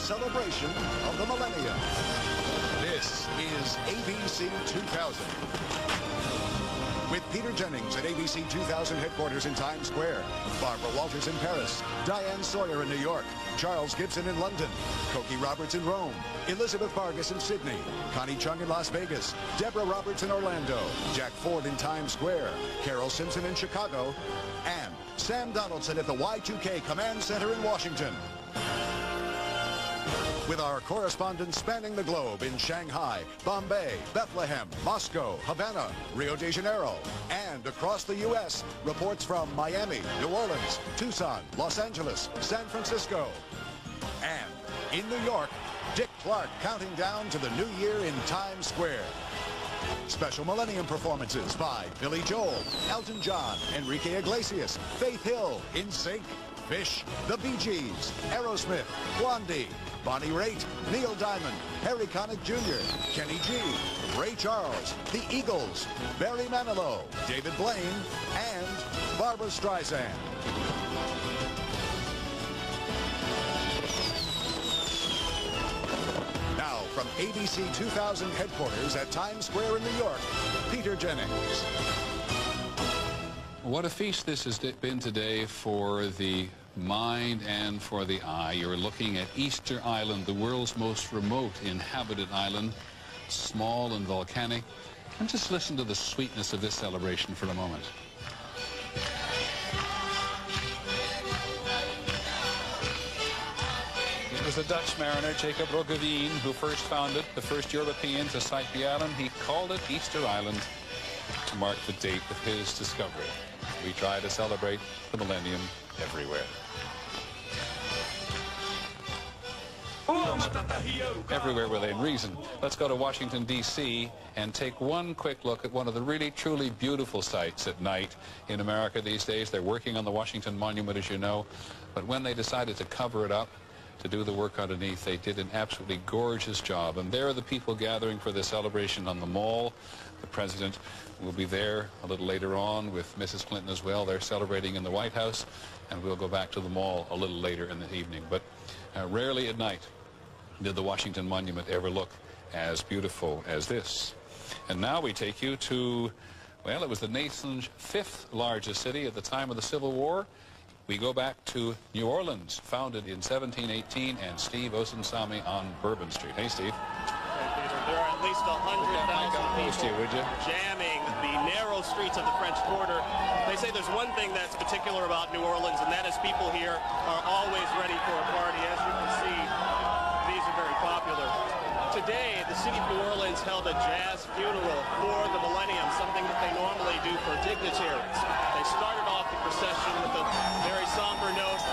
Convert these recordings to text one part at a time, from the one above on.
celebration of the millennium. This is ABC 2000. With Peter Jennings at ABC 2000 headquarters in Times Square, Barbara Walters in Paris, Diane Sawyer in New York, Charles Gibson in London, Cokie Roberts in Rome, Elizabeth Vargas in Sydney, Connie Chung in Las Vegas, Deborah Roberts in Orlando, Jack Ford in Times Square, Carol Simpson in Chicago, and Sam Donaldson at the Y2K Command Center in Washington. With our correspondents spanning the globe in Shanghai, Bombay, Bethlehem, Moscow, Havana, Rio de Janeiro, and across the U.S., reports from Miami, New Orleans, Tucson, Los Angeles, San Francisco. And in New York, Dick Clark counting down to the new year in Times Square. Special Millennium performances by Billy Joel, Elton John, Enrique Iglesias, Faith Hill, NSYNC, Fish, The Bee Gees, Aerosmith, Blondie, Bonnie Raitt, Neil Diamond, Harry Connick Jr., Kenny G, Ray Charles, The Eagles, Barry Manilow, David Blaine, and Barbra Streisand. Now, from ABC 2000 headquarters at Times Square in New York, Peter Jennings. What a feast this has been today for the mind and for the eye. You're looking at Easter Island, the world's most remote inhabited island, small and volcanic. And just listen to the sweetness of this celebration for a moment. It was a Dutch mariner, Jacob Roggeveen, who first found it, the first European to sight the island. He called it Easter Island to mark the date of his discovery. We try to celebrate the millennium everywhere. Everywhere within reason. Let's go to Washington, D.C. and take one quick look at one of the really, truly beautiful sights at night in America these days. They're working on the Washington Monument, as you know, but when they decided to cover it up, to do the work underneath, they did an absolutely gorgeous job. And there are the people gathering for the celebration on the Mall. The president will be there a little later on with Mrs. Clinton as well. They're celebrating in the White House, and we'll go back to the Mall a little later in the evening. But rarely at night did the Washington Monument ever look as beautiful as this. And now we take you to, well, it was the nation's 5th largest city at the time of the Civil War. We go back to New Orleans, founded in 1718, and Steve Osunsami on Bourbon Street. Hey, Steve. Hey, Peter. There are at least 100,000 people jamming the narrow streets of the French Quarter. They say there's one thing that's particular about New Orleans, and that is people here are always ready for a party. As you can see, these are very popular. Today, the city of New Orleans held a jazz funeral for the millennium, something that they normally do for dignitaries. They started off the procession with a very somber note,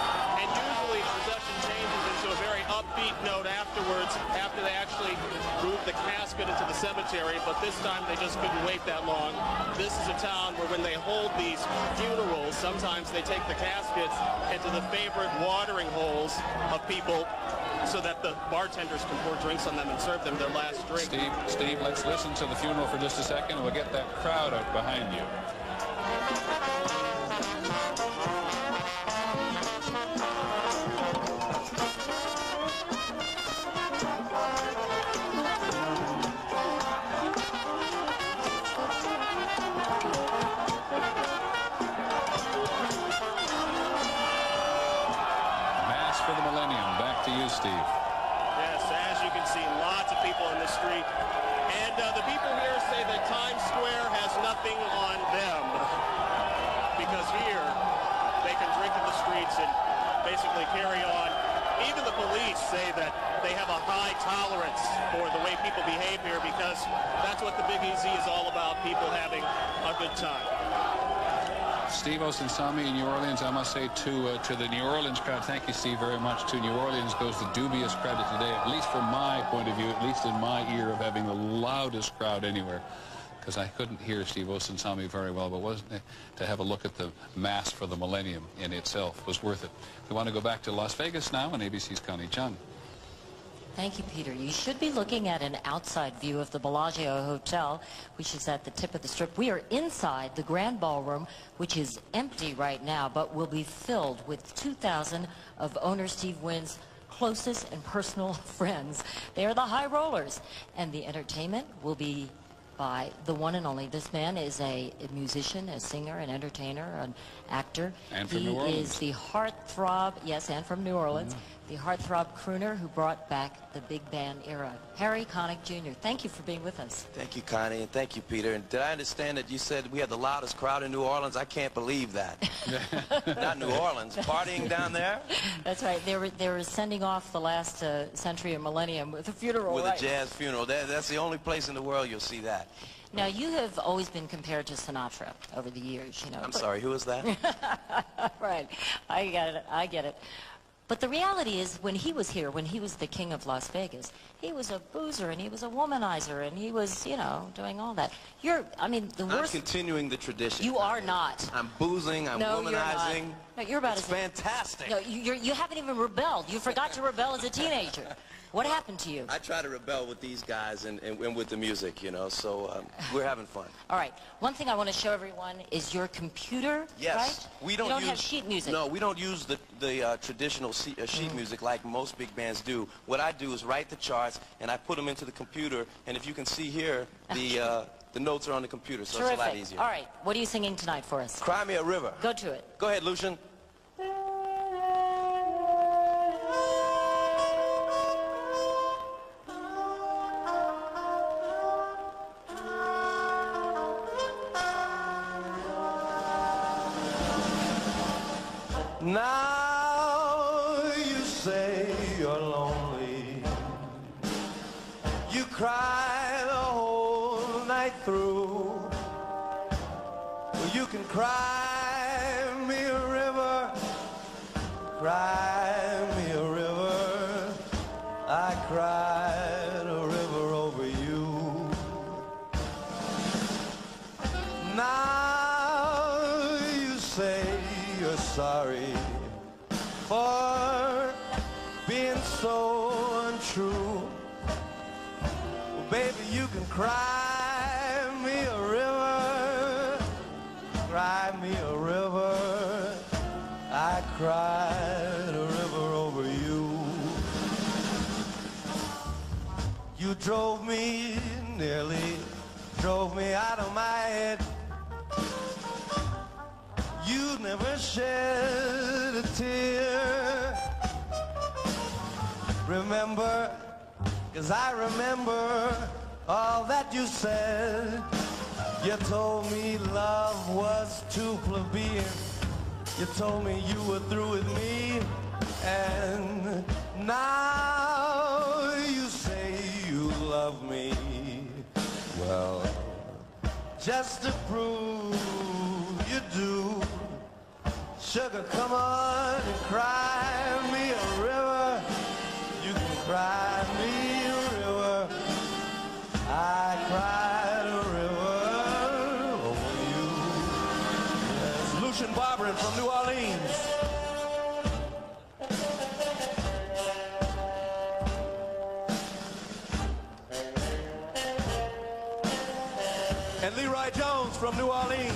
and usually the procession changes into a very upbeat note afterwards, after they actually move the casket into the cemetery, but this time they just couldn't wait that long. This is a town where when they hold these funerals, sometimes they take the caskets into the favorite watering holes of people so that the bartenders can pour drinks on them and serve them their last drink. Steve, let's listen to the funeral for just a second, and we'll get that crowd out behind you. Mass for the millennium. Back to you, Steve. Yes, as you can see, lots of people in the street. And the people here say that Times Square has nothing on them, because here they can drink in the streets and basically carry on. Even the police say that they have a high tolerance for the way people behave here, because that's what the Big Easy is all about, people having a good time. Steve Osunsami in New Orleans, I must say to the New Orleans crowd, thank you, Steve, very much. To New Orleans goes the dubious credit today, at least from my point of view, at least in my ear, of having the loudest crowd anywhere. Because I couldn't hear Steve Osunsami very well, but wasn't it to have a look at the Mass for the Millennium in itself was worth it. We want to go back to Las Vegas now, and ABC's Connie Chung. Thank you, Peter. You should be looking at an outside view of the Bellagio Hotel, which is at the tip of the Strip. We are inside the Grand Ballroom, which is empty right now, but will be filled with 2,000 of owner Steve Wynn's closest and personal friends. They are the High Rollers. And the entertainment will be by the one and only. This man is a musician, a singer, an entertainer, an actor. And from New Orleans. He is the heartthrob, yes, and from New Orleans, the heartthrob crooner who brought back the big band era. Harry Connick Jr., thank you for being with us. Thank you, Connie, and thank you, Peter. And did I understand that you said we had the loudest crowd in New Orleans? I can't believe that. Not New Orleans. Partying down there? That's right. They were sending off the last century of Millennium with a funeral. With right? a jazz funeral. That's the only place in the world you'll see that. Now, you have always been compared to Sinatra over the years, you know. I'm sorry, who is that? Right. I get it. But the reality is, when he was here, when he was the king of Las Vegas, he was a boozer, and he was a womanizer, and he was, you know, doing all that. I mean, the worst... I'm continuing the tradition. You are not. I'm boozing, I'm no, womanizing. You're not. No, you're about it's fantastic. No, you haven't even rebelled. You forgot to rebel as a teenager. What happened to you? I try to rebel with these guys and with the music, you know, so we're having fun. All right. One thing I want to show everyone is your computer, yes. right? We don't you don't have sheet music. No, we don't use the traditional sheet music like most big bands do. What I do is write the charts, and I put them into the computer, and if you can see here, the notes are on the computer, so Terrific. It's a lot easier. All right. What are you singing tonight for us? Cry Me a River. Go to it. Go ahead, Lucian. Now you say you're lonely. You cry the whole night through. Well, you can cry me a river, cry me a river. I cried a river over you. Now you say you're sorry for being so untrue. Well, baby, you can cry me a river, cry me a river. I cried a river over you. You drove me, nearly drove me out of my head. You never shed a tear. Remember, 'cause I remember all that you said. You told me love was too plebeian. You told me you were through with me. And now you say you love me. Well, just to prove you do, sugar, come on and cry me a river. You can cry me a river. I cried a river over you. Yes, Lucian Barberin from New Orleans. And Leroy Jones from New Orleans.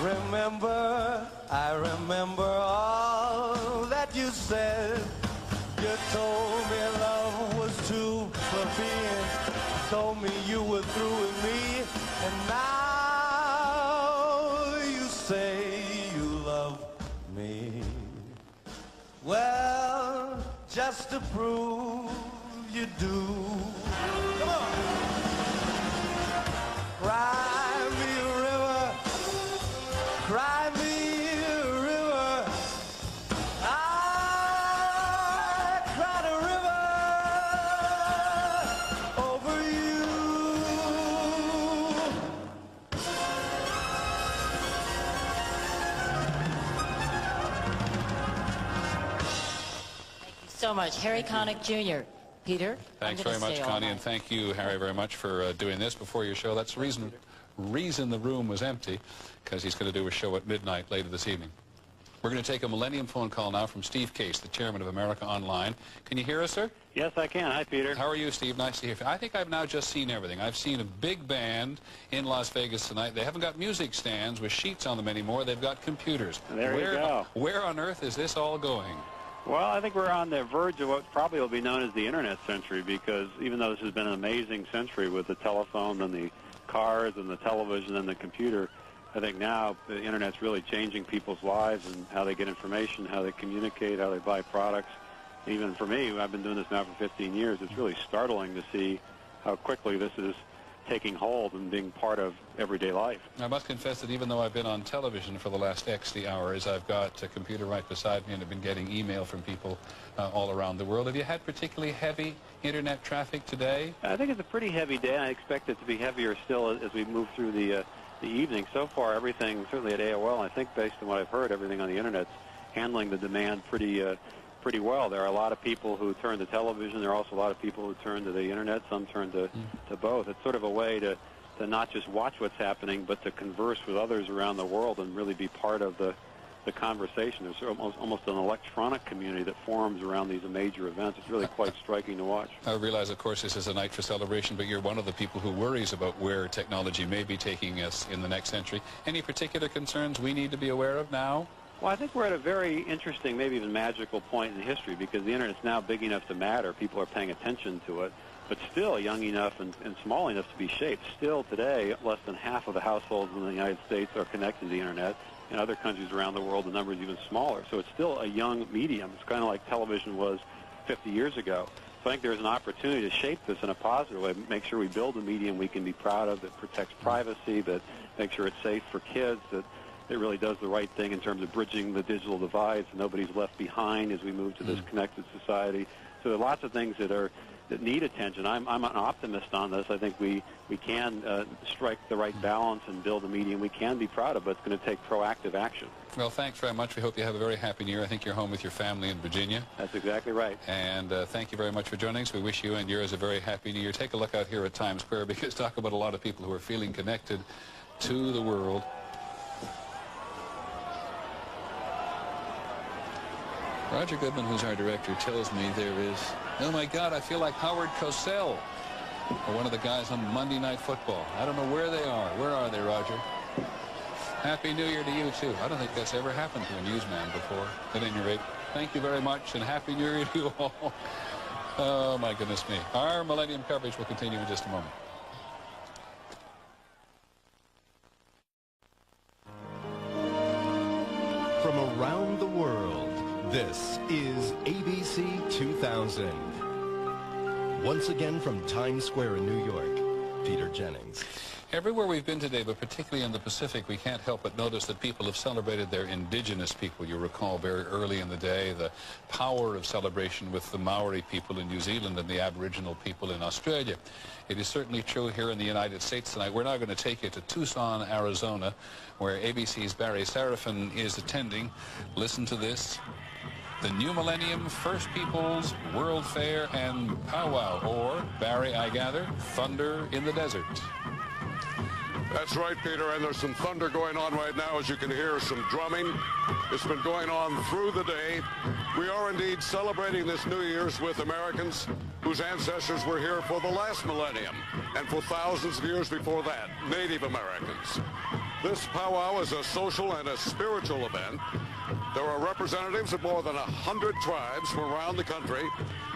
Remember, I remember all that you said. You told me love was too plebeian. Told me you were through with me. And now you say you love me. Well, just to prove you do. Come on. Cry me a river. Cry me a river. I cried a river over you. Thank you so much. Harry Connick Jr. Peter, Thanks very much, Connie, and thank you, Harry, very much for doing this before your show. That's the reason the room was empty, because he's going to do a show at midnight later this evening. We're going to take a Millennium phone call now from Steve Case, the chairman of America Online. Can you hear us, sir? Yes, I can. Hi, Peter. How are you, Steve? Nice to hear you. I think I've now just seen everything. I've seen a big band in Las Vegas tonight. They haven't got music stands with sheets on them anymore. They've got computers. There you go. Where on earth is this all going? Well, I think we're on the verge of what probably will be known as the Internet century, because even though this has been an amazing century with the telephone and the cars and the television and the computer, I think now the Internet's really changing people's lives and how they get information, how they communicate, how they buy products. Even for me, I've been doing this now for 15 years, it's really startling to see how quickly this is taking hold and being part of everyday life. I must confess that even though I've been on television for the last the hours, I've got a computer right beside me and I've been getting email from people all around the world. Have you had particularly heavy Internet traffic today? I think it's a pretty heavy day. I expect it to be heavier still as we move through the evening. So far, everything, certainly at AOL, I think based on what I've heard, everything on the Internet's handling the demand pretty well. There are a lot of people who turn to television. There are also a lot of people who turn to the Internet. Some turn to both. It's sort of a way to not just watch what's happening, but to converse with others around the world and really be part of the conversation. There's almost an electronic community that forms around these major events. It's really quite striking to watch. I realize, of course, this is a night for celebration, but you're one of the people who worries about where technology may be taking us in the next century. Any particular concerns we need to be aware of now? Well, I think we're at a very interesting, maybe even magical point in history, because the Internet's now big enough to matter. People are paying attention to it, but still young enough and small enough to be shaped. Still today, less than half of the households in the United States are connected to the Internet. In other countries around the world, the number is even smaller. So it's still a young medium. It's kind of like television was 50 years ago. So I think there's an opportunity to shape this in a positive way, make sure we build a medium we can be proud of, that protects privacy, that makes sure it's safe for kids, that it really does the right thing in terms of bridging the digital divide so nobody's left behind as we move to this connected society. So there are lots of things that need attention. I'm an optimist on this. I think we can strike the right balance and build a medium we can be proud of, but it's going to take proactive action. Well, thanks very much. We hope you have a very happy New Year. I think you're home with your family in Virginia. That's exactly right. And thank you very much for joining us. We wish you and yours a very happy New Year. Take a look out here at Times Square, because talk about a lot of people who are feeling connected to the world. Roger Goodman, who's our director, tells me there is, oh my God, I feel like Howard Cosell, or one of the guys on Monday Night Football. I don't know where they are. Where are they, Roger? Happy New Year to you, too. I don't think that's ever happened to a newsman before. At any rate, thank you very much, and Happy New Year to you all. Oh, my goodness me. Our Millennium coverage will continue in just a moment. From around the world, this is ABC 2000. Once again from Times Square in New York, Peter Jennings. Everywhere we've been today, but particularly in the Pacific, we can't help but notice that people have celebrated their indigenous people. You recall very early in the day the power of celebration with the Maori people in New Zealand and the Aboriginal people in Australia. It is certainly true here in the United States tonight. We're now going to take you to Tucson, Arizona, where ABC's Barry Serafin is attending. Listen to this. The New Millennium First Peoples World Fair and Powwow, or, Barry, I gather, Thunder in the Desert. That's right, Peter, and there's some thunder going on right now. As you can hear, some drumming. It's been going on through the day. We are indeed celebrating this New Year's with Americans whose ancestors were here for the last millennium, and for thousands of years before that, Native Americans. This powwow is a social and a spiritual event. There are representatives of more than 100 tribes from around the country,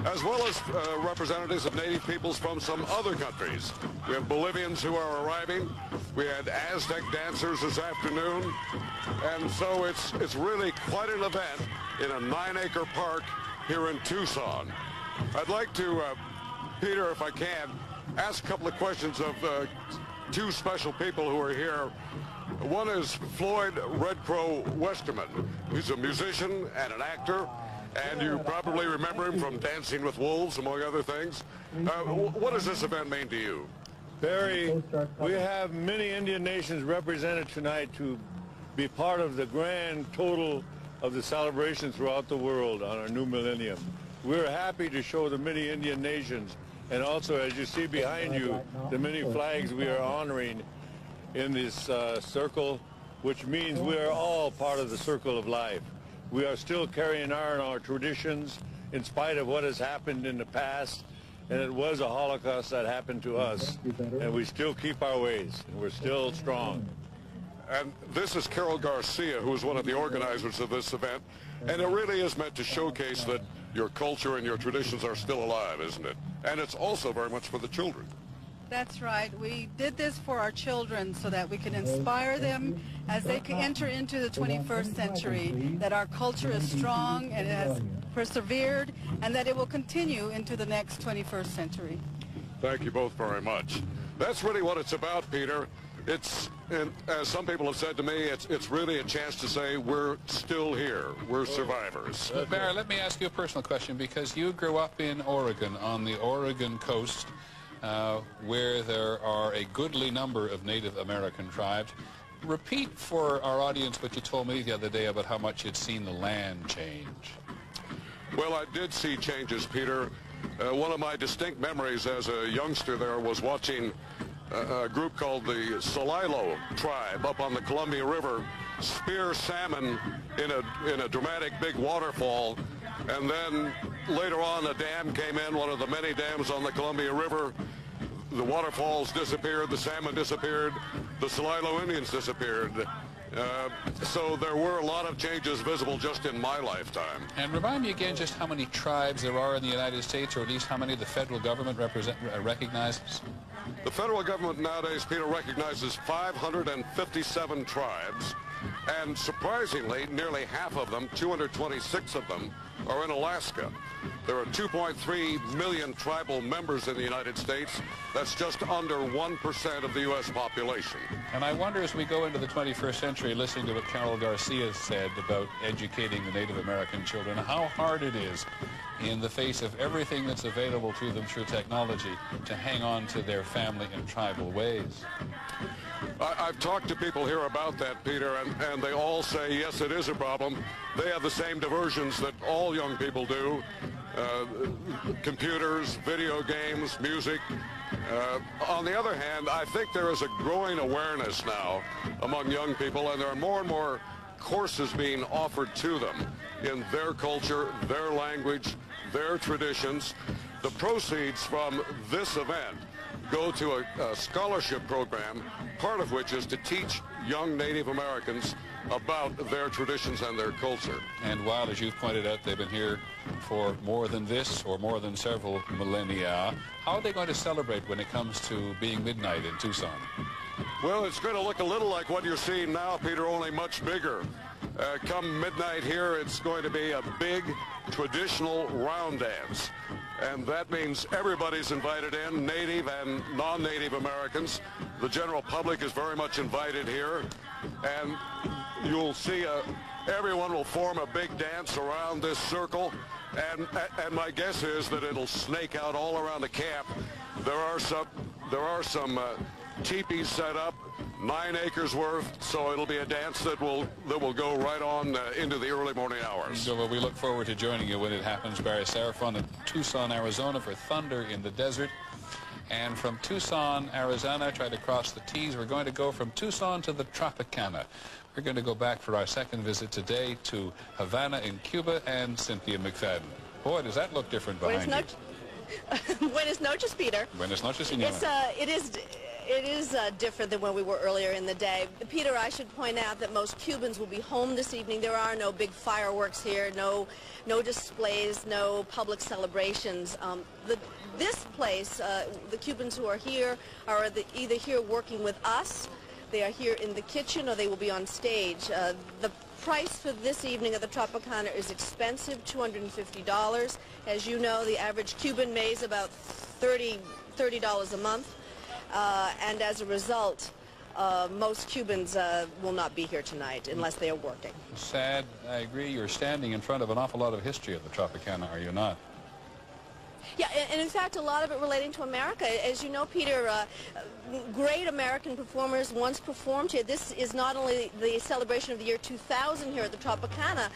as well as representatives of Native peoples from some other countries. We have Bolivians who are arriving. We had Aztec dancers this afternoon. And so it's really quite an event in a 9-acre park here in Tucson. I'd like to, Peter, if I can, ask a couple of questions of two special people who are here. One is Floyd Red Crow Westerman. He's a musician and an actor, and you probably remember him from Dancing with Wolves, among other things. What does this event mean to you? Barry, we have many Indian nations represented tonight to be part of the grand total of the celebration throughout the world on our new millennium. We're happy to show the many Indian nations, and also, as you see behind you, the many flags we are honoring in this circle, which means we are all part of the circle of life. We are still carrying on our traditions in spite of what has happened in the past, and it was a Holocaust that happened to us, and we still keep our ways, and we're still strong. And this is Carol Garcia, who is one of the organizers of this event, and it really is meant to showcase that your culture and your traditions are still alive, isn't it? And it's also very much for the children. That's right. We did this for our children so that we can inspire them as they can enter into the 21st century, that our culture is strong and it has persevered, and that it will continue into the next 21st century. Thank you both very much. That's really what it's about, Peter. It's, and as some people have said to me, it's really a chance to say we're still here. We're survivors. Barry, let me ask you a personal question, because you grew up in Oregon, on the Oregon coast, where there are a goodly number of Native American tribes. Repeat for our audience what you told me the other day about how much you'd seen the land change. Well, I did see changes, Peter. One of my distinct memories as a youngster there was watching a group called the Solilo tribe up on the Columbia River spear salmon in a dramatic big waterfall. And then later on, a dam came in, one of the many dams on the Columbia River. The waterfalls disappeared, the salmon disappeared, the Solilo Indians disappeared. So there were a lot of changes visible just in my lifetime. And remind me again just how many tribes there are in the United States, or at least how many the federal government recognizes? The federal government nowadays, Peter, recognizes 557 tribes, and surprisingly, nearly half of them, 226 of them, are in Alaska. There are 2.3 million tribal members in the United States. That's just under 1% of the U.S. population. And I wonder, as we go into the 21st century, listening to what Carol Garcia said about educating the Native American children, how hard it is, in the face of everything that's available to them through technology, to hang on to their family and tribal ways. I've talked to people here about that, Peter, and they all say, yes, it is a problem. They have the same diversions that all young people do. Computers, video games, music. On the other hand, I think there is a growing awareness now among young people, and there are more and more courses being offered to them in their culture, their language, their traditions. The proceeds from this event go to a scholarship program, part of which is to teach young Native Americans about their traditions and their culture. And while, as you've pointed out, they've been here for more than this or more than several millennia, how are they going to celebrate when it comes to being midnight in Tucson? Well, it's going to look a little like what you're seeing now, Peter, only much bigger. Come midnight here, it's going to be a big traditional round dance. And that means everybody's invited in, Native and non-Native Americans. The general public is very much invited here. And you'll see everyone will form a big dance around this circle. And my guess is that it'll snake out all around the camp. There are some teepees set up, 9 acres worth, so it'll be a dance that will go right on into the early morning hours. So well, we look forward to joining you when it happens. Barry Serafon in Tucson, Arizona for Thunder in the Desert. And from Tucson, Arizona, try to cross the T's. We're going to go from Tucson to the Tropicana. We're going to go back for our second visit today to Havana in Cuba and Cynthia McFadden. Boy, does that look different behind you. Buenas noches, Peter. Buenas noches, senora. It is different than when we were earlier in the day. Peter, I should point out that most Cubans will be home this evening. There are no big fireworks here, no displays, no public celebrations. This place, the Cubans who are here are either here working with us, they are here in the kitchen, or they will be on stage. The price for this evening at the Tropicana is expensive, $250. As you know, the average Cuban makes about $30 a month. And as a result, most Cubans will not be here tonight unless they are working. Sad, I agree. You're standing in front of an awful lot of history at the Tropicana, are you not? Yeah, and in fact, a lot of it relating to America. As you know, Peter, great American performers once performed here. This is not only the celebration of the year 2000 here at the Tropicana,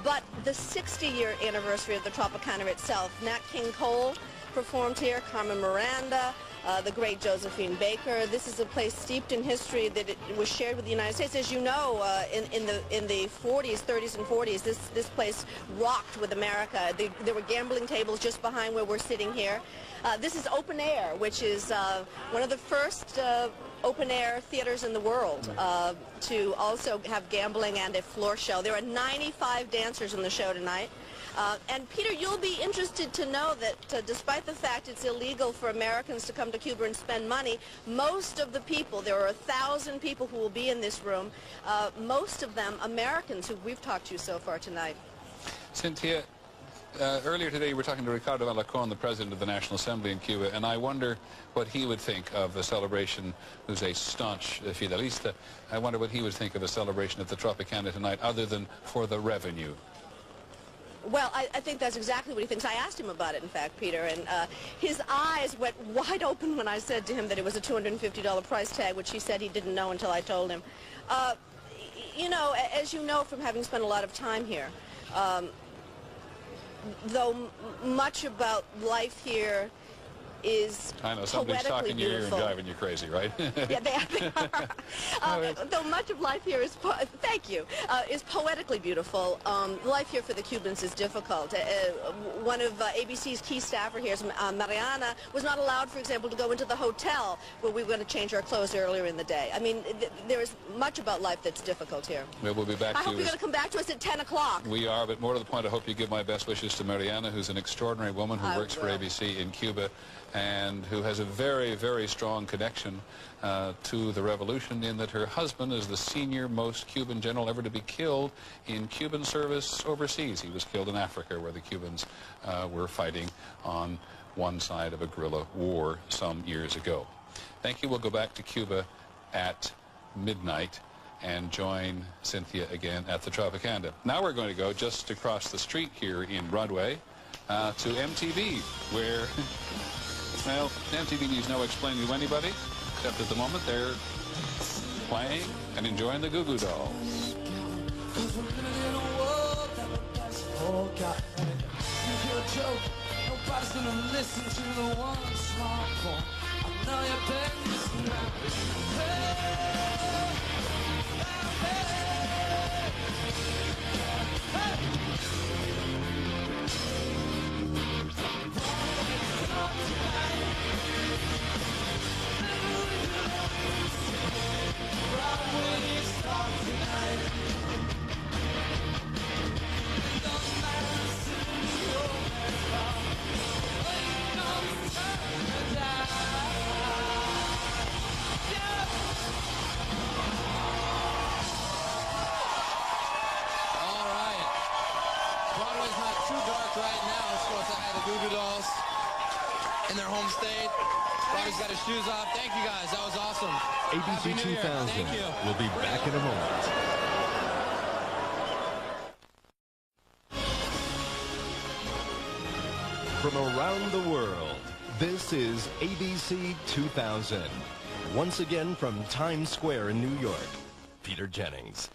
but the 60-year anniversary of the Tropicana itself. Nat King Cole performed here, Carmen Miranda, the great Josephine Baker. This is a place steeped in history that it was shared with the United States. As you know, in the 40s, 30s, and 40s, this place rocked with America. There were gambling tables just behind where we're sitting here. This is open air, which is one of the first open-air theaters in the world to also have gambling and a floor show. There are 95 dancers in the show tonight. And Peter, you'll be interested to know that despite the fact it's illegal for Americans to come to Cuba and spend money, most of the people, there are 1,000 people who will be in this room, most of them Americans who we've talked to so far tonight. Cynthia, earlier today you were talking to Ricardo Alarcón, the president of the National Assembly in Cuba, and I wonder what he would think of a celebration, who's a staunch Fidelista. I wonder what he would think of a celebration at the Tropicana tonight, other than for the revenue. Well, I think that's exactly what he thinks. I asked him about it, in fact, Peter, and his eyes went wide open when I said to him that it was a $250 price tag, which he said he didn't know until I told him. You know, as you know from having spent a lot of time here, though much about life here is I know, somebody's talking you and driving you crazy, right? Yeah, they are. Though much of life here is, thank you, is poetically beautiful, life here for the Cubans is difficult. One of ABC's key staffer here, Mariana, was not allowed, for example, to go into the hotel where we were going to change our clothes earlier in the day. I mean, there is much about life that's difficult here. Well, we'll be back to you. I hope you're going to come back to us at 10 o'clock. We are, but more to the point, I hope you give my best wishes to Mariana, who's an extraordinary woman who works for ABC in Cuba, and who has a very, very strong connection to the revolution, in that her husband is the senior most Cuban general ever to be killed in Cuban service overseas. He was killed in Africa, where the Cubans were fighting on one side of a guerrilla war some years ago. Thank you. We'll go back to Cuba at midnight and join Cynthia again at the Tropicana. Now we're going to go just across the street here in Broadway to MTV, where well, MTV needs no explaining to anybody, except at the moment they're playing and enjoying the Goo Goo Dolls. Nobody's gonna listen to the one small boy. I know you better listen now. In their home state. Bobby's got his shoes off. Thank you guys. That was awesome. ABC 2000 will be back in a moment. From around the world, this is ABC 2000. Once again from Times Square in New York, Peter Jennings.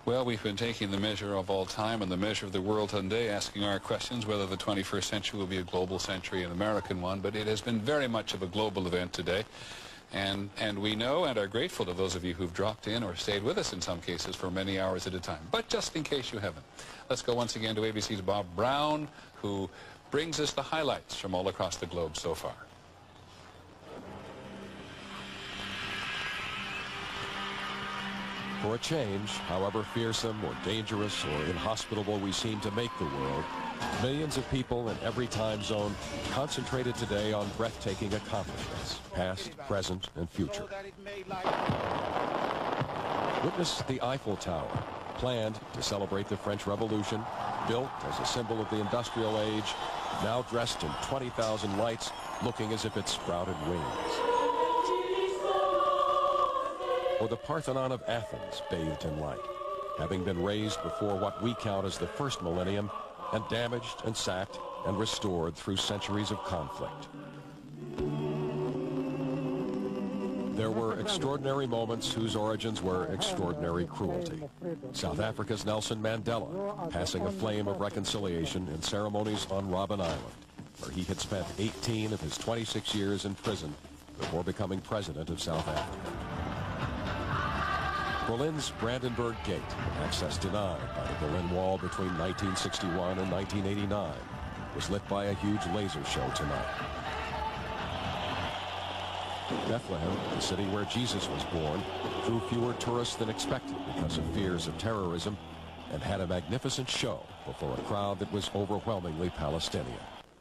Well, we've been taking the measure of all time and the measure of the world today, asking our questions whether the 21st century will be a global century, an American one, but it has been very much of a global event today. And we know and are grateful to those of you who've dropped in or stayed with us in some cases for many hours at a time. But just in case you haven't, let's go once again to ABC's Bob Brown, who brings us the highlights from all across the globe so far. For a change, however fearsome or dangerous or inhospitable we seem to make the world, millions of people in every time zone concentrated today on breathtaking accomplishments, past, present, and future. Witness the Eiffel Tower, planned to celebrate the French Revolution, built as a symbol of the industrial age, now dressed in 20,000 lights, looking as if it sprouted wings. Or the Parthenon of Athens, bathed in light, having been raised before what we count as the first millennium and damaged and sacked and restored through centuries of conflict. There were extraordinary moments whose origins were extraordinary cruelty. South Africa's Nelson Mandela passing a flame of reconciliation in ceremonies on Robben Island, where he had spent 18 of his 26 years in prison before becoming president of South Africa. Berlin's Brandenburg Gate, access denied by the Berlin Wall between 1961 and 1989, was lit by a huge laser show tonight. Bethlehem, the city where Jesus was born, drew fewer tourists than expected because of fears of terrorism, and had a magnificent show before a crowd that was overwhelmingly Palestinian.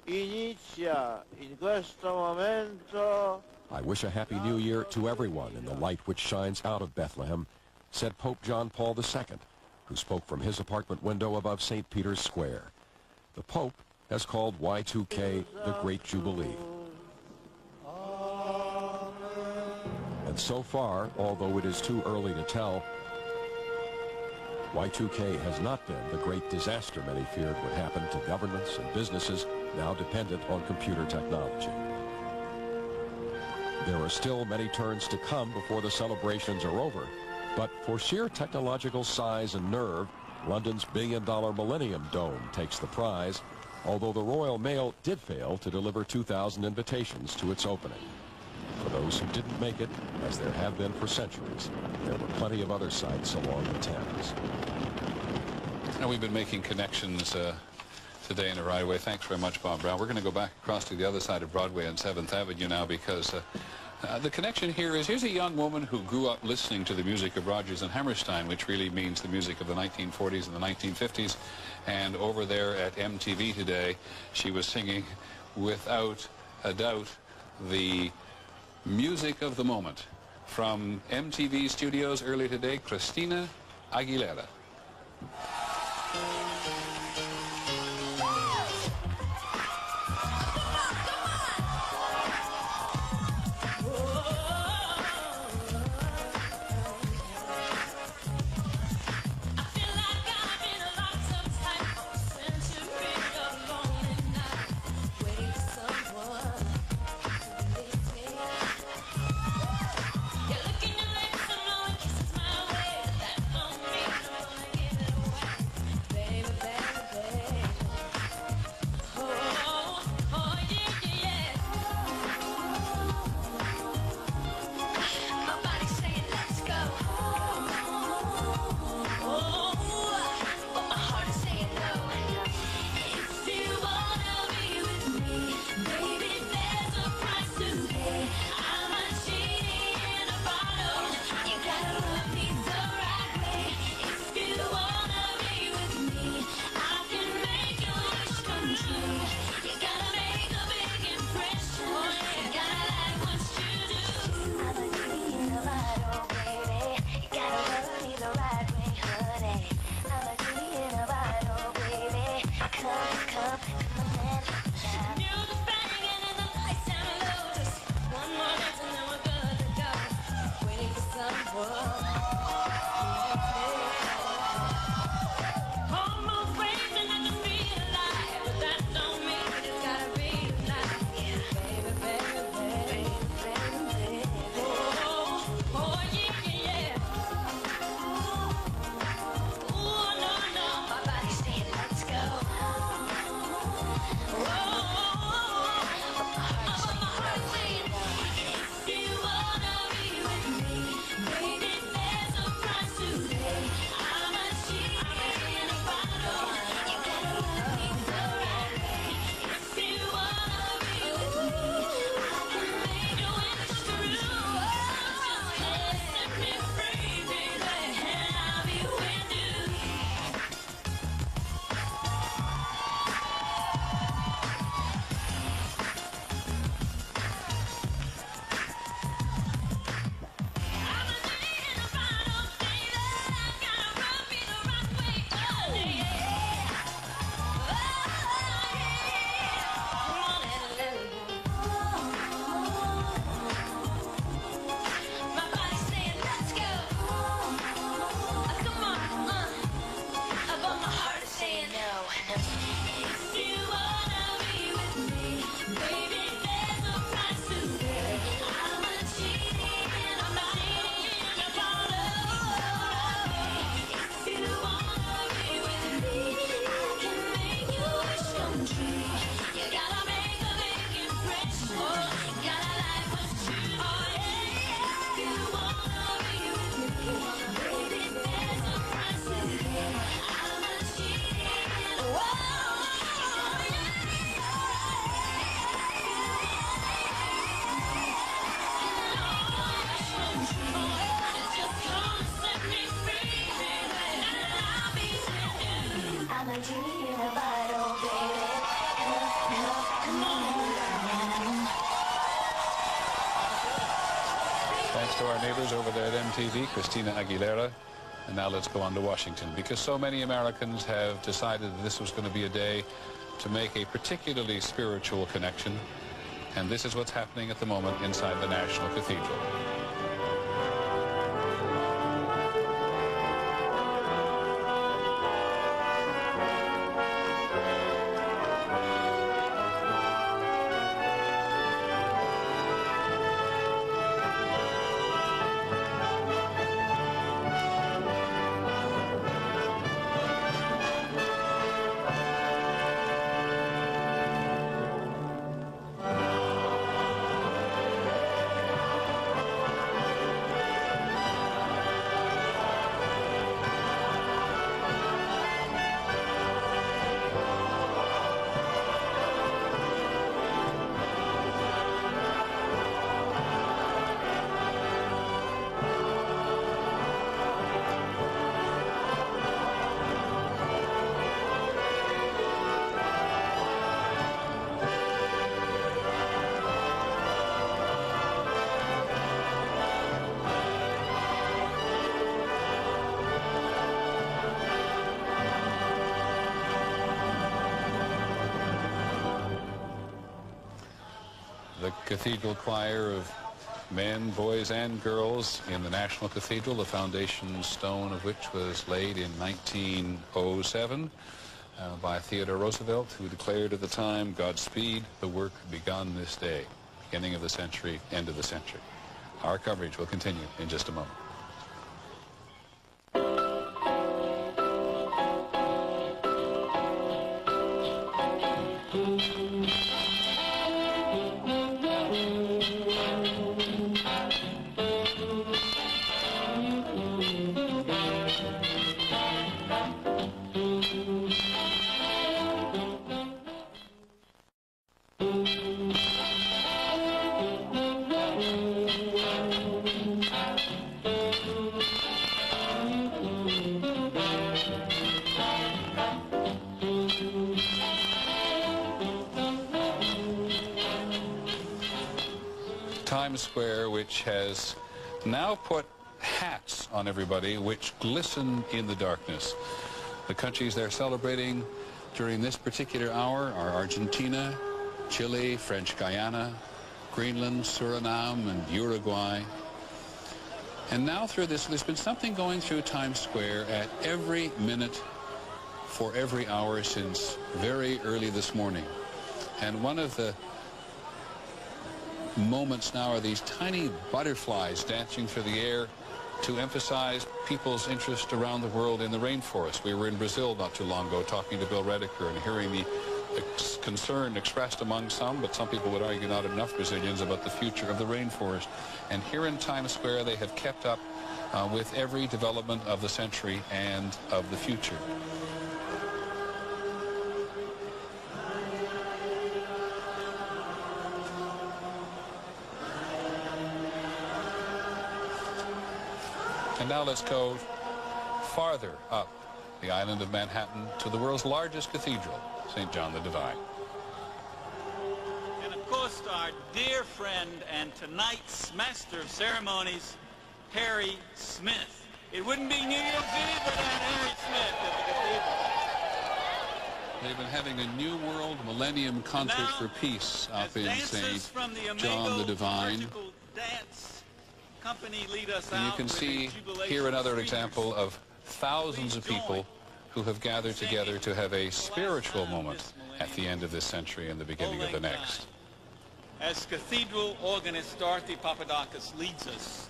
Inizia in questo momento. I wish a Happy New Year to everyone in the light which shines out of Bethlehem, said Pope John Paul II, who spoke from his apartment window above St. Peter's Square. The Pope has called Y2K the Great Jubilee. And so far, although it is too early to tell, Y2K has not been the great disaster many feared would happen to governments and businesses now dependent on computer technology. There are still many turns to come before the celebrations are over, but for sheer technological size and nerve, London's billion-dollar Millennium Dome takes the prize, although the Royal Mail did fail to deliver 2,000 invitations to its opening. For those who didn't make it, as there have been for centuries, there were plenty of other sites along the Thames. Now, we've been making connections today in a right way. Thanks very much, Bob Brown. We're going to go back across to the other side of Broadway and 7th Avenue now, because the connection here is, here's a young woman who grew up listening to the music of Rodgers and Hammerstein, which really means the music of the 1940s and the 1950s. And over there at MTV today, she was singing, without a doubt, the music of the moment. From MTV studios earlier today, Christina Aguilera. Baby Thanks to our neighbors over there at MTV, Christina Aguilera. And now let's go on to Washington, because so many Americans have decided that this was going to be a day to make a particularly spiritual connection. And this is what's happening at the moment inside the National Cathedral. The cathedral choir of men, boys, and girls in the National Cathedral, the foundation stone of which was laid in 1907 by Theodore Roosevelt, who declared at the time, "Godspeed, the work begun this day," beginning of the century, end of the century. Our coverage will continue in just a moment. Times Square, which has now put hats on everybody which glisten in the darkness. The countries they're celebrating during this particular hour are Argentina, Chile, French Guiana, Greenland, Suriname, and Uruguay. And now through this, there's been something going through Times Square at every minute for every hour since very early this morning. And one of the moments now are these tiny butterflies dancing through the air to emphasize people's interest around the world in the rainforest. We were in Brazil not too long ago talking to Bill Redeker and hearing the concern expressed among some, but some people would argue not enough Brazilians, about the future of the rainforest. And here in Times Square they have kept up with every development of the century and of the future. And now let's go farther up the island of Manhattan to the world's largest cathedral, St. John the Divine. And of course, our dear friend and tonight's master of ceremonies, Harry Smith. It wouldn't be New Year's Eve without Harry Smith at the cathedral. They've been having a New World Millennium Concert for Peace up in St. John the Divine. And you can see here another example of thousands of people who have gathered together to have a spiritual moment at the end of this century and the beginning of the next. As cathedral organist Dorothy Papadakis leads us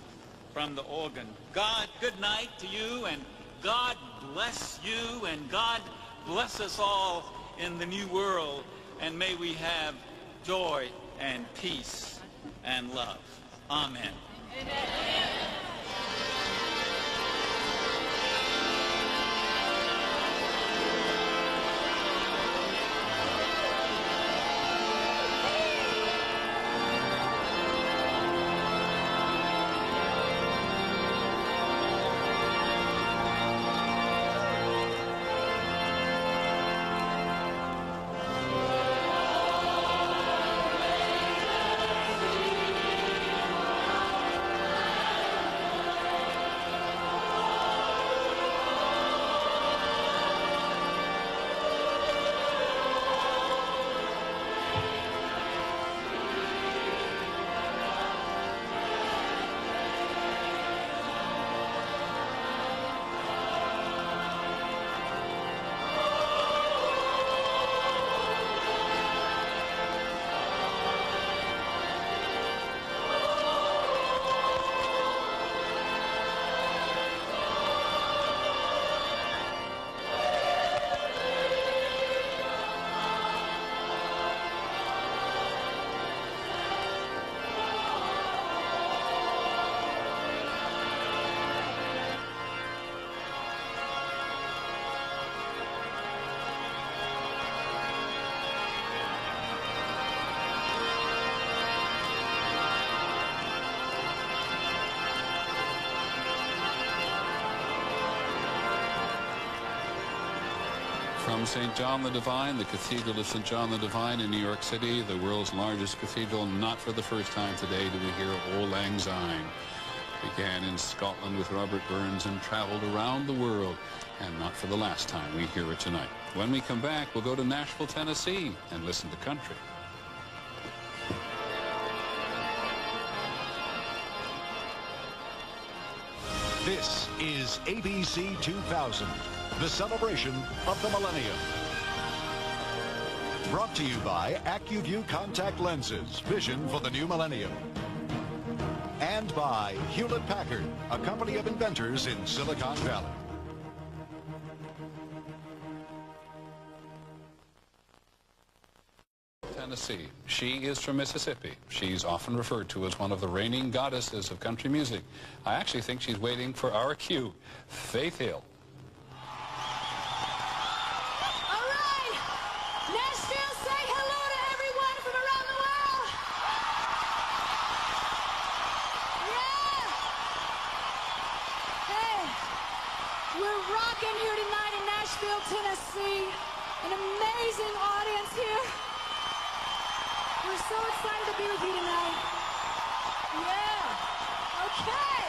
from the organ, God, good night to you, and God bless you, and God bless us all in the new world, and may we have joy and peace and love. Amen. From St. John the Divine, the Cathedral of St. John the Divine in New York City, the world's largest cathedral, not for the first time today do we hear Auld Lang Syne. Began in Scotland with Robert Burns and traveled around the world, and not for the last time we hear it tonight. When we come back, we'll go to Nashville, Tennessee, and listen to country. This is ABC 2000, the celebration of the millennium. Brought to you by AccuView Contact Lenses, vision for the new millennium. And by Hewlett-Packard, a company of inventors in Silicon Valley. Tennessee. She is from Mississippi. She's often referred to as one of the reigning goddesses of country music. I actually think she's waiting for our cue. Faith Hill. All right, Nashville, say hello to everyone from around the world. Yeah. Hey, we're rocking here tonight in Nashville, Tennessee. An amazing audience here. We're so excited to be with you tonight. Yeah. Okay.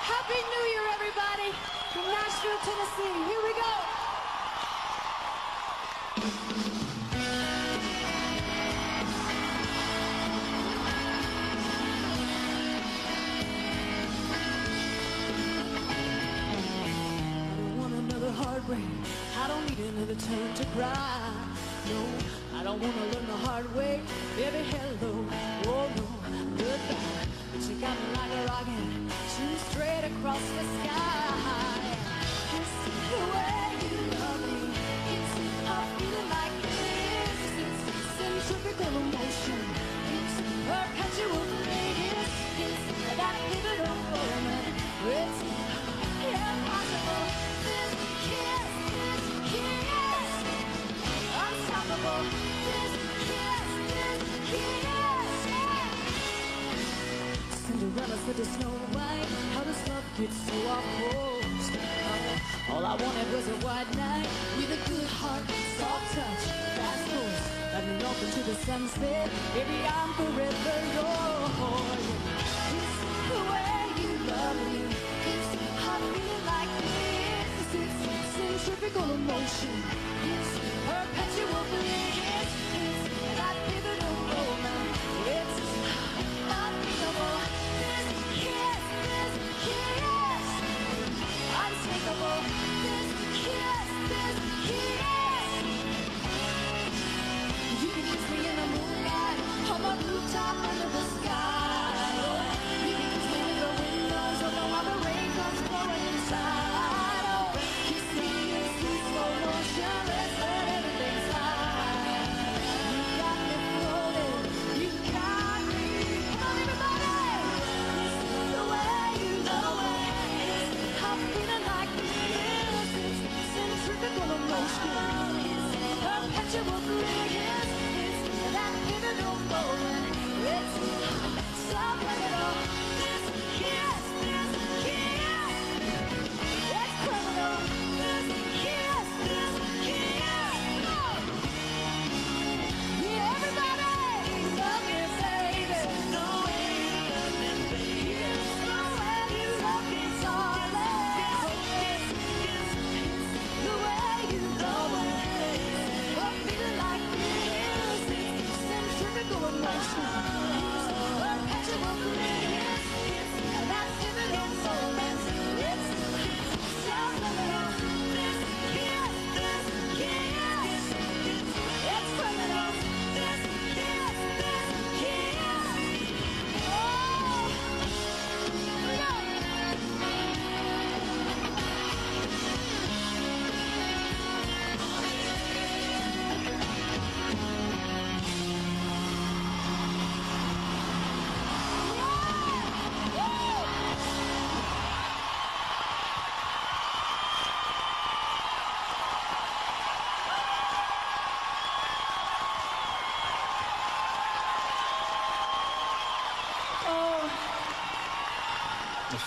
Happy New Year, everybody, from Nashville, Tennessee. Here we go. I don't want another heartbreak. I don't need another turn to cry. No, I don't want to learn the hard way. Baby, hello, oh no, goodbye. But you got me like a rocket, shooting straight across the sky. It's the way you love me. It's a feeling like this. It's centrifugal emotion. It's perpetual bliss. It's that pivotal moment. It's impossible. This kiss, unstoppable. This kiss, Cinderella said to Snow White, how does love get so off course? All I wanted was a white night with a good heart, soft touch, fast course, running off into the sunset. Baby, I'm forever yours. It's the way you love me. It's how I feel like this. It's centrifugal emotion. It's perpetual bliss. It's that pivotal moment. It's unbeatable. This kiss, unshakable. This kiss. You can kiss me in the moonlight, on my rooftop under the sky. You can kiss me with the windows open while the rain comes pouring inside. Oh, kiss me in sweet slow motion. Let's let everything slide. You got me floating. You got me. Come on, everybody. This is the way you know it. It's how I'm feeling like this. It's centrifugal emotion. It's perpetual bliss. It's that pivotal moment. It's subliminal. This kiss. It's criminal. This kiss. Yeah, everybody, love me, baby. The way you love me, baby. It's the way you love me, darling. The way you love me. I'm feeling like this. It's centrifugal emotion. It's perpetual bliss. It's that pivotal moment. It's subliminal. This kiss. It's criminal. This kiss. Oh,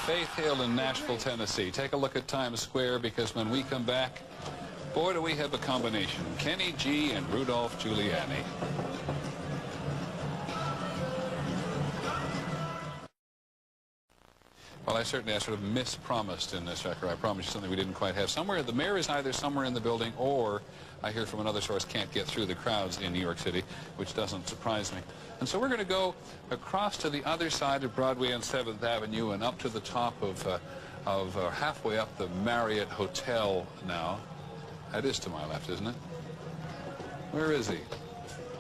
Faith Hill in Nashville, Tennessee. Take a look at Times Square, because when we come back, Boy, do we have a combination. Kenny G and Rudolph Giuliani. Well, I sort of mispromised in this record. I promised you something we didn't quite have. Somewhere, the mayor is either somewhere in the building or, I hear from another source, can't get through the crowds in New York City, which doesn't surprise me. And so we're going to go across to the other side of Broadway and 7th Avenue and up to the top of halfway up the Marriott Hotel now. That is to my left, isn't it? Where is he?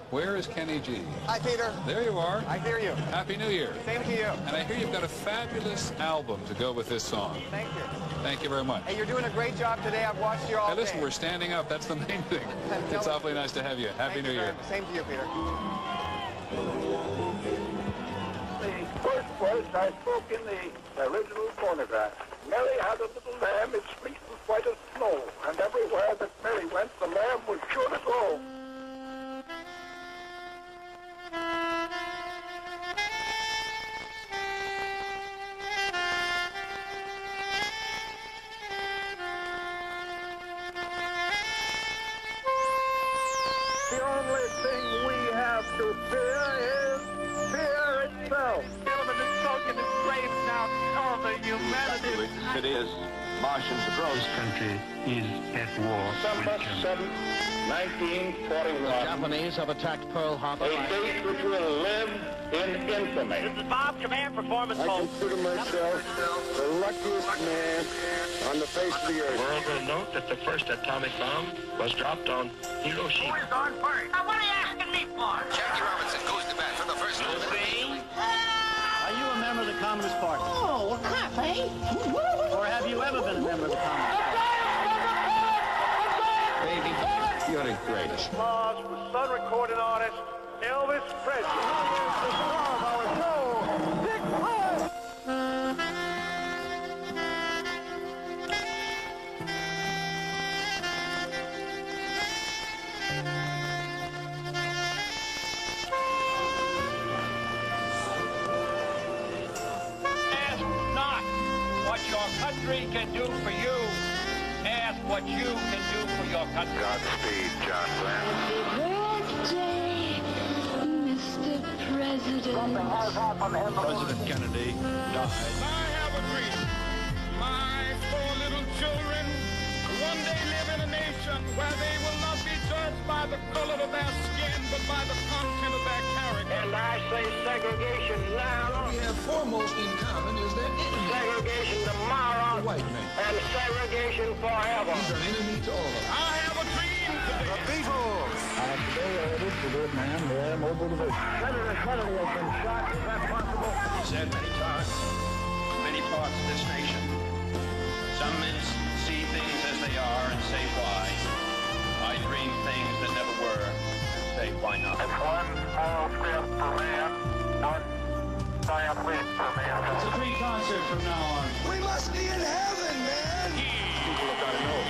Where is Kenny G? Hi, Peter. There you are. I hear you. Happy New Year. Same to you. And I hear you've got a fabulous album to go with this song. Thank you. Thank you very much. Hey, you're doing a great job today. I've watched you all Hey, listen, day. we're standing up. That's the main thing. It's awfully nice to have you. Happy New Year. Same to you, Peter. The first voice I spoke in the original phonograph. Mary had a little lamb, its fleece was white as snow, and everywhere that Mary went, the lamb was sure to go. The only thing we have to fear is fear itself. Gentlemen, this token is brave now. All the humanity. It is Martians approach. This country is at war. December 7th, 1941. The Japanese have attacked Pearl Harbor. A date which will live in infamy. This is Bob, Command Performance I Hold. consider myself the luckiest man on the face of the earth. The world will note that the first atomic bomb was dropped on Hiroshima. Who is on first? Now, what are you asking me for? Jackie Robinson goes to bat for the first time. Are you a member of the Communist Party? Oh, a cop, eh? Or have you ever been a member of the Communist Party? Baby, you're the greatest. Applause for Sun recording artist Elvis Presley. Ask not what your country can do for you. Ask what you can do for your country. Godspeed, John Glenn. Birthday, Mr. President. President Kennedy died. I have a dream. My 4 little children one day live in a nation where they will not be judged by the color of their skin, but by the content of their character. And I say segregation now. We have foremost in common is that enemy. Segregation tomorrow. The white man. And segregation forever. He's an enemy to all of us. I have a dream today. The Beatles. Today orders to Vietnam, the air mobile division. Senator Kennedy has been shot. Is that possible? He said many times, many parts of this nation, some men see things as they are and say why. I dream things that never were and say why not. It's one small step for man, one giant leap for mankind. It's a free concert from now on. We must be in heaven, man. People have got to know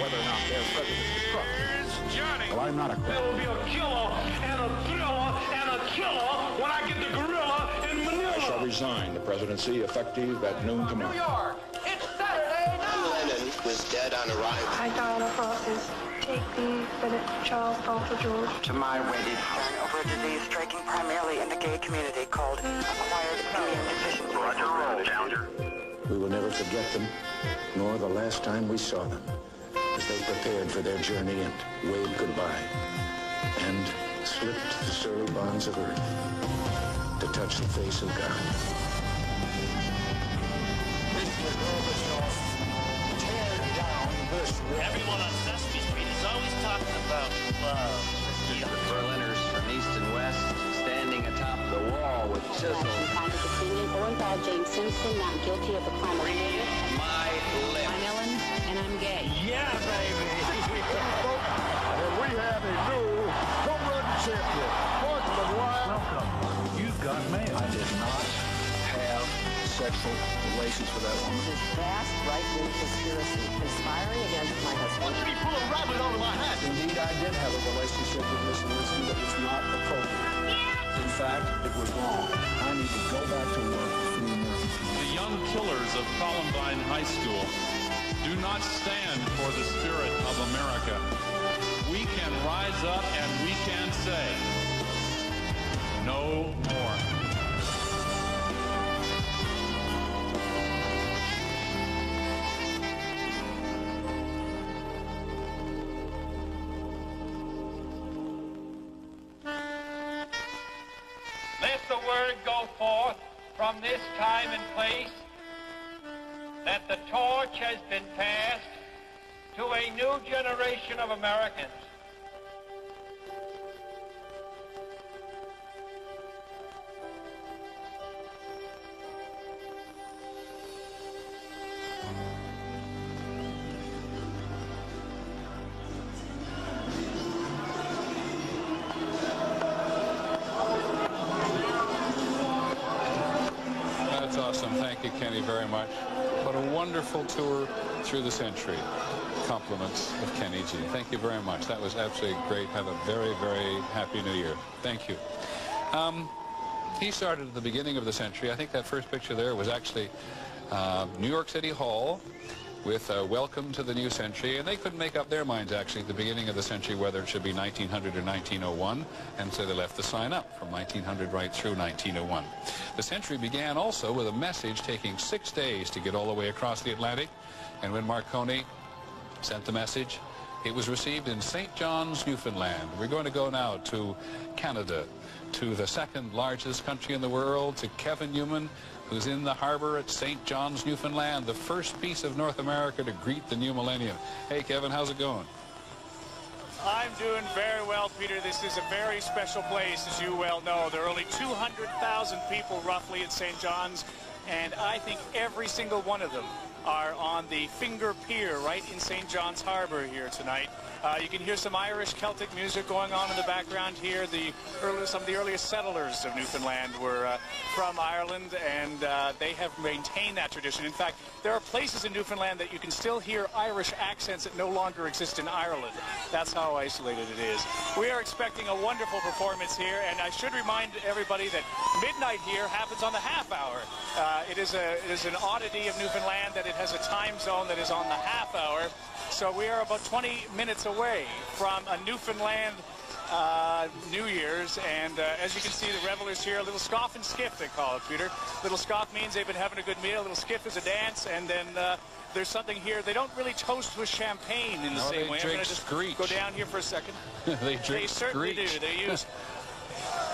whether or not their president is corrupt. Here's Johnny. Well, I'm not a There will be a killer and a thriller and a killer when I get the gorilla in Manila. I shall resign the presidency effective at noon tomorrow. New York, it's Saturday night. Lennon was dead on arrival. I, Diana Francis, take thee, Philip Charles Alpha George. To my wedded Over a disease striking primarily in the gay community called acquired immune deficiency. Roger, roll, Challenger. We will never forget them, nor the last time we saw them, as they prepared for their journey and waved goodbye, and slipped the surly bonds of earth to touch the face of God. Everyone on Sesame Street is always talking about love. The Berliners from east and west standing atop the wall with chisels. Found the defendant Orenthal James Simpson not guilty of the crime of murder. My lips. I'm Ellen, and I'm gay. Yeah, baby. And we have a new home run champion. Fourth of the wild. Welcome. You've got mail. I did not have sexual relations with that woman. This vast right-wing conspiracy conspiring against my husband. Why don't you pull a rabbit out of my hat? Indeed, I did have a relationship with Miss Lewinsky that was not appropriate. In fact, it was wrong. I need to go back to work for the American people. The young killers of Columbine High School do not stand for the spirit of America. We can rise up and we can say, no more. Let the word go forth from this time and place that the torch has been passed to a new generation of Americans. That's awesome. Thank you, Kenny, very much. What a wonderful tour through the century. Compliments of Kenny G. Thank you very much. That was absolutely great. Have a very, very happy New Year. Thank you. He started at the beginning of the century. I think that first picture there was actually New York City Hall with Welcome to the New Century, and they couldn't make up their minds actually at the beginning of the century whether it should be 1900 or 1901, and so they left the sign up from 1900 right through 1901. The century began also with a message taking 6 days to get all the way across the Atlantic, and when Marconi sent the message, it was received in St. John's, Newfoundland. We're going to go now to Canada, to the second largest country in the world, to Kevin Newman, who's in the harbor at St. John's, Newfoundland, the first piece of North America to greet the new millennium. Hey, Kevin, how's it going? I'm doing very well, Peter. This is a very special place, as you well know. There are only 200,000 people roughly at St. John's, and I think every single one of them are on the Finger Pier right in St. John's Harbor here tonight. You can hear some Irish Celtic music going on in the background here. Some of the earliest settlers of Newfoundland were from Ireland, and they have maintained that tradition. In fact, there are places in Newfoundland that you can still hear Irish accents that no longer exist in Ireland. That's how isolated it is. We are expecting a wonderful performance here, and I should remind everybody that midnight here happens on the half hour. It is an oddity of Newfoundland that it has a time zone that is on the half hour. So we are about 20 minutes away from a Newfoundland New Year's, and as you can see, the revelers here, a little scoff and skiff, they call it, Peter. Little scoff means they've been having a good meal. Little skiff is a dance, and then there's something here. They don't really toast with champagne in the same way. I'm going to just go down here for a second. They certainly do. They use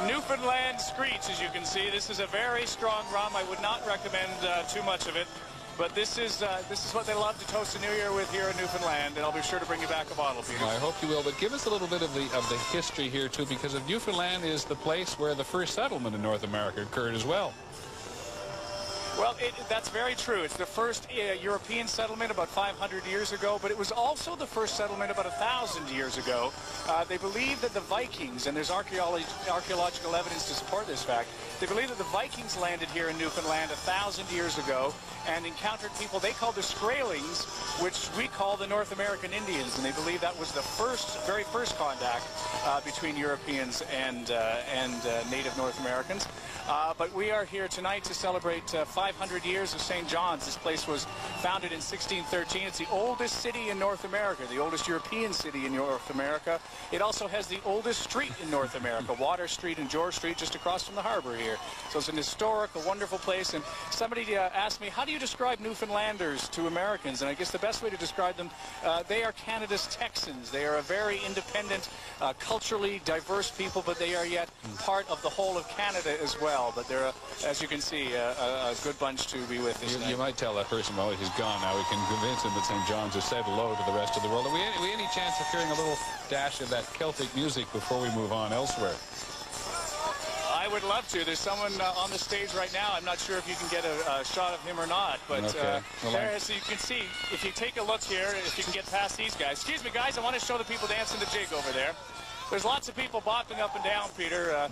Newfoundland Screech, as you can see. This is a very strong rum. I would not recommend too much of it. But this is what they love to toast the New Year with here in Newfoundland, and I'll be sure to bring you back a bottle, Peter. I hope you will, but give us a little bit of the history here, too, because Newfoundland is the place where the first settlement in North America occurred as well. Well, that's very true. It's the first European settlement about 500 years ago, but it was also the first settlement about 1,000 years ago. They believe that the Vikings, and there's archaeological evidence to support this fact, they believe that the Vikings landed here in Newfoundland 1,000 years ago and encountered people they called the Skraelings, which we call the North American Indians, and they believe that was the very first contact between Europeans and native North Americans. But we are here tonight to celebrate 500 years of St. John's. This place was founded in 1613. It's the oldest city in North America, the oldest European city in North America. It also has the oldest street in North America, Water Street and George Street, just across from the harbor here. So it's an historic, a wonderful place. And somebody asked me, how do you describe Newfoundlanders to Americans? And I guess the best way to describe them, they are Canada's Texans. They are a very independent, culturally diverse people, but they are yet part of the whole of Canada as well. But they're, as you can see, a good bunch to be with this night. You might tell that person, well, he's gone now. We can convince him that St. John's has said hello to the rest of the world. Are we any chance of hearing a little dash of that Celtic music before we move on elsewhere? I would love to. There's someone on the stage right now. I'm not sure if you can get a shot of him or not, but okay. there, as you can see, if you take a look here, if you can get past these guys. Excuse me, guys, I want to show the people dancing the jig over there. There's lots of people bopping up and down, Peter,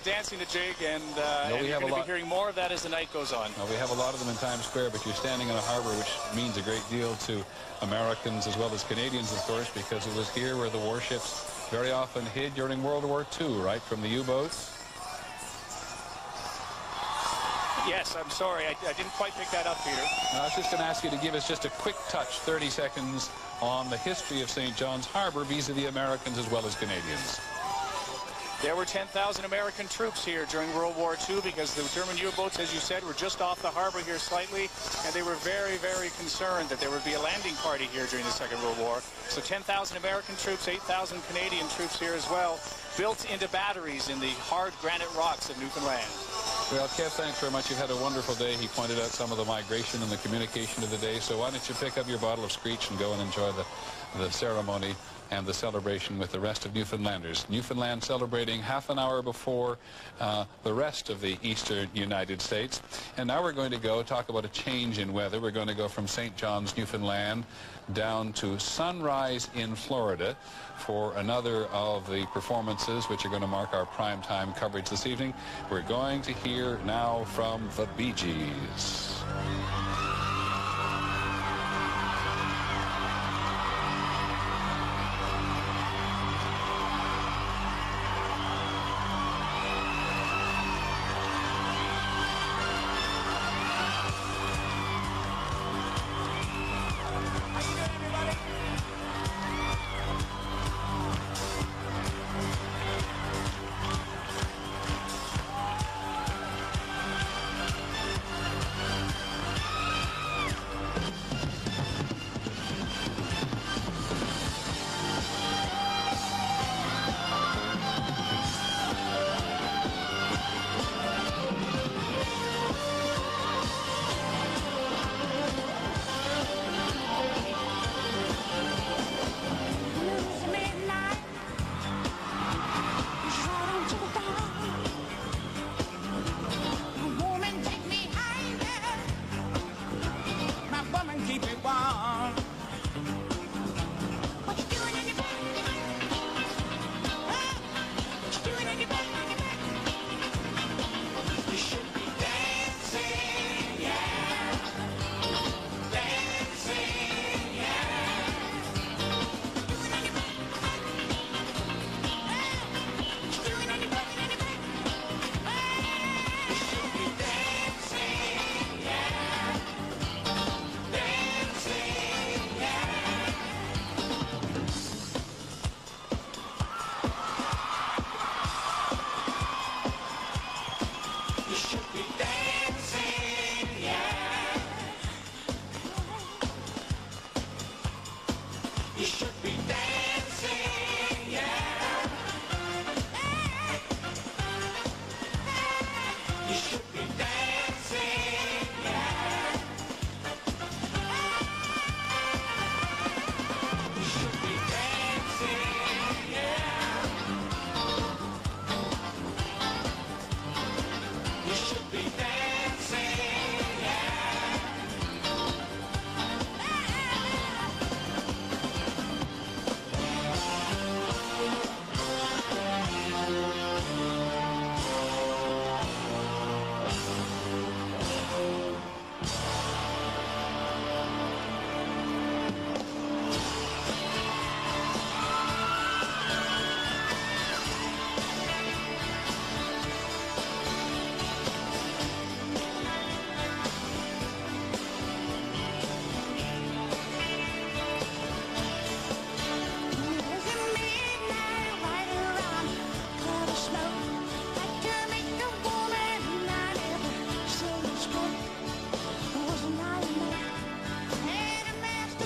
dancing the jig, and you're going to be hearing more of that as the night goes on. We have a lot of them in Times Square, but you're standing in a harbor, which means a great deal to Americans as well as Canadians, of course, because it was here where the warships very often hid during World War II, right, from the U-boats. Yes, I'm sorry. I didn't quite pick that up, Peter. I was just going to ask you to give us just a quick touch, 30 seconds, on the history of St. John's Harbor vis-a-vis Americans as well as Canadians. There were 10,000 American troops here during World War II because the German U-boats, as you said, were just off the harbor here slightly, and they were very, very concerned that there would be a landing party here during the Second World War. So 10,000 American troops, 8,000 Canadian troops here as well, built into batteries in the hard granite rocks of Newfoundland. Well, Kev, thanks very much. You've had a wonderful day. He pointed out some of the migration and the communication of the day. So why don't you pick up your bottle of Screech and go and enjoy the ceremony and the celebration with the rest of Newfoundlanders. Newfoundland celebrating half an hour before the rest of the eastern United States. And now we're going to go talk about a change in weather. We're going to go from St. John's, Newfoundland, down to Sunrise in Florida for another of the performances which are going to mark our primetime coverage this evening. We're going to hear now from the Bee Gees.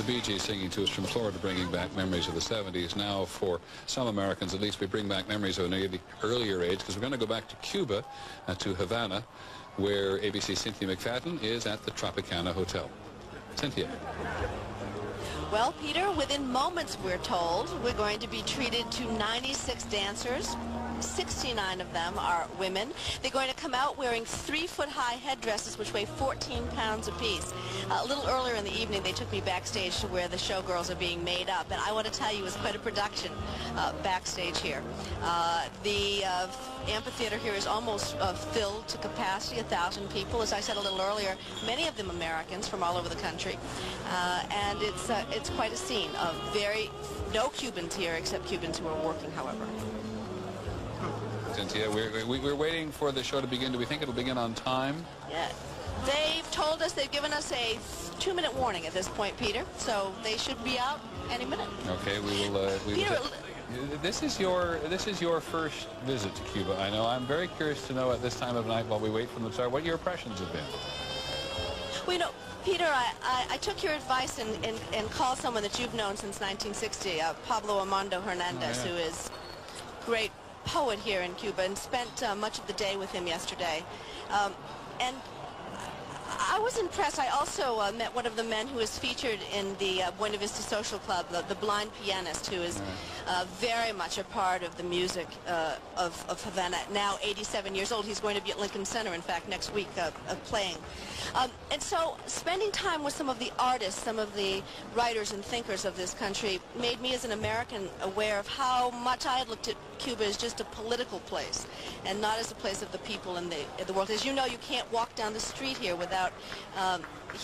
Bee Gees singing to us from Florida, bringing back memories of the 70s. Now, for some Americans, at least, we bring back memories of an earlier age, because we're going to go back to Cuba, to Havana, where ABC's Cynthia McFadden is at the Tropicana Hotel. Cynthia. Well, Peter, within moments, we're told, we're going to be treated to 96 dancers. 69 of them are women. They're going to come out wearing 3-foot-high headdresses which weigh 14 pounds apiece. A little earlier in the evening, they took me backstage to where the showgirls are being made up, and I want to tell you, it's quite a production backstage here. The amphitheater here is almost filled to capacity, 1,000 people. As I said a little earlier, many of them Americans from all over the country, and it's quite a scene of no Cubans here except Cubans who are working, however. Cynthia. We're waiting for the show to begin. Do we think it'll begin on time? Yeah. They've told us, they've given us a 2-minute warning at this point, Peter. So they should be out any minute. Okay, we will. Peter, this is your first visit to Cuba. I know. I'm very curious to know at this time of night, while we wait for them to start, what your impressions have been. well, you know, Peter, I took your advice and called someone that you've known since 1960, Pablo Armando Hernandez, who is a great poet here in Cuba, and spent much of the day with him yesterday. And I was impressed. I also met one of the men who is featured in the Buena Vista Social Club, the blind pianist, who is very much a part of the music of Havana. Now 87 years old. He's going to be at Lincoln Center, in fact, next week playing. And so spending time with some of the artists, some of the writers and thinkers of this country made me as an American aware of how much I had looked at Cuba as just a political place and not as a place of the people in the world. As you know, you can't walk down the street here without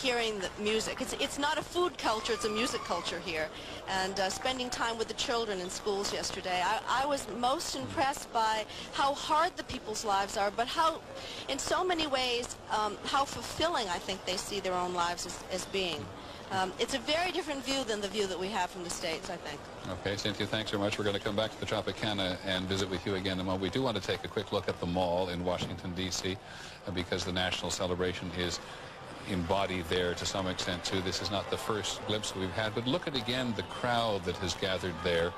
hearing the music. It's not a food culture, it's a music culture here. And spending time with the children in schools yesterday, I was most impressed by how hard the people's lives are, but how, in so many ways, how fulfilling I think they see their own lives as being. It's a very different view than the view that we have from the States, I think. Okay, Cynthia, thanks very much. We're going to come back to the Tropicana and visit with you again in a moment. We do want to take a quick look at the mall in Washington, D.C., because the national celebration is embodied there to some extent, too. This is not the first glimpse we've had, but look at, again, the crowd that has gathered there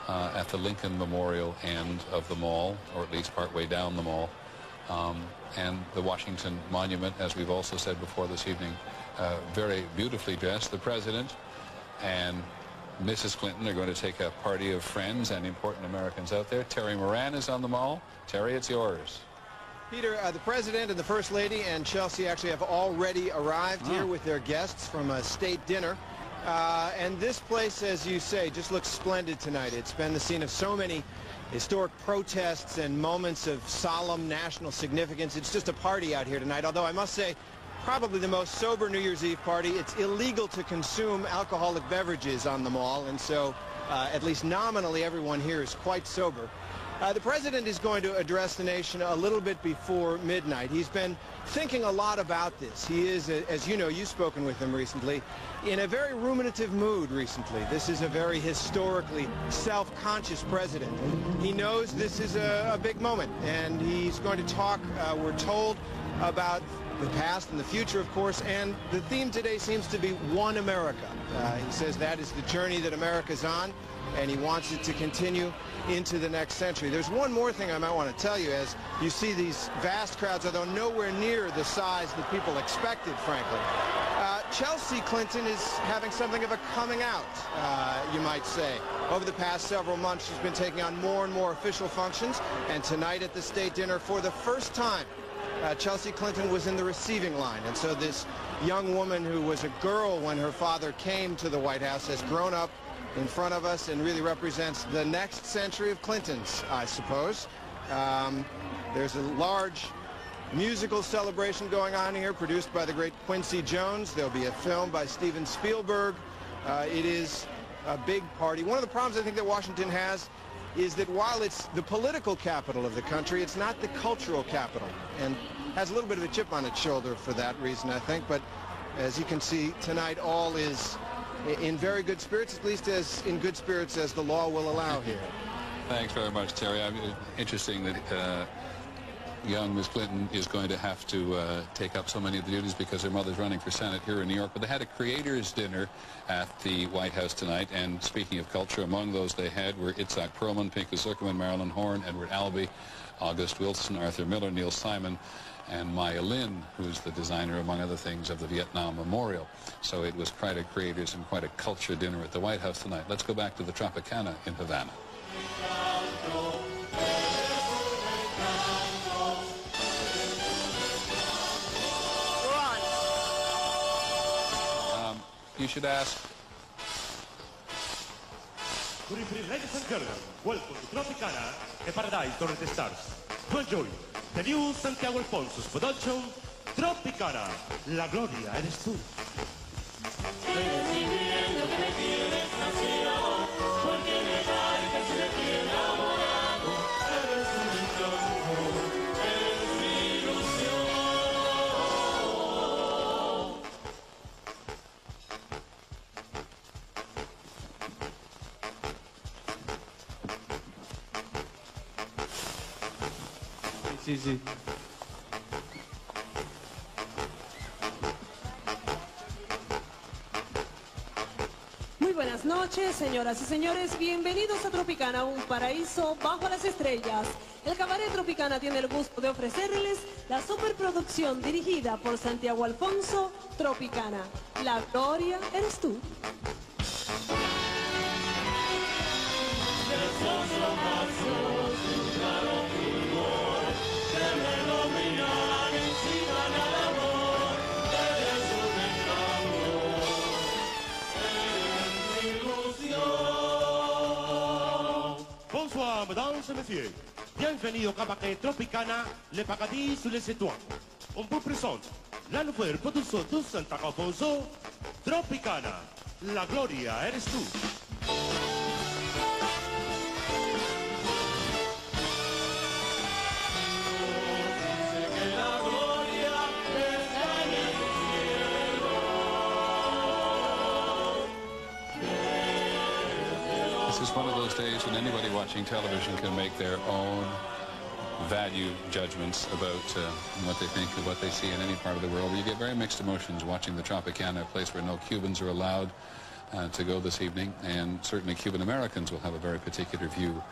at the Lincoln Memorial end of the mall, or at least partway down the mall, and the Washington Monument, as we've also said before this evening, very beautifully dressed. The President and Mrs. Clinton are going to take a party of friends and important Americans out there. Terry Moran is on the mall. Terry, it's yours. Peter, the President and the First Lady and Chelsea actually have already arrived here with their guests from a state dinner. And this place, as you say, just looks splendid tonight. It's been the scene of so many historic protests and moments of solemn national significance. It's just a party out here tonight, although I must say, probably the most sober New Year's Eve party. It's illegal to consume alcoholic beverages on the mall, and so at least nominally everyone here is quite sober. The President is going to address the nation a little bit before midnight. He's been thinking a lot about this. He is, as you know, you've spoken with him recently, in a very ruminative mood recently. This is a very historically self-conscious President. He knows this is a big moment, and he's going to talk, we're told, about the past and the future, of course, and the theme today seems to be One America. He says that is the journey that America's on, and he wants it to continue into the next century. There's one more thing I might want to tell you. As you see these vast crowds, although nowhere near the size that people expected, frankly, Chelsea Clinton is having something of a coming out, you might say. Over the past several months, she's been taking on more and more official functions, and tonight at the state dinner, for the first time, Chelsea Clinton was in the receiving line. And so this young woman who was a girl when her father came to the White House has grown up in front of us and really represents the next century of Clintons, I suppose. There's a large musical celebration going on here, produced by the great Quincy Jones. There'll be a film by Steven Spielberg. It is a big party. One of the problems I think that Washington has is that while it's the political capital of the country, it's not the cultural capital, and has a little bit of a chip on its shoulder for that reason, I think. But as you can see, tonight all is in very good spirits, at least as in good spirits as the law will allow here. Thanks very much, Terry. I mean, interesting that young Ms. Clinton is going to have to take up so many of the duties because her mother's running for Senate here in New York. But they had a creators dinner at the White House tonight, and speaking of culture, among those they had were Itzhak Perlman, Pinchas Zuckerman, Marilyn Horne, Edward Albee, August Wilson, Arthur Miller, Neil Simon, and Maya Lin, who's the designer, among other things, of the Vietnam Memorial. So it was quite a creators and quite a culture dinner at the White House tonight. Let's go back to the Tropicana in Havana. You should ask. Good evening, ladies and gentlemen. Welcome to Tropicana, a paradise under the stars. To enjoy the new Santiago Alfonso's production, Tropicana, La Gloria eres tú. Sí, sí. Muy buenas noches, señoras y señores. Bienvenidos a Tropicana, un paraíso bajo las estrellas. El cabaret Tropicana tiene el gusto de ofrecerles la superproducción dirigida por Santiago Alfonso, Tropicana. La gloria eres tú. Bonsoir, mesdames et messieurs. Bienvenue au cabaret Tropicana, le paradis sous les étoiles. On vous présente la nouvelle production de Santiago Alfonso, Tropicana. La gloria eres tú. This is one of those days when anybody watching television can make their own value judgments about what they think of what they see in any part of the world. You get very mixed emotions watching the Tropicana, a place where no Cubans are allowed to go this evening, and certainly Cuban Americans will have a very particular view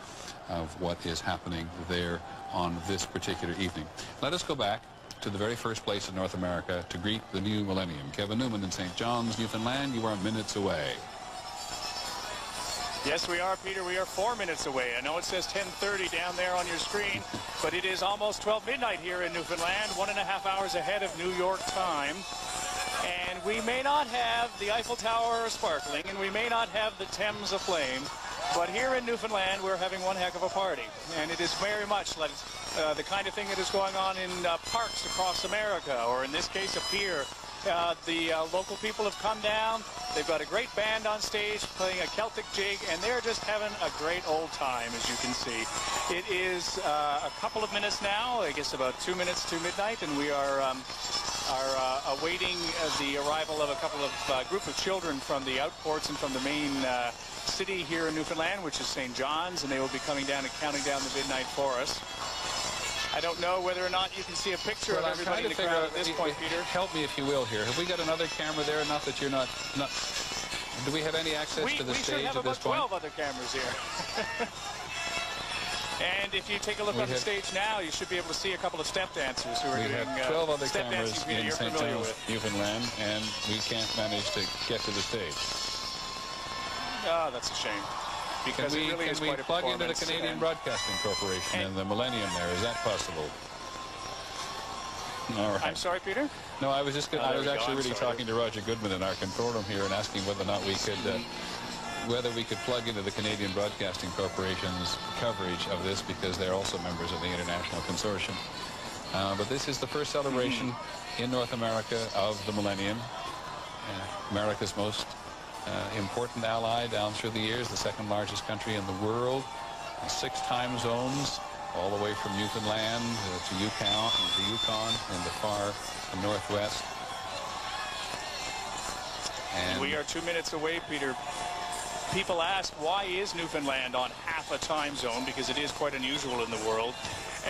of what is happening there on this particular evening. Let us go back to the very first place in North America to greet the new millennium. Kevin Newman in St. John's, Newfoundland. You are minutes away. Yes, we are, Peter. We are 4 minutes away. I know it says 10:30 down there on your screen, but it is almost 12 midnight here in Newfoundland, 1.5 hours ahead of New York time. And we may not have the Eiffel Tower sparkling, and we may not have the Thames aflame, but here in Newfoundland, we're having one heck of a party. And it is very much like the kind of thing that is going on in parks across America, or in this case, a pier. The local people have come down. They've got a great band on stage playing a Celtic jig, and they're just having a great old time, as you can see. It is a couple of minutes now, I guess about 2 minutes to midnight, and we are awaiting the arrival of a couple of group of children from the outports and from the main city here in Newfoundland, which is St. John's, and they will be coming down and counting down the midnight for us. I don't know whether or not you can see a picture of everybody in the crowd at this point, Peter. Help me if you will here. Have we got another camera there? Not that you're not... Do we have any access to the stage at this point? We should have about 12 other cameras here. And if you take a look on the stage now, you should be able to see a couple of step dancers who are doing 12 other step cameras dancing in you're St. familiar John's, with. Newfoundland, and we can't manage to get to the stage. Oh, that's a shame. Because can we plug into the Canadian Broadcasting Corporation and the Millennium there? Is that possible? All right. I'm sorry, Peter? No, I was actually really talking to Roger Goodman in our control room here and asking whether or not we could plug into the Canadian Broadcasting Corporation's coverage of this, because they're also members of the International Consortium. But this is the first celebration in North America of the Millennium, America's most important ally down through the years, the second largest country in the world, 6 time zones, all the way from Newfoundland to Yukon in the far northwest. And we are 2 minutes away, Peter. People ask, why is Newfoundland on half a time zone? Because it is quite unusual in the world.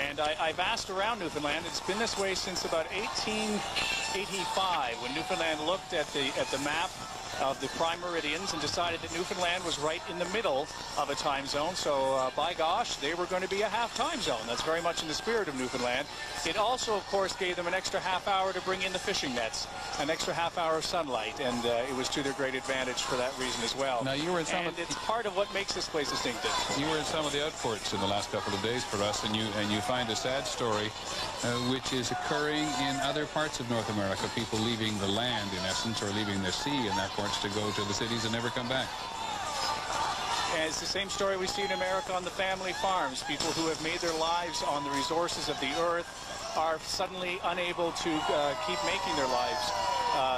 And I've asked around Newfoundland. It's been this way since about 1885, when Newfoundland looked at the map of the prime meridians and decided that Newfoundland was right in the middle of a time zone. So by gosh, they were going to be a half time zone. That's very much in the spirit of Newfoundland. It also, of course, gave them an extra half hour to bring in the fishing nets, an extra half hour of sunlight, and it was to their great advantage for that reason as well. Now, you were in some and it's part of what makes this place distinctive. You were in some of the outports in the last couple of days for us, and you find a sad story which is occurring in other parts of North America, people leaving the land, in essence, or leaving the sea in their ports to go to the cities and never come back. And it's the same story we see in America on the family farms. People who have made their lives on the resources of the earth are suddenly unable to keep making their lives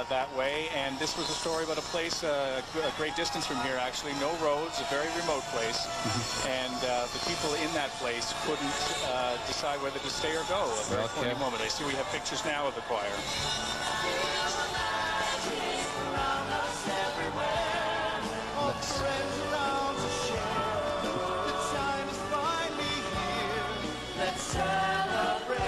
that way. And this was a story about a place a great distance from here, actually. No roads, a very remote place. And the people in that place couldn't decide whether to stay or go. A very funny moment. I see we have pictures now of the choir. Let's celebrate.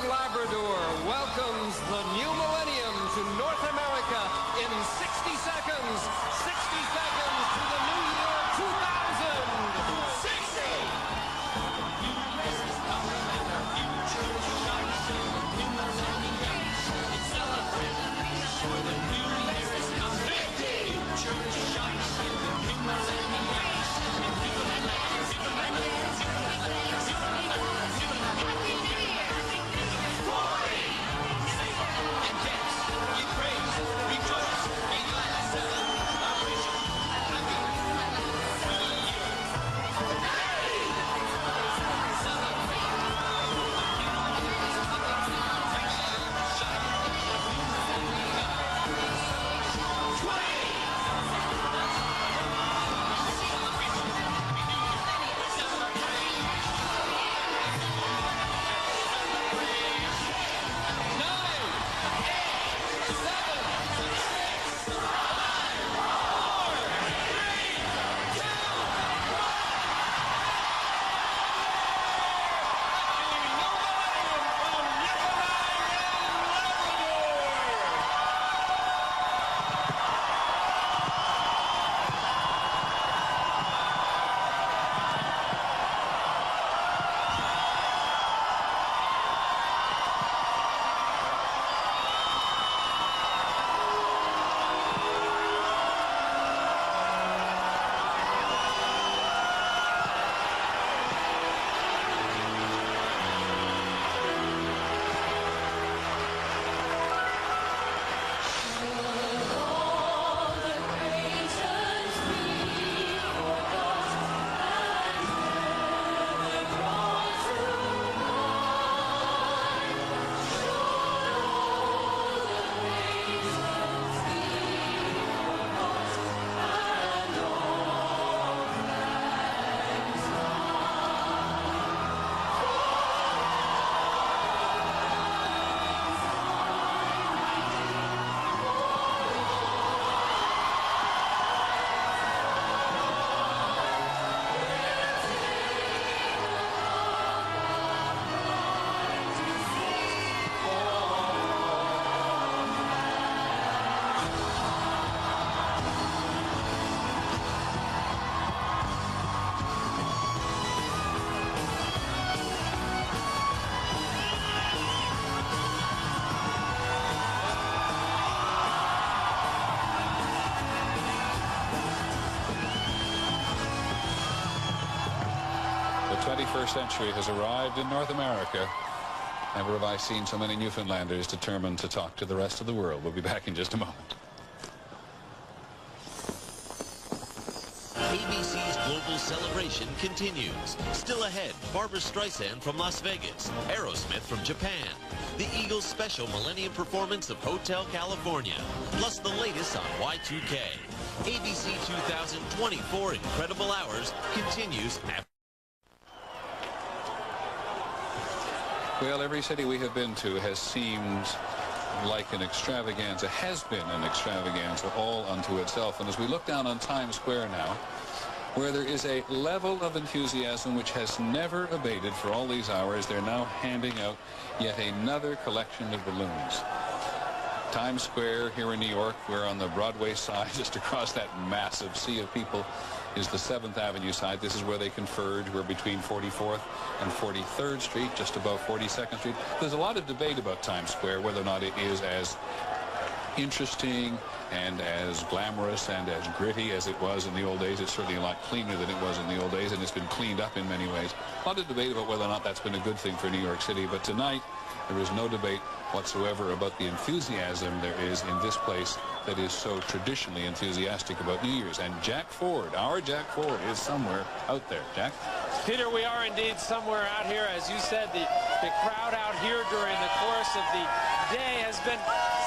Labrador welcomes the new millennium to North America in 60 seconds. 60 seconds to the new year 2000. 60! The 21st century has arrived in North America. Never have I seen so many Newfoundlanders determined to talk to the rest of the world. We'll be back in just a moment. ABC's global celebration continues. Still ahead, Barbra Streisand from Las Vegas, Aerosmith from Japan, the Eagles' special Millennium performance of Hotel California, plus the latest on Y2K. ABC 2024 Incredible Hours continues after. Well, every city we have been to has seemed like an extravaganza, has been an extravaganza all unto itself. And as we look down on Times Square now, where there is a level of enthusiasm which has never abated for all these hours, they're now handing out yet another collection of balloons. Times Square here in New York, we're on the Broadway side, just across that massive sea of people is the 7th Avenue side. This is where they converge. We're between 44th and 43rd Street, just above 42nd Street. There's a lot of debate about Times Square, whether or not it is as interesting and as glamorous and as gritty as it was in the old days. It's certainly a lot cleaner than it was in the old days, and it's been cleaned up in many ways. A lot of debate about whether or not that's been a good thing for New York City, but tonight there is no debate whatsoever about the enthusiasm there is in this place that is so traditionally enthusiastic about New Year's. And Jack Ford, our Jack Ford, is somewhere out there. Jack? Peter, we are indeed somewhere out here. As you said, the crowd out here during the course of the day has been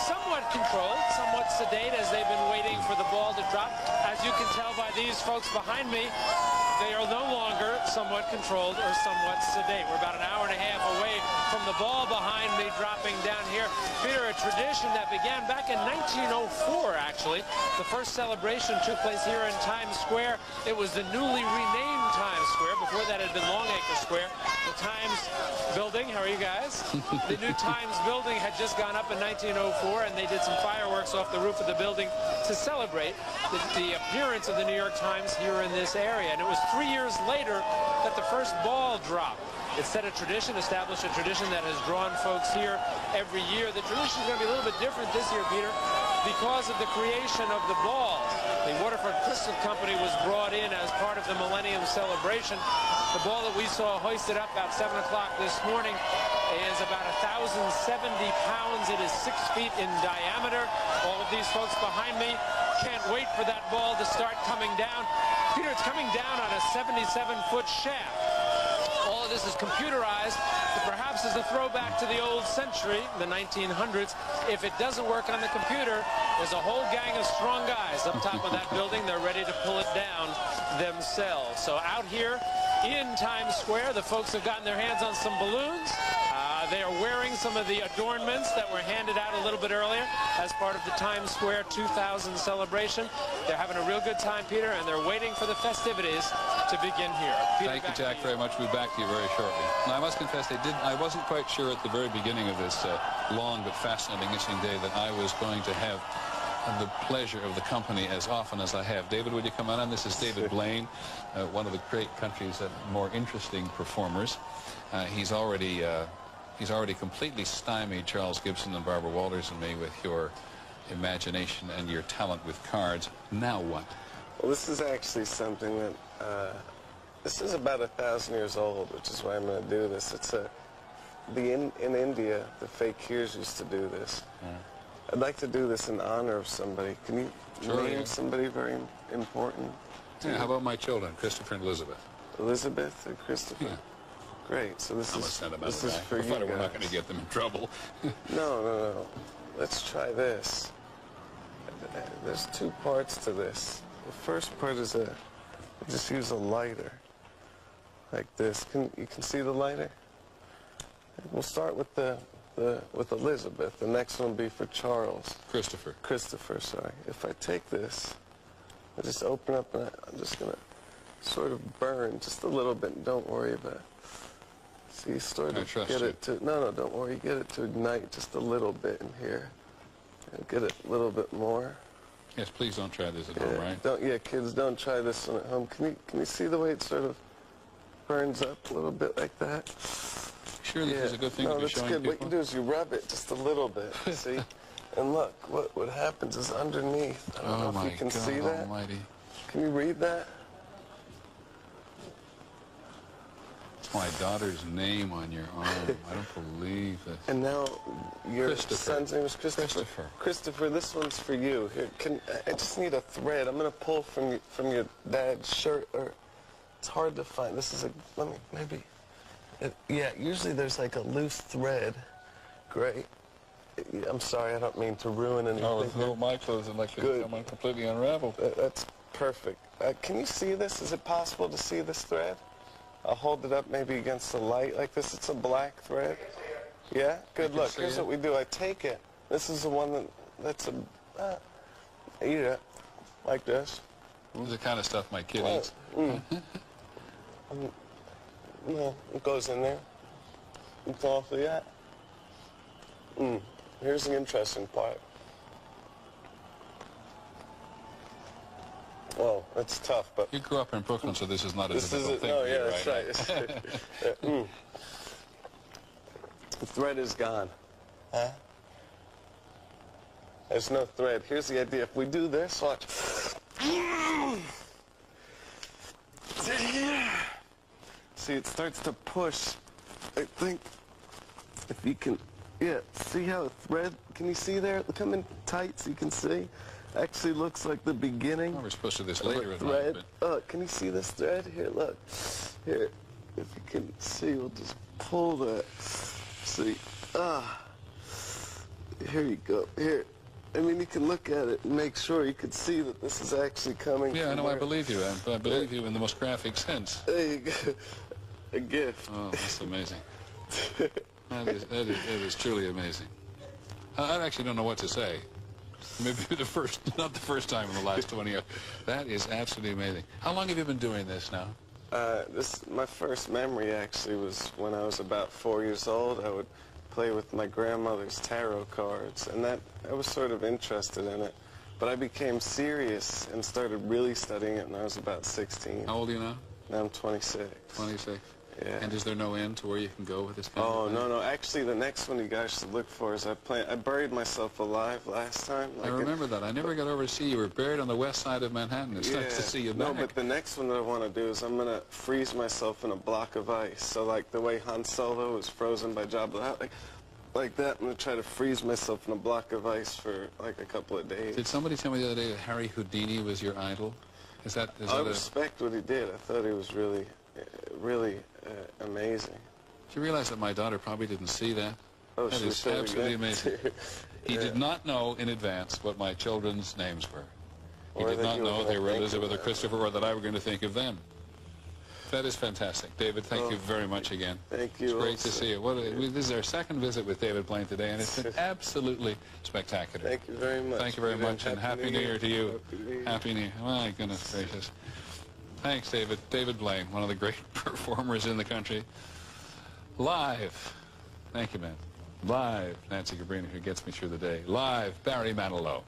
somewhat controlled, somewhat sedate as they've been waiting for the ball to drop. As you can tell by these folks behind me, they are no longer somewhat controlled or somewhat sedate. We're about an hour and a half away from the ball behind me dropping down here. Peter, a tradition that began back in 1904, actually. The first celebration took place here in Times Square. It was the newly renamed Times Square. Before that, it had been Longacre Square. The Times building, how are you guys? The new Times building had just gone up in 1904, and they did some fireworks off the roof of the building to celebrate the appearance of the New York Times here in this area. And it was 3 years later that the first ball dropped. It set a tradition, established a tradition that has drawn folks here every year. The tradition is going to be a little bit different this year, Peter, because of the creation of the balls. The Waterford Crystal Company was brought in as part of the Millennium celebration. The ball that we saw hoisted up about 7 o'clock this morning is about 1,070 pounds. It is 6 feet in diameter. All of these folks behind me can't wait for that ball to start coming down. Peter, it's coming down on a 77-foot shaft. All of this is computerized, but perhaps as a throwback to the old century, the 1900s. If it doesn't work on the computer, there's a whole gang of strong guys up top of that building. They're ready to pull it down themselves. So out here in Times Square, the folks have gotten their hands on some balloons. They are wearing some of the adornments that were handed out a little bit earlier as part of the Times Square 2000 celebration. They're having a real good time, Peter, and they're waiting for the festivities to begin here. Peter, thank you, Jack, very much. We'll be back to you very shortly. Now, I must confess, I wasn't quite sure at the very beginning of this long but fascinating, interesting day that I was going to have the pleasure of the company as often as I have. David, would you come on? This is David Blaine, one of the great country's more interesting performers. He's already completely stymied Charles Gibson and Barbara Walters and me with your imagination and your talent with cards. Now what? Well, this is actually something that, this is about 1,000 years old, which is why I'm going to do this. It's in India, the fakirs used to do this. I'd like to do this in honor of somebody. Can you name somebody very important? Yeah, how about my children, Christopher and Elizabeth? Elizabeth or Christopher? Yeah. Great. So this is for you guys. We're not going to get them in trouble. No. Let's try this. There's 2 parts to this. The first part is just use a lighter, like this. You can see the lighter? We'll start with with Elizabeth. The next one will be for Charles. Christopher, sorry. If I take this, I just open up and I'm just going to sort of burn just a little bit. Don't worry about it. So you sort of get it to, no, don't worry, you get it to ignite just a little bit in here. And get it a little bit more. Yes, please don't try this at home, right? Kids, don't try this one at home. Can you see the way it sort of burns up a little bit like that? Sure, this is a good thing to be showing people? What you do is you rub it just a little bit, see? And look, what happens is underneath, I don't know if you can see that. Almighty. Can you read that? My daughter's name on your arm. I don't believe this. And now your son's name is Christopher. Christopher, this one's for you. Here, I just need a thread. I'm gonna pull from your dad's shirt, or it's hard to find. This is maybe. Yeah, usually there's like a loose thread. Great. I'm sorry, I don't mean to ruin anything. No, with my clothes are like they come completely unraveled. That's perfect. Can you see this? Is it possible to see this thread? I'll hold it up maybe against the light like this. It's a black thread. Yeah? Good. Look, here's what we do. I take it. This is the one that's eat it. Like this. This is the kind of stuff my kid eats. No, it goes in there. It's off of that. Here's the interesting part. Well, it's tough, but... You grew up in Brooklyn, so this is not a difficult thing. No, yeah, that's right. The thread is gone. Huh? There's no thread. Here's the idea. If we do this, watch. See, it starts to push. I think if you can... Yeah, see how the thread... Can you see there? Come in tight so you can see. Actually looks like the beginning. We're supposed to do this later at night. Can you see this thread? Here, look. Here, if you can see, we'll just pull that. See, here you go. Here, I mean, you can look at it and make sure you can see that this is actually coming. Yeah, I know. I believe you. I believe you in the most graphic sense. There you go. A gift. Oh, that's amazing. That is truly amazing. I actually don't know what to say. Maybe not the first time in the last 20 years. That is absolutely amazing. How long have you been doing this now? My first memory actually was when I was about 4 years old. I would play with my grandmother's tarot cards, and I was sort of interested in it. But I became serious and started really studying it when I was about 16. How old are you now? Now I'm 26. 26. Yeah. And is there no end to where you can go with this kind of Oh, thing? no. Actually, the next one you guys should look for is I buried myself alive last time. I remember that. I never got over to see you. You were buried on the west side of Manhattan. It's nice to see you back. No, but the next one that I want to do is I'm going to freeze myself in a block of ice. So like the way Han Solo was frozen by Jabba the Hutt, like that, I'm going to try to freeze myself in a block of ice for like a couple of days. Did somebody tell me the other day that Harry Houdini was your idol? I respect what he did. I thought he was really amazing. Do you realize that my daughter probably didn't see that? Oh, that is absolutely amazing. He did not know in advance what my children's names were. He did not know they were Elizabeth or Christopher, or that I were going to think of them. That is fantastic. David, thank you very much again. Thank you. It's great to see you. This is our second visit with David Blaine today, and it's been absolutely spectacular. Thank you very much. Thank you very much, and Happy New Year to you. Happy New Year. My goodness gracious. Thanks, David. David Blaine, one of the great performers in the country. Live. Thank you, man. Live, Nancy Cabrini, who gets me through the day. Live, Barry Manilow.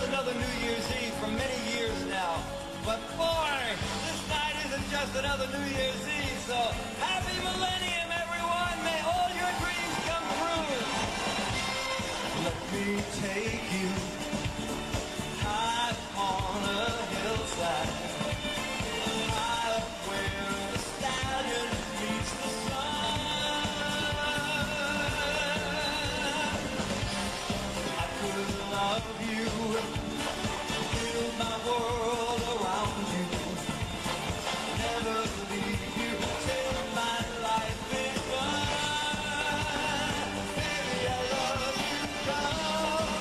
Another New Year's Eve for many years now. But boy, this night isn't just another New Year's Eve, so happy millennium, everyone! May all your dreams come true! Let me take you high on a hillside, high up where the stallion meets the sun. I could love you, build my world around you, never leave you till my life is done. Baby, I love you, come.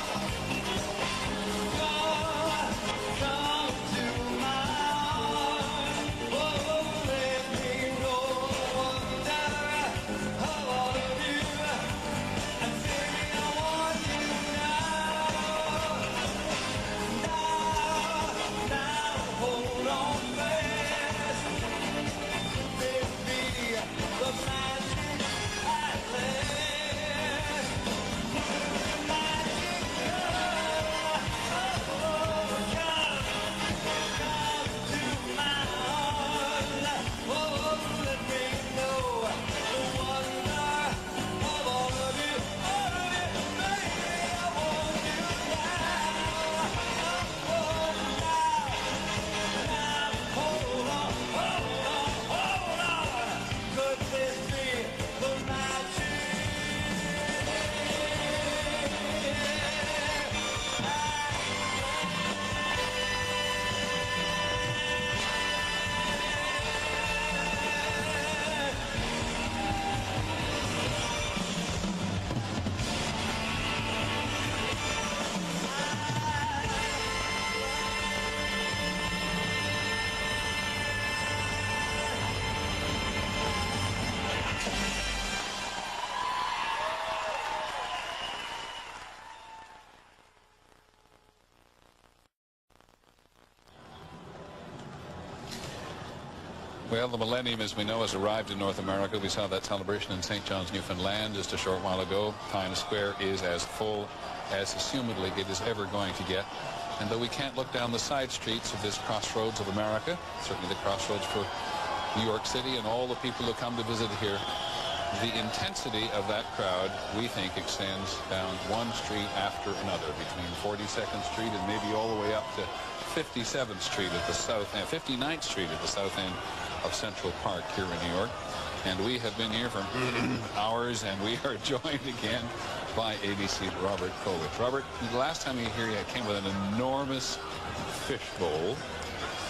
Well, the Millennium, as we know, has arrived in North America. We saw that celebration in St. John's, Newfoundland just a short while ago. Times Square is as full as assumedly it is ever going to get. And though we can't look down the side streets of this crossroads of America, certainly the crossroads for New York City and all the people who come to visit here, the intensity of that crowd, we think, extends down one street after another, between 42nd Street and maybe all the way up to 57th Street at the south end, 59th Street at the south end of Central Park here in New York. And we have been here for hours, and we are joined again by ABC's Robert Krulwich. Robert, the last time you were here, you came with an enormous fishbowl,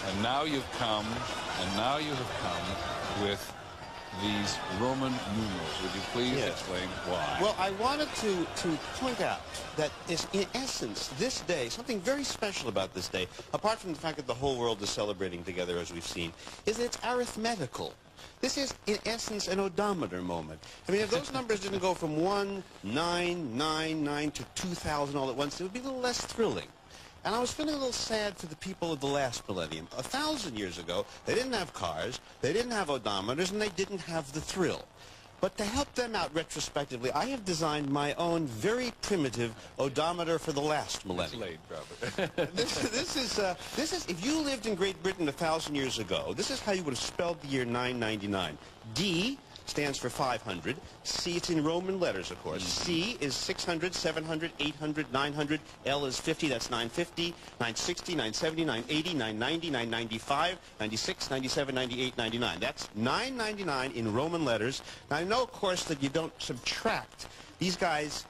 and now you've come, with these Roman numerals. Would you please explain why? Well, I wanted to point out that is, in essence, this day, something very special about this day, apart from the fact that the whole world is celebrating together, as we've seen, is that it's arithmetical. This is, in essence, an odometer moment. I mean, if those numbers didn't go from 1999 to 2000 all at once, it would be a little less thrilling. And I was feeling a little sad for the people of the last millennium. 1,000 years ago, they didn't have cars, they didn't have odometers, and they didn't have the thrill. But to help them out retrospectively, I have designed my own very primitive odometer for the last millennium. It's late, Robert. This is, if you lived in Great Britain 1,000 years ago, this is how you would have spelled the year 999. D stands for 500. C, it's in Roman letters, of course. C is 600, 700, 800, 900. L is 50, that's 950, 960, 970, 980, 990, 995, 96, 97, 98, 99. That's 999 in Roman letters. Now, I know, of course, that you don't subtract. These guys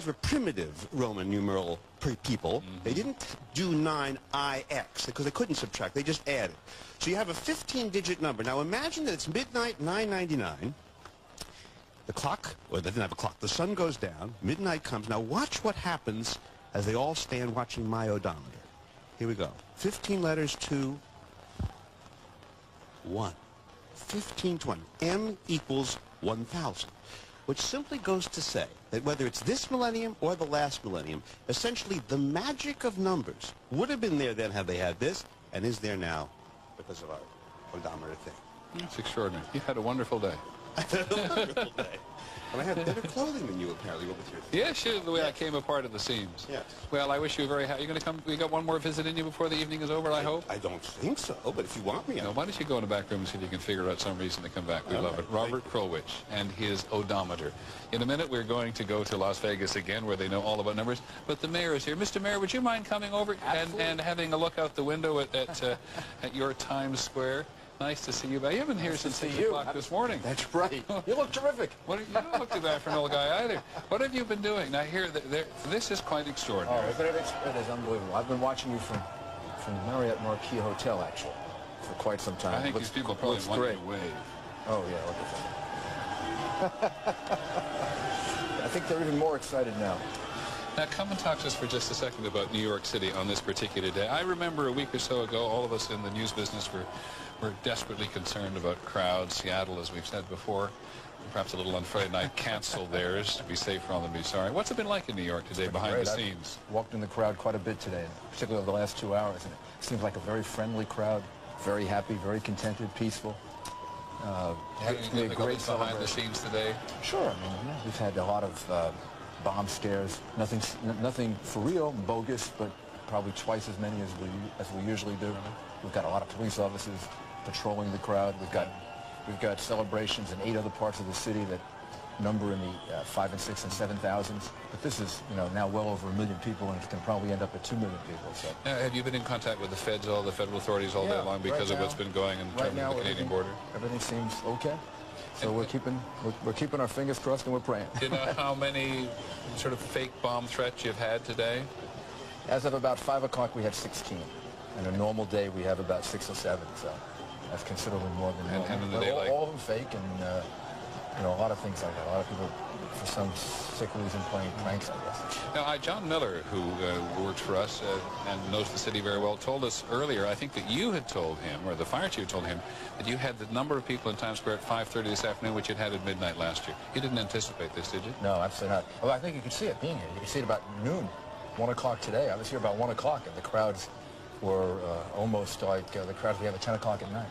were primitive Roman numeral people. They didn't do 9IX because they couldn't subtract. They just added. So you have a 15-digit number. Now imagine that it's midnight 999. The clock, or they didn't have a clock. The sun goes down. Midnight comes. Now watch what happens as they all stand watching my odometer. Here we go. 15 letters to 1. 15 to 1. M equals 1,000. Which simply goes to say that whether it's this millennium or the last millennium, essentially the magic of numbers would have been there then had they had this, and is there now because of our odometer thing. That's extraordinary. You've had a wonderful day. I had a wonderful day. And I have better clothing than you, apparently. What was your thing? Yes, the way I came apart at the seams. Yes. Well, I wish you a very happy. You're going to come. We got one more visit in you before the evening is over, I hope? I don't think so, but if you want me, no, why don't you go in the back room and see if you can figure out some reason to come back. We love it. Robert Krulwich and his odometer. In a minute, we're going to go to Las Vegas again, where they know all about numbers. But the mayor is here. Mr. Mayor, would you mind coming over and having a look out the window at your Times Square? Nice to see you back. You've been here since 6 o'clock this morning. That's right. You look terrific. You don't look too bad for an old guy either. What have you been doing? Now, here, this is quite extraordinary. Oh, it is unbelievable. I've been watching you from the Marriott Marquis Hotel, actually, for quite some time. I think these people probably want you to wave. Oh, yeah, look at that. I think they're even more excited now. Now, come and talk to us for just a second about New York City on this particular day. I remember a week or so ago, all of us in the news business were desperately concerned about crowds. Seattle, as we've said before, perhaps a little on Friday night, canceled theirs to be safe rather than be sorry. What's it been like in New York today behind the scenes? I've walked in the crowd quite a bit today, particularly over the last 2 hours. And it seems like a very friendly crowd, very happy, very contented, peaceful. It's been a great behind the scenes today. Sure. I mean, we've had a lot of bomb scares. Nothing for real, bogus, but probably twice as many as we usually do. We've got a lot of police officers patrolling the crowd. We've got celebrations in 8 other parts of the city that number in the 5 and 6 and 7,000s. But this is, now well over 1 million people, and it can probably end up at 2 million people. So. Now, have you been in contact with the feds, all the federal authorities all day long because of what's been going in terms of the Canadian border? Everything seems okay. So we're keeping our fingers crossed and we're praying. Do you know how many sort of fake bomb threats you've had today? As of about 5 o'clock, we had 16. And a normal day, we have about 6 or 7. So that's considerably more than normal. And all of them fake, and a lot of things like that. A lot of people, for some sick reason, playing pranks, I guess. Now, John Miller, who works for us and knows the city very well, told us earlier, I think that you had told him, or the fire chief told him, that you had the number of people in Times Square at 5:30 this afternoon, which you'd had at midnight last year. You didn't anticipate this, did you? No, absolutely not. Well, I think you could see it being here. You could see it about noon, 1 o'clock today. I was here about 1 o'clock, and the crowds were almost like the crowds we have at 10 o'clock at night.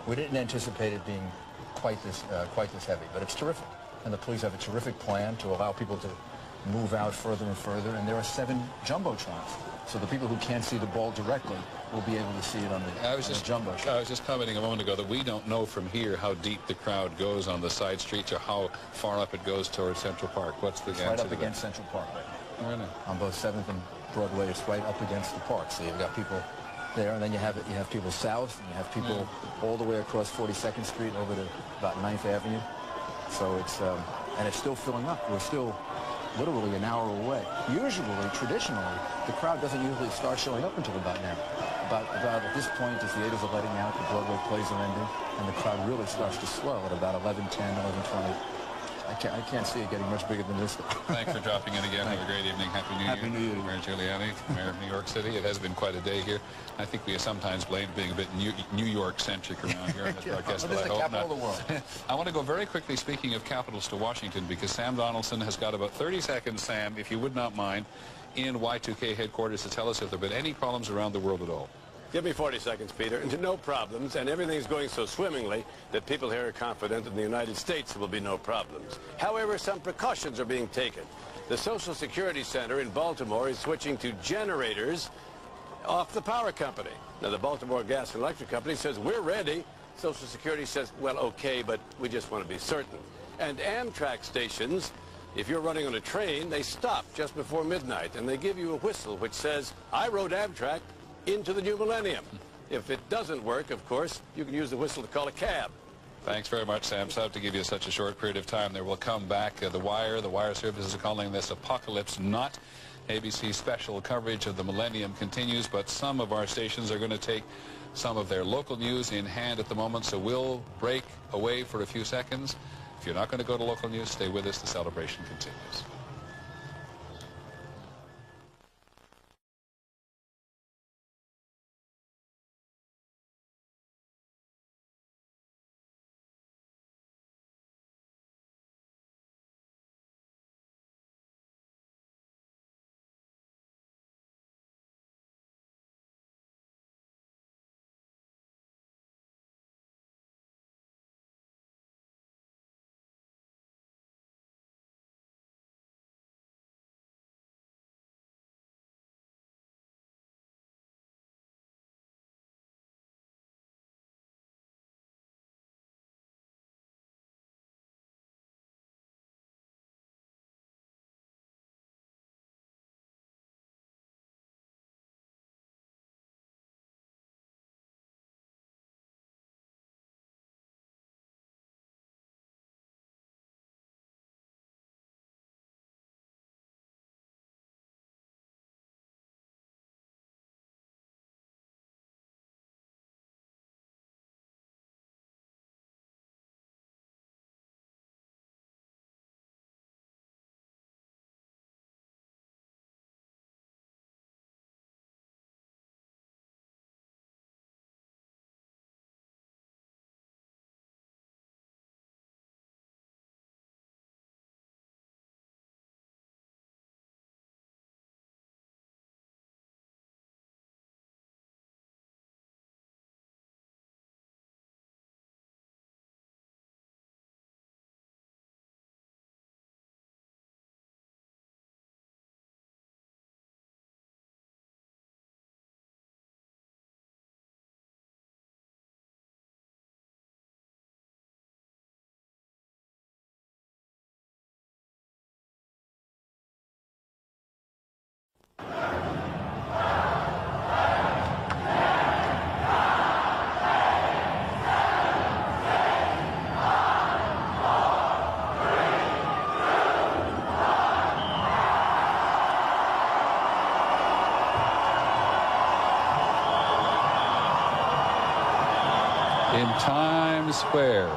We didn't anticipate it being quite this heavy, but it's terrific. And the police have a terrific plan to allow people to move out further and further, and there are 7 jumbotrons. So the people who can't see the ball directly will be able to see it on the jumbotron. I was just commenting a moment ago that we don't know from here how deep the crowd goes on the side streets or how far up it goes towards Central Park. What's the answer right up to that? against Central Park. Really? On both 7th and Broadway, it's right up against the park. So you've got people there, and then you have people south, and you have people all the way across 42nd Street over to about 9th Avenue. So it's and it's still filling up. We're still literally an hour away. Usually, traditionally, the crowd doesn't usually start showing up until about now. About at this point, the theaters are letting out, the Broadway plays are ending, and the crowd really starts to swell at about 11:10, 11:20. I can't see it getting much bigger than this. Thanks for dropping in again. Have a great evening. Happy New Year. Happy New Year. Mayor Giuliani, Mayor of New York City. It has been quite a day here. I think we are sometimes blamed being a bit New York-centric around here in this broadcast, but I hope not. Of the world. I want to go very quickly, speaking of capitals, to Washington, because Sam Donaldson has got about 30 seconds, Sam, if you would not mind, in Y2K headquarters to tell us if there have been any problems around the world at all. Give me 40 seconds, Peter. And no problems, and everything's going so swimmingly that people here are confident in the United States there will be no problems. However, some precautions are being taken. The Social Security Center in Baltimore is switching to generators off the power company. Now, the Baltimore Gas and Electric Company says, we're ready. Social Security says, well, okay, but we just want to be certain. And Amtrak stations, if you're running on a train, they stop just before midnight, and they give you a whistle which says, I rode Amtrak into the new millennium. If it doesn't work, of course, you can use the whistle to call a cab. Thanks very much, Sam. Sorry to give you such a short period of time. There will come back. The Wire services are calling this Apocalypse Not. ABC special coverage of the millennium continues, but some of our stations are going to take some of their local news in hand at the moment, so we'll break away for a few seconds. If you're not going to go to local news, stay with us. The celebration continues.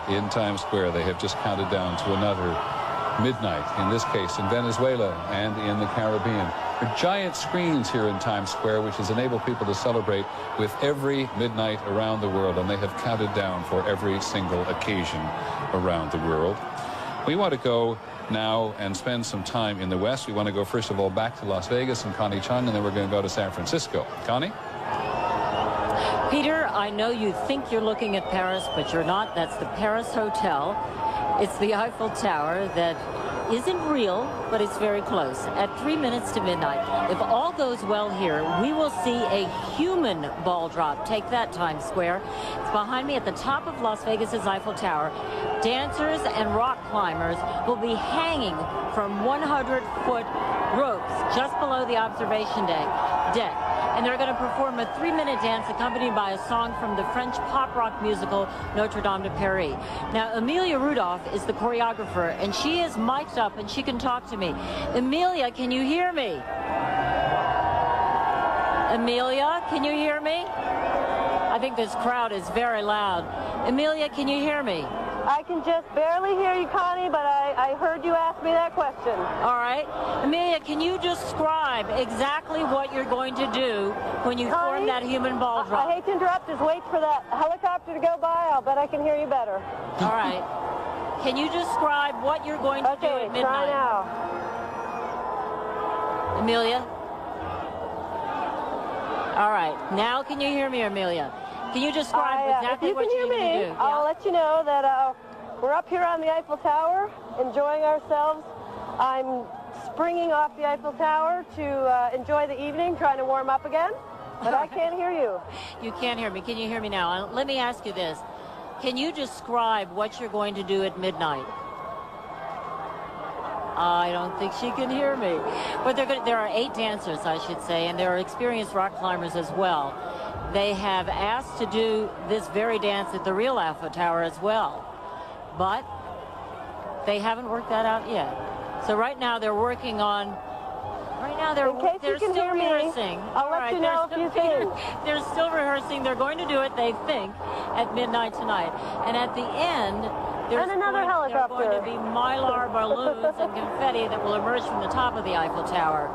In Times Square, they have just counted down to another midnight, in this case in Venezuela and in the Caribbean. There are giant screens here in Times Square, which has enabled people to celebrate with every midnight around the world, and they have counted down for every single occasion around the world. We want to go now and spend some time in the West. We want to go, first of all, back to Las Vegas and Connie Chung, and then we're going to go to San Francisco. Connie? Peter, I know you think you're looking at Paris, but you're not. That's the Paris Hotel. It's the Eiffel Tower that isn't real, but it's very close. At 3 minutes to midnight, if all goes well here, we will see a human ball drop. Take that, Times Square. It's behind me at the top of Las Vegas's Eiffel Tower. Dancers and rock climbers will be hanging from 100-foot ropes just below the observation deck. And they're going to perform a 3-minute dance accompanied by a song from the French pop rock musical Notre Dame de Paris. Now, Amelia Rudolph is the choreographer, and she is mic'd up and she can talk to me. Amelia, can you hear me? Amelia, can you hear me? I think this crowd is very loud. Amelia, can you hear me? I can just barely hear you, Connie, but I heard you ask me that question. All right. Amelia, can you describe exactly what you're going to do when you form that human ball drop? I hate to interrupt. Just wait for that helicopter to go by. I'll bet I can hear you better. All right. Can you describe what you're going to do at midnight? Try now. Amelia? All right. Now can you hear me, Amelia? Can you describe exactly what you're going to do? I'll let you know that we're up here on the Eiffel Tower, enjoying ourselves. I'm springing off the Eiffel Tower to enjoy the evening, trying to warm up again, but I can't hear you. You can't hear me. Can you hear me now? Let me ask you this. Can you describe what you're going to do at midnight? I don't think she can hear me. But there are 8 dancers, I should say, and there are experienced rock climbers as well. They have asked to do this very dance at the real Eiffel Tower as well. But they haven't worked that out yet. So right now they're working on... Right now they're still rehearsing. I'll let you know a few things. They're still rehearsing. They're going to do it, they think, at midnight tonight. And at the end, there's going to be mylar balloons and confetti that will emerge from the top of the Eiffel Tower.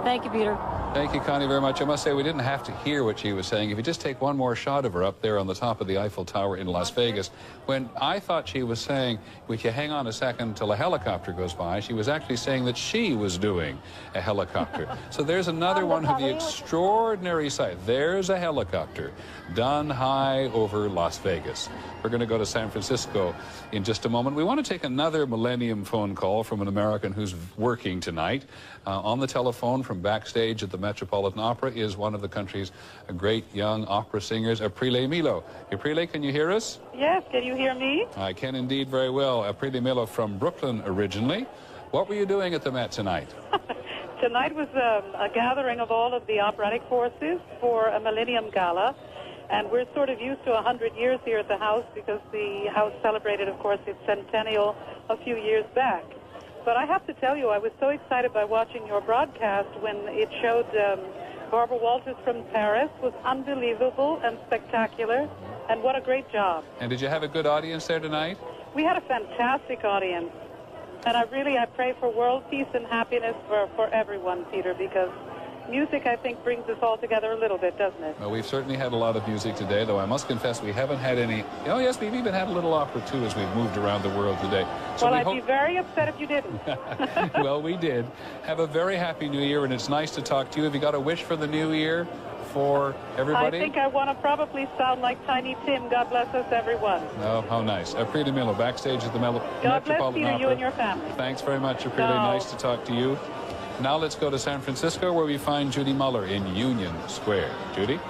Thank you, Peter. Thank you, Connie, very much. I must say we didn't have to hear what she was saying. If you just take one more shot of her up there on the top of the Eiffel Tower in Las Vegas, when I thought she was saying, if you hang on a second till a helicopter goes by, she was actually saying that she was doing a helicopter. So there's another one of the extraordinary sight. There's a helicopter done high over Las Vegas. We're going to go to San Francisco in just a moment. We want to take another Millennium phone call from an American who's working tonight. On the telephone from backstage at the Metropolitan Opera is one of the country's great young opera singers, Aprile Milo. Aprile, can you hear us? Yes, can you hear me? I can indeed very well. Aprile Milo from Brooklyn originally. What were you doing at the Met tonight? Tonight was a gathering of all of the operatic forces for a Millennium Gala. And we're sort of used to 100 years here at the house because the house celebrated, of course, its centennial a few years back. But I have to tell you, I was so excited by watching your broadcast when it showed Barbara Walters from Paris. It was unbelievable and spectacular, and what a great job. And did you have a good audience there tonight? We had a fantastic audience, and I pray for world peace and happiness for everyone, Peter, because music, I think, brings us all together a little bit, doesn't it? Well, we've certainly had a lot of music today, though I must confess we haven't had any... Oh, yes, we've even had a little opera, too, as we've moved around the world today. So well, I'd be very upset if you didn't. Well, we did. Have a very happy New Year, and it's nice to talk to you. Have you got a wish for the New Year for everybody? I think I want to probably sound like Tiny Tim. God bless us, everyone. Oh, how nice. Aprile Milo, backstage at the Metropolitan God bless Peter, Opera. you and your family. Thanks very much, Aprile. Nice to talk to you. Now let's go to San Francisco, where we find Judy Muller in Union Square. Judy?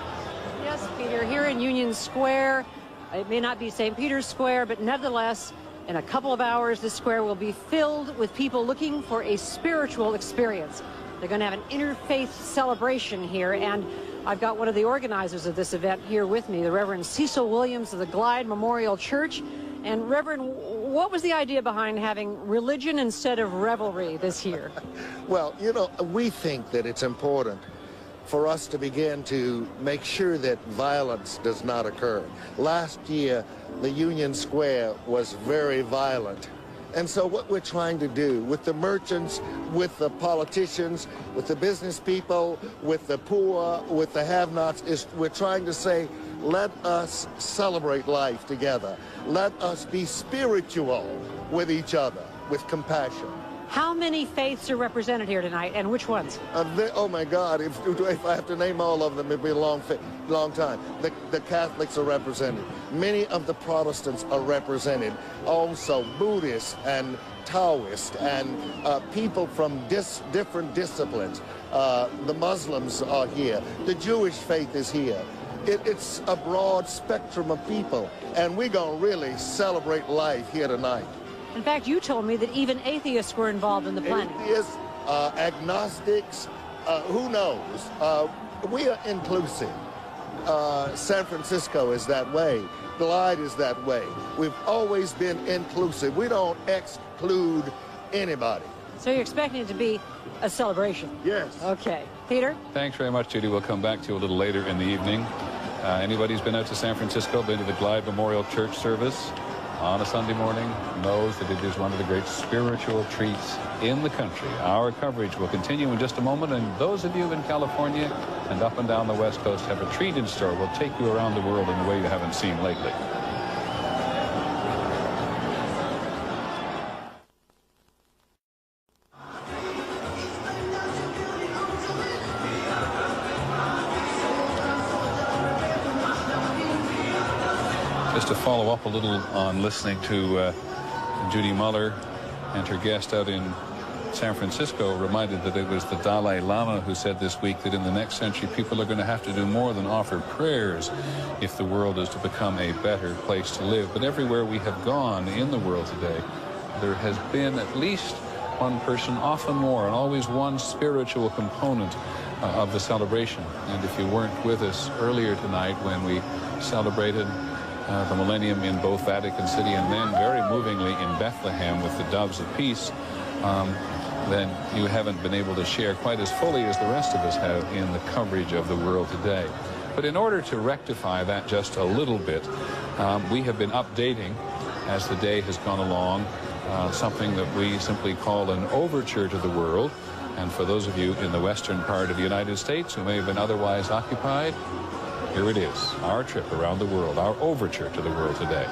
Yes, Peter, here in Union Square. It may not be St. Peter's Square, but nevertheless, in a couple of hours, the square will be filled with people looking for a spiritual experience. They're going to have an interfaith celebration here, and I've got one of the organizers of this event here with me, the Reverend Cecil Williams of the Glide Memorial Church. And Reverend, what was the idea behind having religion instead of revelry this year? Well, you know, we think that it's important for us to begin to make sure that violence does not occur. Last year, the Union Square was very violent. And so what we're trying to do with the merchants, with the politicians, with the business people, with the poor, with the have-nots, is we're trying to say, let us celebrate life together. Let us be spiritual with each other, with compassion. How many faiths are represented here tonight, and which ones? Oh my God! If I have to name all of them, it'd be a long time. The Catholics are represented. Many of the Protestants are represented. Also, Buddhists and Taoists and people from different disciplines. The Muslims are here. The Jewish faith is here. It's a broad spectrum of people, and we're going to really celebrate life here tonight. In fact, you told me that even atheists were involved in the planning. Atheists, agnostics, who knows? We are inclusive. San Francisco is that way. Glide is that way. We've always been inclusive. We don't exclude anybody. So you're expecting it to be a celebration? Yes. Okay. Peter? Thanks very much, Judy. We'll come back to you a little later in the evening. Anybody who's been out to San Francisco, been to the Glide Memorial Church service on a Sunday morning, knows that it is one of the great spiritual treats in the country. Our coverage will continue in just a moment, and those of you in California and up and down the West Coast have a treat in store. We'll take you around the world in a way you haven't seen lately. Just to follow up a little on listening to Judy Muller and her guest out in San Francisco, reminded that it was the Dalai Lama who said this week that in the next century people are going to have to do more than offer prayers if the world is to become a better place to live. But everywhere we have gone in the world today, there has been at least one person, often more, and always one spiritual component of the celebration. And if you weren't with us earlier tonight when we celebrated the Millennium in both Vatican City and then very movingly in Bethlehem with the Doves of Peace, then you haven't been able to share quite as fully as the rest of us have in the coverage of the world today. But in order to rectify that just a little bit, we have been updating as the day has gone along something that we simply call an overture to the world. And for those of you in the western part of the United States who may have been otherwise occupied, here it is, our trip around the world, our overture to the world today.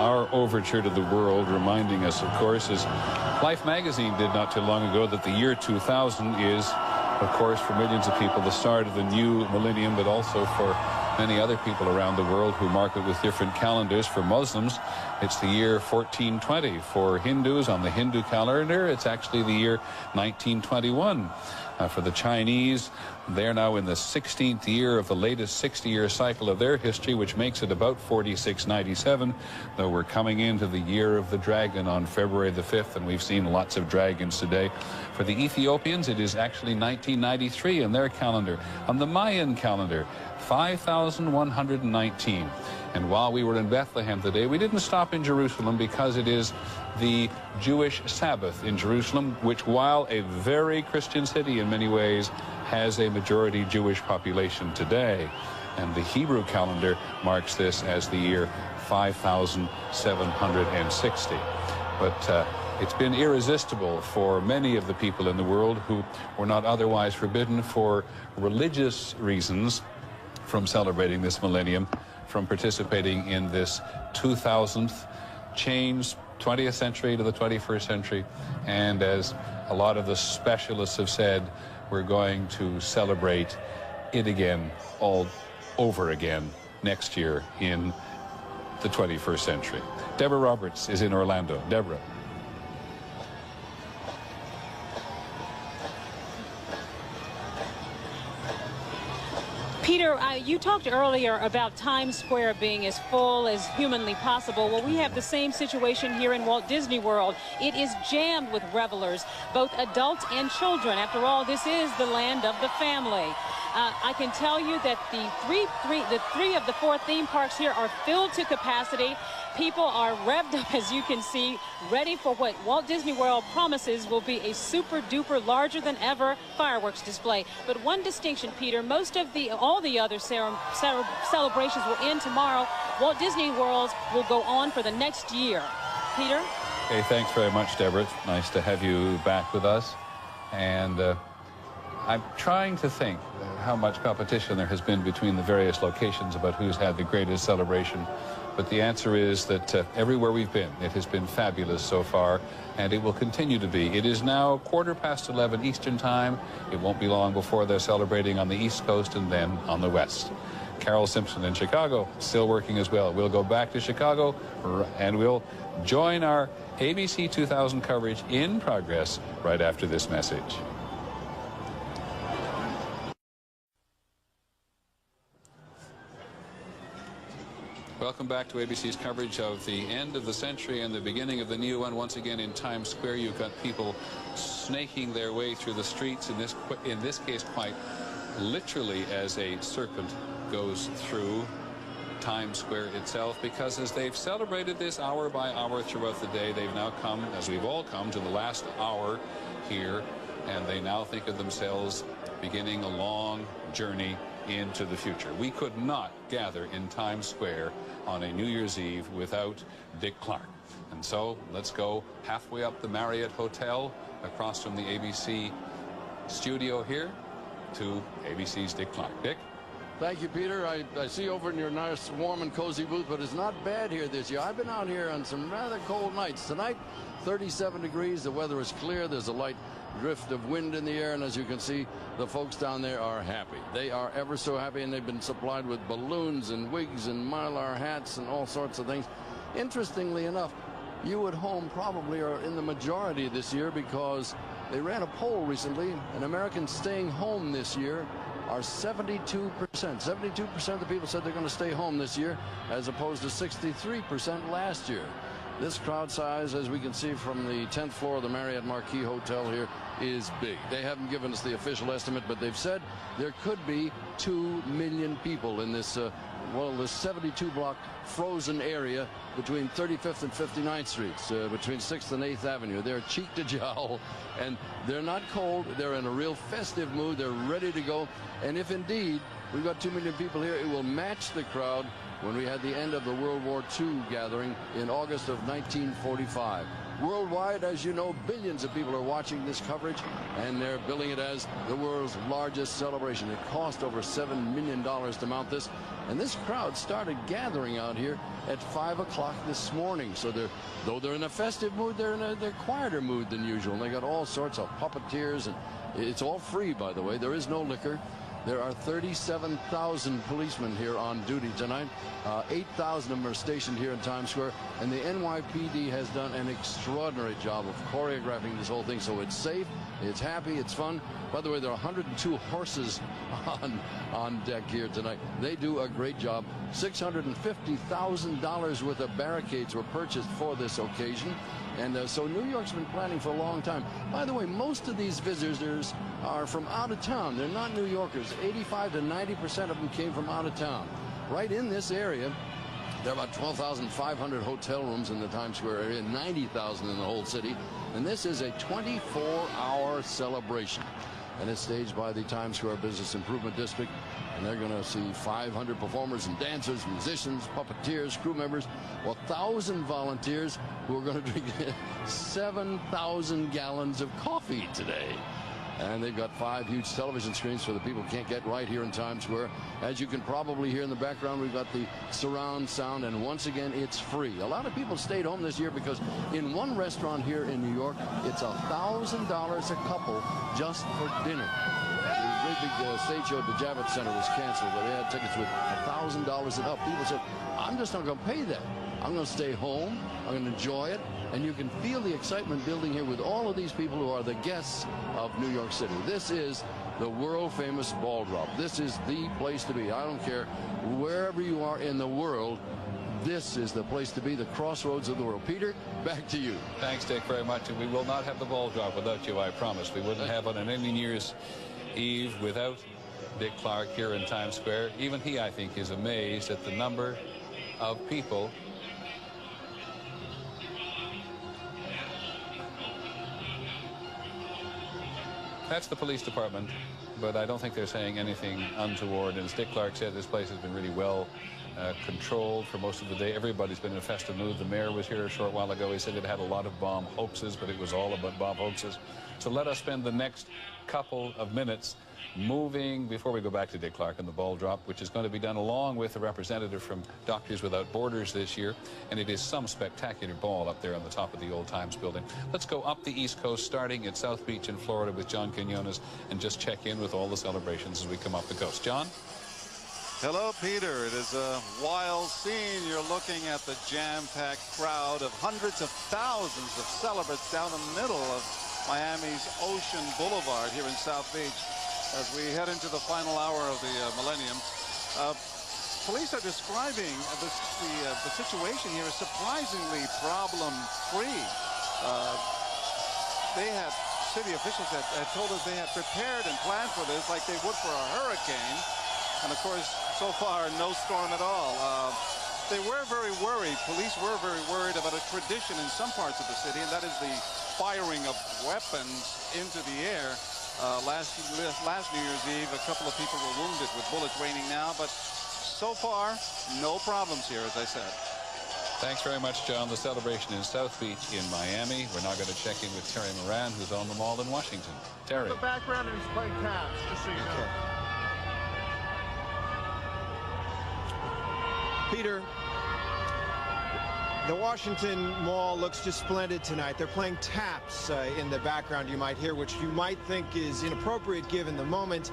our overture to the world, reminding us, of course, as Life magazine did not too long ago, that the year 2000 is, of course, for millions of people, the start of the new millennium, but also for many other people around the world who mark it with different calendars. For Muslims, it's the year 1420. For Hindus, on the Hindu calendar, it's actually the year 1921. For the Chinese, they're now in the 16th year of the latest 60-year cycle of their history, which makes it about 4697, though we're coming into the year of the dragon on February the 5th, and we've seen lots of dragons today. For the Ethiopians, it is actually 1993 in their calendar. On the Mayan calendar, 5,119. And while we were in Bethlehem today, we didn't stop in Jerusalem because it is the Jewish Sabbath in Jerusalem, which, while a very Christian city in many ways, has a majority Jewish population today. And the Hebrew calendar marks this as the year 5,760. But it's been irresistible for many of the people in the world who were not otherwise forbidden for religious reasons from celebrating this millennium, from participating in this 2000th change, 20th century to the 21st century. And as a lot of the specialists have said, we're going to celebrate it again, all over again, next year in the 21st century. Deborah Roberts is in Orlando. Deborah. Peter, you talked earlier about Times Square being as full as humanly possible. Well, we have the same situation here in Walt Disney World. It is jammed with revelers, both adults and children. After all, this is the land of the family. I can tell you that the three of the four theme parks here are filled to capacity. People are revved up, as you can see, ready for what Walt Disney World promises will be a super-duper larger-than-ever fireworks display. But one distinction, Peter, all the other celebrations will end tomorrow. Walt Disney World will go on for the next year. Peter? Hey, thanks very much, Deborah. It's nice to have you back with us. And I'm trying to think how much competition there has been between the various locations about who's had the greatest celebration. But the answer is that everywhere we've been, it has been fabulous so far, and it will continue to be. It is now 11:15 Eastern Time. It won't be long before they're celebrating on the East Coast and then on the West. Carol Simpson in Chicago, still working as well. We'll go back to Chicago, and we'll join our ABC 2000 coverage in progress right after this message. Welcome back to ABC's coverage of the end of the century and the beginning of the new one. Once again in Times Square, you've got people snaking their way through the streets, in this case quite literally, as a serpent goes through Times Square itself, because as they've celebrated this hour by hour throughout the day, they've now come, as we've all come, to the last hour here, and they now think of themselves beginning a long journey into the future. We could not gather in Times Square on a New Year's Eve without Dick Clark. And so let's go halfway up the Marriott Hotel across from the ABC studio here to ABC's Dick Clark. Dick? Thank you, Peter. I see you over in your nice, warm and cozy booth, but it's not bad here this year. I've been out here on some rather cold nights. Tonight, 37 degrees. The weather is clear. There's a light drift of wind in the air, and as you can see, the folks down there are happy. They are ever so happy, and they've been supplied with balloons and wigs and Mylar hats and all sorts of things. Interestingly enough, you at home probably are in the majority this year, because they ran a poll recently, and Americans staying home this year are 72%. 72% of the people said they're going to stay home this year, as opposed to 63% last year. This crowd size, as we can see from the 10th floor of the Marriott Marquis Hotel here, is big. They haven't given us the official estimate, but they've said there could be 2 million people in this, this 72-block frozen area between 35th and 59th Streets, between 6th and 8th Avenue. They're cheek to jowl, and they're not cold. They're in a real festive mood. They're ready to go. And if indeed we've got 2 million people here, it will match the crowd when we had the end of the World War II gathering in August of 1945. worldwide. As you know, billions of people are watching this coverage, and they're billing it as the world's largest celebration. It cost over $7 million to mount this, and this crowd started gathering out here at 5 o'clock this morning. So though they're in a festive mood, they're in a quieter mood than usual. And they got all sorts of puppeteers, and it's all free, by the way. There is no liquor. There are 37,000 policemen here on duty tonight. 8,000 of them are stationed here in Times Square, and the NYPD has done an extraordinary job of choreographing this whole thing, so it's safe, it's happy, it's fun. By the way, there are 102 horses on deck here tonight. They do a great job. $650,000 worth of barricades were purchased for this occasion. And so New York's been planning for a long time. By the way, most of these visitors are from out of town. They're not New Yorkers. 85 to 90% of them came from out of town. Right in this area, there are about 12,500 hotel rooms in the Times Square area, 90,000 in the whole city. And this is a 24-hour celebration. And it's staged by the Times Square Business Improvement District. And they're going to see 500 performers and dancers, musicians, puppeteers, crew members, 1,000 volunteers who are going to drink 7,000 gallons of coffee today. And they've got 5 huge television screens for the people who can't get right here in Times Square. As you can probably hear in the background, we've got the surround sound, and once again, it's free. A lot of people stayed home this year because in one restaurant here in New York, it's $1,000 a couple just for dinner. The great big stage show at the Javits Center was canceled, but they had tickets with $1,000 and up. People said, I'm just not going to pay that. I'm going to stay home. I'm going to enjoy it. And you can feel the excitement building here with all of these people who are the guests of New York City. This is the world-famous ball drop. This is the place to be. I don't care wherever you are in the world. This is the place to be, the crossroads of the world. Peter, back to you. Thanks, Dick, very much. And we will not have the ball drop without you, I promise. We wouldn't have it on any New Year's Eve without Dick Clark here in Times Square. Even he, I think, is amazed at the number of people That's the police department, but I don't think they're saying anything untoward. And as Dick Clark said, this place has been really well controlled for most of the day. Everybody's been in a festive mood. The mayor was here a short while ago. He said it had a lot of bomb hoaxes, but it was all about bomb hoaxes. So let us spend the next couple of minutes moving before we go back to Dick Clark and the ball drop, which is going to be done along with a representative from Doctors Without Borders this year. And it is some spectacular ball up there on the top of the Old Times building. Let's go up the East Coast, starting at South Beach in Florida with John Quinones, and just check in with all the celebrations as we come up the coast. John? Hello, Peter. It is a wild scene. You're looking at the jam-packed crowd of hundreds of thousands of celebrants down the middle of Miami's Ocean Boulevard here in South Beach as we head into the final hour of the Millennium. Police are describing the situation here as surprisingly problem-free. City officials had told us they had prepared and planned for this like they would for a hurricane. And of course, so far, no storm at all. They were very worried. Police were very worried about a tradition in some parts of the city, and that is the firing of weapons into the air. Last New Year's Eve, a couple of people were wounded with bullets raining now, but so far, no problems here, as I said. Thanks very much, John. The celebration in South Beach in Miami. We're now going to check in with Terry Moran, who's on the mall in Washington. Terry. The background is playing taps, just so you know. Peter, the Washington Mall looks just splendid tonight. They're playing taps in the background you might hear, which you might think is inappropriate given the moment.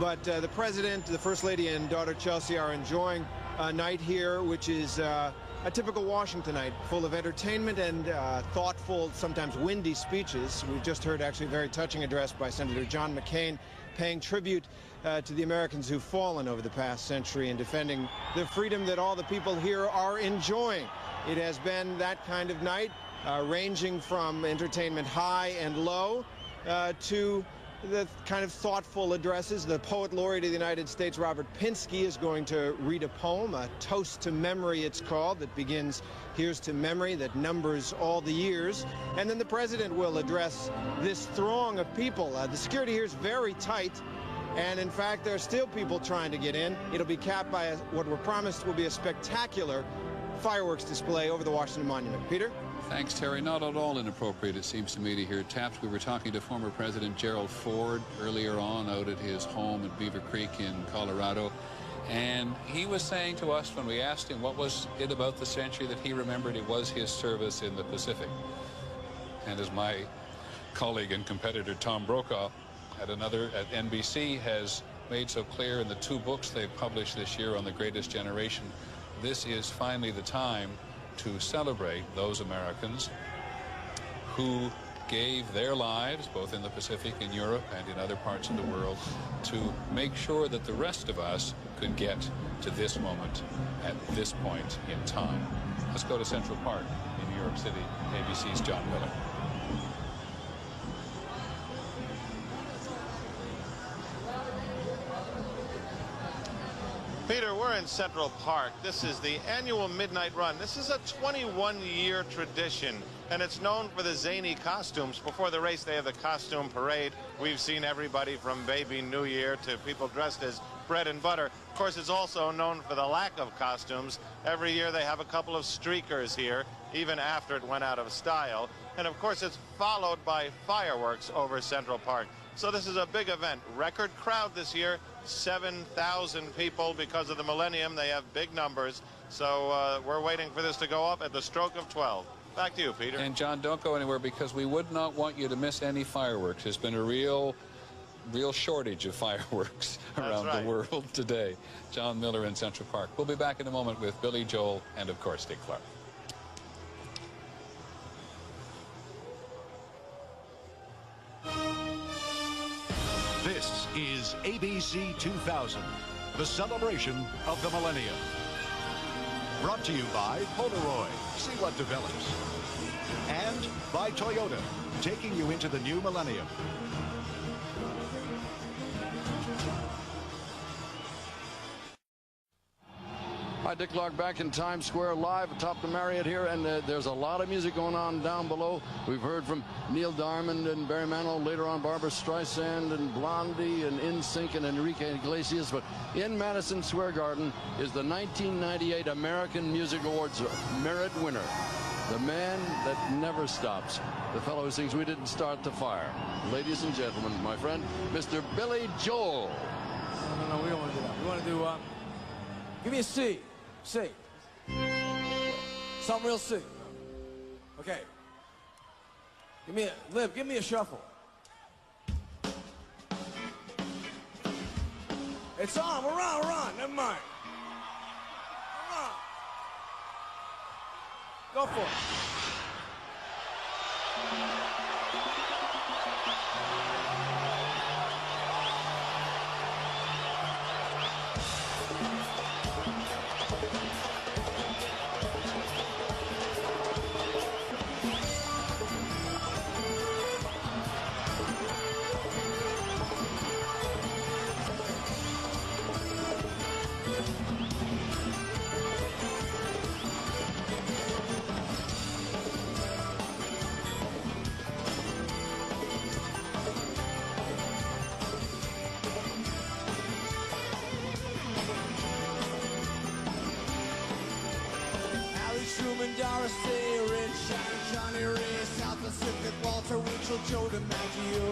But the President, the First Lady, and daughter Chelsea are enjoying a night here, which is a typical Washington night, full of entertainment and thoughtful, sometimes windy speeches. We've just heard actually a very touching address by Senator John McCain paying tribute to the Americans who've fallen over the past century and defending the freedom that all the people here are enjoying. It has been that kind of night, ranging from entertainment high and low to the kind of thoughtful addresses. The Poet Laureate of the United States, Robert Pinsky, is going to read a poem, a toast to memory it's called, that begins, "Here's to memory," that numbers all the years. And then the President will address this throng of people. The security here is very tight. And in fact, there are still people trying to get in. It'll be capped by what we're promised will be a spectacular fireworks display over the Washington Monument. Peter? Thanks, Terry. Not at all inappropriate, it seems to me, to hear taps. We were talking to former President Gerald Ford earlier on out at his home at Beaver Creek in Colorado. And he was saying to us when we asked him what was it about the century that he remembered, it was his service in the Pacific. And as my colleague and competitor Tom Brokaw at NBC has made so clear in the 2 books they've published this year on the Greatest Generation, this is finally the time to celebrate those Americans who gave their lives, both in the Pacific, in Europe, and in other parts of the world, to make sure that the rest of us could get to this moment at this point in time. Let's go to Central Park in New York City. ABC's John Miller. Peter, we're in Central Park. This is the annual Midnight Run. This is a 21-year tradition, and it's known for the zany costumes. Before the race, they have the costume parade. We've seen everybody from Baby New Year to people dressed as bread and butter. Of course, it's also known for the lack of costumes. Every year they have a couple of streakers here, even after it went out of style. And of course, it's followed by fireworks over Central Park. So this is a big event. Record crowd this year, 7,000 people because of the Millennium. They have big numbers. So we're waiting for this to go up at the stroke of 12. Back to you, Peter. And John, don't go anywhere because we would not want you to miss any fireworks. There's been a real shortage of fireworks around the world today. John Miller in Central Park. We'll be back in a moment with Billy Joel and, of course, Dick Clark. This is ABC 2000, the celebration of the millennium. Brought to you by Polaroid, see what develops. And by Toyota, taking you into the new millennium. Hi, Dick Clark back in Times Square live atop the Marriott here, and there's a lot of music going on down below. We've heard from Neil Diamond and Barry Manilow, later on Barbra Streisand and Blondie and NSYNC and Enrique Iglesias, but in Madison Square Garden is the 1998 American Music Awards merit winner, the man that never stops, the fellow who sings "We Didn't Start the Fire." Ladies and gentlemen, my friend, Mr. Billy Joel. No, we don't want to do that. We want to do, give me a C. C. Something real C. Okay. Give me a shuffle. It's on. We're on. Never mind. We're on. Go for it. Doris Day, Red Shine, Johnny Ray, South Pacific, Walter Winchell, Joe DiMaggio,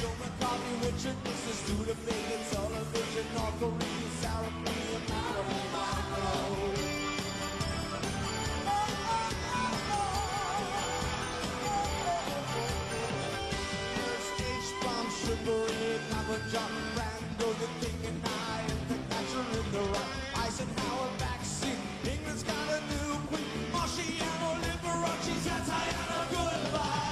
Joe McCarthy, Richard Mrs. Duda, Bacon, Television, North Korea, Sarah Korea, Marilyn Monroe. H-bomb, Sugar Ray, Papa John, Brando, the King and I, and the Catcher in the Rye, Eisenhower backseat, England's got a new queen. Marciano, Liberace, Tatiana, goodbye.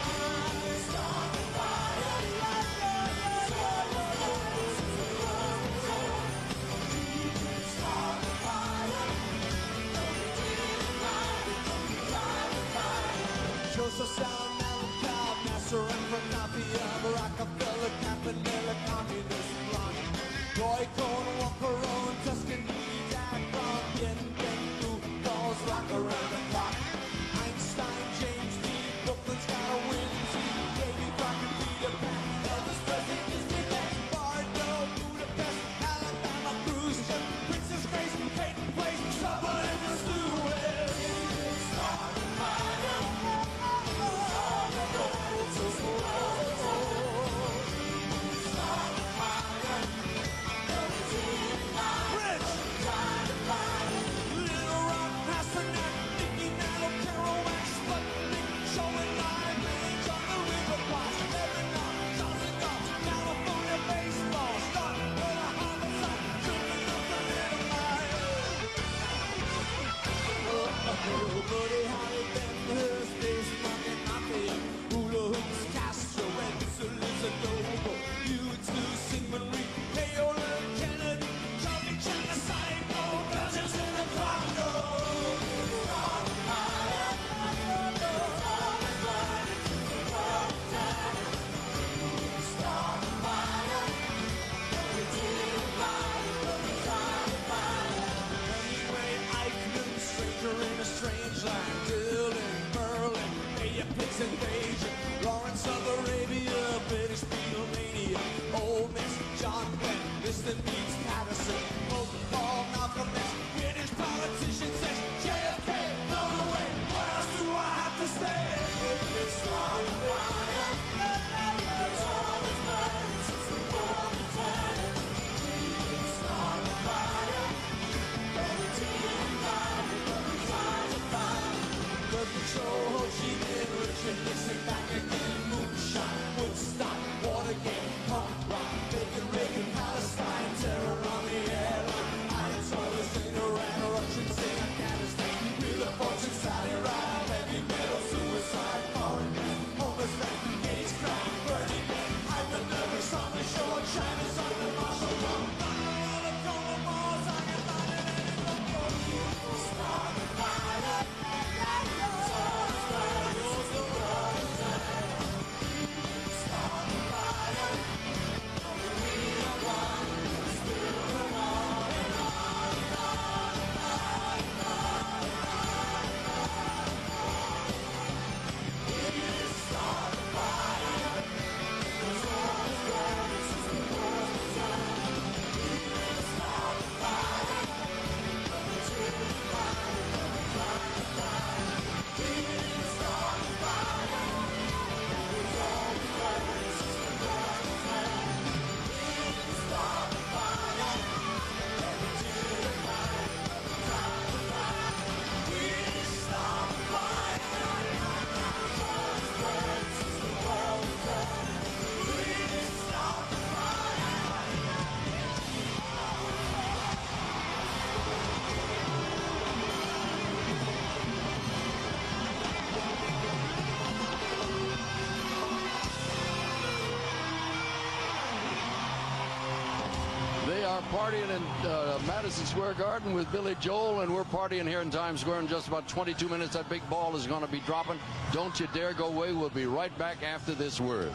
partying in Madison Square Garden with Billy Joel, and we're partying here in Times Square in just about 22 minutes. That big ball is going to be dropping. Don't you dare go away. We'll be right back after this word.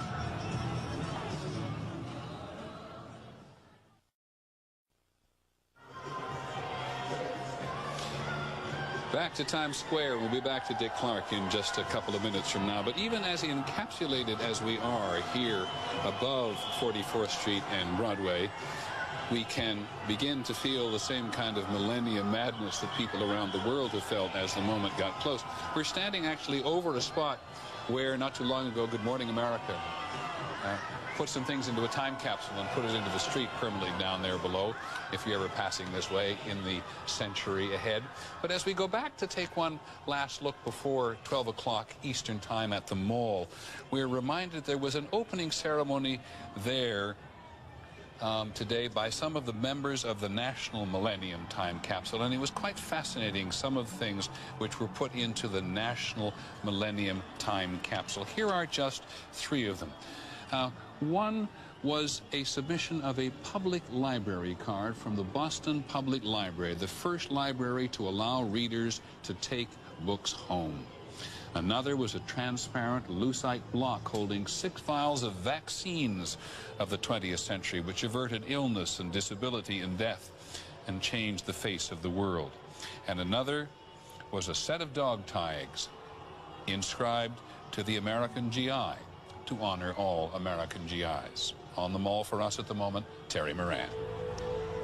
Back to Times Square. We'll be back to Dick Clark in just a couple of minutes from now. But even as encapsulated as we are here above 44th Street and Broadway, we can begin to feel the same kind of millennium madness that people around the world have felt as the moment got close. We're standing actually over a spot where not too long ago Good Morning America put some things into a time capsule and put it into the street permanently down there below, if you're ever passing this way in the century ahead. But as we go back to take one last look before 12 o'clock Eastern Time at the mall, we're reminded there was an opening ceremony there today by some of the members of the National Millennium Time Capsule, and it was quite fascinating, some of the things which were put into the National Millennium Time Capsule. Here are just three of them. One was a submission of a public library card from the Boston Public Library, the first library to allow readers to take books home. Another was a transparent lucite block holding 6 vials of vaccines of the 20th century, which averted illness and disability and death and changed the face of the world. And another was a set of dog tags inscribed to the American GI, to honor all American GIs. On the mall for us at the moment, Terry Moran.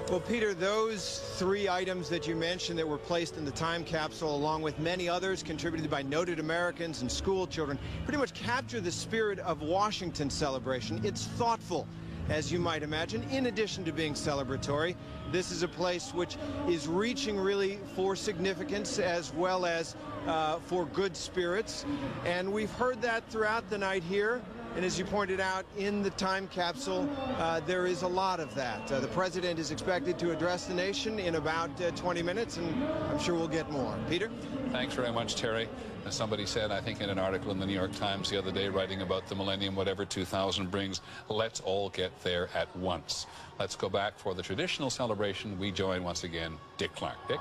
Well, Peter, those three items that you mentioned that were placed in the time capsule, along with many others contributed by noted Americans and school children, pretty much capture the spirit of Washington's celebration. It's thoughtful, as you might imagine, in addition to being celebratory. This is a place which is reaching really for significance as well as for good spirits. And we've heard that throughout the night here. And as you pointed out, in the time capsule, there is a lot of that. The president is expected to address the nation in about 20 minutes, and I'm sure we'll get more. Peter? Thanks very much, Terry. As somebody said, I think in an article in the New York Times the other day, writing about the millennium, whatever 2000 brings, let's all get there at once. Let's go back for the traditional celebration. We join once again Dick Clark. Dick?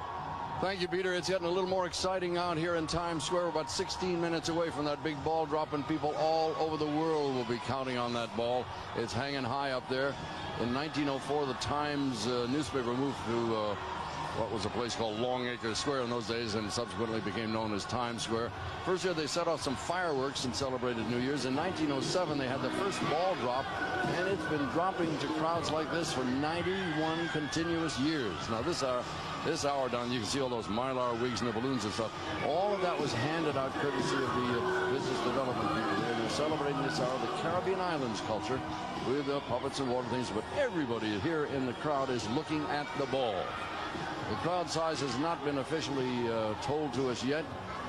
Thank you, Peter. It's getting a little more exciting out here in Times Square. We're about 16 minutes away from that big ball drop, and people all over the world will be counting on that ball. It's hanging high up there. In 1904, the Times newspaper moved to what was a place called Longacre Square in those days, and subsequently became known as Times Square. First year they set off some fireworks and celebrated New Year's. In 1907 they had the first ball drop, and it's been dropping to crowds like this for 91 continuous years. Now this hour down, you can see all those mylar wigs and the balloons and stuff. All of that was handed out courtesy of the business development people. They're celebrating this hour, the Caribbean Islands culture, with the puppets and water things, but everybody here in the crowd is looking at the ball. The crowd size has not been officially told to us yet,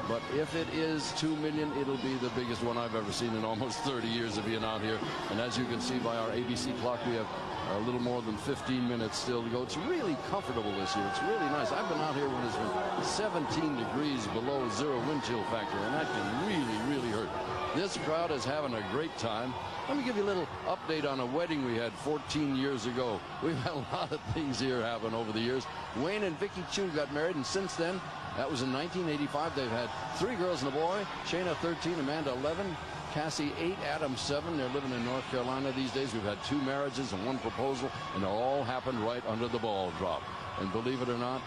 but if it is 2 million, it'll be the biggest one I've ever seen in almost 30 years of being out here. And as you can see by our ABC clock, we have a little more than 15 minutes still to go. It's really comfortable this year. It's really nice. I've been out here when it's been 17 degrees below zero wind chill factor, and that can really, really hurt. This crowd is having a great time. Let me give you a little update on a wedding we had 14 years ago. We've had a lot of things here happen over the years. Wayne and Vicky Chu got married, and since then, that was in 1985, they've had 3 girls and a boy. Shayna 13, Amanda 11, Cassie 8, Adam 7. They're living in North Carolina these days. We've had 2 marriages and 1 proposal, and it all happened right under the ball drop. And believe it or not,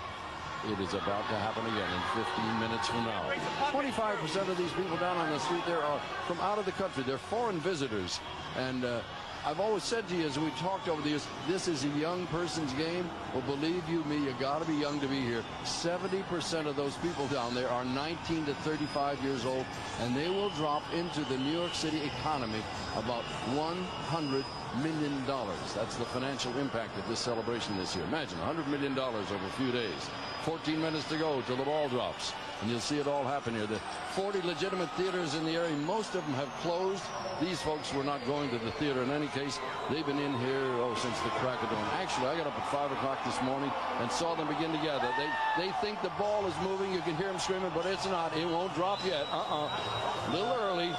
it is about to happen again in 15 minutes from now. 25% of these people down on the street there are from out of the country. They're foreign visitors. And I've always said to you as we talked over the years, this is a young person's game. Well, believe you me, you got to be young to be here. 70% of those people down there are 19 to 35 years old, and they will drop into the New York City economy about $100 million. That's the financial impact of this celebration this year. Imagine $100 million over a few days. 14 minutes to go till the ball drops, and you'll see it all happen here. The 40 legitimate theaters in the area, most of them have closed. These folks were not going to the theater in any case. They've been in here, since the crack of dawn. Actually, I got up at 5 o'clock this morning and saw them begin to gather. They think the ball is moving. You can hear them screaming, but it's not. It won't drop yet. A little early.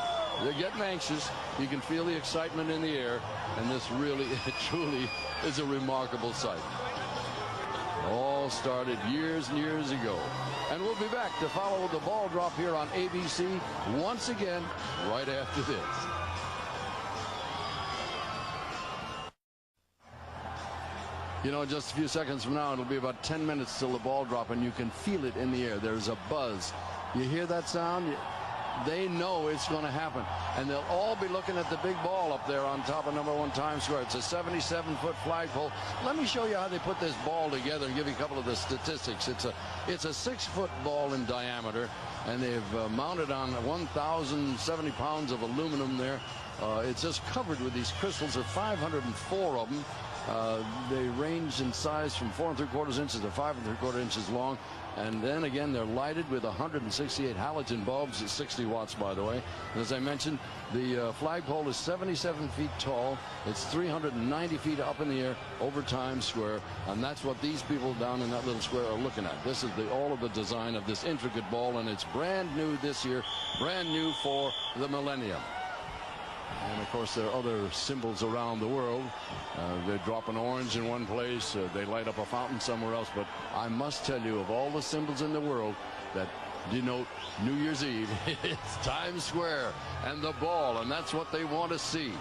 They're getting anxious. You can feel the excitement in the air, and this really, truly is a remarkable sight. All started years and years ago. And we'll be back to follow the ball drop here on ABC once again right after this. You know, just a few seconds from now, it'll be about 10 minutes till the ball drop, and you can feel it in the air. There's a buzz. You hear that sound? They know it's going to happen. And they'll all be looking at the big ball up there on top of #1 Times Square. It's a 77-foot flagpole. Let me show you how they put this ball together and give you a couple of the statistics. It's a 6-foot ball in diameter, and they've mounted on 1,070 pounds of aluminum there. It's just covered with these crystals. There are 504 of them. They range in size from 4 3/4 inches to 5 3/4 inches long. And then again, they're lighted with 168 halogen bulbs at 60 watts, by the way. And as I mentioned, the flagpole is 77 feet tall. It's 390 feet up in the air over Times Square. And that's what these people down in that little square are looking at. This is all of the design of this intricate ball, and it's brand new this year, brand new for the Millennium. And of course, there are other symbols around the world. They drop an orange in one place, they light up a fountain somewhere else. But I must tell you, of all the symbols in the world that denote New Year's Eve, it's Times Square and the ball, and that's what they want to see.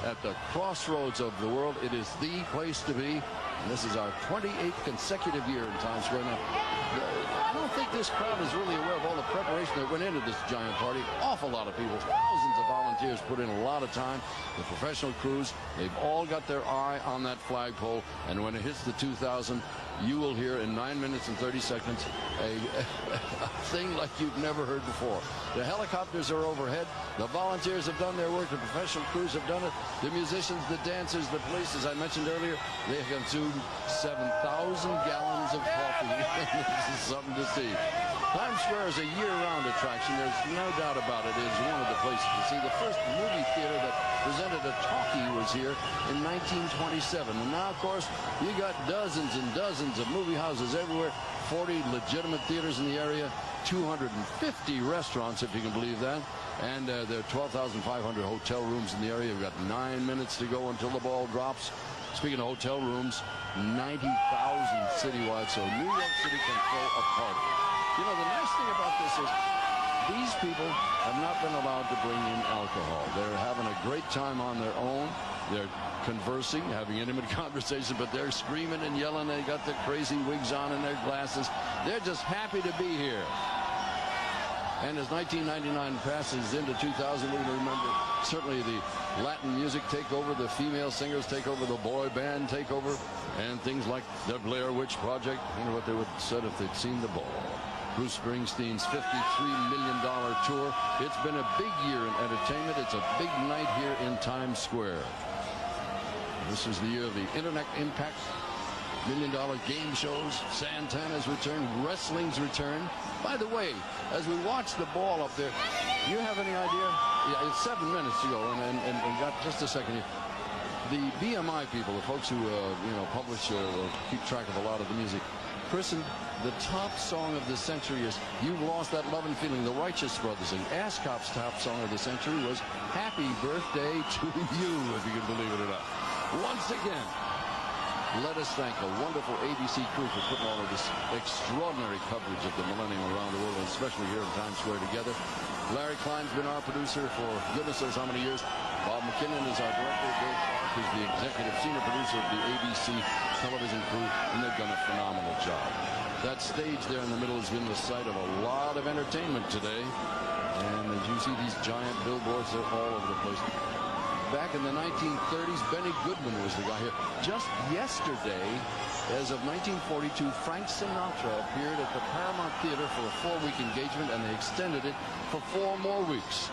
At the crossroads of the world, it is the place to be. And this is our 28th consecutive year in Times Square. Now, I don't think this crowd is really aware of all the preparation that went into this giant party. Awful lot of people, thousands of volunteers put in a lot of time. The professional crews, they've all got their eye on that flagpole. And when it hits the 2,000, you will hear in 9 minutes and 30 seconds a thing like you've never heard before. The helicopters are overhead. The volunteers have done their work. The professional crews have done it. The musicians, the dancers, the police, as I mentioned earlier, they have consumed 7,000 gallons of coffee. This is something to see. Times Square is a year-round attraction. There's no doubt about it. It is one of the places to see. The first movie theater that presented a talkie was here in 1927. And now, of course, you got dozens and dozens of movie houses everywhere, 40 legitimate theaters in the area, 250 restaurants, if you can believe that. And there are 12,500 hotel rooms in the area. We've got 9 minutes to go until the ball drops. Speaking of hotel rooms, 90,000 citywide, so New York City can throw a party. You know, the nice thing about this is these people have not been allowed to bring in alcohol. They're having a great time on their own. They're conversing, having intimate conversation, but they're screaming and yelling. They got their crazy wigs on and their glasses. They're just happy to be here. And as 1999 passes into 2000, we remember certainly the Latin music take over, the female singers take over, the boy band take over, and things like the Blair Witch Project. I wonder what they would have said if they'd seen the ball. Bruce Springsteen's $53 million tour. It's been a big year in entertainment. It's a big night here in Times Square. This is the year of the Internet Impact, $1 million game shows, Santana's return, wrestling's return. By the way, as we watch the ball up there, do you have any idea? Yeah, it's 7 minutes to go, and got just a second here. The BMI people, the folks who publish or keep track of a lot of the music, christened the top song of the century is "You've Lost That Love and Feeling." The Righteous Brothers and Ascop's top song of the century was "Happy Birthday to You," if you can believe it or not. Once again, let us thank a wonderful ABC crew for putting all of this extraordinary coverage of the Millennium around the world, and especially here in Times Square together. Larry Klein's been our producer for goodness knows how many years. Bob McKinnon is our director. Dave Clark is the executive senior producer of the ABC television crew, and they've done a phenomenal job. That stage there in the middle has been the site of a lot of entertainment today. And as you see these giant billboards, they're all over the place. Back in the 1930s, Benny Goodman was the guy here. Just yesterday, as of 1942, Frank Sinatra appeared at the Paramount Theater for a 4-week engagement, and they extended it for 4 more weeks.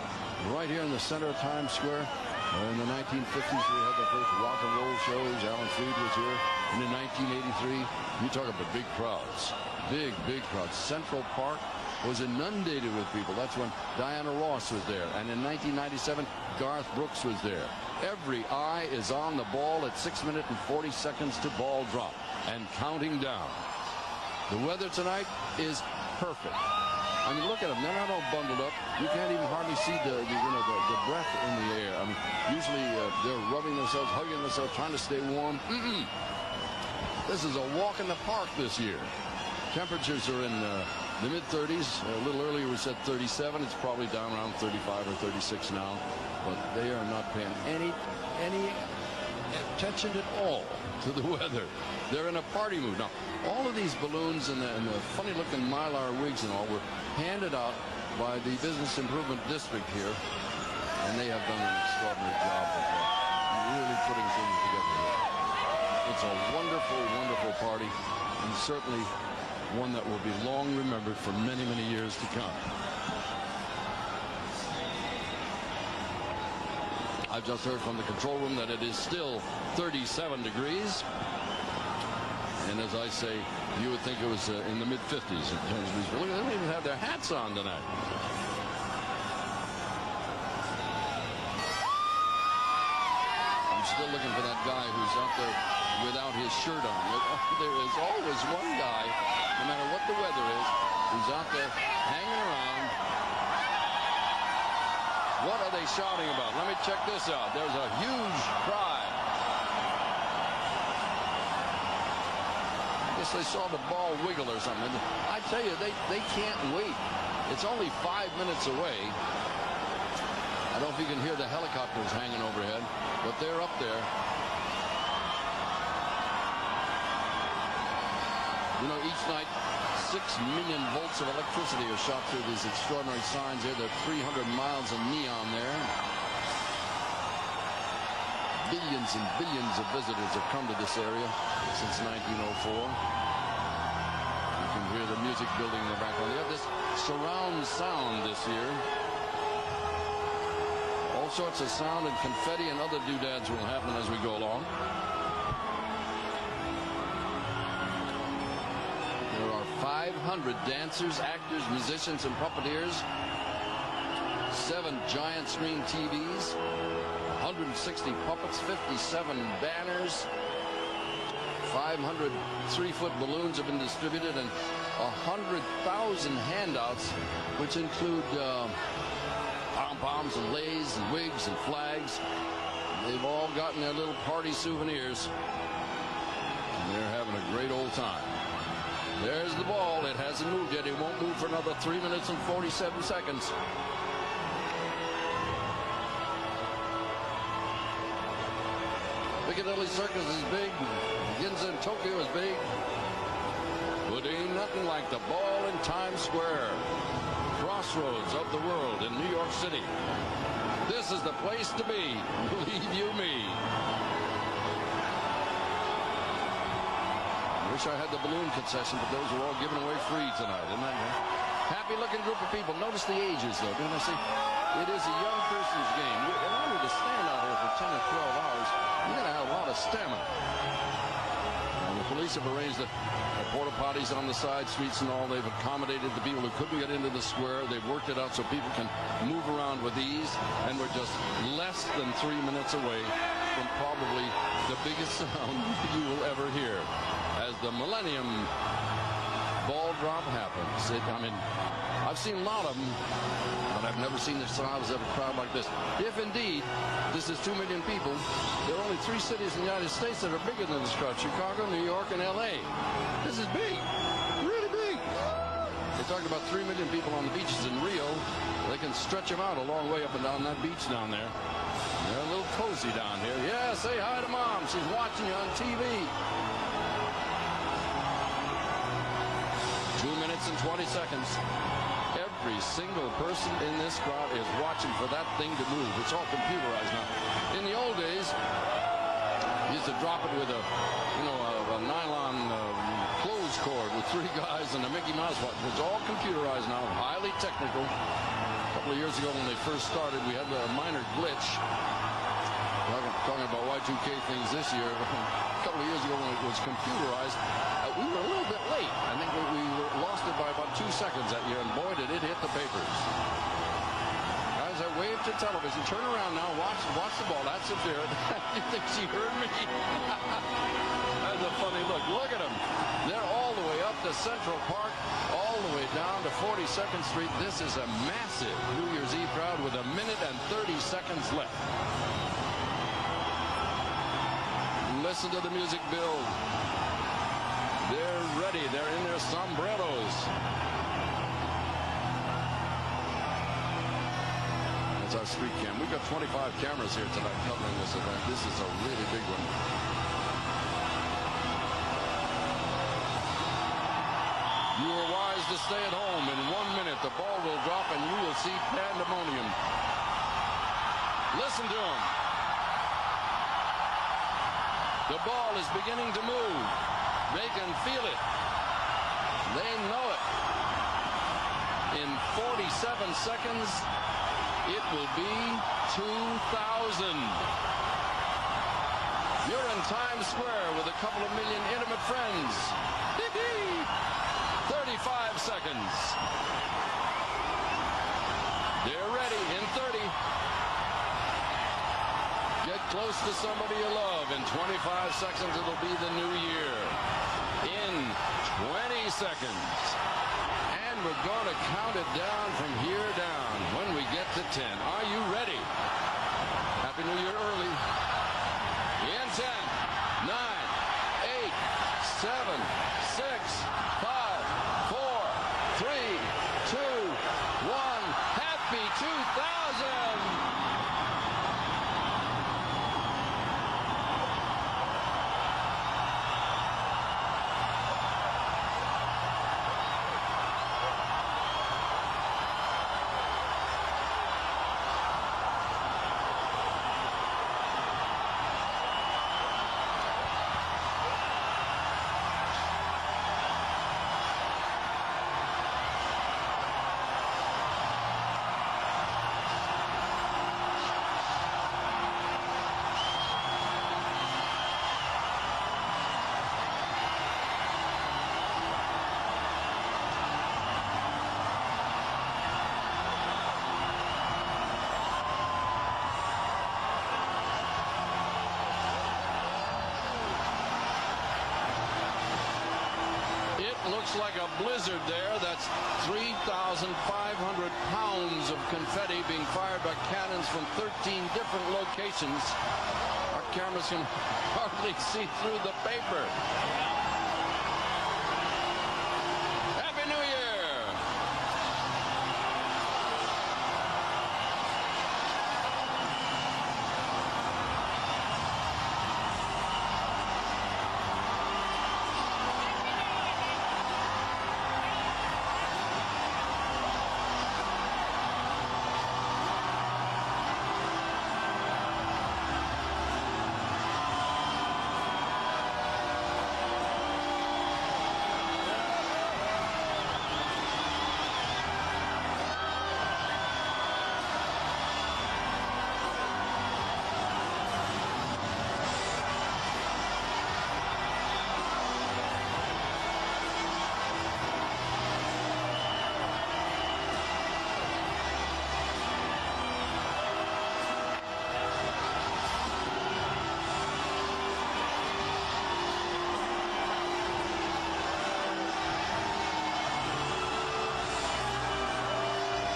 Right here in the center of Times Square. In the 1950s, we had the first rock and roll shows. Alan Freed was here. And in 1983, you talk about big crowds. Big, big crowds. Central Park was inundated with people. That's when Diana Ross was there. And in 1997, Garth Brooks was there. Every eye is on the ball at 6 minutes and 40 seconds to ball drop and counting down. The weather tonight is perfect. I mean, look at them. They're not all bundled up. You can't even hardly see the breath in the air. I mean, usually they're rubbing themselves, hugging themselves, trying to stay warm. This is a walk in the park this year. Temperatures are in the mid-30s. A little earlier we said 37. It's probably down around 35 or 36 now. But they are not paying any attention at all to the weather. They're in a party mood. Now, all of these balloons and the funny-looking Mylar wigs and all were handed out by the Business Improvement District here, and they have done an extraordinary job of really putting things together here. It's a wonderful, wonderful party, and certainly one that will be long remembered for many, many years to come. I've just heard from the control room that it is still 37 degrees. And as I say, you would think it was in the mid-50s. Look, they don't even have their hats on tonight. I'm still looking for that guy who's out there without his shirt on. There is always one guy, no matter what the weather is, who's out there hanging around. What are they shouting about? Let me check this out. There's a huge cry. I guess they saw the ball wiggle or something. I tell you, they can't wait. It's only 5 minutes away. I don't know if you can hear the helicopters hanging overhead, but they're up there. You know, each night, 6 million volts of electricity are shot through these extraordinary signs here. There are 300 miles of neon there. Billions and billions of visitors have come to this area since 1904. You can hear the music building in the background. They have this surround sound this year. All sorts of sound and confetti and other doodads will happen as we go along. There are 500 dancers, actors, musicians, and puppeteers. 7 giant screen TVs. 160 puppets, 57 banners, 500 3-foot balloons have been distributed, and 100,000 handouts, which include pom-poms and leis and wigs and flags. They've all gotten their little party souvenirs, and they're having a great old time. There's the ball. It hasn't moved yet. It won't move for another 3 minutes and 47 seconds. Piccadilly Circus is big. Ginza in Tokyo is big. But ain't nothing like the ball in Times Square. Crossroads of the world in New York City. This is the place to be, believe you me. I wish I had the balloon concession, but those were all given away free tonight, isn't that right? Happy looking group of people. Notice the ages, though. Didn't I see? It is a young person's game. In order to stand out here for 10 or 12 hours, you're going to have a lot of stamina. And the police have arranged the porta potties on the side streets and all. They've accommodated the people who couldn't get into the square. They've worked it out so people can move around with ease. And we're just less than 3 minutes away from probably the biggest sound you will ever hear as the Millennium ball drop happens. I mean, I've seen a lot of them, but I've never seen the size of a crowd like this. If indeed this is 2 million people, there are only 3 cities in the United States that are bigger than this crowd: Chicago, New York, and LA. This is big, really big. They talked about 3 million people on the beaches in Rio. They can stretch them out a long way up and down that beach down there. They're a little cozy down here. Yeah, say hi to Mom. She's watching you on TV. 2 minutes and 20 seconds. Every single person in this crowd is watching for that thing to move. It's all computerized now. In the old days, you used to drop it with a nylon clothes cord with 3 guys and a Mickey Mouse watch. It's all computerized now, highly technical. A couple of years ago when they first started, we had a minor glitch. Talking about Y2K things this year. A couple of years ago when it was computerized, we were a little bit late. I think we lost it by about 2 seconds that year, and boy, did it hit the papers. Guys, I waved to television. Turn around now. Watch the ball. That's a fair. You think she heard me? That's a funny look. Look at them. They're all the way up to Central Park, all the way down to 42nd Street. This is a massive New Year's Eve crowd with 1 minute and 30 seconds left. Listen to the music build. ready. They're in their sombreros. That's our street cam. We've got 25 cameras here tonight covering this event. This is a really big one. You are wise to stay at home. In 1 minute, the ball will drop and you will see pandemonium. Listen to him. The ball is beginning to move. They can feel it. They know it. In 47 seconds, it will be 2,000. You're in Times Square with a couple of million intimate friends. 35 seconds. They're ready in 30. Get close to somebody you love. In 25 seconds, it'll be the new year. In 20 seconds. And we're going to count it down from here down when we get to 10. Are you ready? Happy New Year early. In 10, 9, 8, 7, 6, 5, 4, 3, 2, 1. Happy 2000! Looks like a blizzard there. That's 3,500 pounds of confetti being fired by cannons from 13 different locations. Our cameras can hardly see through the paper. Happy New Year!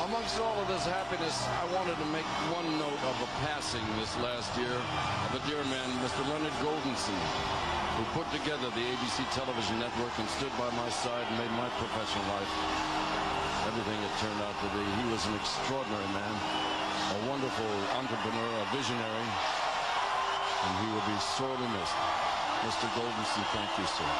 Amongst all of this happiness, I wanted to make one note of a passing this last year of a dear man, Mr. Leonard Goldenson, who put together the ABC television network and stood by my side and made my professional life everything it turned out to be. He was an extraordinary man, a wonderful entrepreneur, a visionary, and he will be sorely missed. Mr. Goldenson, thank you, sir.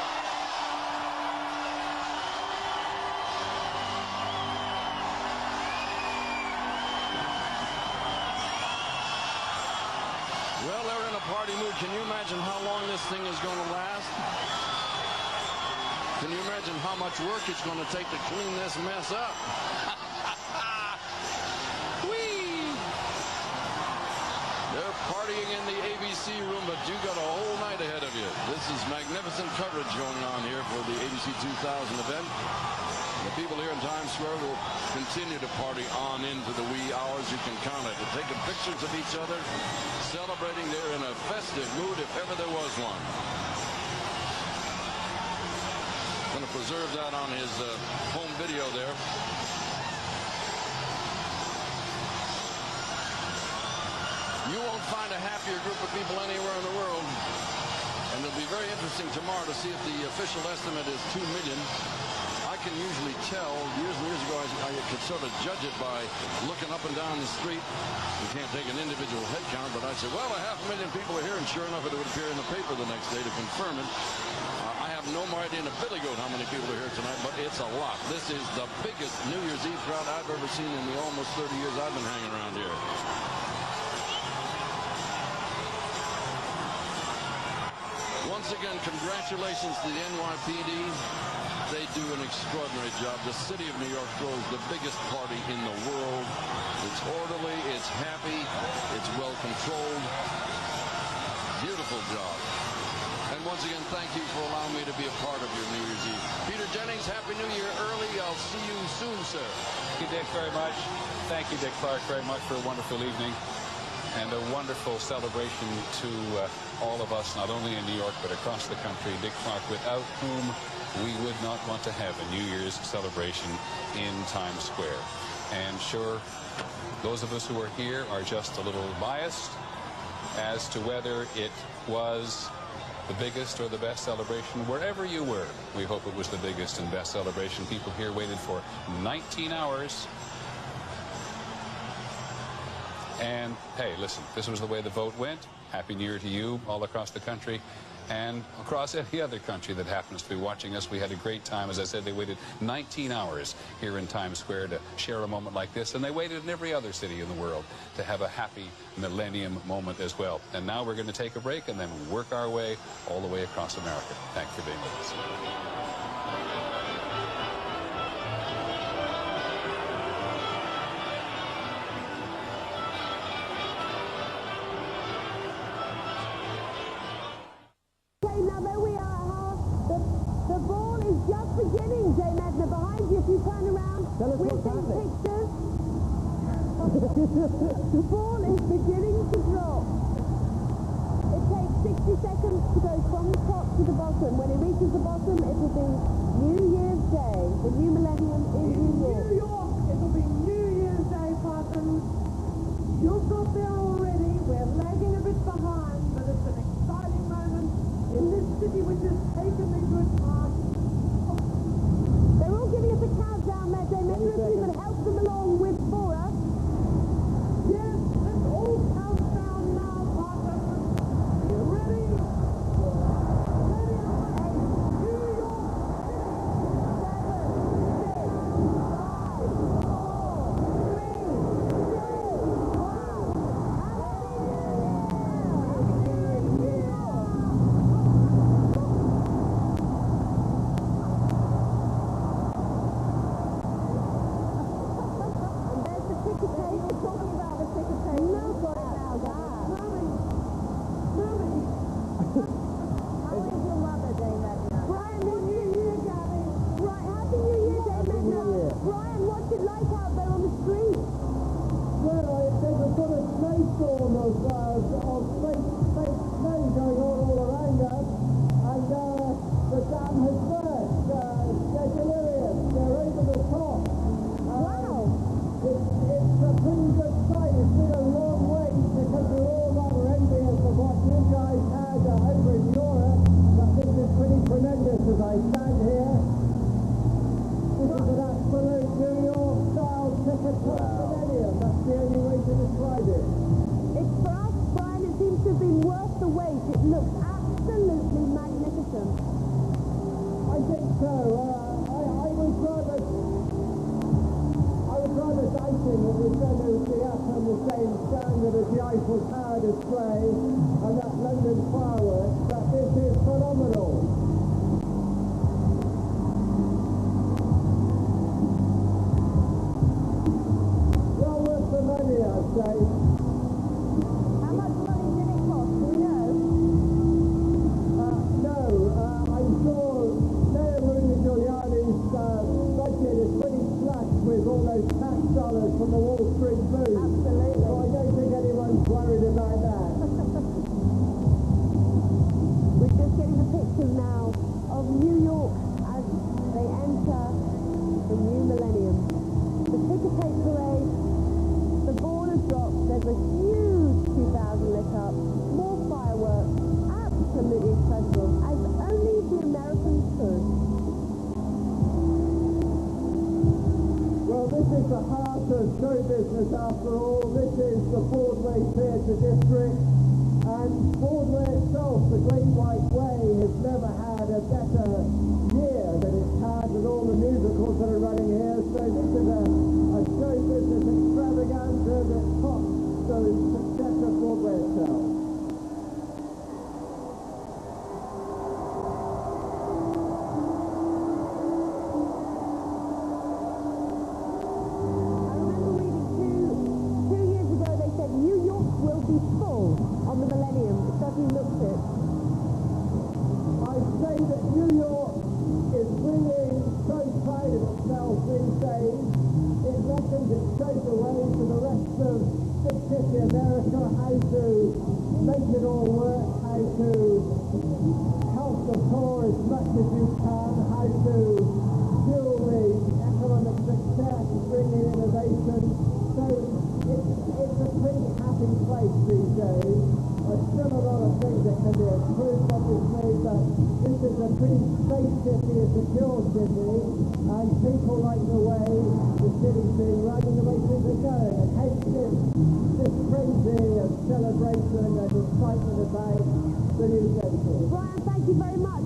Well, they're in a party mood. Can you imagine how long this thing is going to last? Can you imagine how much work it's going to take to clean this mess up? Whee! They're partying in the ABC room, but you got a whole night ahead of you. This is magnificent coverage going on here for the ABC 2000 event. The people here in Times Square will continue to party on into the wee hours. You can count it. They're taking pictures of each other, celebrating. They're in a festive mood if ever there was one. Going to preserve that on his home video there. You won't find a happier group of people anywhere in the world. And it'll be very interesting tomorrow to see if the official estimate is 2 million. I can usually tell. Years and years ago, I could sort of judge it by looking up and down the street. You can't take an individual head count, but I'd say, well, 500,000 people are here, and sure enough, it would appear in the paper the next day to confirm it. I have no more idea in a billy goat how many people are here tonight, but it's a lot. This is the biggest New Year's Eve crowd I've ever seen in the almost 30 years I've been hanging around here. Once again, congratulations to the NYPD. They do an extraordinary job. The city of New York throws the biggest party in the world. It's orderly, it's happy, it's well controlled. Beautiful job. And once again, thank you for allowing me to be a part of your New Year's Eve. Peter Jennings, Happy New Year early. I'll see you soon, sir. Thank you, Dick, very much. Thank you, Dick Clark, very much for a wonderful evening and a wonderful celebration to all of us, not only in New York, but across the country. Dick Clark, without whom we would not want to have a New Year's celebration in Times Square. And sure, those of us who are here are just a little biased as to whether it was the biggest or the best celebration. Wherever you were, we hope it was the biggest and best celebration. People here waited for 19 hours. And hey, listen, this was the way the vote went. Happy New Year to you all across the country and across any other country that happens to be watching us. We had a great time. As I said, they waited 19 hours here in Times Square to share a moment like this, and they waited in every other city in the world to have a happy millennium moment as well. And now we're going to take a break and then work our way all the way across America. Thanks for being with us. Tell us what's happening. The ball is beginning to drop. It takes 60 seconds to go from the top to the bottom. When it reaches the bottom, it will be New Year's Day, the new millennium in New York. New York, it will be New Year's Day, Parsons. You've got there already. We're lagging a bit behind, but it's an exciting moment in this city which has taken me good part. They're all giving us a countdown that day. Maybe if you could help them along with for us. Yes, let's all count down now, Parker. You ready? Ready? New York There's a huge 2,000 lit up, more fireworks, absolutely incredible. is the heart of show business after all. This is the Broadway Theatre District, and Broadway itself, the Great White Way, has never had a better year than it's had with all the musicals that are running here. So this is a show business extravaganza that tops the success of Broadway itself. On the Millennium, it certainly looks it. I'd say that New York is really so proud of itself these days. It reckons it shows the way to the rest of big city America how to make it all work, how to help the poor as much as you can, how to fuel the economic success, bring in innovation. So it's a pretty happy place these days. There's still a lot of things that can be improved, obviously, but this is a pretty safe city, a secure city, and people like the way the city's being run and the way things are going. And hence this frenzy of celebration and excitement about the new century. Brian, thank you very much.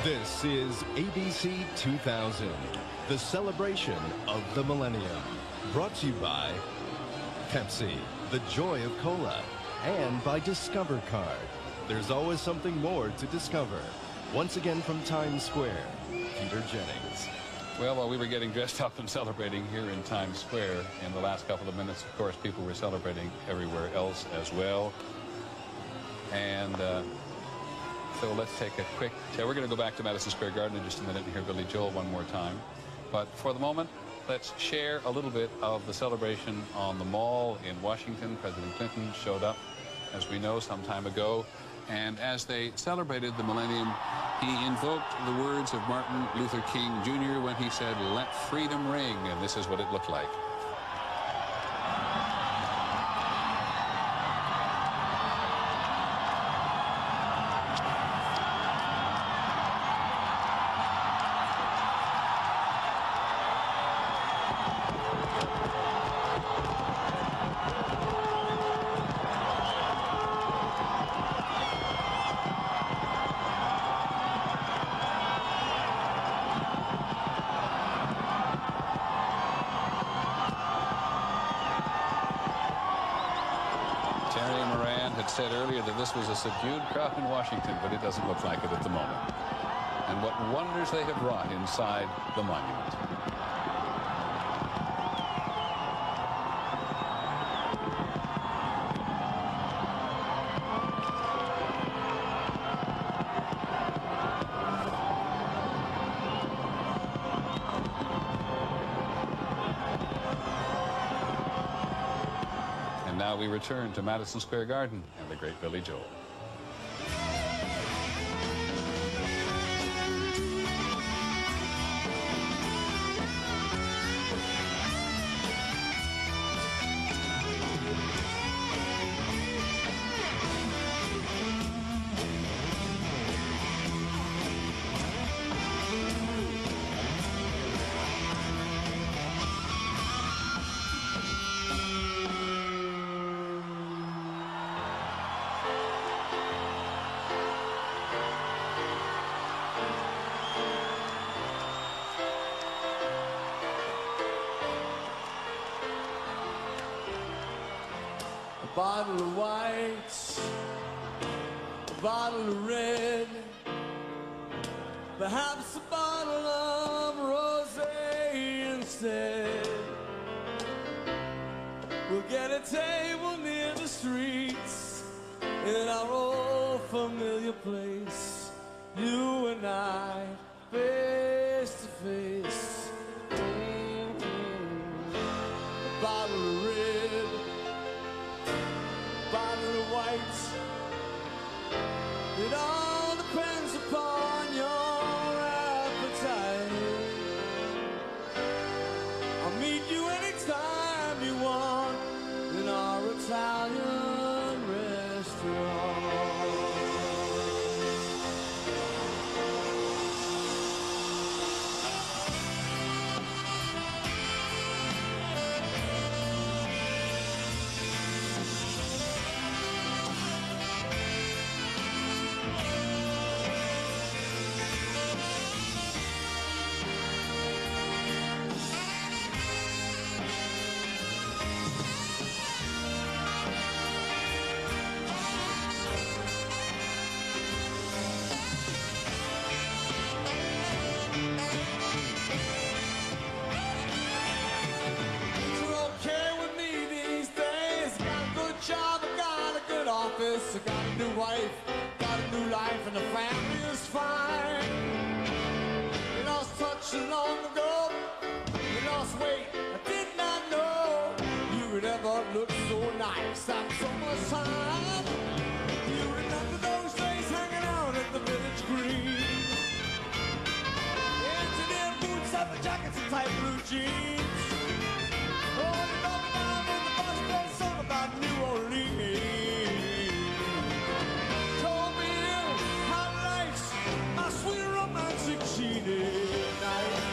This is ABC 2000, the celebration of the millennium. Brought to you by Pepsi, the joy of cola, and by Discover Card. There's always something more to discover. Once again from Times Square, Peter Jennings. Well, while we were getting dressed up and celebrating here in Times Square in the last couple of minutes, of course, people were celebrating everywhere else as well. And so let's take a quick... we're going to go back to Madison Square Garden in just a minute and hear Billy Joel one more time. But for the moment, let's share a little bit of the celebration on the Mall in Washington. President Clinton showed up, as we know, some time ago. And as they celebrated the millennium, he invoked the words of Martin Luther King Jr. when he said, "Let freedom ring." And this is what it looked like. Said earlier that this was a subdued crowd in Washington, but it doesn't look like it at the moment. And what wonders they have wrought inside the monument. Now we return to Madison Square Garden and the great Billy Joel. A bottle of white, a bottle of red, perhaps a bottle of rosé instead. We'll get a table near the streets in our old familiar place, you and I, face to face. A bottle of red, bottle of white. It all depends upon your appetite. I'll meet you anytime you want in our Italian restaurant. wife, got a new life, and the family is fine. We lost touch long ago. We lost weight. I did not know you would ever look so nice after so much time. You remember those days hanging out at the village green? Engineer boots, upper jackets, and tight blue jeans. Oh, you got me down in the bus, played a song about New Orleans. Told me how life's my sweet romantic cheating night.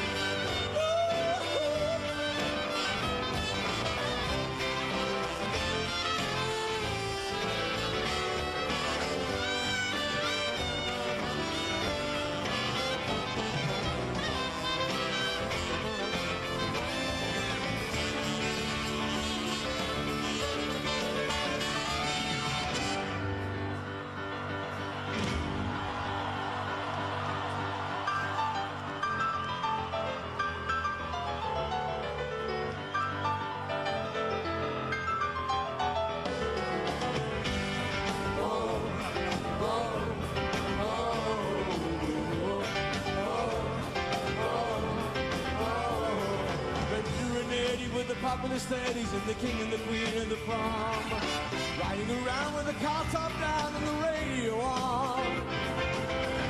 Popular studies and the king and the queen and the prom, riding around with the car top down and the radio on.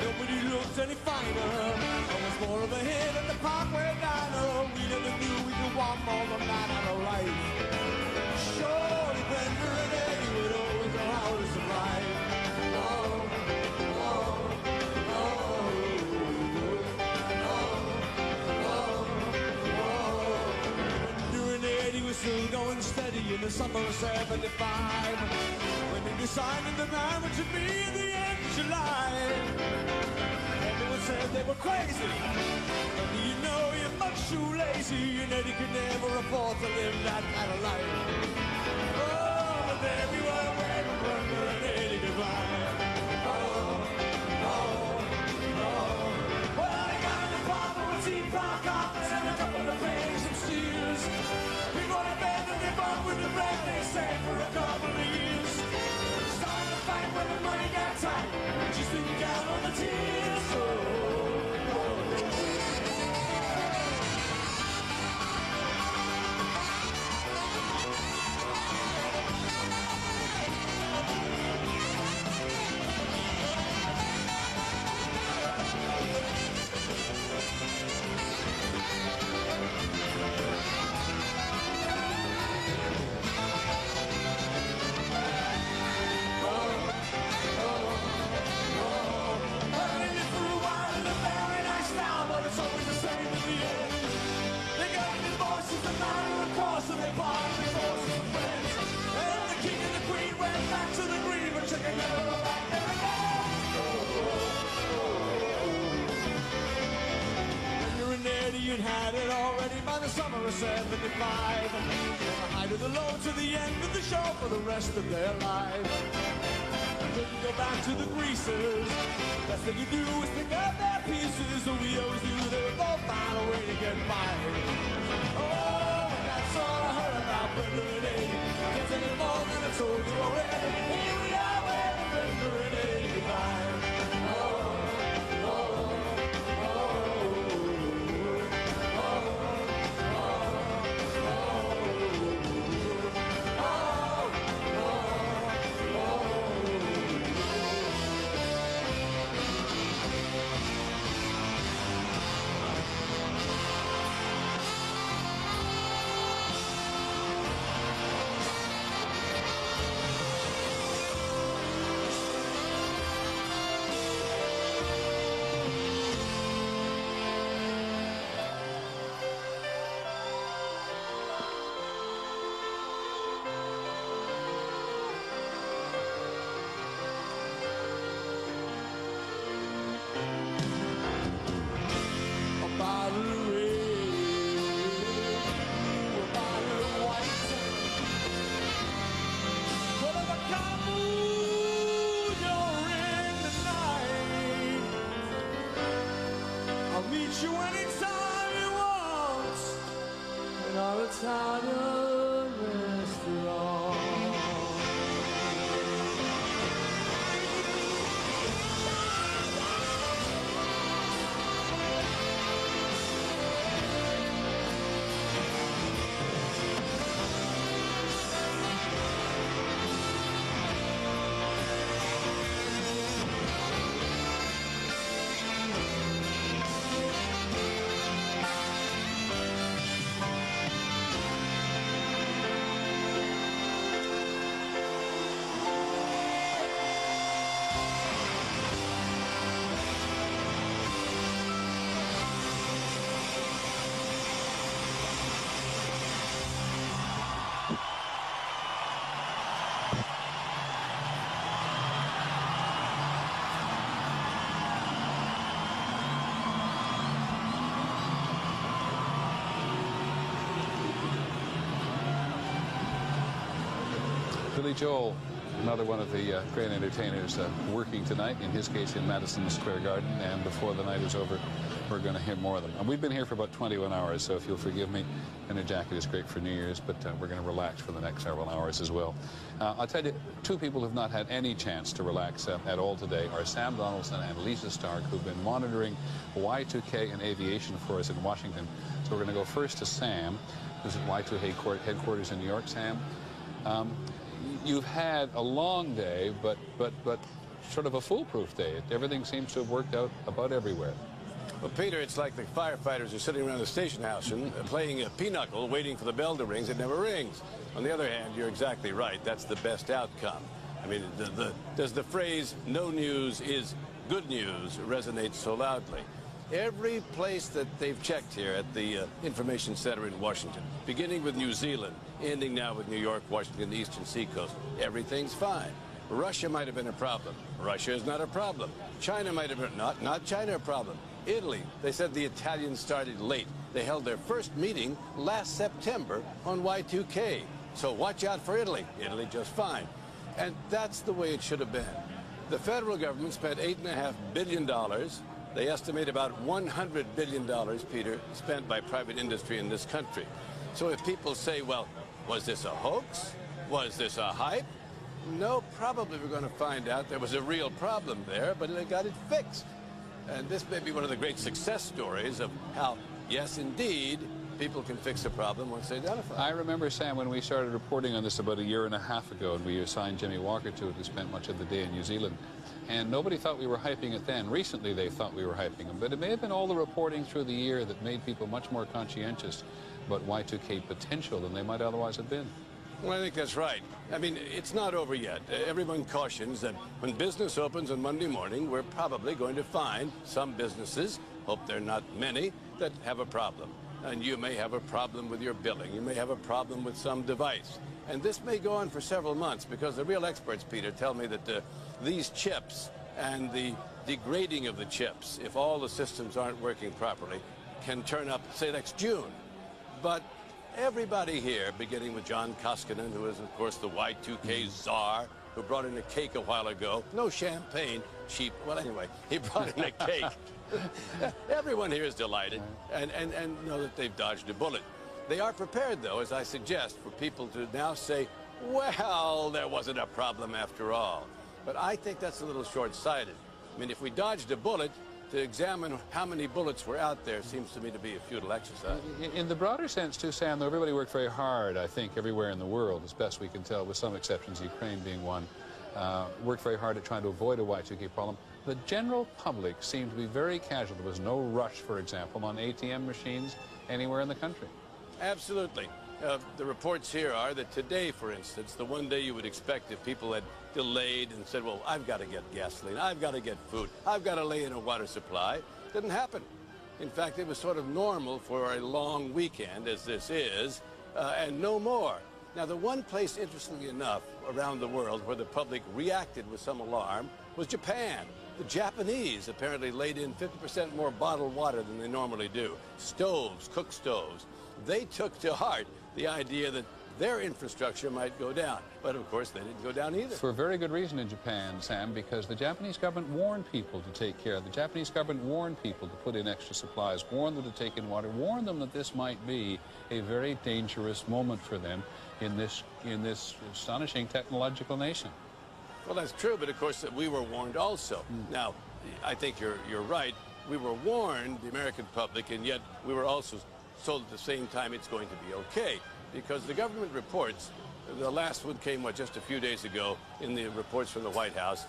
Nobody looked any finer. Almost more of a hit at the Parkway Diner. We never knew we could want more than that out of life. Surely Brenda and Eddie would always know how to survive. Still going steady in the summer of '75, when they decided the marriage would be in the end of July. Everyone said they were crazy, but do you know you're much too lazy, and Eddie could never afford to live that kind of life. Oh, but there we were waiting for Brenda and Eddie goodbye. Well, they got an apartment with tea-pot carpets and a couple of paintings and steers. With the bread they sang for a couple of years. Started to fight when the money got tight. Just didn't count on the tears. Had it already by the summer of '75. From the height of the low to the end of the show for the rest of their life. Couldn't go back to the greasers. Best thing you do is pick up their pieces. So we always knew they would both find a way to get by. Oh, that's all I heard about Brenda and Eddie. Can't tell you more than I told you already. Here we are waiting for Brenda and Eddie goodbye. You anytime you want in our Italian restaurant. Billy Joel, another one of the great entertainers working tonight, in his case in Madison Square Garden, and before the night is over, we're going to hear more of them. And we've been here for about 21 hours, so if you'll forgive me, and a jacket is great for New Year's, but we're going to relax for the next several hours as well. I'll tell you, two people who've not had any chance to relax at all today are Sam Donaldson and Lisa Stark, who've been monitoring Y2K and aviation for us in Washington. So we're going to go first to Sam, who's at Y2K headquarters in New York. Sam, you've had a long day, but sort of a foolproof day. Everything seems to have worked out about everywhere. Well, Peter, it's like the firefighters are sitting around the station house and playing a pinochle, waiting for the bell to ring. It never rings. On the other hand, you're exactly right. That's the best outcome. I mean, does the phrase, no news is good news, resonate so loudly? Every place that they've checked here at the Information Center in Washington, beginning with New Zealand, ending now with New York, Washington, the eastern seacoast, everything's fine. Russia might have been a problem. Russia is not a problem. China might have been, not China a problem. Italy, they said the Italians started late. They held their first meeting last September on Y2K. So watch out for Italy. Italy just fine. And that's the way it should have been. The federal government spent $8.5 billion. They estimate about $100 billion, Peter, spent by private industry in this country. So if people say, well, was this a hoax? Was this a hype? No, probably we're going to find out there was a real problem there, but they got it fixed. And this may be one of the great success stories of how, yes, indeed, people can fix a problem once they identify it. I remember, Sam, when we started reporting on this about a year and a half ago, and we assigned Jimmy Walker to it, who spent much of the day in New Zealand, and nobody thought we were hyping it then. Recently, they thought we were hyping them. But it may have been all the reporting through the year that made people much more conscientious about Y2K potential than they might otherwise have been. Well, I think that's right. I mean, it's not over yet. Everyone cautions that when business opens on Monday morning, we're probably going to find some businesses, hope they're not many, that have a problem. And you may have a problem with your billing. You may have a problem with some device. And this may go on for several months because the real experts, Peter, tell me that these chips and the degrading of the chips, if all the systems aren't working properly, can turn up, say, next June. But everybody here, beginning with John Koskinen, who is, of course, the Y2K czar, who brought in a cake a while ago. No champagne, cheap. Well, anyway, he brought in a cake. Everyone here is delighted and know that they've dodged a bullet. They are prepared, though, as I suggest, for people to now say, well, there wasn't a problem after all. But I think that's a little short-sighted. I mean, if we dodged a bullet, to examine how many bullets were out there seems to me to be a futile exercise. In the broader sense, too, Sam, though, everybody worked very hard, I think, everywhere in the world, as best we can tell, with some exceptions, Ukraine being one, worked very hard at trying to avoid a Y2K problem. The general public seemed to be very casual. There was no rush, for example, on ATM machines anywhere in the country. Absolutely. The reports here are that today, for instance, the one day you would expect if people had delayed and said, well, I've got to get gasoline, I've got to get food, I've got to lay in a water supply, didn't happen. In fact, it was sort of normal for a long weekend, as this is, and no more. Now, the one place, interestingly enough, around the world where the public reacted with some alarm was Japan. The Japanese apparently laid in 50% more bottled water than they normally do. Stoves, cook stoves. They took to heart the idea that their infrastructure might go down. But, of course, they didn't go down either. For a very good reason in Japan, Sam, because the Japanese government warned people to take care. The Japanese government warned people to put in extra supplies, warned them to take in water, warned them that this might be a very dangerous moment for them in this astonishing technological nation. Well, that's true, but, of course, we were warned also. Now, I think you're right. We were warned, the American public, and yet we were also told at the same time it's going to be okay. Because the government reports, the last one came, just a few days ago in the reports from the White House,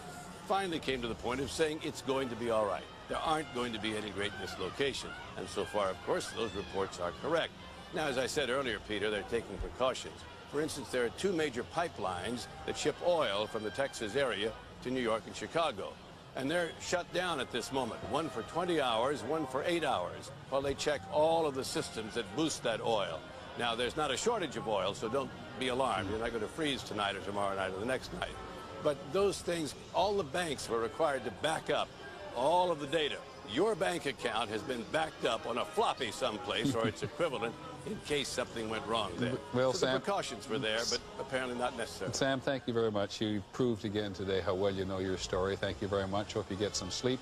finally came to the point of saying it's going to be all right. There aren't going to be any great dislocations. And so far, of course, those reports are correct. Now, as I said earlier, Peter, they're taking precautions. For instance, there are two major pipelines that ship oil from the Texas area to New York and Chicago. And they're shut down at this moment, one for 20 hours, one for 8 hours, while they check all of the systems that boost that oil. Now, there's not a shortage of oil, so don't be alarmed. You're not going to freeze tonight or tomorrow night or the next night. But those things, all the banks were required to back up all of the data. Your bank account has been backed up on a floppy someplace or its equivalent in case something went wrong there. Well, so Sam, the precautions were there, but apparently not necessary. Sam, thank you very much. You proved again today how well you know your story. Thank you very much. Hope you get some sleep.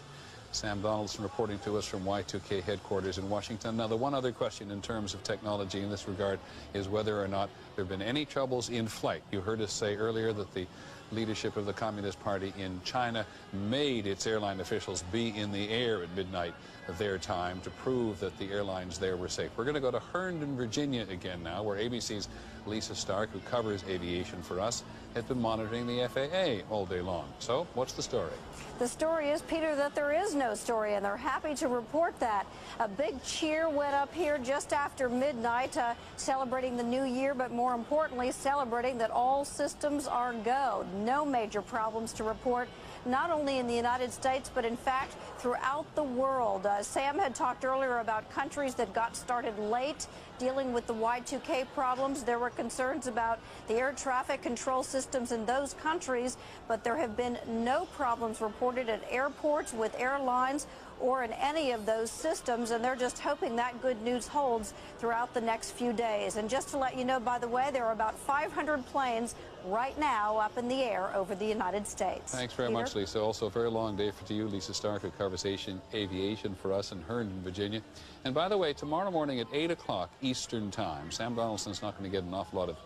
Sam Donaldson reporting to us from Y2K headquarters in Washington. Now, the one other question in terms of technology in this regard is whether or not there have been any troubles in flight. You heard us say earlier that the leadership of the Communist Party in China made its airline officials be in the air at midnight of their time to prove that the airlines there were safe. We're going to go to Herndon, Virginia again now, where ABC's Lisa Stark, who covers aviation for us, has been monitoring the FAA all day long. So, what's the story? The story is, Peter, that there is no story, and they're happy to report that. A big cheer went up here just after midnight, celebrating the new year, but more importantly, celebrating that all systems are go. No major problems to report, not only in the United States, but in fact throughout the world. Sam had talked earlier about countries that got started late dealing with the Y2K problems. There were concerns about the air traffic control systems in those countries, but there have been no problems reported at airports, with airlines, or in any of those systems, and they're just hoping that good news holds throughout the next few days. And just to let you know, by the way, there are about 500 planes right now up in the air over the United States. Thanks very much, Lisa. Also, a very long day to you, Lisa Stark, who covers aviation for us in Herndon, Virginia. And by the way, tomorrow morning at 8 o'clock Eastern Time, Sam Donaldson's not going to get an awful lot of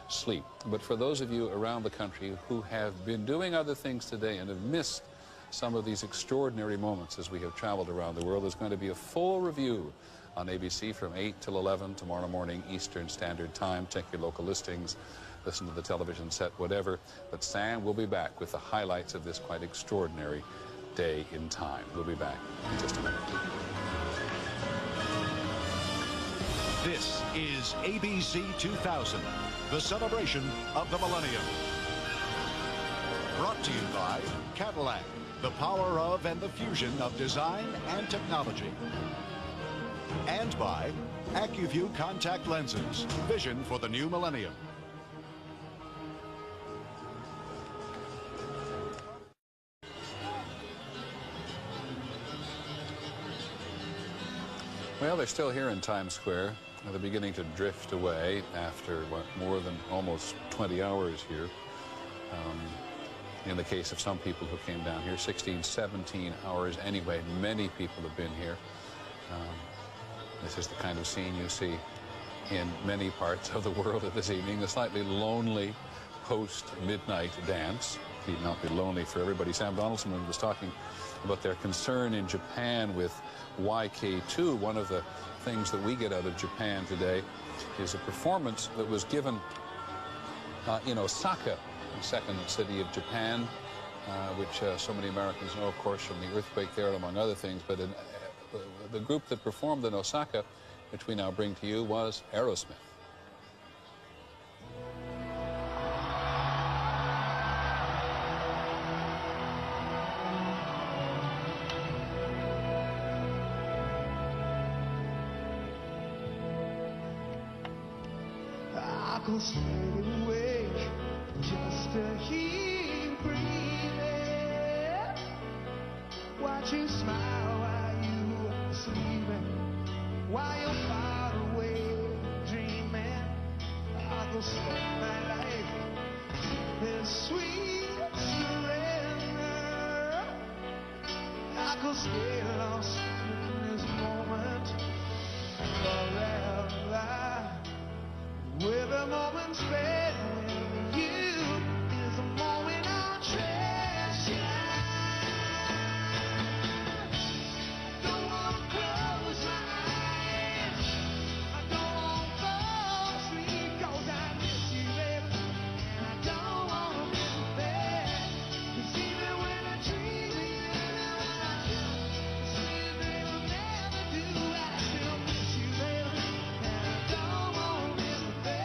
sleep. But for those of you around the country who have been doing other things today and have missed some of these extraordinary moments as we have traveled around the world, there's going to be a full review on ABC from 8 till 11 tomorrow morning Eastern Standard Time. Check your local listings, listen to the television set, whatever. But Sam will be back with the highlights of this quite extraordinary day in time. We'll be back in just a minute. This is ABC 2000, the celebration of the millennium. Brought to you by Cadillac, the power of and the fusion of design and technology. And by AccuView contact lenses, vision for the new millennium. Well, they're still here in Times Square. They're beginning to drift away after, what, more than almost 20 hours here. In the case of some people who came down here, 16, 17 hours anyway. Many people have been here. This is the kind of scene you see in many parts of the world at this evening, the slightly lonely post-midnight dance. It need not be lonely for everybody. Sam Donaldson was talking about their concern in Japan with YK2. One of the things that we get out of Japan today is a performance that was given in Osaka, the second city of Japan, which so many Americans know, of course, from the earthquake there, among other things. But the group that performed in Osaka, which we now bring to you, was Aerosmith. I could stay awake just to hear you breathing, watch you smile while you are sleeping, while you're far away dreaming. I could spend my life in sweet surrender. I could stay lost in this moment forever. With a moment spent with you is a moment I'll treasure. Don't want to close my eyes, I don't want to fall asleep, 'cause I miss you, baby, and I don't want to miss a thing. 'Cause even when I dream of you, and I see they will never do, I still miss you, baby, and I don't want to miss a thing.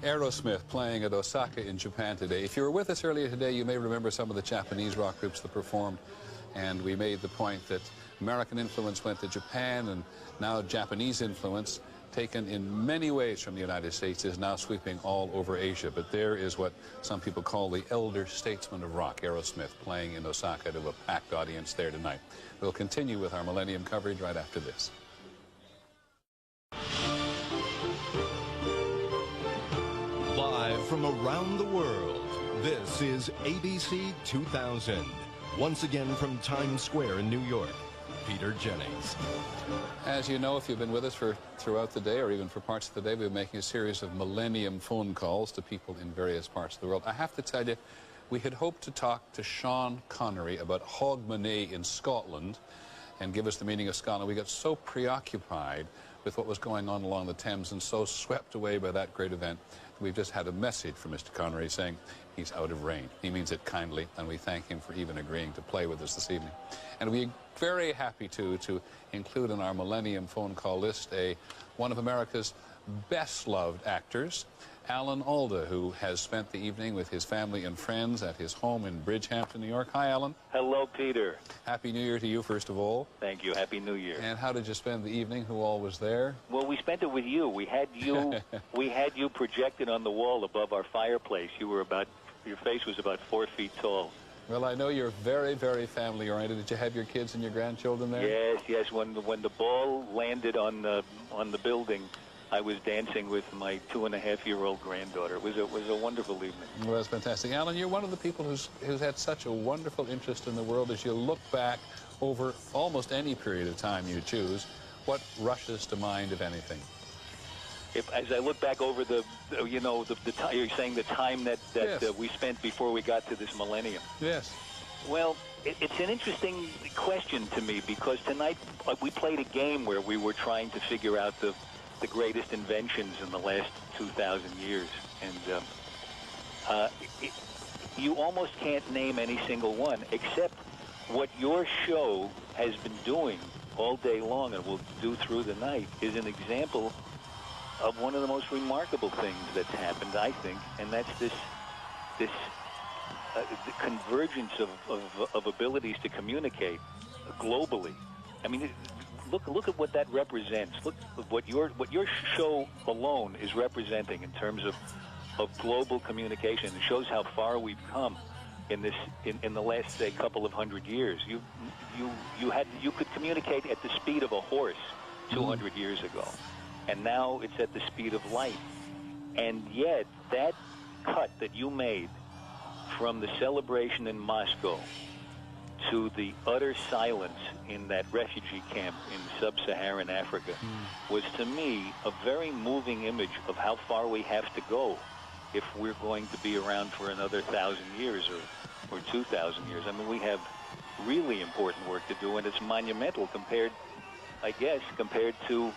Aerosmith playing at Osaka in Japan today. If you were with us earlier today, you may remember some of the Japanese rock groups that performed, and we made the point that American influence went to Japan, and now Japanese influence, taken in many ways from the United States, is now sweeping all over Asia. But there is what some people call the elder statesman of rock, Aerosmith, playing in Osaka to a packed audience there tonight. We'll continue with our Millennium coverage right after this. Live from around the world, this is ABC 2000. Once again from Times Square in New York, Peter Jennings. As you know, if you've been with us throughout the day, or even for parts of the day, we've been making a series of Millennium phone calls to people in various parts of the world. I have to tell you, we had hoped to talk to Sean Connery about Hogmanay in Scotland and give us the meaning of Scotland. We got so preoccupied with what was going on along the Thames and so swept away by that great event. We've just had a message from Mr. Connery saying he's out of rain. He means it kindly, and we thank him for even agreeing to play with us this evening. And we're very happy to include in our Millennium phone call list one of America's best-loved actors, Alan Alda, who has spent the evening with his family and friends at his home in Bridgehampton, New York. Hi, Alan. Hello, Peter. Happy New Year to you, first of all. Thank you. Happy New Year. And how did you spend the evening? Who all was there? Well, we spent it with you. We had you projected on the wall above our fireplace. Your face was about 4 feet tall. Well, I know you're very, very family-oriented. Did you have your kids and your grandchildren there? Yes. When the ball landed on the building, I was dancing with my 2.5-year-old granddaughter. It was a wonderful evening. Well, that's fantastic. Alan, you're one of the people who's had such a wonderful interest in the world. As you look back over almost any period of time you choose, what rushes to mind, if anything? As I look back over the time, you're saying the time that yes. We spent before we got to this millennium. Yes. Well, it's an interesting question to me, because tonight we played a game where we were trying to figure out the greatest inventions in the last 2,000 years. And you almost can't name any single one, except what your show has been doing all day long and will do through the night is an example of one of the most remarkable things that's happened, I think, and that's the convergence of abilities to communicate globally. I mean, look at what that represents. Look at what your show alone is representing in terms of global communication. It shows how far we've come in the last, say, couple of hundred years. You could communicate at the speed of a horse 200 years ago, and now it's at the speed of light. And yet that cut that you made from the celebration in Moscow to the utter silence in that refugee camp in sub-Saharan Africa was, to me, a very moving image of how far we have to go if we're going to be around for another 1,000 years or 2,000 years. I mean, we have really important work to do, and it's monumental compared to,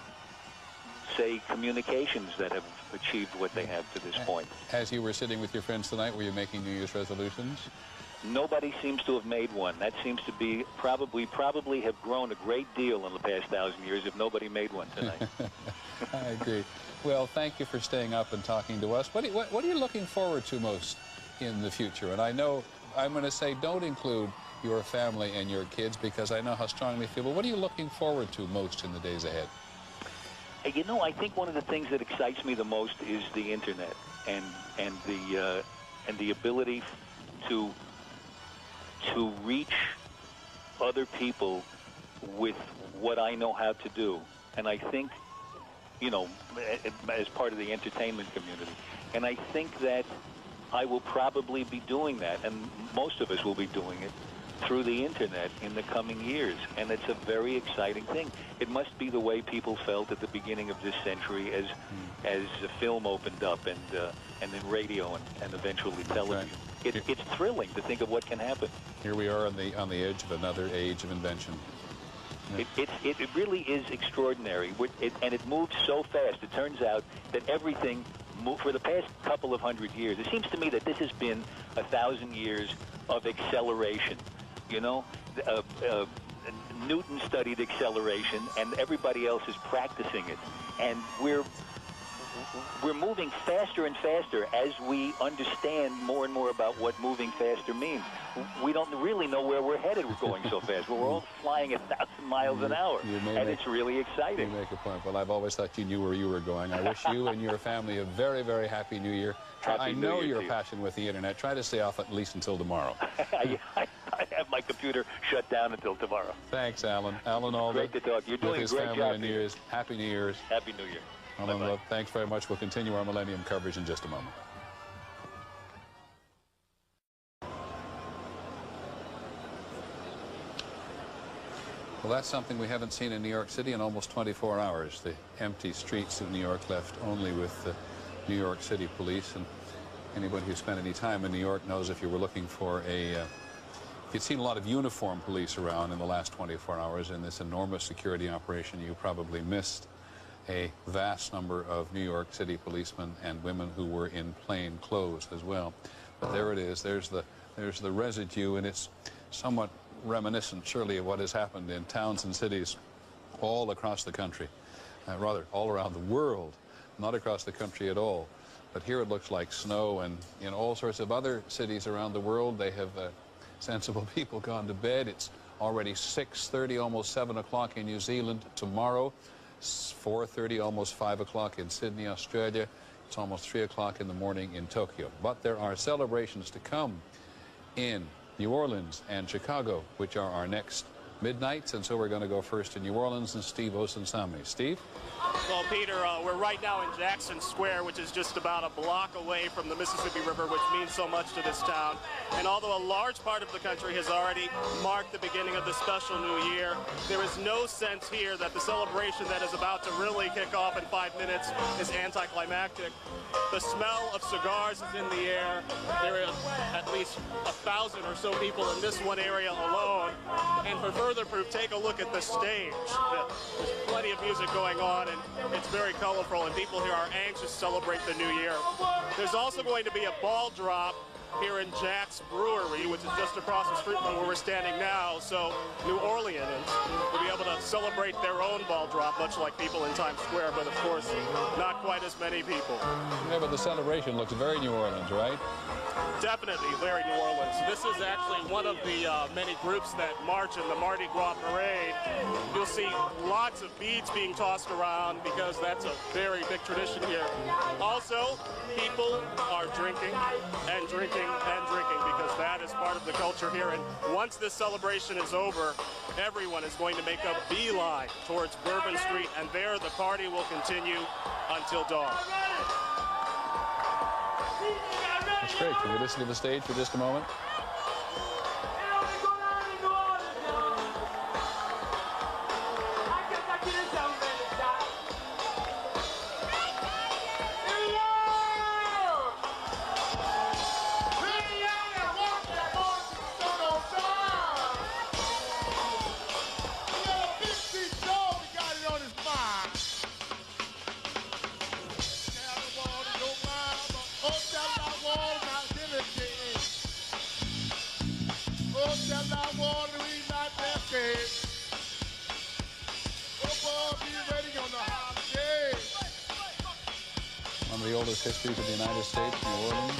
say, communications that have achieved what they have to this point. As you were sitting with your friends tonight, were you making New Year's resolutions? Nobody seems to have made one. That seems to be probably have grown a great deal in the past 1,000 years if nobody made one tonight. I agree. Well, thank you for staying up and talking to us. What are you looking forward to most in the future? And I know I'm going to say don't include your family and your kids, because I know how strongly you feel. But what are you looking forward to most in the days ahead? You know, I think one of the things that excites me the most is the internet and the ability to reach other people with what I know how to do. And I think, you know, as part of the entertainment community. And I think that I will probably be doing that, and most of us will be doing it, through the internet in the coming years. And it's a very exciting thing. It must be the way people felt at the beginning of this century as the film opened up and then radio and eventually television. Right. It's thrilling to think of what can happen. Here we are on the edge of another age of invention. Yeah. It really is extraordinary, and it moves so fast. It turns out that everything moved for the past couple of hundred years. It seems to me that this has been 1,000 years of acceleration. You know, Newton studied acceleration, and everybody else is practicing it. And we're moving faster and faster as we understand more and more about what moving faster means. We don't really know where we're headed. We're going so fast. We're all flying 1,000 miles an hour, and it's really exciting. You make a point. Well, I've always thought you knew where you were going. I wish you and your family a very, very happy New Year. I know your passion with the Internet. Try to stay off at least until tomorrow. I have my computer shut down until tomorrow. Thanks, Alan. Alan Alda. Great to talk. You're doing a great job. New Year's. Happy New Year's. Happy New Year. Alan, Love, thanks very much. We'll continue our Millennium coverage in just a moment. Well, that's something we haven't seen in New York City in almost 24 hours. The empty streets of New York left only with the New York City police. And anybody who spent any time in New York knows if you were looking for if you'd seen a lot of uniformed police around in the last 24 hours in this enormous security operation, you probably missed a vast number of New York City policemen and women who were in plain clothes as well. But there it is. There's the residue, and it's somewhat reminiscent, surely, of what has happened in towns and cities all across the country, rather all around the world, not across the country at all. But here it looks like snow, and in all sorts of other cities around the world, they have sensible people gone to bed. It's already 6:30, almost 7 o'clock in New Zealand. Tomorrow, 4:30, almost 5 o'clock in Sydney, Australia. It's almost 3 o'clock in the morning in Tokyo. But there are celebrations to come in New Orleans and Chicago, which are our next midnights, and so we're going to go first to New Orleans and Steve Osunsami. Steve? Well, Peter, we're right now in Jackson Square, which is just about a block away from the Mississippi River, which means so much to this town. And although a large part of the country has already marked the beginning of the special new year, there is no sense here that the celebration that is about to really kick off in 5 minutes is anticlimactic. The smell of cigars is in the air. There are at least 1,000 or so people in this one area alone. And for further proof, take a look at the stage. There's plenty of music going on, and it's very colorful, and people here are anxious to celebrate the new year. There's also going to be a ball drop here in Jack's Brewery, which is just across the street from where we're standing now, so New Orleanians will be able to celebrate their own ball drop, much like people in Times Square, but of course, not quite as many people. Yeah, but the celebration looks very New Orleans, right? Definitely very New Orleans. This is actually one of the many groups that march in the Mardi Gras parade. You'll see lots of beads being tossed around because that's a very big tradition here. Also, people are drinking and drinking and drinking because that is part of the culture here. And once this celebration is over, everyone is going to make a beeline towards Bourbon Street, and there the party will continue until dawn. That's great. Can we listen to the stage for just a moment? One of the oldest histories of the United States, New Orleans.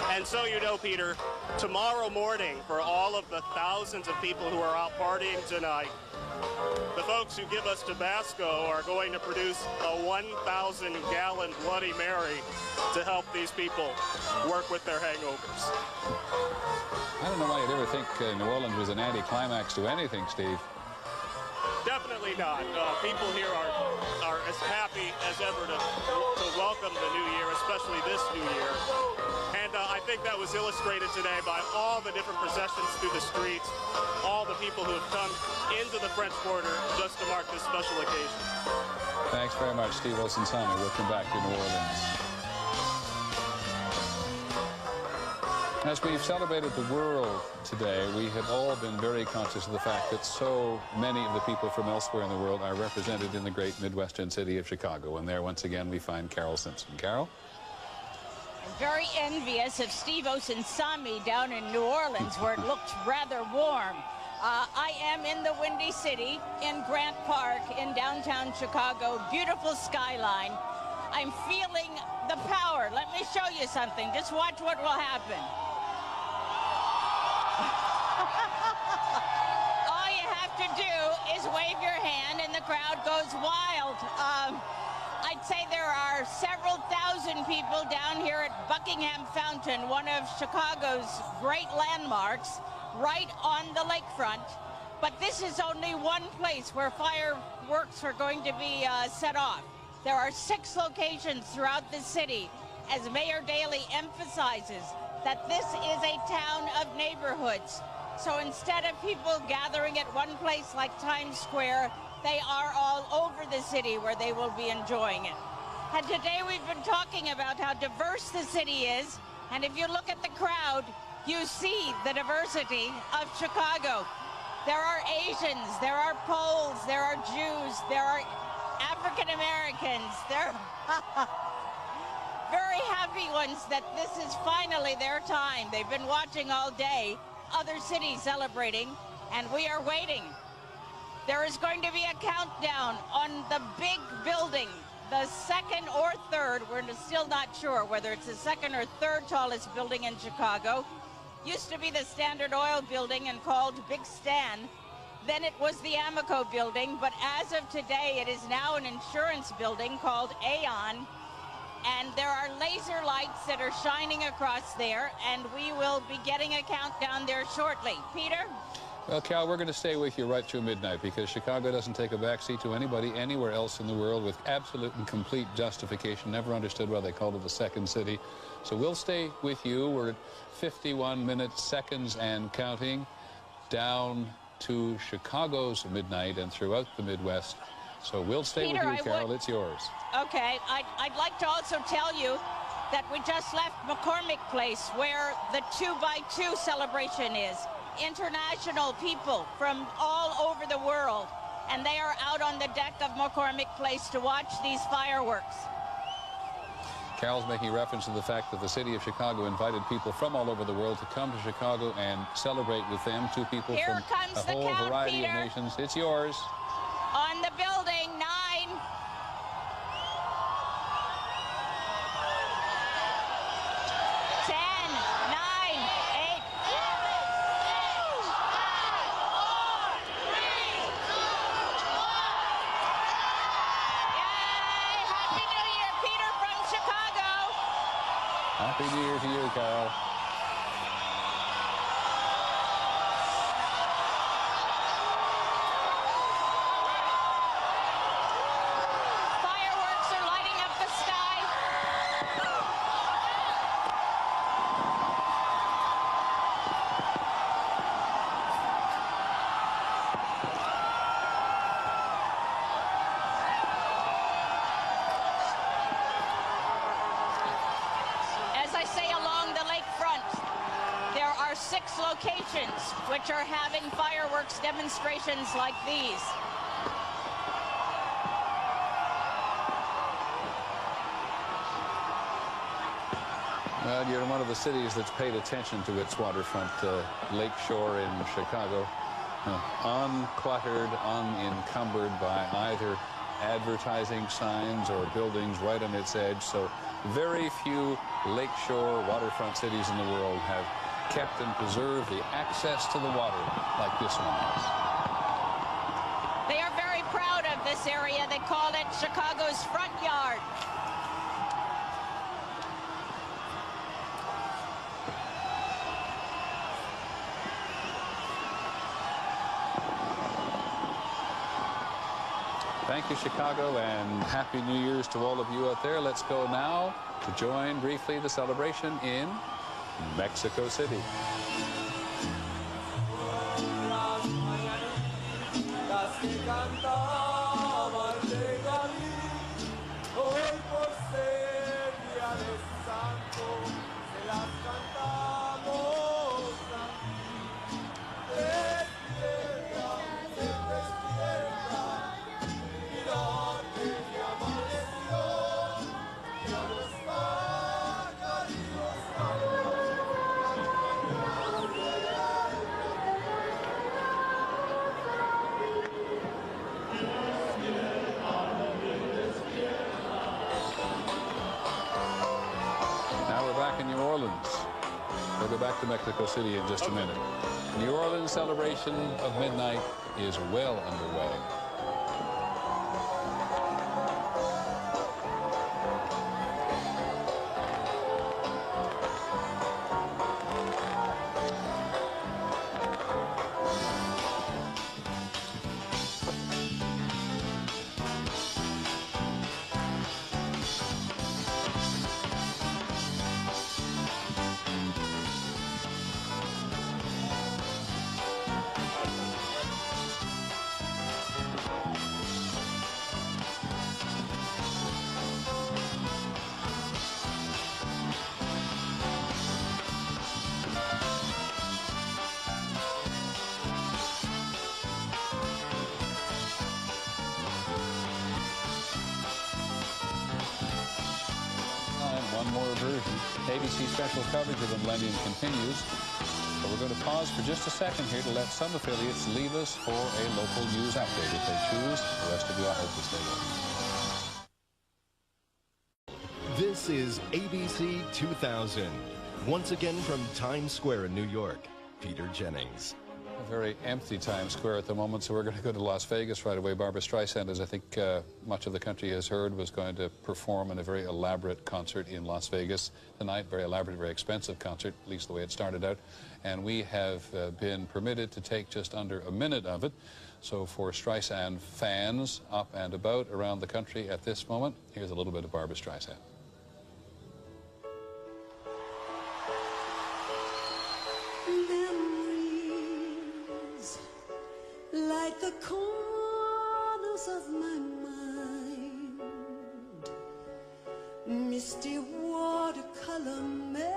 And so you know, Peter, tomorrow morning, for all of the thousands of people who are out partying tonight, the folks who give us Tabasco are going to produce a 1,000-gallon Bloody Mary to help these people work with their hangovers. I don't know why you'd ever think New Orleans was an anticlimax to anything, Steve. Definitely not. People here are as happy as ever to welcome the new year, especially this new year. And I think that was illustrated today by all the different processions through the streets, all the people who have come into the French Quarter just to mark this special occasion. Thanks very much, Steve Osunsami. We'll come back to New Orleans. As we've celebrated the world today, we have all been very conscious of the fact that so many of the people from elsewhere in the world are represented in the great Midwestern city of Chicago. And there, once again, we find Carol Simpson. Carol? I'm very envious of Steve Osunsami down in New Orleans, where it looked rather warm. I am in the Windy City in Grant Park in downtown Chicago. Beautiful skyline. I'm feeling the power. Let me show you something. Just watch what will happen. All you have to do is wave your hand and the crowd goes wild. I'd say there are several thousand people down here at Buckingham Fountain, one of Chicago's great landmarks, right on the lakefront. But this is only one place where fireworks are going to be set off. There are 6 locations throughout the city, as Mayor Daley emphasizes that this is a town of neighborhoods. So instead of people gathering at one place like Times Square, they are all over the city where they will be enjoying it. And today we've been talking about how diverse the city is, and if you look at the crowd, you see the diversity of Chicago. There are Asians, there are Poles, there are Jews, there are African Americans. They're very happy ones that this is finally their time. They've been watching all day, other cities celebrating, and we are waiting. There is going to be a countdown on the big building, the second or third. We're still not sure whether it's the second or third tallest building in Chicago. Used to be the Standard Oil building and called Big Stan. Then it was the Amoco building, but as of today, it is now an insurance building called Aon. And there are laser lights that are shining across there, and we will be getting a countdown there shortly. Peter? Well, Cal, we're going to stay with you right through midnight because Chicago doesn't take a backseat to anybody anywhere else in the world with absolute and complete justification. Never understood why they called it the second city. So we'll stay with you. We're at 51 minutes, seconds, and counting down to Chicago's midnight and throughout the Midwest. So we'll stay Peter, with you, Carol. It's yours. Okay. I'd like to also tell you that we just left McCormick Place, where the 2x2 celebration is. International people from all over the world, and they are out on the deck of McCormick Place to watch these fireworks. Carol's making reference to the fact that the city of Chicago invited people from all over the world to come to Chicago and celebrate with them. 2 people Here from comes a the whole count, variety Peter. of nations. It's yours. On the building, 9. 10, 9, 8. Happy New Year, Peter from Chicago. Happy New Year to you, Carol. Fireworks are lighting up the sky. As I say, along the lakefront, there are 6 locations which are having fireworks demonstrations like these. Well, you're in one of the cities that's paid attention to its waterfront lakeshore in Chicago. Uncluttered, unencumbered by either advertising signs or buildings right on its edge. So very few lakeshore waterfront cities in the world have kept and preserved the access to the water like this one has. They are very proud of this area. They call it Chicago's front yard. Thank you, Chicago, and Happy New Year's to all of you out there. Let's go now to join briefly the celebration in Mexico City. to Mexico City in just a minute. New Orleans celebration of midnight is well underway. One more version. ABC special coverage of the Millennium continues. But we're going to pause for just a second here to let some affiliates leave us for a local news update if they choose. The rest of you, I hope to stay with. This is ABC 2000. Once again from Times Square in New York, Peter Jennings. A very empty Times Square at the moment, so we're going to go to Las Vegas right away. Barbra Streisand, as I think much of the country has heard, was going to perform in a very elaborate concert in Las Vegas tonight. Very elaborate, very expensive concert, at least the way it started out. And we have been permitted to take just under a minute of it. So for Streisand fans up and about around the country at this moment, here's a little bit of Barbra Streisand. Like the corners of my mind, misty watercolor memories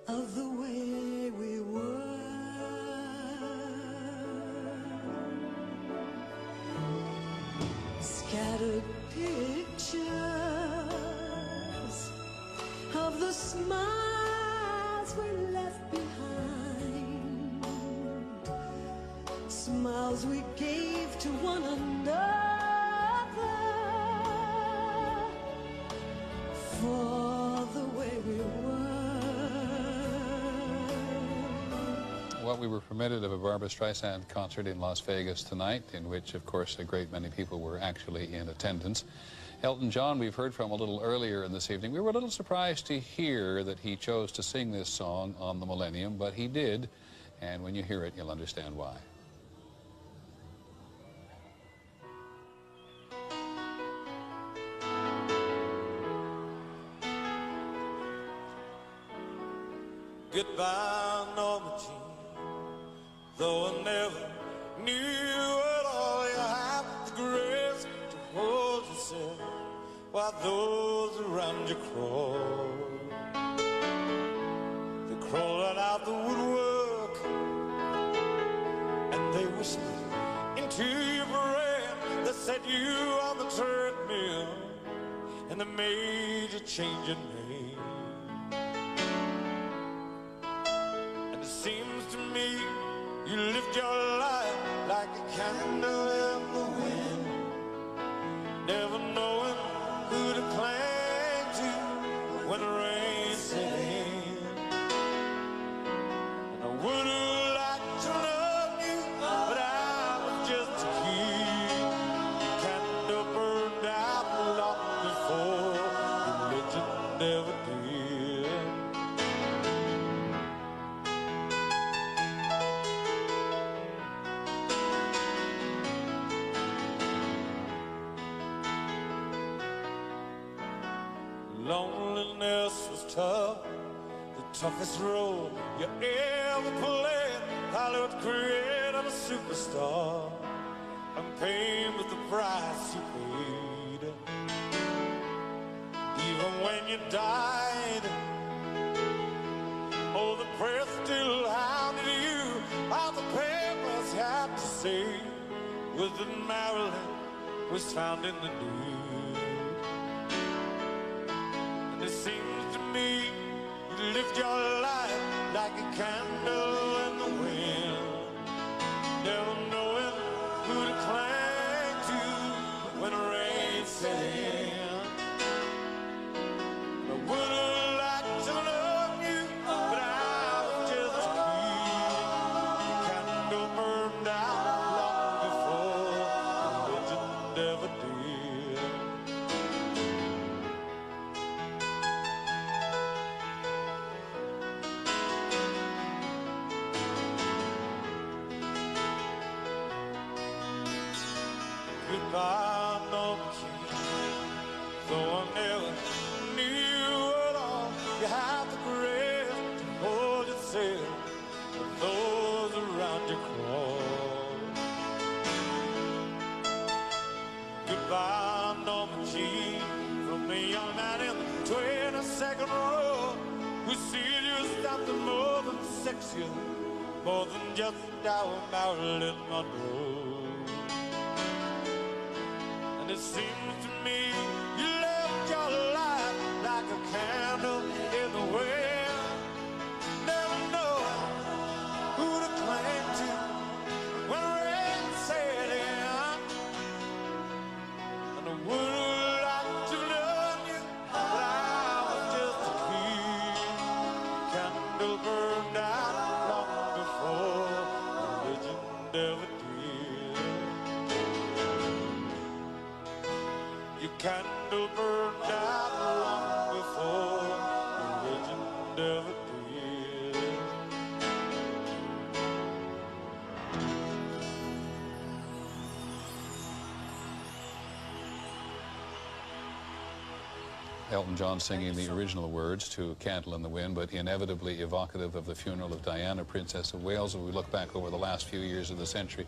of the way we were. Scattered pictures of the smiles we left behind. Smiles we gave to one another for the way we were. What we were permitted of a Barbra Streisand concert in Las Vegas tonight, in which, of course, a great many people were actually in attendance. Elton John, we've heard from a little earlier in this evening. We were a little surprised to hear that he chose to sing this song on the Millennium, but he did, and when you hear it, you'll understand why. Goodbye, Norma Jean, though I never knew at all you have the grace to hold yourself while those around you crawl. They crawl right out the woodwork and they whisper into your brain. They set you on the treadmill and they made you change your name. Seems to me you lift your life like a candle in the wind, never knowing who to cling to when the rain set in. And I would have liked to love you, but I was just a kid. Candle burned out long before religion never did. Loneliness was tough, the toughest role you ever played. Hollywood created a superstar, and pain was the price you paid. Even when you died, oh, the press still hounded you. All the papers had to say was that Marilyn was found in the nude. It seems to me you lift your life like a candle in the wind, never knowing who to cling to when the rain set in. I would Goodbye, Norma Jean. Though I never knew at all, you have the grace to hold yourself when those around you crawl. Goodbye, Norma Jean, from the young man in the 22nd row who sees you something more than sexy, more than just our Marilyn Monroe. And it seems to me you left your life like a candle in the wind, never knowing who to cling to when rain set in. And I would like to love you, but I was just a kid. Candle burned out long before religion ever did. Your candle burned out long before religion ever did. Elton John singing the original words to Candle in the Wind, but inevitably evocative of the funeral of Diana, Princess of Wales. When we look back over the last few years of the century,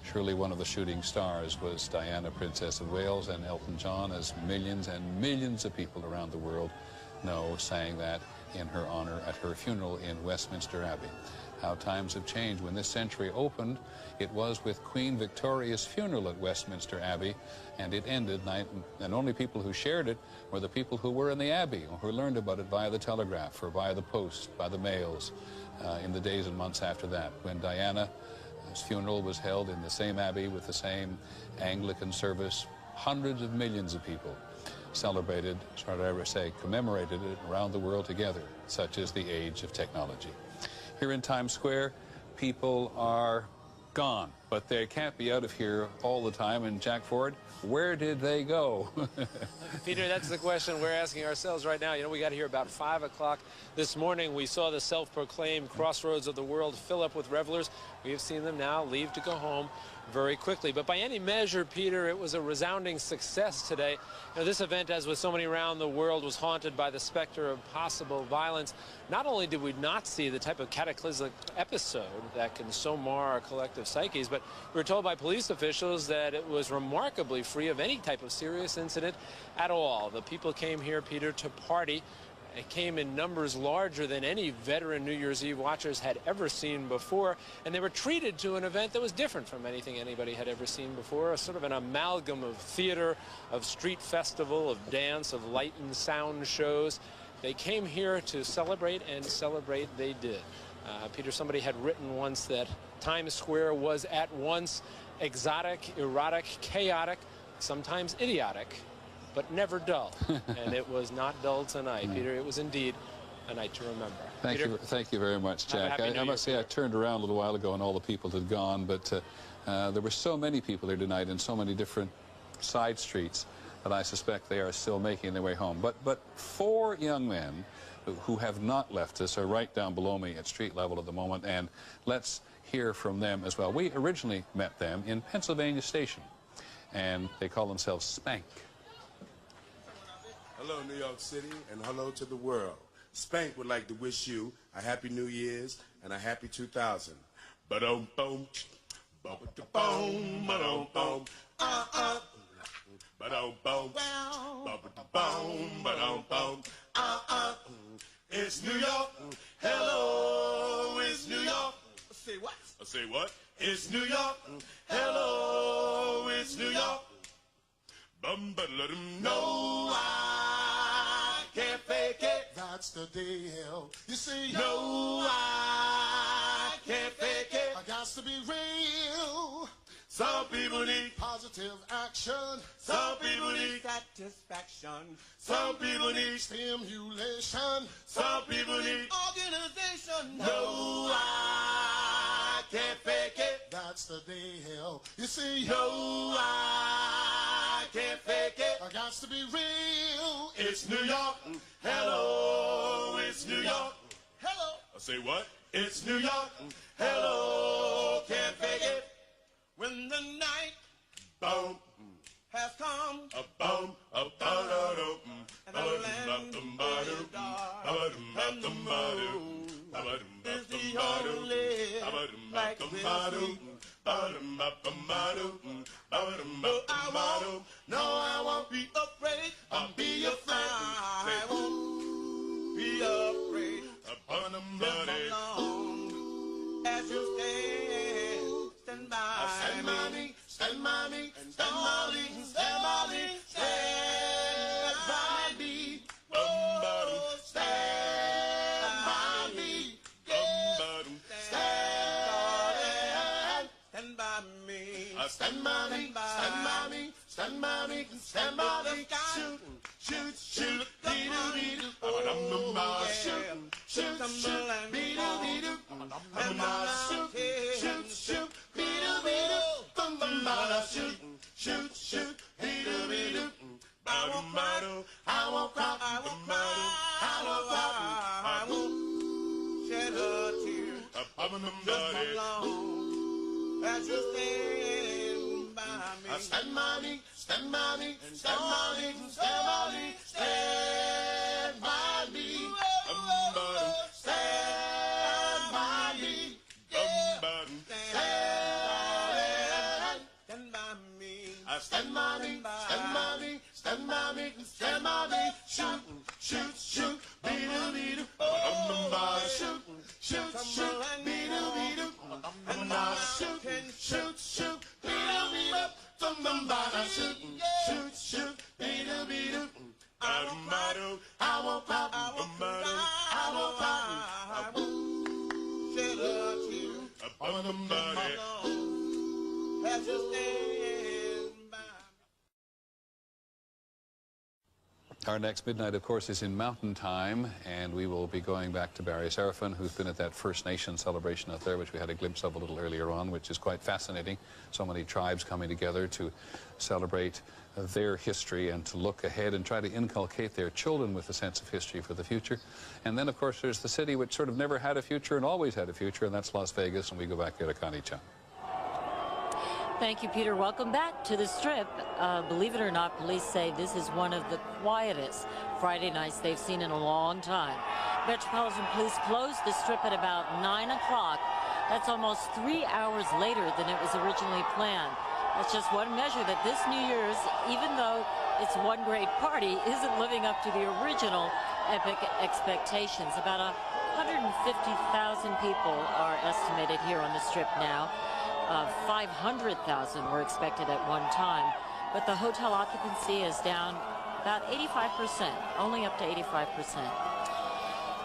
surely one of the shooting stars was Diana, Princess of Wales, and Elton John, as millions and millions of people around the world know, sang that in her honor at her funeral in Westminster Abbey. How times have changed. When this century opened, it was with Queen Victoria's funeral at Westminster Abbey, and it ended, and only people who shared it were the people who were in the Abbey, or who learned about it via the telegraph or via the post, by the mails, in the days and months after that. When Diana's funeral was held in the same Abbey with the same Anglican service, hundreds of millions of people celebrated, commemorated it around the world together. Such is the age of technology. Here in Times Square, people are gone, but they can't be out of here all the time. And Jack Ford, where did they go? Peter, that's the question we're asking ourselves right now. You know, we got here about 5 o'clock this morning. We saw the self-proclaimed crossroads of the world fill up with revelers. We have seen them now leave to go home very quickly. But by any measure, Peter, it was a resounding success today. You know, this event, as with so many around the world, was haunted by the specter of possible violence. Not only did we not see the type of cataclysmic episode that can so mar our collective psyches, but we were told by police officials that it was remarkably free of any type of serious incident at all. The people came here, Peter, to party. It came in numbers larger than any veteran New Year's Eve watchers had ever seen before, and they were treated to an event that was different from anything anybody had ever seen before, a sort of an amalgam of theater, of street festival, of dance, of light and sound shows. They came here to celebrate, and celebrate they did. Peter, somebody had written once that Times Square was at once exotic, erotic, chaotic, sometimes idiotic, but never dull. And it was not dull tonight, Peter. It was indeed a night to remember. Thank you very much, Jack. I must say I turned around a little while ago and all the people had gone, but there were so many people here tonight in so many different side streets that I suspect they are still making their way home. But 4 young men who have not left us are right down below me at street level at the moment, and let's hear from them as well. We originally met them in Pennsylvania Station, and they call themselves Spank. Hello, New York City, and hello to the world. Spank would like to wish you a happy New Year's and a happy 2000. Ba-dum boom, ba-ba-da-boom, ba-dum boom, ba-dum boom, ba-ba-da-boom, ba-dum boom, It's New York. Hello, it's New York. Say what? Say what? It's New York. Hello, it's New York. Bum ba da dum. No, I can't fake it. That's the deal. You see, no, I can't fake it. I got to be real. Some people need positive action. Some people need satisfaction. Some people need stimulation. Some people need organization. No, I can't fake it. That's the deal. You see, no, I can't fake it. I got to be real. It's New York. Hello, it's New York. Hello. I say what? It's New York. Hello, can't fake it. When the night, boom, has come. And the land is dark, and the moon is the only light we'll see. No, I won't be afraid. I'll be your friend. I won't be afraid. As you stand by me, stand by me, stand by me, stand by me, stand by me. Oh, stand by me, stand by me. Stand by me, stand by me, stand by me, stand by me. Shoot, shoot, shoot, be-do-be-do. Oh, yeah. Shoot, shoot, be-do-be-do. Shoot, shoot, be-do-be-do. Shoot, shoot, shoot, be-do-be-do. I won't cry, I won't cry, I won't cry, I won't shed a tear. Just come along as you stand by me. Stand by me, stand by me, stand by me, stand by me, stand by me. Stand by me, stand by me. Stand by me, stand by me, stand by me, stand by me. Shoot, shoot, shoot, be-do-be-do. Shoot, shoot, shoot, be-do-be-do. And I shoot, shoot, shoot, be-do-be-do. Shoot, shoot, shoot, be-do-be-do. I won't cry, I won't cry, I won't cry, I won't shed a tear. As you stand by. Our next midnight, of course, is in Mountain Time, and we will be going back to Barry Seraphin, who's been at that First Nation celebration out there, which we had a glimpse of a little earlier on, which is quite fascinating. So many tribes coming together to celebrate their history and to look ahead and try to inculcate their children with a sense of history for the future. And then, of course, there's the city which sort of never had a future and always had a future, and that's Las Vegas, and we go back there to Connie Chung. Thank you, Peter. Welcome back to the Strip. Believe it or not, police say this is one of the quietest Friday nights they've seen in a long time. Metropolitan Police closed the Strip at about 9 o'clock. That's almost 3 hours later than it was originally planned. That's just one measure that this New Year's, even though it's one great party, isn't living up to the original epic expectations. About 150,000 people are estimated here on the Strip now. 500,000 were expected at one time, but the hotel occupancy is down about 85%, only up to 85%.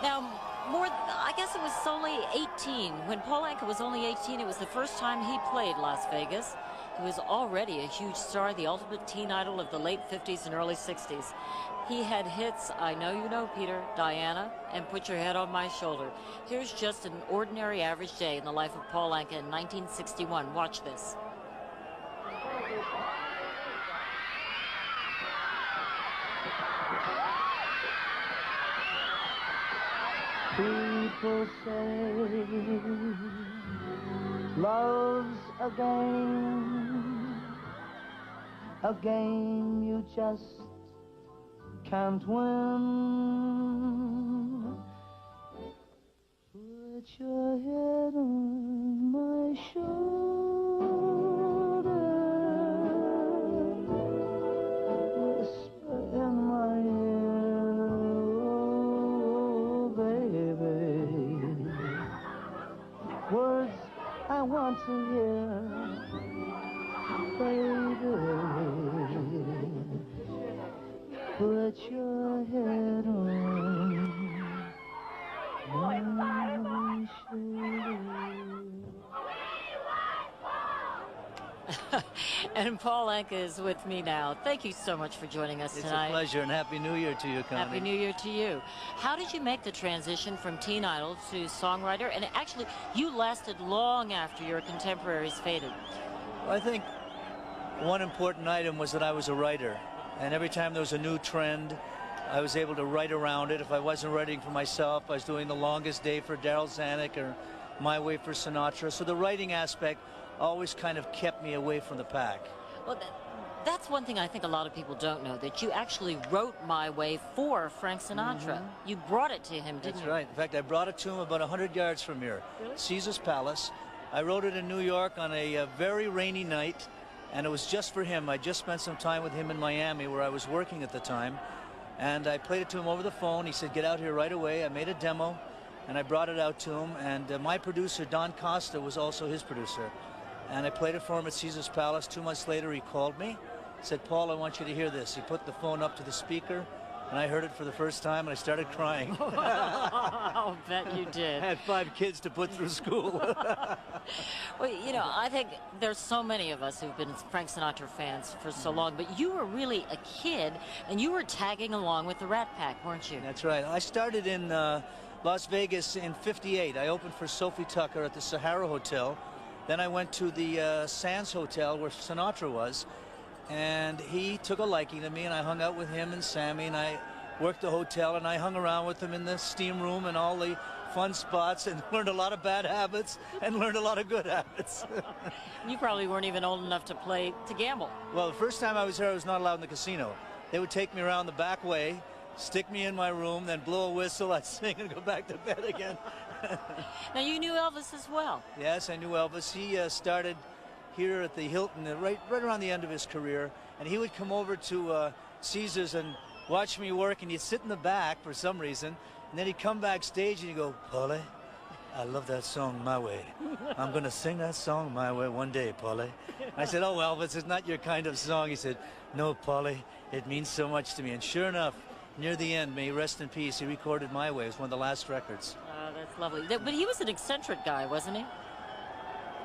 Now, I guess it was only 18. When Paul Anka was only 18, it was the first time he played Las Vegas. He was already a huge star, the ultimate teen idol of the late 50s and early 60s. He had hits, I Know You Know, Peter, Diana, and Put Your Head on My Shoulder. Here's just an ordinary average day in the life of Paul Anka in 1961. Watch this. People say love's a game you just can't win. Put your head on my shoulder, whisper in my ear, oh baby, words I want to hear, baby. Put your head on my shoulder. And Paul Anka is with me now. Thank you so much for joining us tonight. It's a pleasure, and Happy New Year to you, Connie. Happy New Year to you. How did you make the transition from teen idol to songwriter? And actually, you lasted long after your contemporaries faded. Well, I think one important item was that I was a writer. And every time there was a new trend, I was able to write around it. If I wasn't writing for myself, I was doing The Longest Day for Daryl Zanuck or My Way for Sinatra. So the writing aspect always kind of kept me away from the pack. Well, That's one thing I think a lot of people don't know, that you actually wrote My Way for Frank Sinatra. You brought it to him, didn't you? That's right. In fact, I brought it to him about 100 yards from here. Really? Caesar's Palace. I wrote it in New York on a very rainy night, and it was just for him. I just spent some time with him in Miami, where I was working at the time, and I played it to him over the phone. He said, get out here right away. I made a demo, and I brought it out to him, and my producer, Don Costa, was also his producer. And I played it for him at Caesar's Palace. 2 months later, he called me, said, Paul, I want you to hear this. He put the phone up to the speaker, and I heard it for the first time, and I started crying. I'll bet you did. I had 5 kids to put through school. Well, you know, I think there's so many of us who've been Frank Sinatra fans for so long, but you were really a kid, and you were tagging along with the Rat Pack, weren't you? That's right. I started in Las Vegas in '58. I opened for Sophie Tucker at the Sahara Hotel. Then I went to the Sands Hotel where Sinatra was, and he took a liking to me, and I hung out with him and Sammy, and I worked the hotel, and I hung around with them in the steam room and all the fun spots, and learned a lot of bad habits and learned a lot of good habits. You probably weren't even old enough to gamble. Well, the first time I was here, I was not allowed in the casino. They would take me around the back way, stick me in my room, then blow a whistle, I'd sing and go back to bed again. Now, you knew Elvis as well. Yes, I knew Elvis. He started here at the Hilton right around the end of his career, and he would come over to Caesars and watch me work, and he'd sit in the back for some reason, and then he'd come backstage and he'd go, Paulie, I love that song, My Way. I'm going to sing that song, My Way, one day, Paulie. I said, oh, Elvis, it's not your kind of song. He said, no, Paulie, it means so much to me. And sure enough, near the end, may he rest in peace, he recorded My Way. It was one of the last records. Oh, that's lovely. But he was an eccentric guy, wasn't he?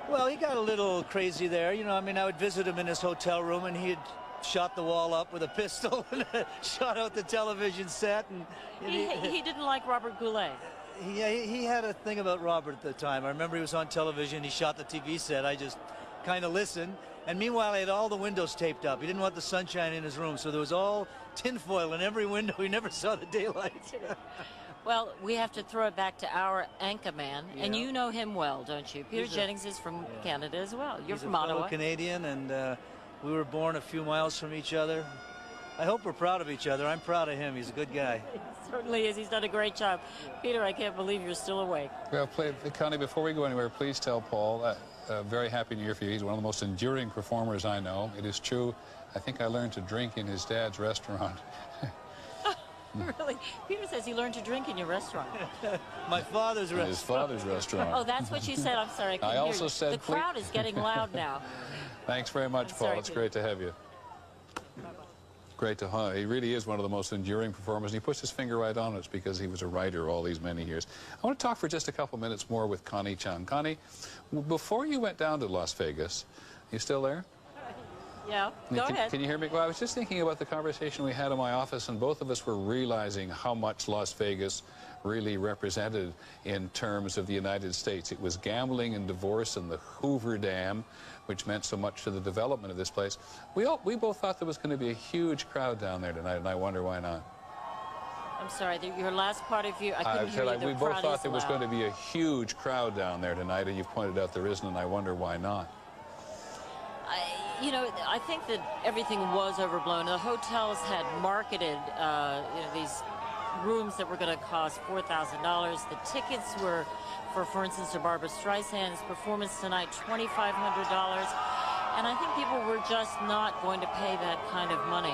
Well, he got a little crazy there. You know, I mean, I would visit him in his hotel room, and he'd shot the wall up with a pistol and shot out the television set. And he didn't like Robert Goulet. He had a thing about Robert at the time. I remember he was on television. He shot the TV set. I just kind of listened. And meanwhile, he had all the windows taped up. He didn't want the sunshine in his room, so there was all tinfoil in every window. He never saw the daylight. Well, we have to throw it back to our anchor man, and you know him well, don't you? Peter Jennings is from Canada as well. You're from Ottawa. He's a fellow Canadian, and we were born a few miles from each other. I hope we're proud of each other. I'm proud of him. He's a good guy. He certainly is. He's done a great job. Peter, I can't believe you're still awake. Well, Connie, before we go anywhere, please tell Paul, very happy New Year for you. He's one of the most enduring performers I know. It is true. I think I learned to drink in his dad's restaurant. Really? Peter says he learned to drink in your restaurant. My father's restaurant. His father's restaurant. Oh, that's what you said. I'm sorry. I couldn't hear also you. said the crowd is getting loud now. Thanks very much, Paul. It's great to have you. Great to have. He really is one of the most enduring performers, and he puts his finger right on it because he was a writer all these many years. I want to talk for just a couple minutes more with Connie Chung. Connie, before you went down to Las Vegas, you still there? Yeah, go ahead. Can you hear me? Well, I was just thinking about the conversation we had in my office, and both of us were realizing how much Las Vegas really represented in terms of the United States. It was gambling and divorce and the Hoover Dam, which meant so much to the development of this place. We both thought there was going to be a huge crowd down there tonight, and I wonder why not. I'm sorry, your last part of you, I couldn't hear you. We both thought there was going to be a huge crowd down there tonight, and you pointed out there isn't, and I wonder why not. You know, I think that everything was overblown. The hotels had marketed, you know, these rooms that were going to cost $4,000. The tickets were, for instance, to Barbra Streisand's performance tonight, $2,500. And I think people were just not going to pay that kind of money.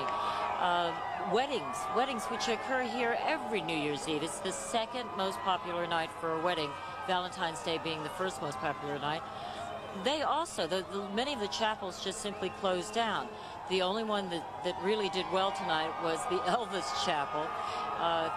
Weddings which occur here every New Year's Eve. It's the second most popular night for a wedding, Valentine's Day being the first most popular night. They also, many of the chapels just simply closed down. The only one that really did well tonight was the Elvis Chapel.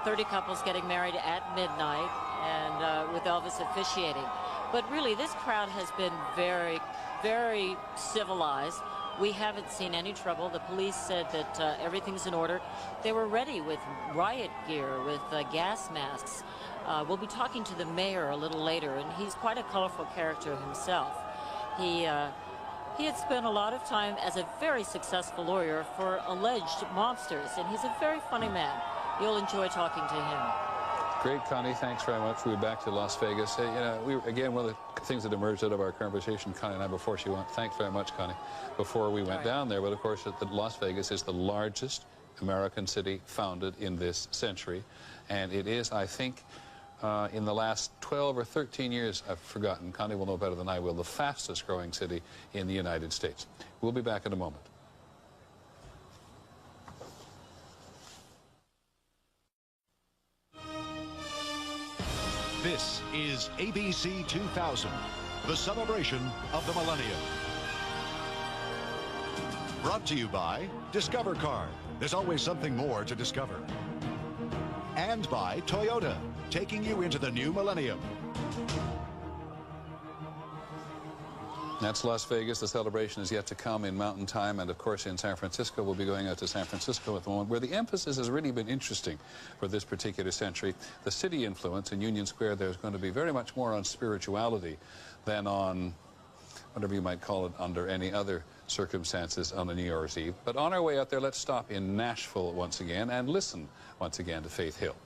30 couples getting married at midnight, and with Elvis officiating. But really, this crowd has been very, very civilized. We haven't seen any trouble. The police said that everything's in order. They were ready with riot gear, with gas masks. We'll be talking to the mayor a little later, and he's quite a colorful character himself. He had spent a lot of time as a very successful lawyer for alleged mobsters, and he's a very funny man. You'll enjoy talking to him. Great, Connie. Thanks very much. We'll be back to Las Vegas. You know, again, one of the things that emerged out of our conversation, Connie and I, before she went, thanks very much, Connie, before we went down there. But, of course, Las Vegas is the largest American city founded in this century. And it is, I think, in the last 12 or 13 years, I've forgotten, Connie will know better than I will, the fastest growing city in the United States. We'll be back in a moment. This is ABC 2000, the celebration of the millennium. Brought to you by Discover Card. There's always something more to discover. And by Toyota, taking you into the new millennium. That's Las Vegas. The celebration is yet to come in Mountain Time, and of course in San Francisco. We'll be going out to San Francisco at the moment, where the emphasis has really been interesting for this particular century. The city influence in Union Square, there's going to be very much more on spirituality than on, whatever you might call it, under any other circumstances on a New Year's Eve. But on our way out there, let's stop in Nashville once again and listen once again to Faith Hill.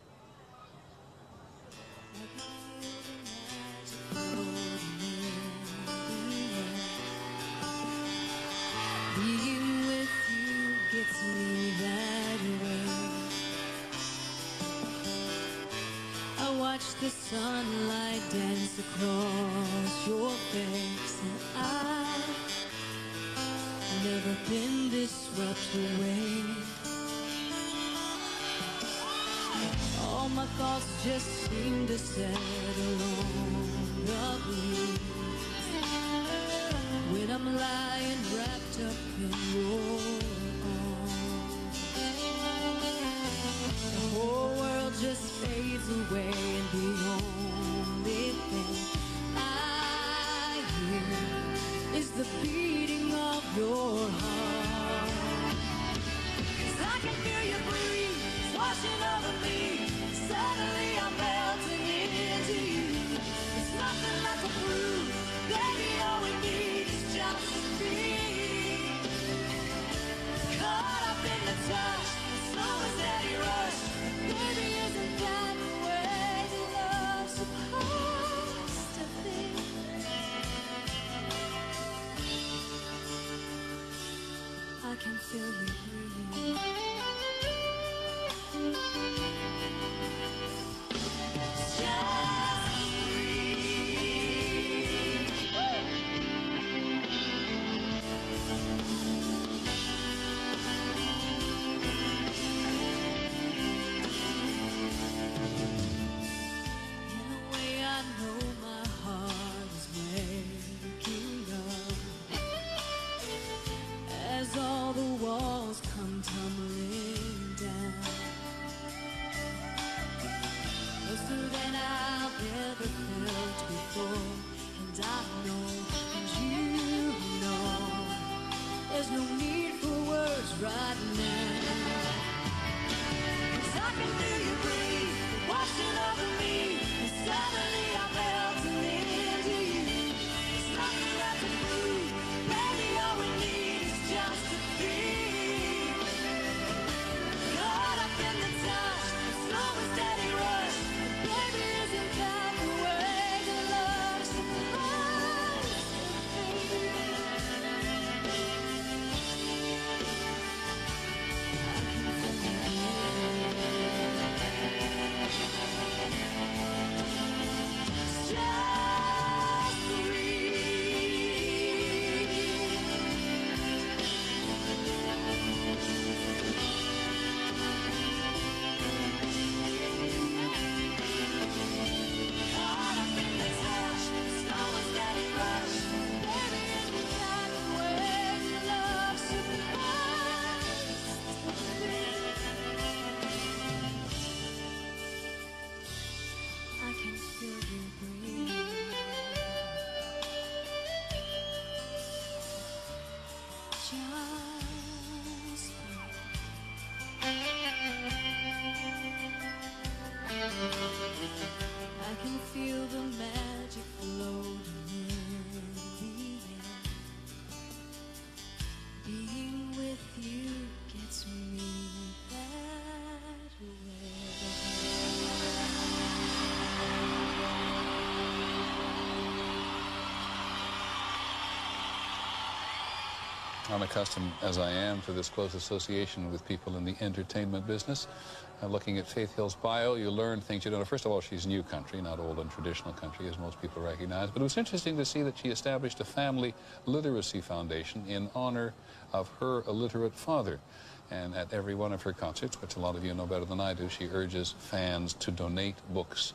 Being with you gets me that way. I watch the sunlight dance across your face, and I've never been this swept away. All my thoughts just seem to settle on the breeze when I'm lying wrapped up in your arms. The whole world just fades away, and the only thing I hear is the beating of your heart. 'Cause I can feel your breeze washing over me. Suddenly I'm melting into you. There's nothing left to prove. Baby, all we need is just to be caught up in the touch, slow and steady rush. Baby, isn't that the way love's supposed to be? I can feel you breathe. All the walls come tumbling down, closer than I've ever felt before. And I know, and you know, there's no need for words right now. 'Cause I can feel you breathe, washing over me, and suddenly I'm melting into you. There's nothing left to prove, baby, all we need is just to be caught up in the touch, slow and steady rush. Baby, isn't that the way that love's supposed to be? I unaccustomed as I am to this close association with people in the entertainment business. Looking at Faith Hill's bio, you learn things you don't know. First of all, she's new country, not old and traditional country, as most people recognize. But it was interesting to see that she established a family literacy foundation in honor of her illiterate father. And at every one of her concerts, which a lot of you know better than I do, she urges fans to donate books.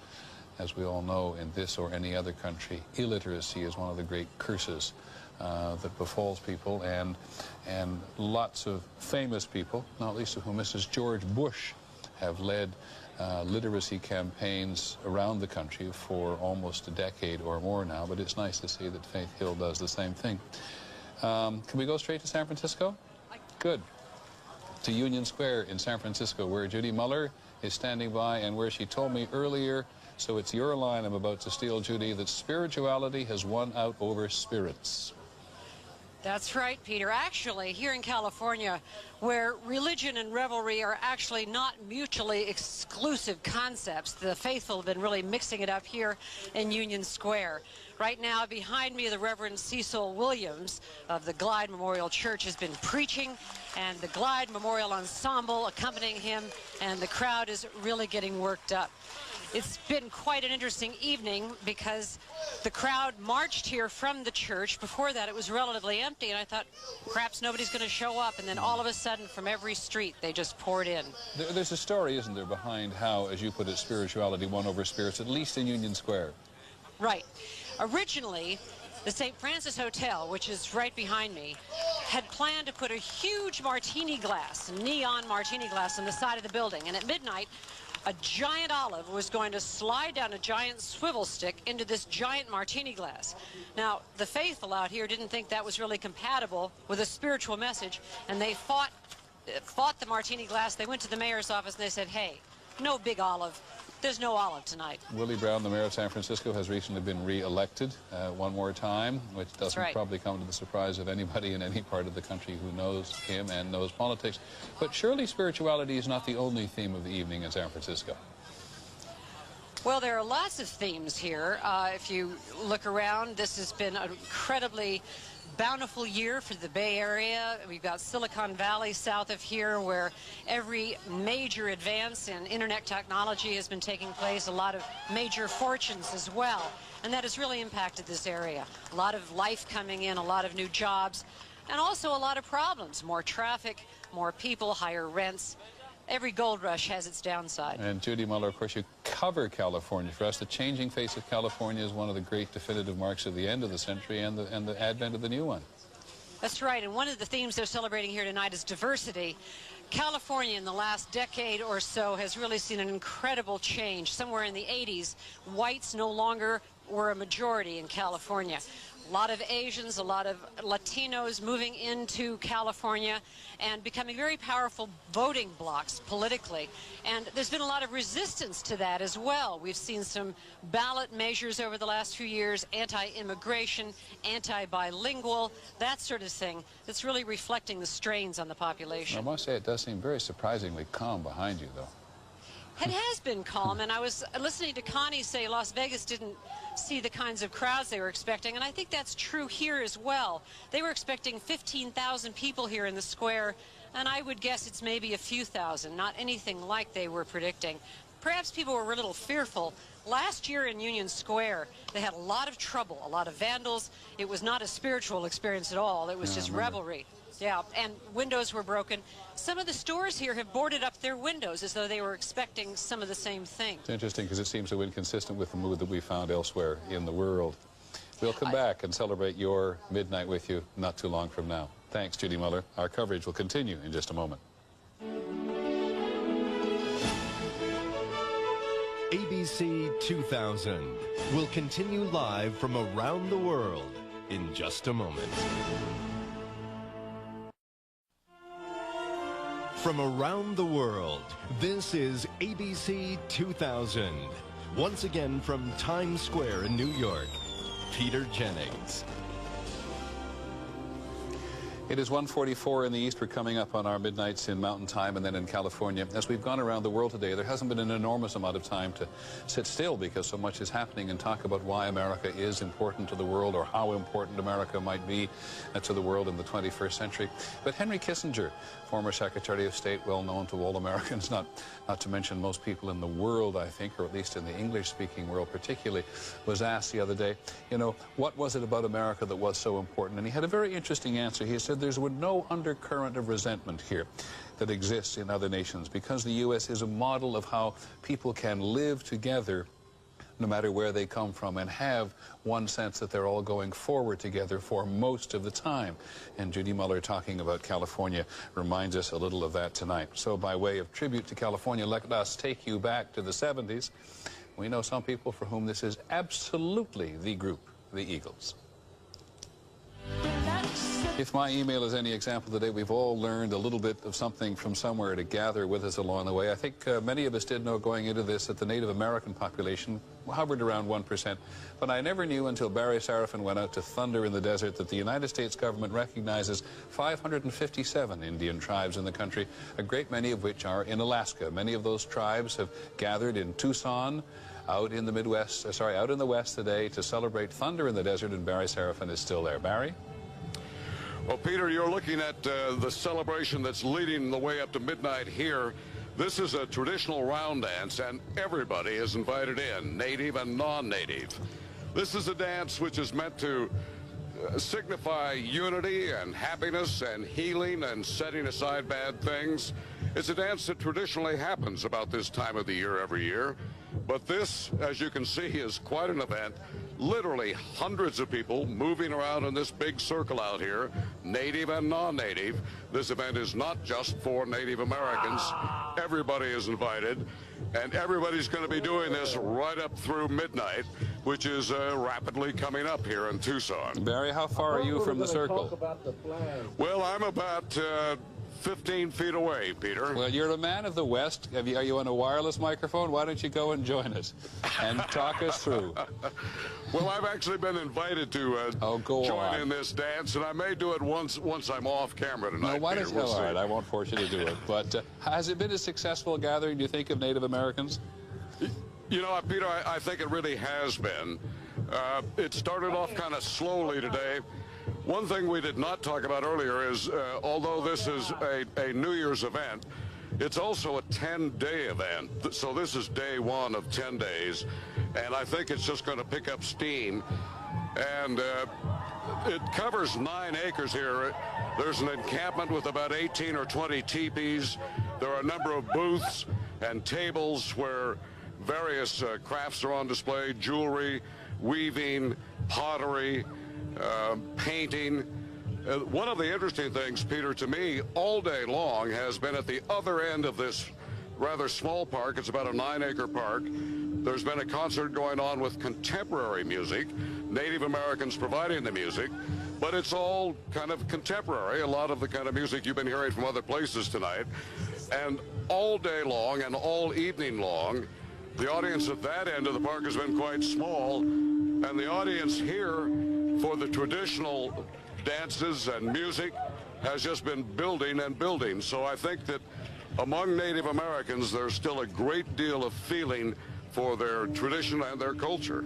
As we all know, in this or any other country, illiteracy is one of the great curses that befalls people, and lots of famous people, not least of whom Mrs. George Bush, have led literacy campaigns around the country for almost a decade or more now, but it's nice to see that Faith Hill does the same thing. Can we go straight to San Francisco? Good. To Union Square in San Francisco, where Judy Muller is standing by and where she told me earlier, so it's your line I'm about to steal, Judy, that spirituality has won out over spirits. That's right, Peter. Actually, here in California, where religion and revelry are actually not mutually exclusive concepts, the faithful have been really mixing it up here in Union Square. Right now, behind me, the Reverend Cecil Williams of the Glide Memorial Church has been preaching, and the Glide Memorial Ensemble accompanying him, and the crowd is really getting worked up. It's been quite an interesting evening because the crowd marched here from the church. Before that, it was relatively empty, and I thought perhaps nobody's going to show up, and then all of a sudden, from every street, they just poured in. There's a story, isn't there, behind how, as you put it, spirituality won over spirits, at least in Union Square. Right. Originally, the St. Francis Hotel, which is right behind me, had planned to put a huge martini glass, a neon martini glass, on the side of the building, and at midnight, a giant olive was going to slide down a giant swivel stick into this giant martini glass. Now, the faithful out here didn't think that was really compatible with a spiritual message, and they fought the martini glass. They went to the mayor's office and they said, hey, no big olive. There's no olive tonight. Willie Brown, the mayor of San Francisco, has recently been re-elected one more time, which doesn't probably come to the surprise of anybody in any part of the country who knows him and knows politics. But surely spirituality is not the only theme of the evening in San Francisco. Well, there are lots of themes here. If you look around, this has been an incredibly bountiful year for the Bay Area. We've got Silicon Valley south of here, where every major advance in internet technology has been taking place, a lot of major fortunes as well, and that has really impacted this area. A lot of life coming in, a lot of new jobs, and also a lot of problems. More traffic, more people, higher rents. Every gold rush has its downside. And Judy Muller, of course, you cover California for us. The changing face of California is one of the great definitive marks of the end of the century and the advent of the new one. That's right, and one of the themes they're celebrating here tonight is diversity. California in the last decade or so has really seen an incredible change. Somewhere in the 80s, whites no longer were a majority in California. A lot of Asians, a lot of Latinos moving into California and becoming very powerful voting blocs politically. And there's been a lot of resistance to that as well. We've seen some ballot measures over the last few years, anti-immigration, anti-bilingual, that sort of thing, that's really reflecting the strains on the population. I must say it does seem very surprisingly calm behind you, though. It has been calm, and I was listening to Connie say Las Vegas didn't see the kinds of crowds they were expecting, and I think that's true here as well. They were expecting 15,000 people here in the square, and I would guess it's maybe a few thousand, not anything like they were predicting. Perhaps people were a little fearful. Last year in Union Square, they had a lot of trouble, a lot of vandals. It was not a spiritual experience at all. It was just revelry. Yeah, and windows were broken. Some of the stores here have boarded up their windows as though they were expecting some of the same thing. It's interesting because it seems so inconsistent with the mood that we found elsewhere in the world. We'll come back and celebrate your midnight with you not too long from now. Thanks, Judy Muller. Our coverage will continue in just a moment. ABC 2000 will continue live from around the world in just a moment. From around the world, this is ABC 2000. Once again from Times Square in New York, Peter Jennings. It is 1:44 in the east. We're coming up on our midnights in Mountain Time and then in California. As we've gone around the world today, there hasn't been an enormous amount of time to sit still because so much is happening and talk about why America is important to the world or how important America might be to the world in the 21st century. But Henry Kissinger, former Secretary of State, well known to all Americans, not to mention most people in the world, I think, or at least in the English-speaking world particularly, was asked the other day, you know, what was it about America that was so important? And he had a very interesting answer. He said there's no undercurrent of resentment here that exists in other nations because the U.S. is a model of how people can live together no matter where they come from, and have one sense that they're all going forward together for most of the time. And Judy Muller, talking about California, reminds us a little of that tonight. So by way of tribute to California, let us take you back to the 70s. We know some people for whom this is absolutely the group, the Eagles. If my email is any example today, we've all learned a little bit of something from somewhere to gather with us along the way. I think many of us did know going into this that the Native American population hovered around 1%. But I never knew until Barry Serafin went out to Thunder in the Desert that the United States government recognizes 557 Indian tribes in the country, a great many of which are in Alaska. Many of those tribes have gathered in Tucson, out in the Midwest, out in the West today to celebrate Thunder in the Desert, and Barry Serafin is still there. Barry? Well, Peter, you're looking at the celebration that's leading the way up to midnight here. This is a traditional round dance, and everybody is invited in, native and non-native. This is a dance which is meant to signify unity and happiness and healing and setting aside bad things. It's a dance that traditionally happens about this time of the year every year. But this, as you can see, is quite an event. Literally hundreds of people moving around in this big circle out here, native and non-native. This event is not just for Native Americans. Everybody is invited, and everybody's going to be doing this right up through midnight, which is rapidly coming up here in Tucson. Barry, how far are you from the circle? Well, I'm about 15 feet away, Peter. Well, you're a man of the West. Are you on a wireless microphone? Why don't you go and join us and talk us through? Well, I've actually been invited to join in this dance, and I may do it once I'm off camera tonight. No, why Peter, don't we'll all right, I won't force you to do it. But has it been a successful gathering, do you think, of Native Americans? You know, Peter, I think it really has been. It started off kind of slowly today. One thing we did not talk about earlier is, although this is a New Year's event, it's also a 10-day event. So this is day one of 10 days, and I think it's just going to pick up steam. And it covers 9 acres here. There's an encampment with about 18 or 20 teepees. There are a number of booths and tables where various crafts are on display: jewelry, weaving, pottery, painting. One of the interesting things, Peter, to me, all day long has been at the other end of this rather small park. It's about a 9-acre park. There's been a concert going on with contemporary music, Native Americans providing the music, but it's all kind of contemporary, a lot of the kind of music you've been hearing from other places tonight. And all day long and all evening long, the audience at that end of the park has been quite small, and the audience here for the traditional dances and music has just been building and building. So I think that among Native Americans, there's still a great deal of feeling for their tradition and their culture.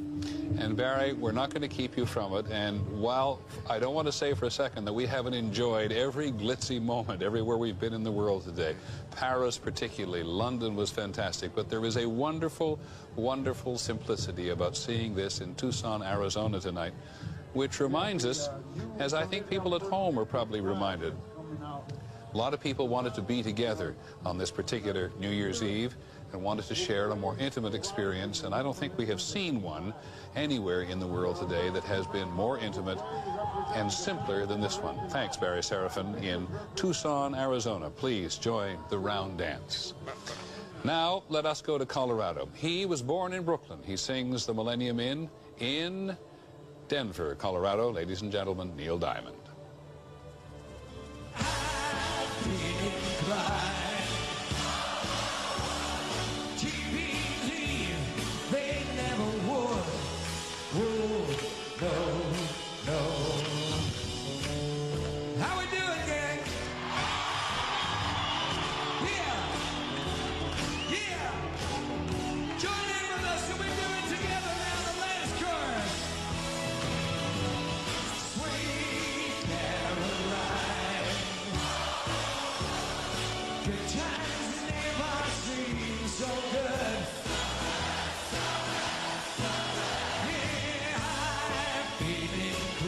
And Barry, we're not going to keep you from it. And while I don't want to say for a second that we haven't enjoyed every glitzy moment everywhere we've been in the world today, Paris particularly, London was fantastic, but there is a wonderful, wonderful simplicity about seeing this in Tucson, Arizona tonight, which reminds us, as I think people at home are probably reminded, a lot of people wanted to be together on this particular New Year's Eve and wanted to share a more intimate experience, and I don't think we have seen one anywhere in the world today that has been more intimate and simpler than this one. Thanks, Barry Serafin in Tucson, Arizona. Please join the round dance. Now, let us go to Colorado. He was born in Brooklyn. He sings the Millennium Inn in Denver, Colorado. Ladies and gentlemen, Neil Diamond. How we doing?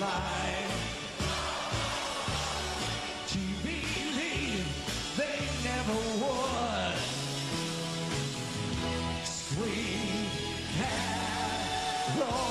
lie. To believe they never would. Sweet Caroline.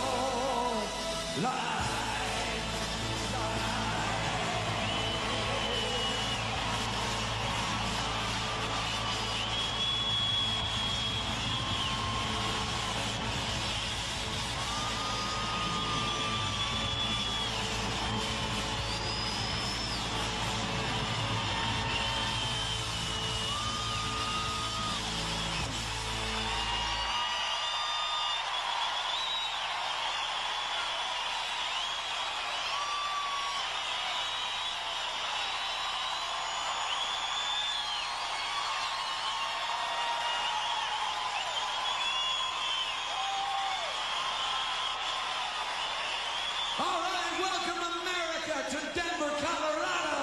All right, welcome America to Denver, Colorado.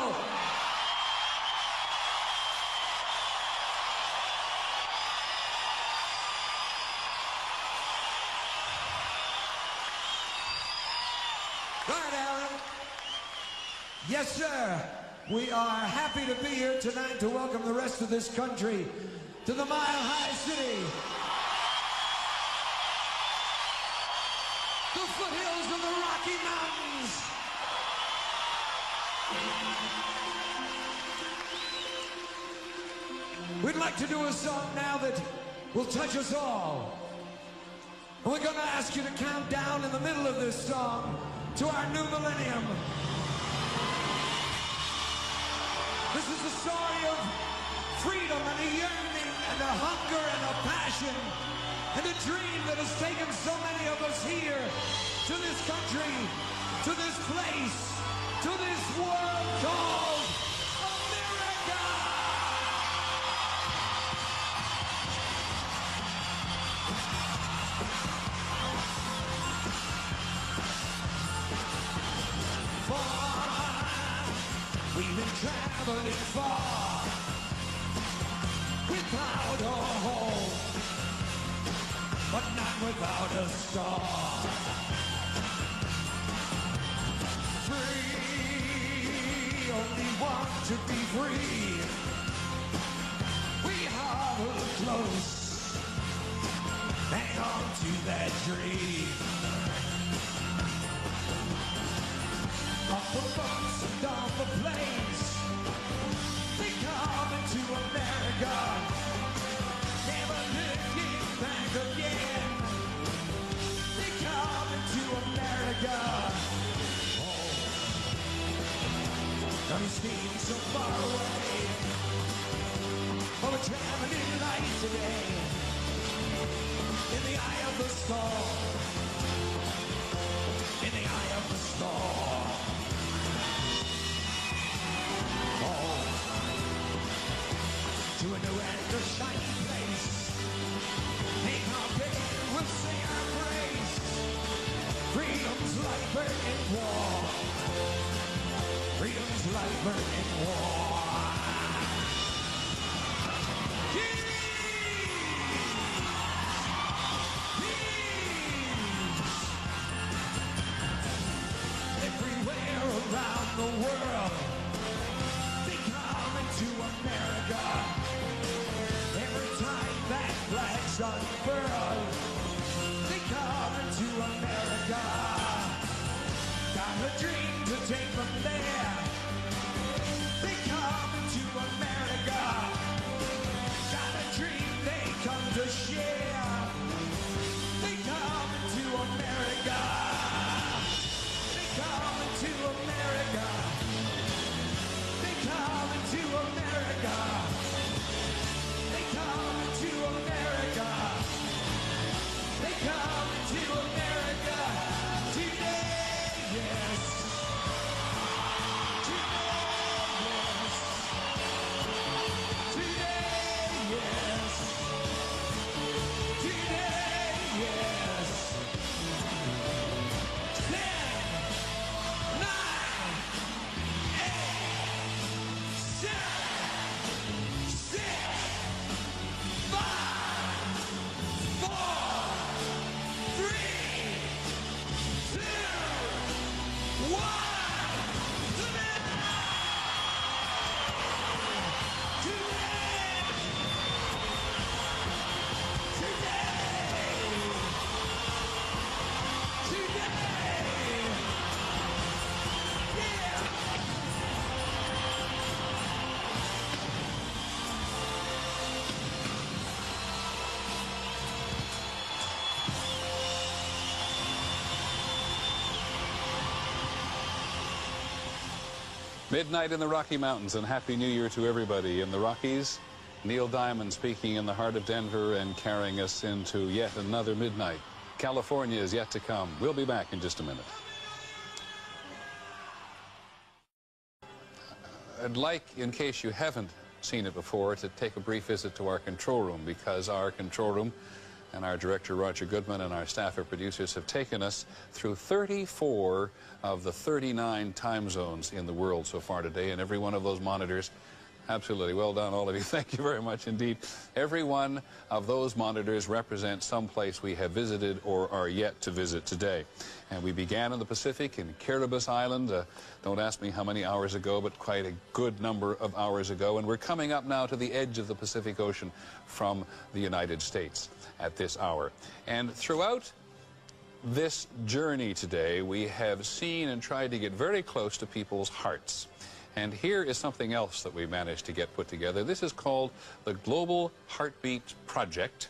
Go ahead, Alan. Yes, sir. We are happy to be here tonight to welcome the rest of this country to the Mile High City. The foothills of the Rocky Mountains. We'd like to do a song now that will touch us all. And we're going to ask you to count down in the middle of this song to our new millennium. This is the story of freedom and a yearning and a hunger and a passion and a dream that has taken so many of us here to this country, to this place, to this world called America! We've been traveling far without a home, but not without a star. Free, only want to be free. We huddle close, hang on to that dream. Off the boats and off the planes, they come into America, never looking back again. They come into America. Oh, don't seem so far away. Oh, we're traveling light today, in the eye of the storm, in the eye of the storm. To a new and a shining place, hang our bed, we'll sing our praise. Freedom's like burning war. Freedom's like burning war. Everywhere around the world, they come into America. Every time that flag's unfurled, they come into America. Got a dream to take from there. They come into America. Got a dream they come to share. They come into America. They come into America. They come into America. They come into America. They come into America today, yes. Today, yes. Today, yes. Today, yes. 10, 9, 8, 7, 6, 5, 4, 3, 2, Midnight in the Rocky Mountains, and Happy New Year to everybody in the Rockies. Neil Diamond speaking in the heart of Denver and carrying us into yet another midnight. California is yet to come. We'll be back in just a minute. I'd like, in case you haven't seen it before, to take a brief visit to our control room, because our control room and our director, Roger Goodman, and our staff of producers have taken us through 34 of the 39 time zones in the world so far today, and every one of those monitors, absolutely well done, all of you. Thank you very much indeed. Every one of those monitors represents some place we have visited or are yet to visit today. And we began in the Pacific in Kiribati Island. Don't ask me how many hours ago, but quite a good number of hours ago. And we're coming up now to the edge of the Pacific Ocean from the United States at this hour. And throughout this journey today, we have seen and tried to get very close to people's hearts. And here is something else that we managed to get put together. This is called the Global Heartbeat Project,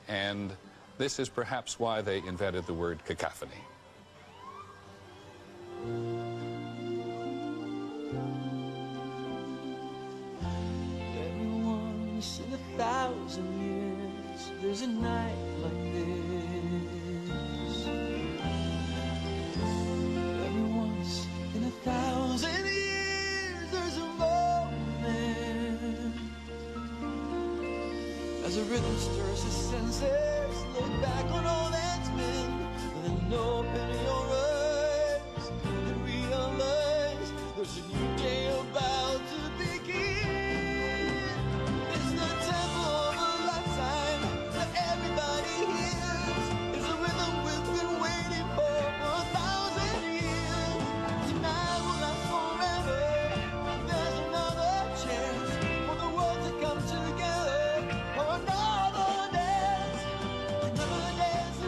and this is perhaps why they invented the word cacophony. Every once in 1,000 years, there's a night like this. Every once in 1,000 years, there's a moment. As a rhythm stirs the senses, look back on all that's been, then open your eyes and realize there's a new day about to begin. It's the tempo of a lifetime that everybody hears. It's a rhythm we've been waiting for 1,000 years. Tonight will last forever. There's another chance for the world to come together for another dance. Another dance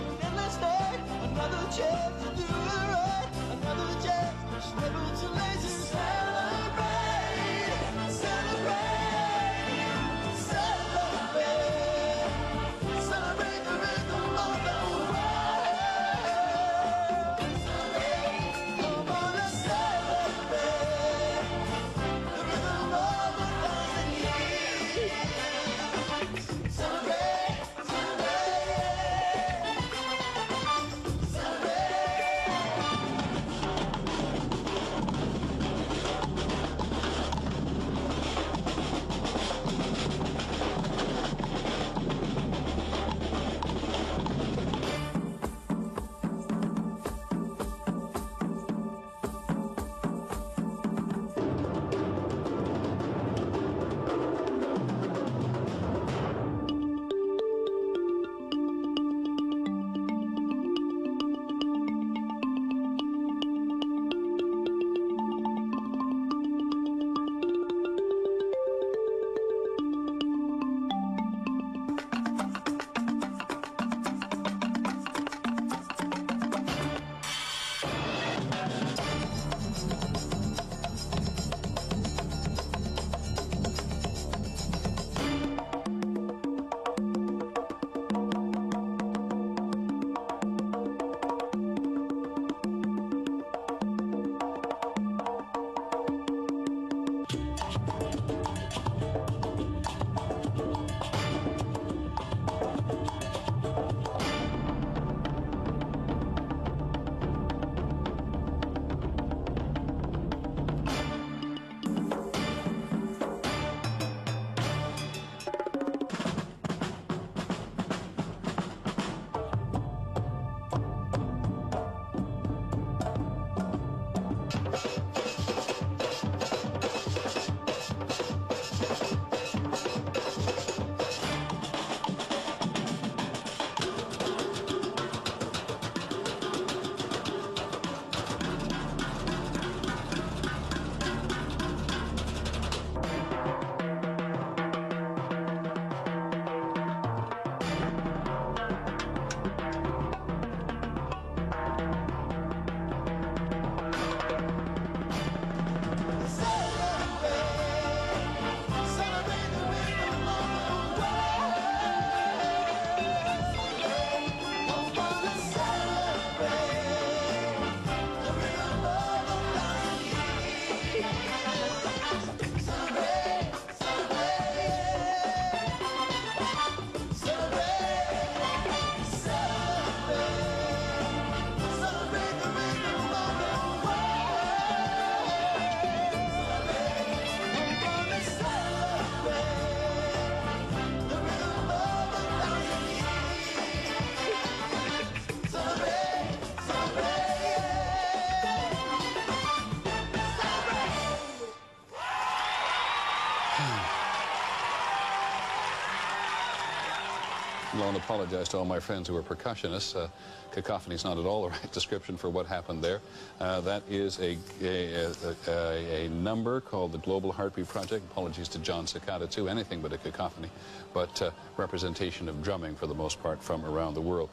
Well, and apologize to all my friends who are percussionists. Cacophony is not at all the right description for what happened there. That is a number called the Global Heartbeat Project. Apologies to John Cicada, too. Anything but a cacophony, but representation of drumming for the most part from around the world.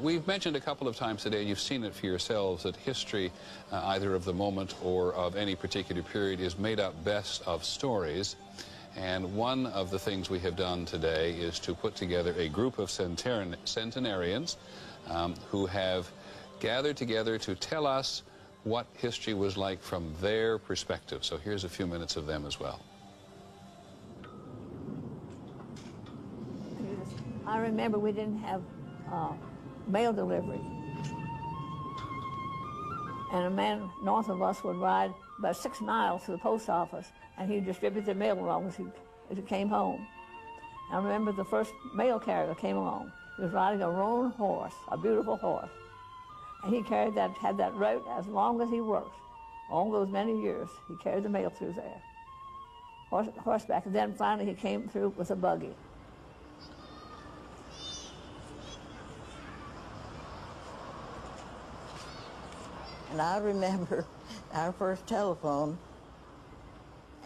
We've mentioned a couple of times today, and you've seen it for yourselves, that history, either of the moment or of any particular period, is made up best of stories. And one of the things we have done today is to put together a group of centenarians who have gathered together to tell us what history was like from their perspective. So here's a few minutes of them as well. I remember we didn't have mail delivery. And a man north of us would ride about 6 miles to the post office, and he'd distribute the mail along as he came home. I remember the first mail carrier came along. He was riding a roan horse, a beautiful horse. And he carried that, had that route as long as he worked. All those many years, he carried the mail through there. Horseback, and then finally he came through with a buggy. And I remember our first telephone,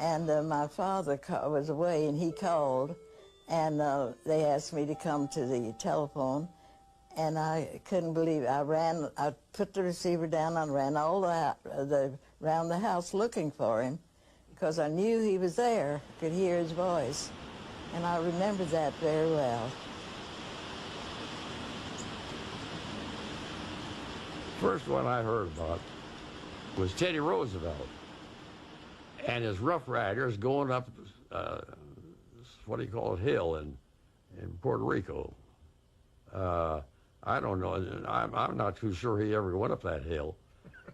and my father was away, and he called, and they asked me to come to the telephone, and I couldn't believe it. I put the receiver down and ran all around the house looking for him, because I knew he was there, could hear his voice, and I remember that very well. First one I heard about was Teddy Roosevelt and his Rough Riders going up, what do you call it, hill in Puerto Rico. I don't know, I'm not too sure he ever went up that hill.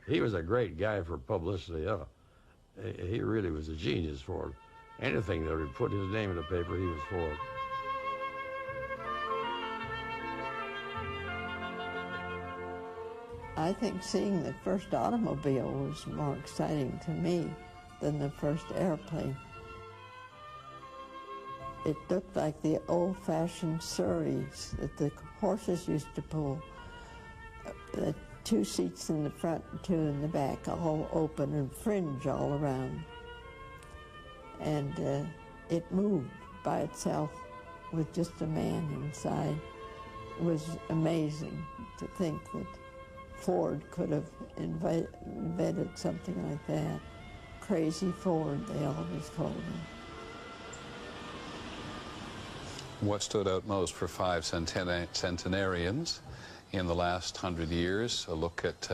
He was a great guy for publicity. He really was a genius for it. Anything that would put his name in the paper, he was for it. I think seeing the first automobile was more exciting to me than the first airplane. It looked like the old-fashioned surreys that the horses used to pull. 2 seats in the front and 2 in the back, all open and fringe all around. And it moved by itself with just a man inside. It was amazing to think that Ford could have invented something like that. Crazy Ford, they always called him. What stood out most for 5 centenarians in the last 100 years? A look at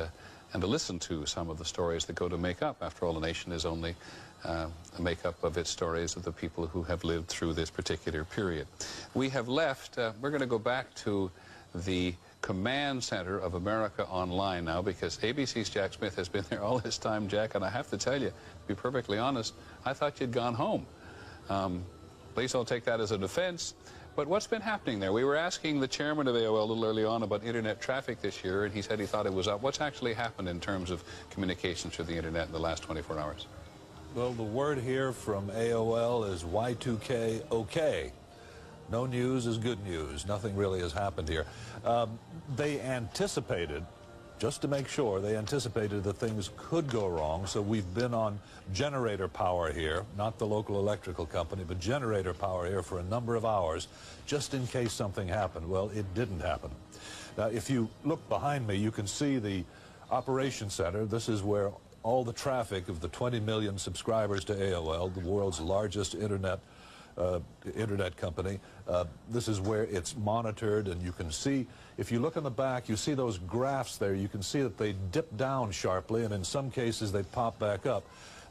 and to listen to some of the stories that go to make up. After all, a nation is only a makeup of its stories of the people who have lived through this particular period. We have left, we're going to go back to the command center of America Online now, because ABC's Jack Smith has been there all this time, Jack, and I have to tell you, to be perfectly honest, I thought you'd gone home. Please don't take that as a defense, but what's been happening there? We were asking the chairman of AOL a little early on about internet traffic this year, and he said he thought it was up. What's actually happened in terms of communications through the internet in the last 24 hours? Well, the word here from AOL is Y2K okay. No news is good news. Nothing really has happened here. They anticipated, just to make sure, they anticipated that things could go wrong, so we've been on generator power here, not the local electrical company, but generator power here for a number of hours, just in case something happened. Well, it didn't happen. Now, if you look behind me, you can see the operations center. This is where all the traffic of the 20 million subscribers to AOL, the world's largest internet company. This is where it's monitored, and you can see, if you look in the back, you see those graphs there. You can see that they dip down sharply, and in some cases they pop back up.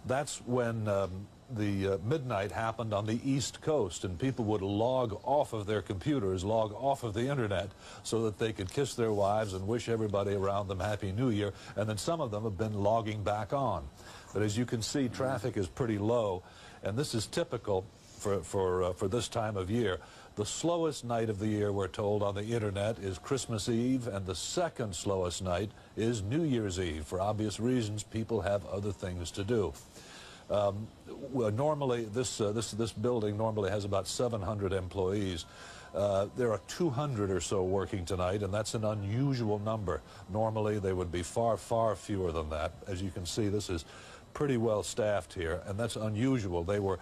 That's when the midnight happened on the East Coast, and people would log off of their computers, log off of the internet, so that they could kiss their wives and wish everybody around them Happy New Year, and then some of them have been logging back on. But as you can see, traffic is pretty low, and this is typical for this time of year. The slowest night of the year, we're told, on the internet is Christmas Eve, and the second slowest night is New Year's Eve. For obvious reasons, people have other things to do. Well, normally, this building normally has about 700 employees. There are 200 or so working tonight, and that's an unusual number. Normally, they would be far, far fewer than that. As you can see, this is pretty well staffed here, and that's unusual. They were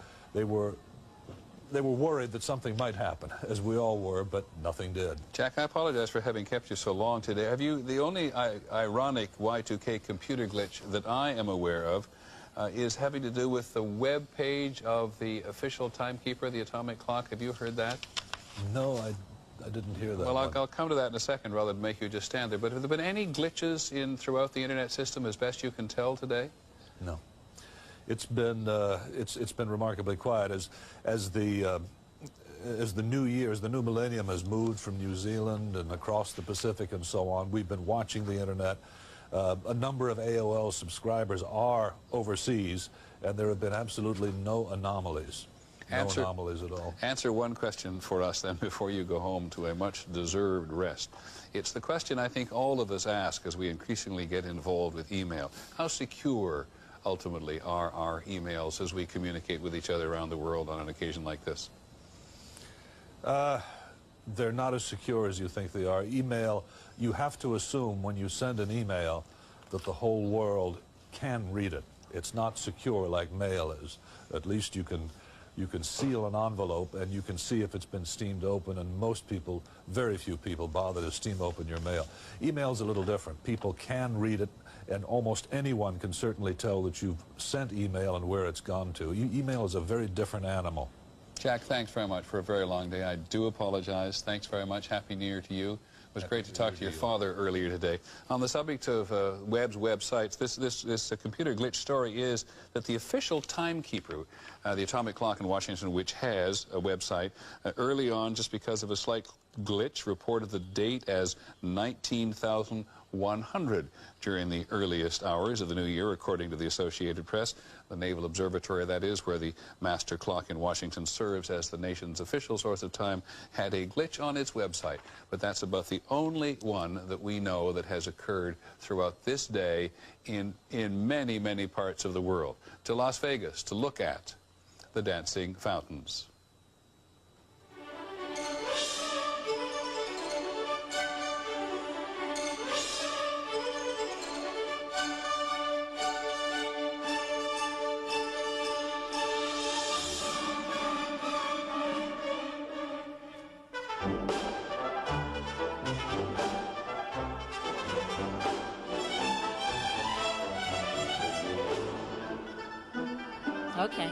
worried that something might happen, as we all were, but nothing did. Jack, I apologize for having kept you so long today. Have you, the only ironic Y2K computer glitch that I am aware of is having to do with the web page of the official timekeeper, the atomic clock. Have you heard that? No, I didn't hear that. Well, I'll come to that in a second rather than make you just stand there. But have there been any glitches throughout the internet system as best you can tell today? No. It's been remarkably quiet as the new year, as the new millennium has moved from New Zealand and across the Pacific and so on. We've been watching the internet. A number of AOL subscribers are overseas, and there have been absolutely no anomalies. No anomalies at all. Answer one question for us then before you go home to a much deserved rest. It's the question I think all of us ask as we increasingly get involved with email. How secure ultimately are our emails as we communicate with each other around the world on an occasion like this? They're not as secure as you think they are. Email, you have to assume when you send an email that the whole world can read it. It's not secure like mail is. At least you can seal an envelope and you can see if it's been steamed open, and most people, very few people, bother to steam open your mail. Email's a little different. People can read it, and almost anyone can certainly tell that you've sent email and where it's gone to. Email is a very different animal. Jack, thanks very much for a very long day. I do apologize. Thanks very much. Happy New Year to you. It was great to talk to your father earlier today. On the subject of websites, this computer glitch story is that the official timekeeper, the atomic clock in Washington, which has a website, early on, just because of a slight glitch, reported the date as 19,100 during the earliest hours of the new year, according to the Associated Press. The Naval Observatory, that is, where the master clock in Washington serves as the nation's official source of time, had a glitch on its website. But that's about the only one that we know that has occurred throughout this day in many, many parts of the world. To Las Vegas to look at the dancing fountains. Okay.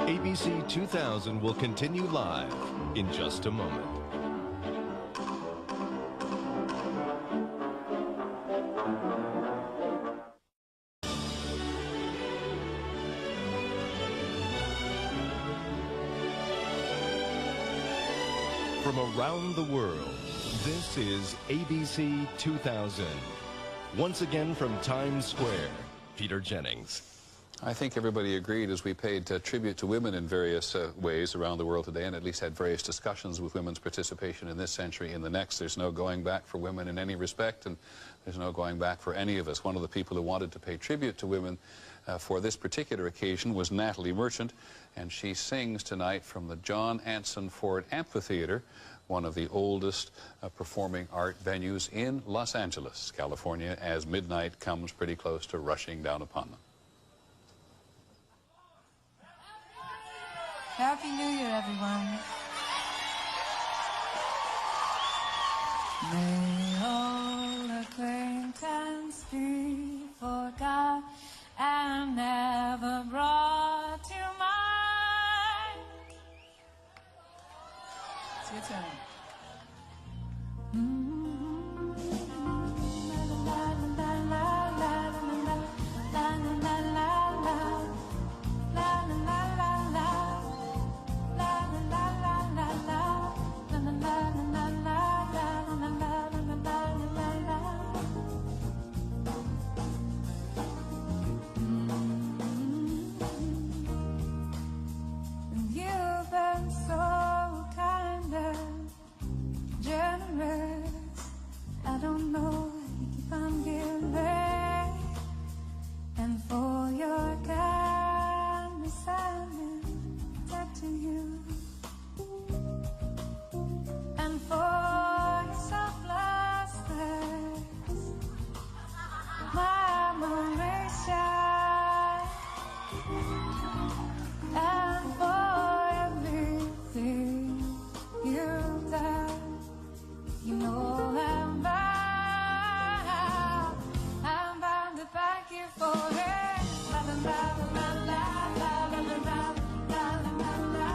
ABC 2000 will continue live in just a moment. From around the world, this is ABC 2000. Once again from Times Square, Peter Jennings. I think everybody agreed as we paid tribute to women in various ways around the world today, and at least had various discussions with women's participation in this century and the next. There's no going back for women in any respect, and there's no going back for any of us. One of the people who wanted to pay tribute to women for this particular occasion was Natalie Merchant, and she sings tonight from the John Anson Ford Amphitheater, one of the oldest performing art venues in Los Angeles, California, as midnight comes pretty close to rushing down upon them. Happy New Year, everyone. May all acquaintance be forgot and never brought to mind. It's your turn. La la la la la la la la la la la. I don't know, you keep on giving, and for your kindness I'm indebted to you, and for your selflessness, my admiration, and for everything you've done. You know I'm bound to thank you for it. La la la la la la la la la la la la la la la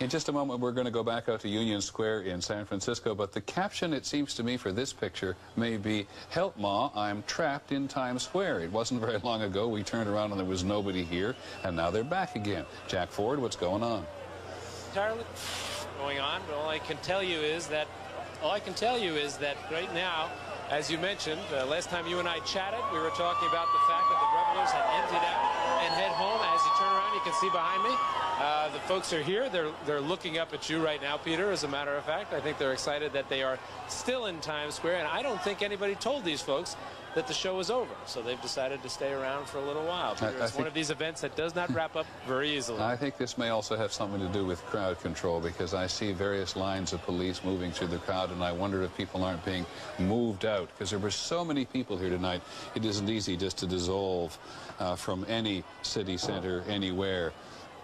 In just a moment, we're going to go back out to Union Square in San Francisco, but the caption, it seems to me, for this picture may be, "Help, Ma, I'm trapped in Times Square." It wasn't very long ago we turned around and there was nobody here, and now they're back again. Jack Ford, what's going on? Entirely going on, but all I can tell you is that right now, as you mentioned, last time you and I chatted, we were talking about the fact that the revelers had emptied out and head home. As you turn around, you can see behind me, the folks are here. They're looking up at you right now, Peter, as a matter of fact. I think they're excited that they are still in Times Square, and I don't think anybody told these folks that the show is over, so they've decided to stay around for a little while. Peter, it's one of these events that does not wrap up very easily. I think this may also have something to do with crowd control, because I see various lines of police moving through the crowd, and I wonder if people aren't being moved out, because there were so many people here tonight. It isn't easy just to dissolve from any city center anywhere,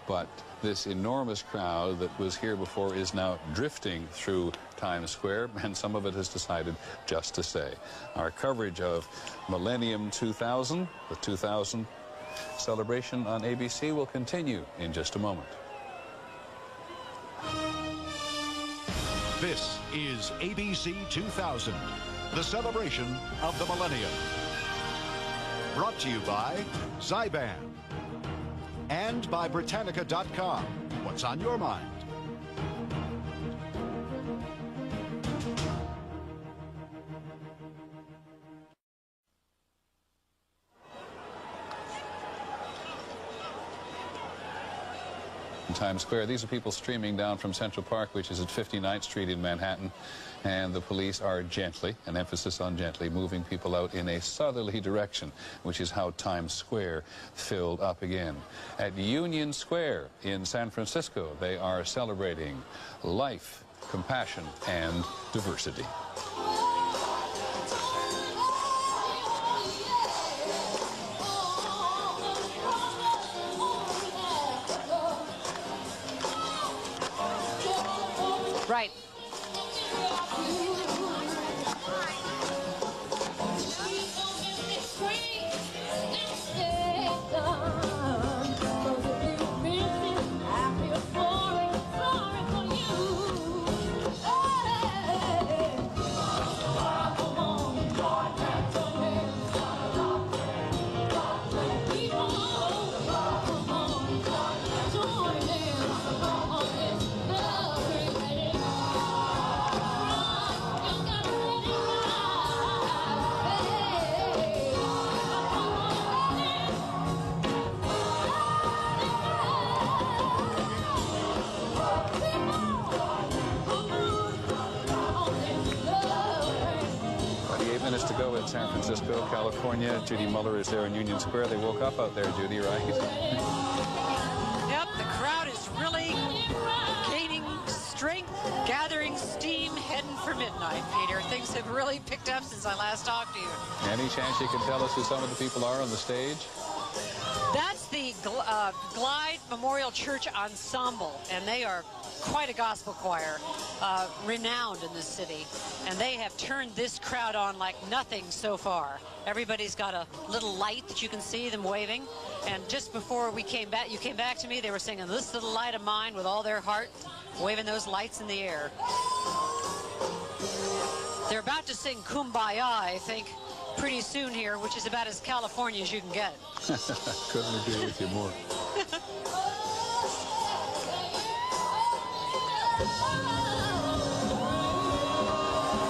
but this enormous crowd that was here before is now drifting through Times Square, and some of it has decided just to stay. Our coverage of Millennium 2000, the 2000 celebration on ABC, will continue in just a moment. This is ABC 2000, the celebration of the millennium. Brought to you by Zyban and by Britannica.com. What's on your mind? Times Square. These are people streaming down from Central Park, which is at 59th Street in Manhattan, and the police are gently, an emphasis on gently, moving people out in a southerly direction, which is how Times Square filled up again. At Union Square in San Francisco, they are celebrating life, compassion, and diversity. Right. To go in San Francisco, California. Judy Muller is there in Union Square. They woke up out there, Judy, right? Yep, the crowd is really gaining strength, gathering steam, heading for midnight, Peter. Things have really picked up since I last talked to you. Any chance you can tell us who some of the people are on the stage? That's the Glide Memorial Church Ensemble, and they are quite a gospel choir, renowned in this city, and they have turned this crowd on like nothing so far. Everybody's got a little light that you can see them waving, and just before we came back, you came back to me, they were singing "This Little Light of Mine" with all their heart, waving those lights in the air. They're about to sing "Kumbaya," I think, pretty soon here, which is about as California as you can get. Couldn't agree with you more.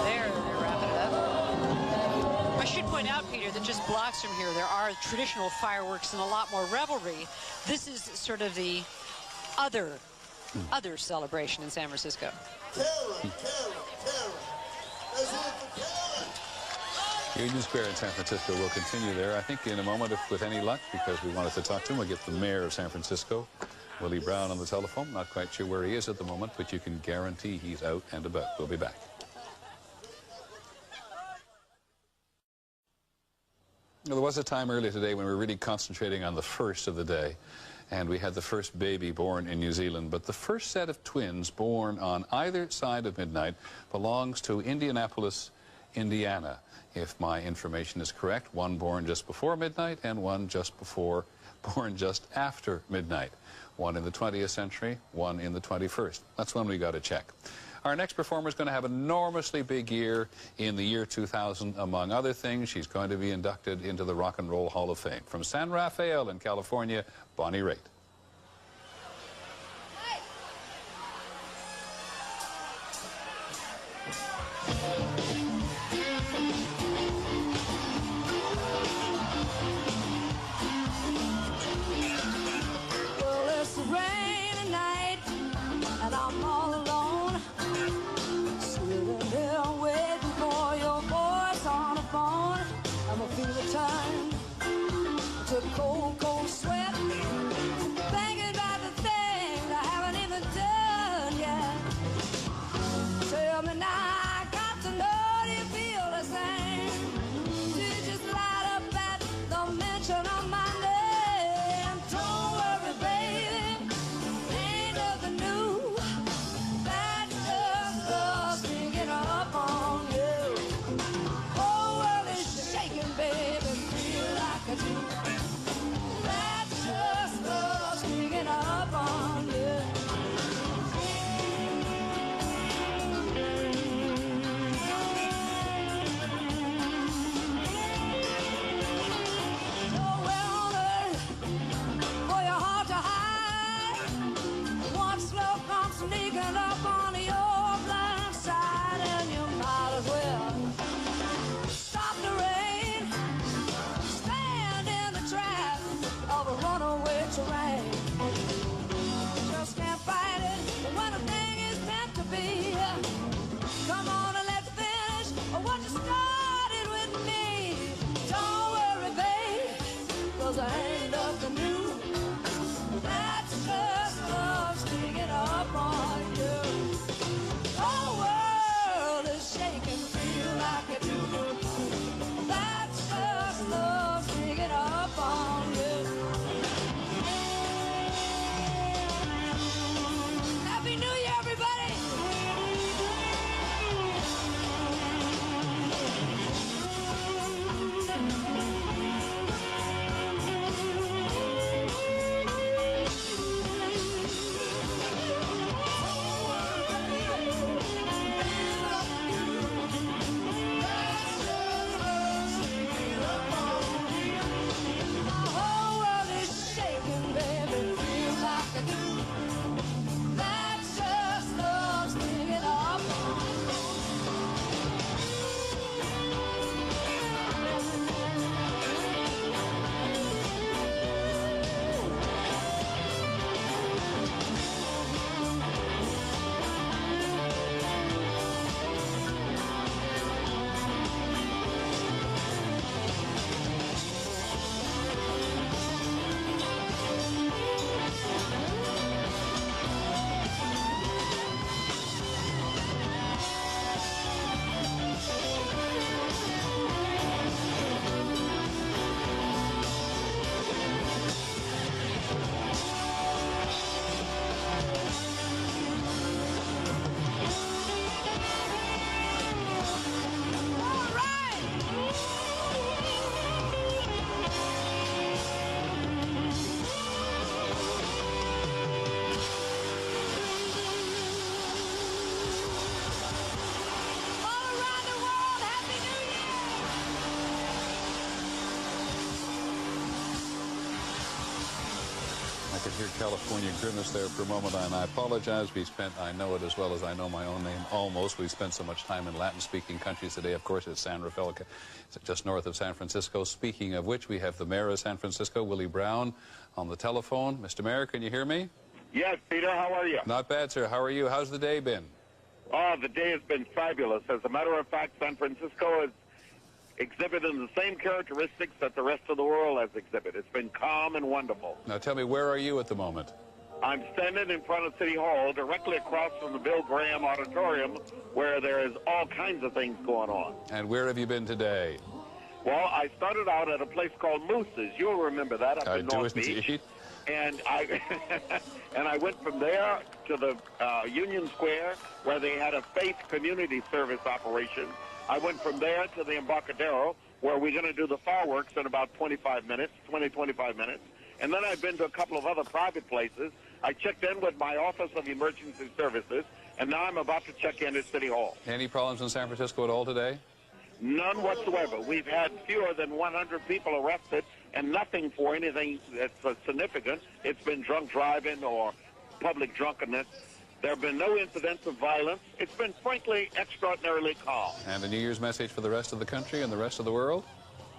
They're wrapping it up. I should point out, Peter, that just blocks from here, there are traditional fireworks and a lot more revelry. This is sort of the other celebration in San Francisco. Union Square in San Francisco will continue there, I think, in a moment, if with any luck, because we wanted to talk to him. We'll get the mayor of San Francisco, Willie Brown, on the telephone. Not quite sure where he is at the moment, but you can guarantee he's out and about. We'll be back. There was a time earlier today when we were really concentrating on the first of the day, and we had the first baby born in New Zealand. But the first set of twins born on either side of midnight belongs to Indianapolis, Indiana, if my information is correct. One born just before midnight and one born just after midnight. One in the 20th century, one in the 21st. That's one we got to check. Our next performer is going to have an enormously big year in the year 2000. Among other things, she's going to be inducted into the Rock and Roll Hall of Fame. From San Rafael in California, Bonnie Raitt. Cold, cold sweat, thinking about the things I haven't even done yet. Tell me now, I got to know, do you feel the same? Do you just light up at the mention of my name? Don't worry, baby, ain't nothing new. That's just the could hear California grimace there for a moment, and I apologize. We spent, I know it as well as I know my own name, almost. We spent so much time in Latin-speaking countries today. Of course, it's San Rafael, just north of San Francisco. Speaking of which, we have the mayor of San Francisco, Willie Brown, on the telephone. Mr. Mayor, can you hear me? Yes, Peter, how are you? Not bad, sir. How are you? How's the day been? Oh, the day has been fabulous. As a matter of fact, San Francisco is exhibiting the same characteristics that the rest of the world has exhibited. It's been calm and wonderful. Now tell me, where are you at the moment? I'm standing in front of City Hall, directly across from the Bill Graham Auditorium, where there is all kinds of things going on. And where have you been today? Well, I started out at a place called Moose's. You'll remember that up in North Beach. And I went from there to the Union Square, where they had a faith community service operation. I went from there to the Embarcadero, where we're going to do the fireworks in about 25 minutes. And then I've been to a couple of other private places. I checked in with my Office of Emergency Services, and now I'm about to check in at City Hall. Any problems in San Francisco at all today? None whatsoever. We've had fewer than 100 people arrested, and nothing for anything that's significant. It's been drunk driving or public drunkenness. There have been no incidents of violence. It's been, frankly, extraordinarily calm. And a New Year's message for the rest of the country and the rest of the world?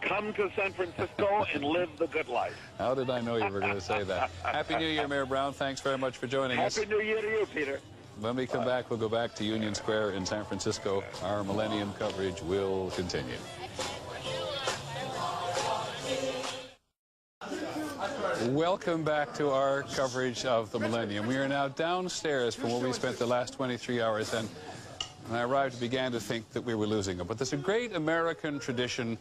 Come to San Francisco and live the good life. How did I know you were going to say that? Happy New Year, Mayor Brown. Thanks very much for joining us. Happy New Year to you, Peter. When we come back, we'll go back to Union Square in San Francisco. Our Millennium coverage will continue. Welcome back to our coverage of the Millennium. We are now downstairs from where we spent the last 23 hours, and when I arrived, I began to think that we were losing it. But there's a great American tradition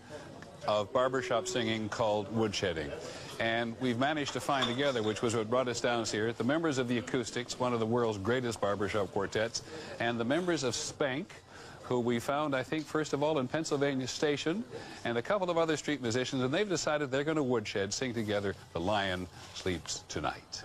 of barbershop singing called woodshedding. And we've managed to find together, which was what brought us down here, the members of the Acoustics, one of the world's greatest barbershop quartets, and the members of Spank, who we found, I think, first of all, in Pennsylvania Station, and a couple of other street musicians, and they've decided they're going to woodshed, sing together, The Lion Sleeps Tonight.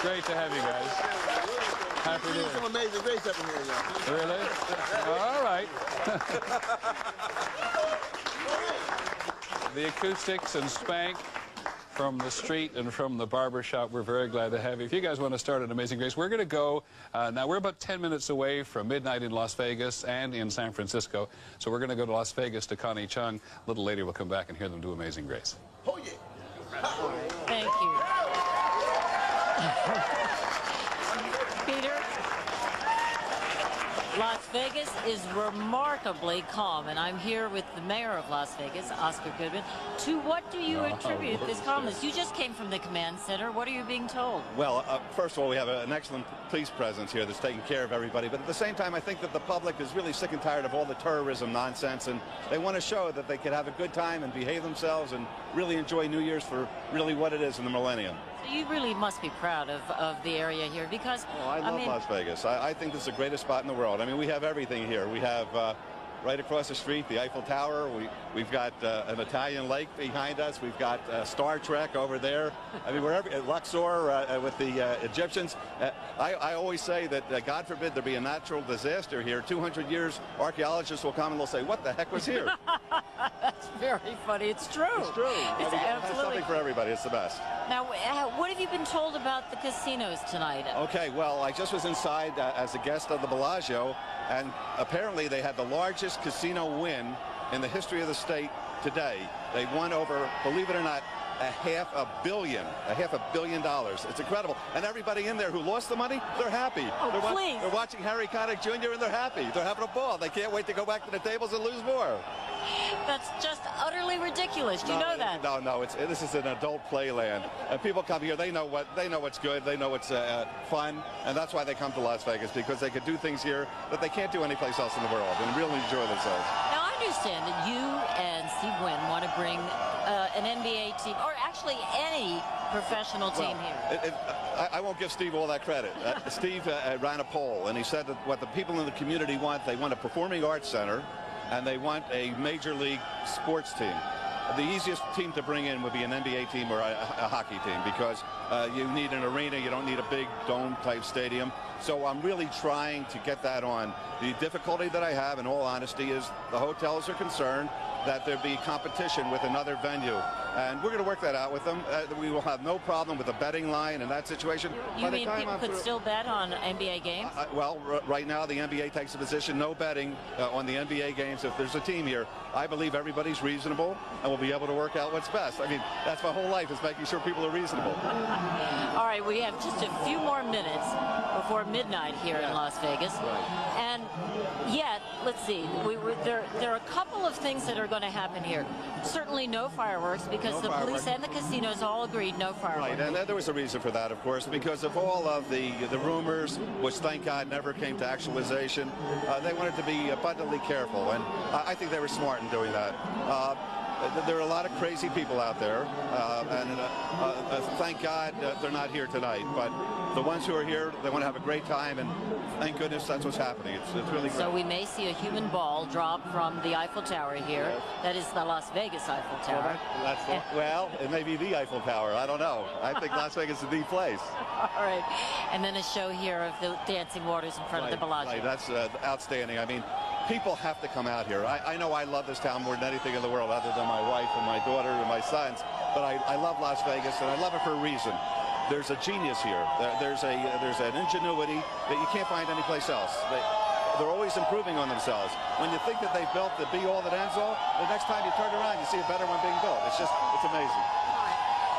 Great to have you guys. Happy New Year. Some amazing race up in here, y'all. Really? All right. The Acoustics and Spank from the street and from the barber shop. We're very glad to have you. If you guys want to start an Amazing Grace, we're going to go, now we're about 10 minutes away from midnight in Las Vegas and in San Francisco. So we're going to go to Las Vegas to Connie Chung. A little later we'll come back and hear them do Amazing Grace. Oh, yeah. Thank you. Peter, Las Vegas is remarkably calm, and I'm here with the mayor of Las Vegas, Oscar Goodman. To what do you attribute this calmness? You just came from the command center. What are you being told? Well, first of all, we have an excellent police presence here that's taking care of everybody. But at the same time, I think that the public is really sick and tired of all the tourism nonsense, and they want to show that they can have a good time and behave themselves and really enjoy New Year's for really what it is in the Millennium. You really must be proud of the area here, because I love Las Vegas. I think this is the greatest spot in the world. I mean, we have everything here. We have right across the street the Eiffel Tower. We've got an Italian lake behind us. We've got Star Trek over there. I mean, we're at Luxor with the Egyptians. I always say that God forbid there be a natural disaster here. 200 years, archaeologists will come and they'll say, "What the heck was here?" That's very funny. It's true. It's true. It's absolutely something for everybody. It's the best. Now, what have you been told about the casinos tonight? Okay, well, I just was inside as a guest of the Bellagio, and apparently they had the largest casino win in the history of the state today. They won over, believe it or not, $500 million. $500 million. It's incredible. And everybody in there who lost the money, they're happy. Oh, please. They're watching Harry Connick Jr. and they're happy. They're having a ball. They can't wait to go back to the tables and lose more. That's just utterly ridiculous. Do you know that? No. This is an adult playland, and people come here. They know what's good. They know what's fun, and that's why they come to Las Vegas, because they can do things here that they can't do anyplace else in the world and really enjoy themselves. Now, I understand that you and Steve Wynn want to bring an NBA team, or actually any professional team here. I won't give Steve all that credit. Steve ran a poll, and he said that what the people in the community want, they want a performing arts center, and they want a major league sports team. The easiest team to bring in would be an NBA team or a hockey team, because you need an arena. You don't need a big dome-type stadium. So I'm really trying to get that on. The difficulty that I have, in all honesty, is the hotels are concerned that there be competition with another venue. And we're going to work that out with them. We will have no problem with a betting line in that situation. You mean people could still bet on NBA games? Well, right now the NBA takes a position, no betting on the NBA games if there's a team here. I believe everybody's reasonable, and we'll be able to work out what's best. I mean, that's my whole life, is making sure people are reasonable. All right, we have just a few more minutes before midnight here in Las Vegas. Right. And yet, let's see, there are a couple of things that are going to happen here. Certainly no fireworks, because the police and the casinos all agreed no fireworks. Right, and there was a reason for that, of course, because of all of the rumors, which thank God never came to actualization. They wanted to be abundantly careful, and I think they were smart in doing that. There are a lot of crazy people out there, and thank God they're not here tonight. But the ones who are here, they want to have a great time, and thank goodness that's what's happening. It's really great. So we may see a human ball drop from the Eiffel Tower here. Yes. That is the Las Vegas Eiffel Tower. Well, it may be the Eiffel Tower. I don't know. I think Las Vegas is the place. All right. And then a show here of the dancing waters in front of the Bellagio. Right. That's outstanding. I mean, people have to come out here. I know I love this town more than anything in the world, other than my wife and my daughter and my sons. But I love Las Vegas, and I love it for a reason. There's a genius here. There's an ingenuity that you can't find anyplace else. They're always improving on themselves. When you think that they've built the be-all that ends all, the next time you turn around, you see a better one being built. It's amazing.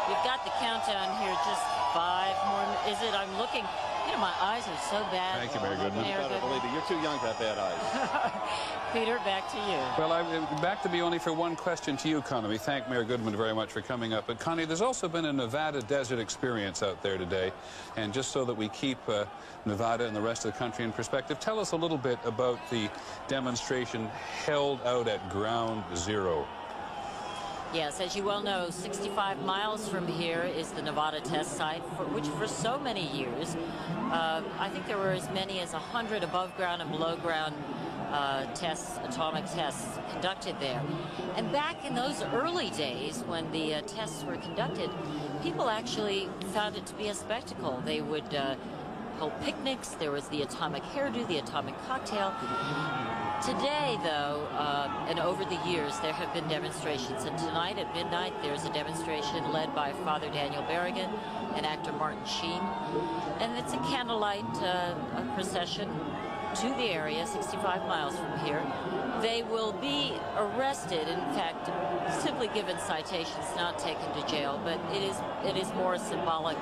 We've got the countdown here, just 5 more. Is it? I'm looking. You know, my eyes are so bad. Thank you, Mayor Goodman. Believe me, you're too young to have bad eyes. Peter, back to you. Well, back to me only for one question to you, Connie. We thank Mayor Goodman very much for coming up. But, Connie, there's also been a Nevada desert experience out there today. And just so that we keep Nevada and the rest of the country in perspective, tell us a little bit about the demonstration held out at Ground Zero. Yes, as you well know, 65 miles from here is the Nevada test site, which for so many years, I think there were as many as 100 above ground and below ground tests, atomic tests conducted there. And back in those early days when the tests were conducted, people actually found it to be a spectacle. They would hold picnics. There was the atomic hairdo, the atomic cocktail. Today, though, and over the years, there have been demonstrations. And tonight at midnight, there's a demonstration led by Father Daniel Berrigan and actor Martin Sheen. And it's a candlelight procession to the area, 65 miles from here. They will be arrested, in fact, simply given citations, not taken to jail. But it is more a symbolic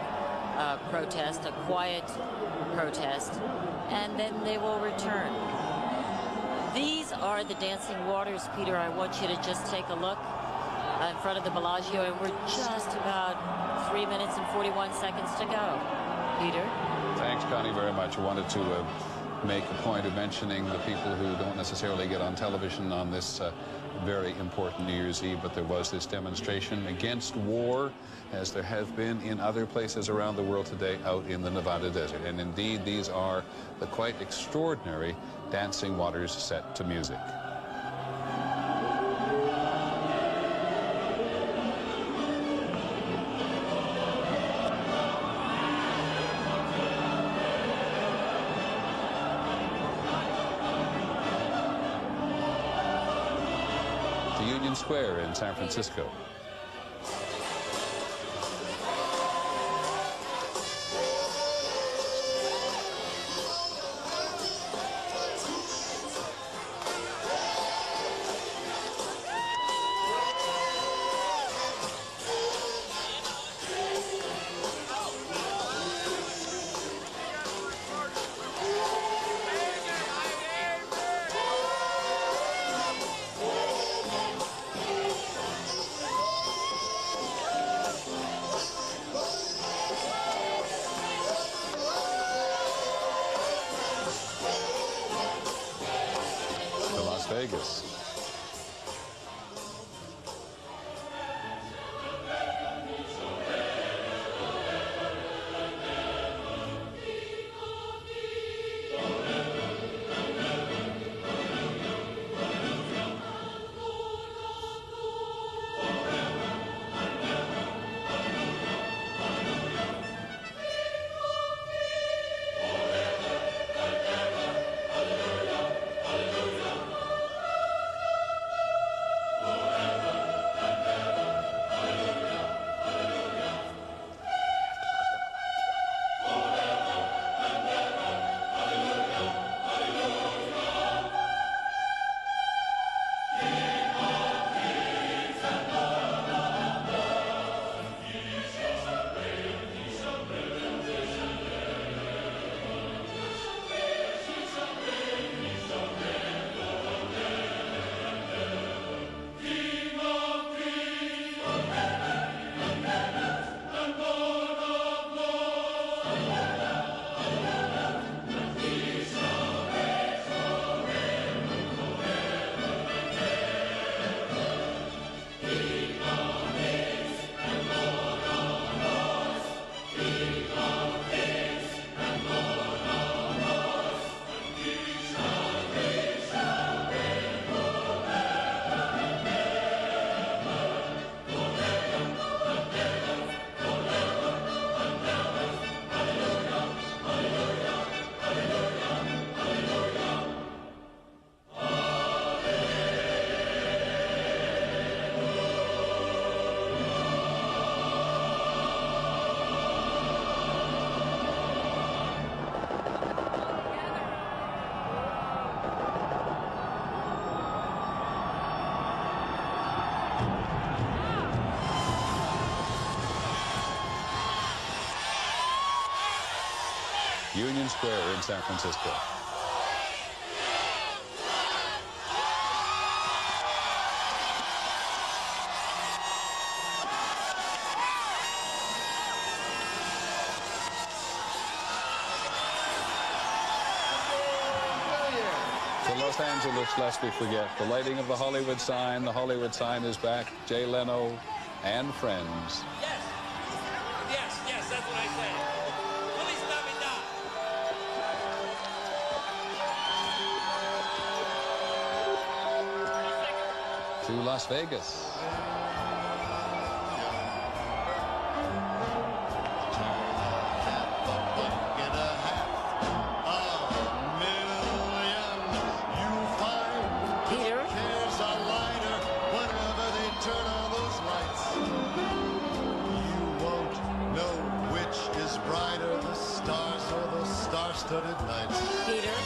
protest, a quiet protest, and then they will return. These are the dancing waters, Peter. I want you to just take a look in front of the Bellagio, and we're just about 3 minutes and 41 seconds to go. Peter? Thanks, Connie, very much. I wanted to make a point of mentioning the people who don't necessarily get on television on this very important New Year's Eve, but there was this demonstration against war, as there have been in other places around the world today out in the Nevada desert. And indeed, these are the quite extraordinary dancing waters set to music. Union Square in San Francisco. Vegas. Union Square in San Francisco. To Los Angeles, lest we forget, the lighting of the Hollywood sign. The Hollywood sign is back. Jay Leno and friends. Yes. Yes, yes, that's what I said. Feliz Navidad. To Las Vegas. star-studded nights. Peter.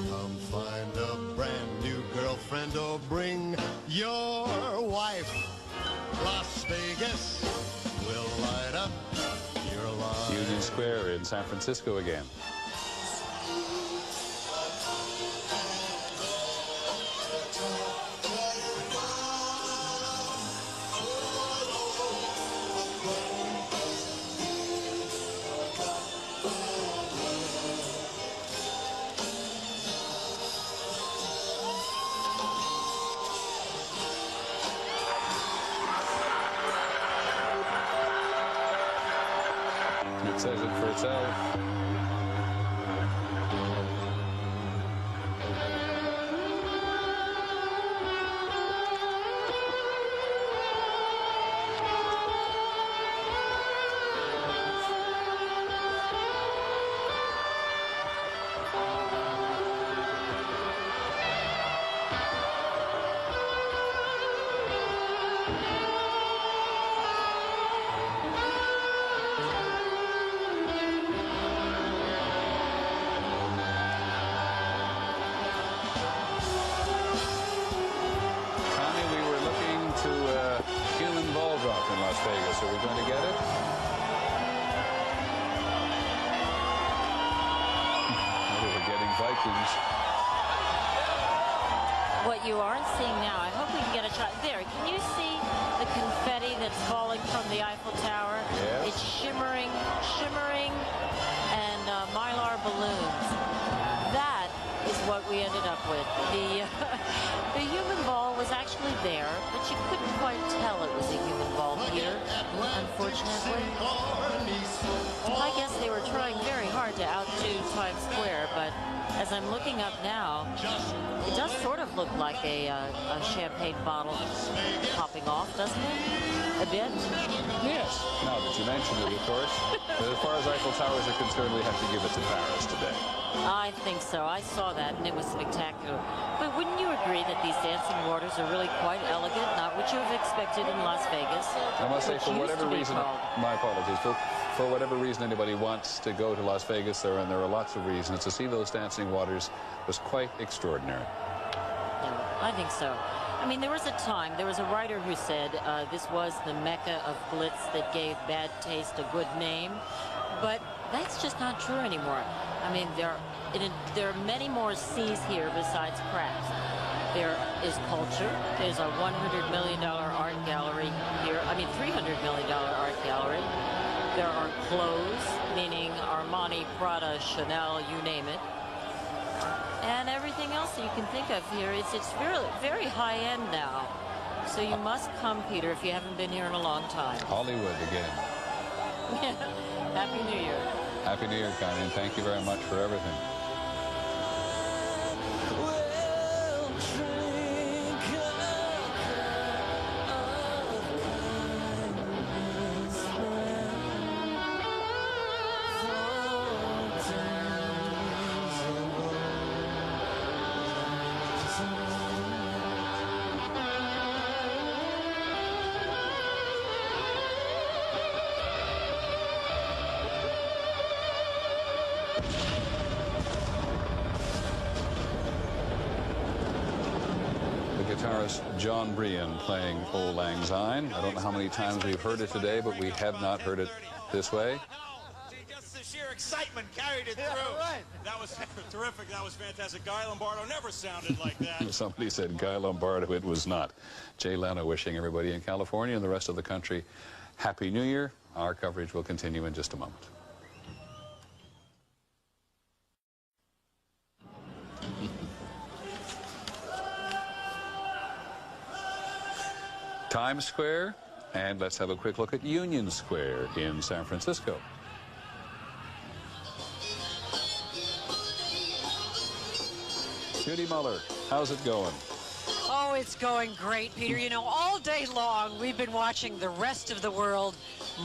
Come find a brand new girlfriend or bring your wife. Las Vegas will light up your life. Union Square in San Francisco again. It says it for itself. Vegas. Are we going to get it? We're getting Vikings. What you aren't seeing now, I hope we can get a shot. There, can you see the confetti that's falling from the Eiffel Tower? Yes. It's shimmering, and mylar balloons. That is what we ended up with. The human ball was actually there, but you couldn't quite tell it was a human ball, Peter, unfortunately. I guess they were trying very hard to outdo Times Square, but as I'm looking up now, it does sort of look like a champagne bottle popping off, doesn't it? A bit? Yes. Now that you mentioned it, of course. But as far as Eiffel Towers are concerned, we have to give it to Paris today. I think so. I saw that, and it was spectacular. But wouldn't you agree that these dancing waters are really quite elegant? Not what you have expected in Las Vegas. I must say, for whatever reason, my apologies, for whatever reason anybody wants to go to Las Vegas, there are lots of reasons. To see those dancing waters was quite extraordinary. Yeah, I think so. I mean, there was a writer who said this was the mecca of glitz that gave bad taste a good name. But that's just not true anymore. I mean, there are many more C's here besides crafts. There is culture. There's a $100 million art gallery here. I mean, $300 million art gallery. There are clothes, meaning Armani, Prada, Chanel, you name it. And everything else that you can think of here. It's very, very high-end now. So you must come, Peter, if you haven't been here in a long time. Hollywood again. Happy New Year. Happy New Year, Connie, and thank you very much for everything. Guitarist John Brian playing Auld Lang Syne. I don't know how many times we've heard it today, but we have not heard it this way. Just the sheer excitement carried it through. Right. That was terrific. That was fantastic. Guy Lombardo never sounded like that. Somebody said Guy Lombardo. It was not. Jay Leno wishing everybody in California and the rest of the country Happy New Year. Our coverage will continue in just a moment. Times Square, and let's have a quick look at Union Square in San Francisco. Judy Muller, how's it going? Oh, Oh, it's going great, Peter. You know, all day long we've been watching the rest of the world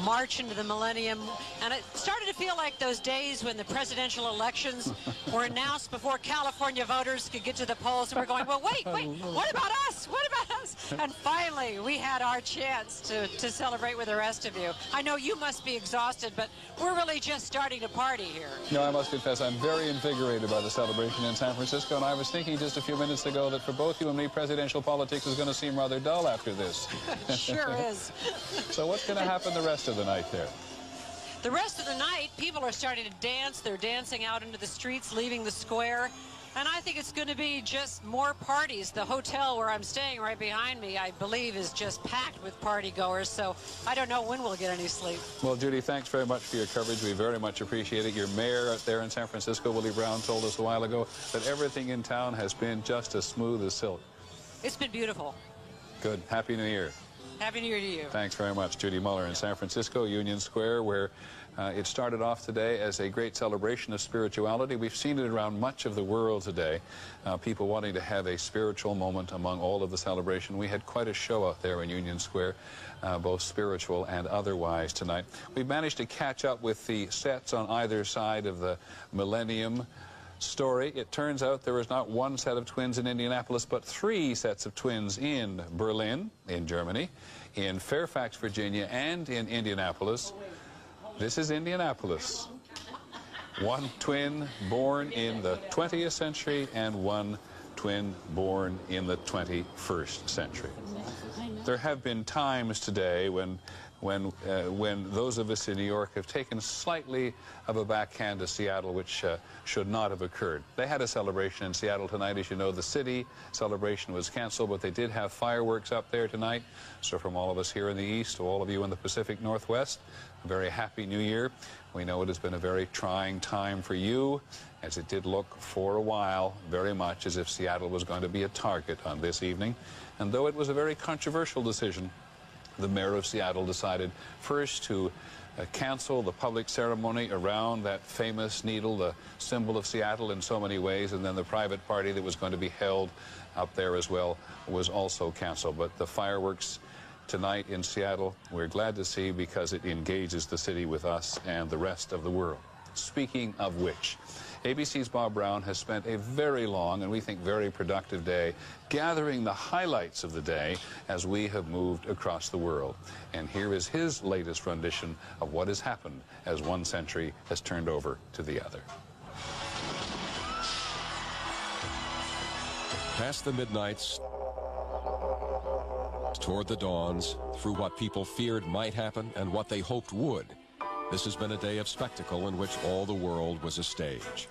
march into the millennium, and it started to feel like those days when the presidential elections were announced before California voters could get to the polls, and we're going, well, wait, what about us? What about us? And finally, we had our chance to celebrate with the rest of you. I know you must be exhausted, but we're really just starting to party here. No, I must confess, I'm very invigorated by the celebration in San Francisco, and I was thinking just a few minutes ago that for both you and me, presidential politics is going to seem rather dull after this. Sure is. So what's going to happen the rest of the night there? The rest of the night, people are starting to dance. They're dancing out into the streets, leaving the square. And I think it's going to be just more parties. The hotel where I'm staying right behind me, I believe, is just packed with party goers. So I don't know when we'll get any sleep. Well, Judy, thanks very much for your coverage. We very much appreciate it. Your mayor out there in San Francisco, Willie Brown, told us a while ago that everything in town has been just as smooth as silk. It's been beautiful. Good. Happy New Year. Happy New Year to you. Thanks very much. Judy Muller in San Francisco, Union Square, where it started off today as a great celebration of spirituality. We've seen it around much of the world today, people wanting to have a spiritual moment among all of the celebration. We had quite a show out there in Union Square, both spiritual and otherwise tonight. We've managed to catch up with the sets on either side of the Millennium story. It turns out there is not one set of twins in Indianapolis, but 3 sets of twins in Berlin, in Germany, in Fairfax, Virginia, and in Indianapolis. This is Indianapolis. 1 twin born in the 20th century and 1 twin born in the 21st century. There have been times today when those of us in New York have taken slightly of a backhand to Seattle, which should not have occurred. They had a celebration in Seattle tonight. As you know, the city celebration was canceled, but they did have fireworks up there tonight. So from all of us here in the East to all of you in the Pacific Northwest, a very happy New Year. We know it has been a very trying time for you, as it did look for a while very much as if Seattle was going to be a target on this evening. And though it was a very controversial decision, the mayor of Seattle decided first to cancel the public ceremony around that famous needle, the symbol of Seattle in so many ways, and then the private party that was going to be held up there as well was also canceled. But the fireworks tonight in Seattle, we're glad to see, because it engages the city with us and the rest of the world. Speaking of which, ABC's Bob Brown has spent a very long and we think very productive day gathering the highlights of the day as we have moved across the world. And here is his latest rendition of what has happened as one century has turned over to the other. Past the midnights, toward the dawns, through what people feared might happen and what they hoped would, this has been a day of spectacle in which all the world was a stage.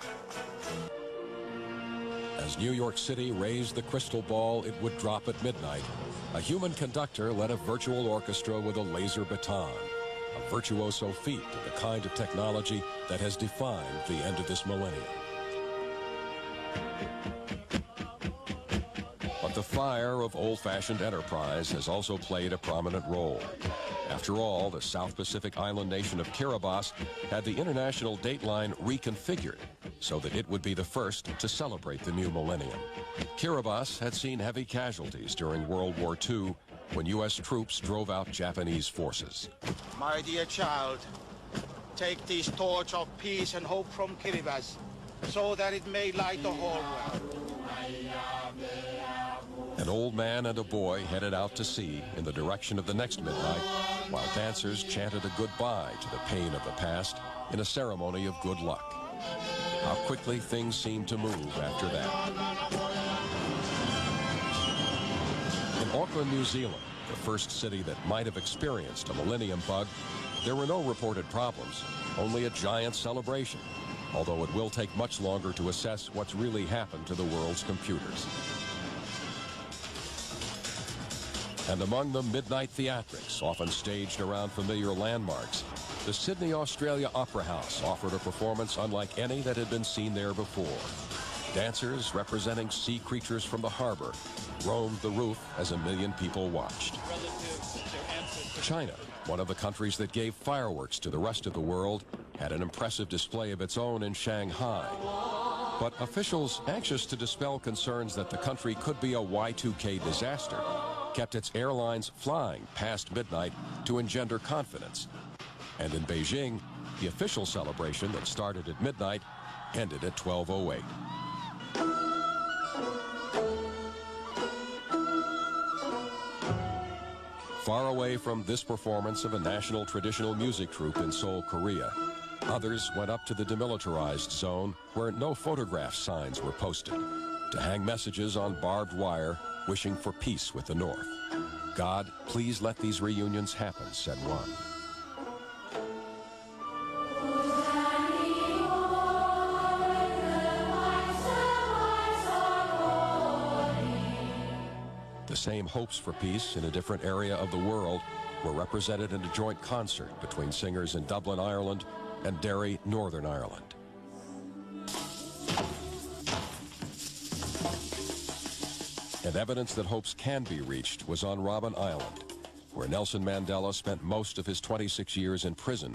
As New York City raised the crystal ball it would drop at midnight, a human conductor led a virtual orchestra with a laser baton, a virtuoso feat of the kind of technology that has defined the end of this millennium. But the fire of old-fashioned enterprise has also played a prominent role. After all, the South Pacific island nation of Kiribati had the international dateline reconfigured so that it would be the first to celebrate the new millennium. Kiribati had seen heavy casualties during World War II when U.S. troops drove out Japanese forces. My dear child, take this torch of peace and hope from Kiribati so that it may light the whole world. An old man and a boy headed out to sea in the direction of the next midnight, while dancers chanted a goodbye to the pain of the past in a ceremony of good luck. How quickly things seemed to move after that. In Auckland, New Zealand, the first city that might have experienced a millennium bug, there were no reported problems, only a giant celebration, although it will take much longer to assess what's really happened to the world's computers. And among the midnight theatrics, often staged around familiar landmarks, the Sydney, Australia Opera House offered a performance unlike any that had been seen there before. Dancers representing sea creatures from the harbor roamed the roof as 1 million people watched. China, one of the countries that gave fireworks to the rest of the world, had an impressive display of its own in Shanghai. But officials, anxious to dispel concerns that the country could be a Y2K disaster, kept its airlines flying past midnight to engender confidence. And in Beijing, the official celebration that started at midnight ended at 12:08. Far away from this performance of a national traditional music troupe in Seoul, Korea, others went up to the demilitarized zone where no photograph signs were posted to hang messages on barbed wire wishing for peace with the North. God, please let these reunions happen, said one. The same hopes for peace in a different area of the world were represented in a joint concert between singers in Dublin, Ireland, and Derry, Northern Ireland. And evidence that hopes can be reached was on Robben Island, where Nelson Mandela spent most of his 26 years in prison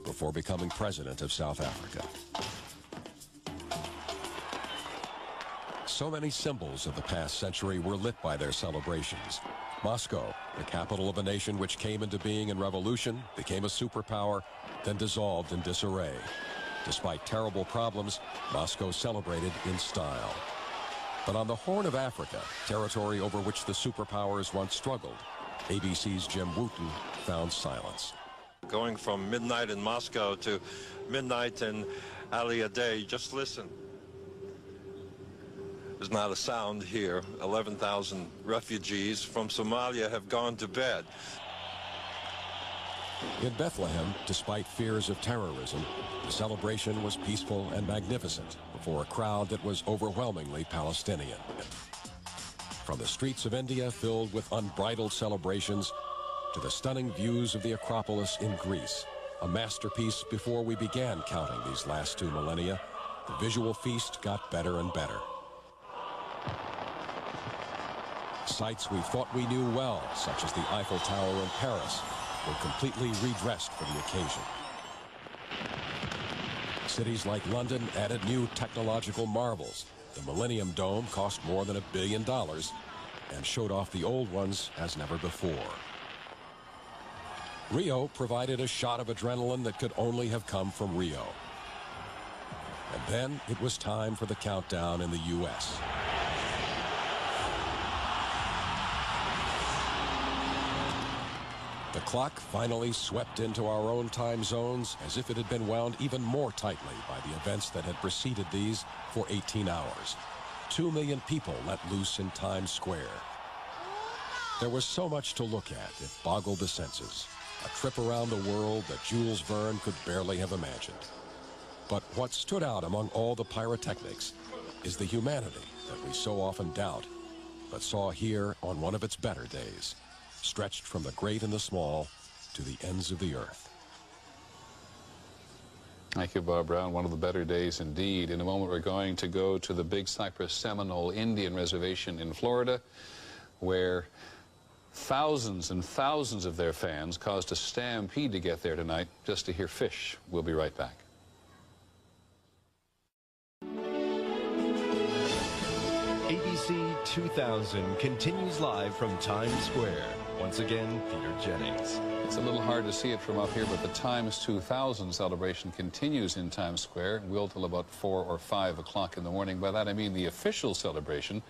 before becoming president of South Africa. So many symbols of the past century were lit by their celebrations. Moscow, the capital of a nation which came into being in revolution, became a superpower, then dissolved in disarray. Despite terrible problems, Moscow celebrated in style. But on the Horn of Africa, territory over which the superpowers once struggled, ABC's Jim Wooten found silence. Going from midnight in Moscow to midnight in Ali Ade, just listen. There's not a sound here. 11,000 refugees from Somalia have gone to bed. In Bethlehem, despite fears of terrorism, the celebration was peaceful and magnificent before a crowd that was overwhelmingly Palestinian. From the streets of India filled with unbridled celebrations to the stunning views of the Acropolis in Greece, a masterpiece before we began counting these last 2 millennia, the visual feast got better and better. Sights we thought we knew well, such as the Eiffel Tower in Paris, were completely redressed for the occasion. Cities like London added new technological marvels. The Millennium Dome cost more than $1 billion and showed off the old ones as never before. Rio provided a shot of adrenaline that could only have come from Rio. And then it was time for the countdown in the U.S. The clock finally swept into our own time zones as if it had been wound even more tightly by the events that had preceded these for 18 hours. 2 million people let loose in Times Square. There was so much to look at, it boggled the senses. A trip around the world that Jules Verne could barely have imagined. But what stood out among all the pyrotechnics is the humanity that we so often doubt, but saw here on one of its better days, stretched from the great and the small to the ends of the earth. Thank you, Bob Brown. One of the better days indeed. In a moment, we're going to go to the Big Cypress Seminole Indian Reservation in Florida, where thousands and thousands of their fans caused a stampede to get there tonight just to hear Fish. We'll be right back. ABC 2000 continues live from Times Square. Once again, Peter Jennings. It's a little hard to see it from up here, but the Times 2000 celebration continues in Times Square and will till about 4 or 5 o'clock in the morning. By that I mean the official celebration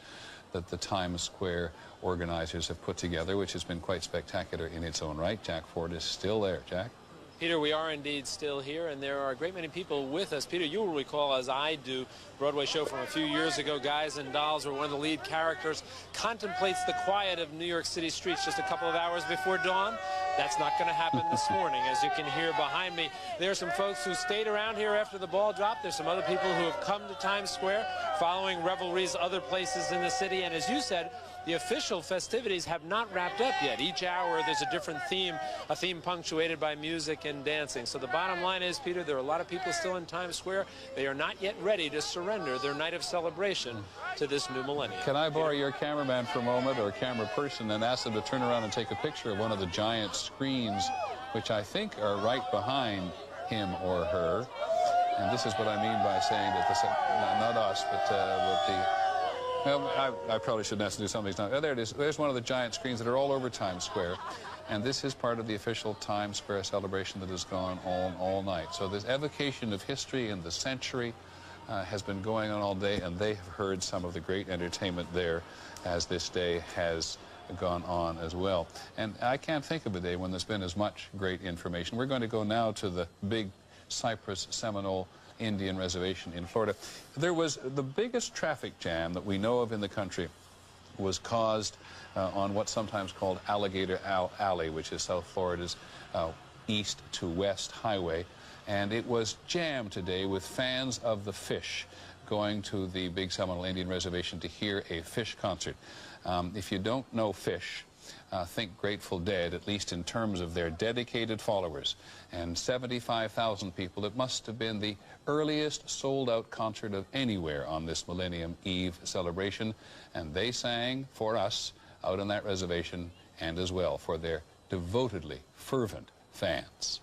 that the Times Square organizers have put together, which has been quite spectacular in its own right. Jack Ford is still there. Jack? Peter, we are indeed still here, and there are a great many people with us. Peter, you will recall, as I do, Broadway show from a few years ago, Guys and Dolls, where one of the lead characters contemplates the quiet of New York City streets just a couple of hours before dawn. That's not going to happen this morning, as you can hear behind me. There are some folks who stayed around here after the ball dropped. There's some other people who have come to Times Square following revelries other places in the city, and as you said, the official festivities have not wrapped up yet. Each hour there's a different theme, a theme punctuated by music and dancing. So the bottom line is, Peter, there are a lot of people still in Times Square. They are not yet ready to surrender their night of celebration to this new millennium. Can I borrow your cameraman for a moment, or camera person, and ask them to turn around and take a picture of one of the giant screens, which I think are right behind him or her. And this is what I mean by saying that not us, but the... Well, I probably shouldn't have to do some of these now. Oh, there it is. There's one of the giant screens that are all over Times Square. And this is part of the official Times Square celebration that has gone on all night. So this evocation of history in the century has been going on all day, and they have heard some of the great entertainment there as this day has gone on as well. And I can't think of a day when there's been as much great information. We're going to go now to the big Cypress Seminole Indian Reservation in Florida. There was the biggest traffic jam that we know of in the country was caused on what's sometimes called Alligator Alley, which is South Florida's east to west highway. And it was jammed today with fans of the fish going to the Big Seminole Indian Reservation to hear a fish concert. If you don't know Fish, think Grateful Dead, at least in terms of their dedicated followers. And 75,000 people. It must have been the earliest sold-out concert of anywhere on this Millennium Eve celebration. And they sang for us out on that reservation and as well for their devotedly fervent fans.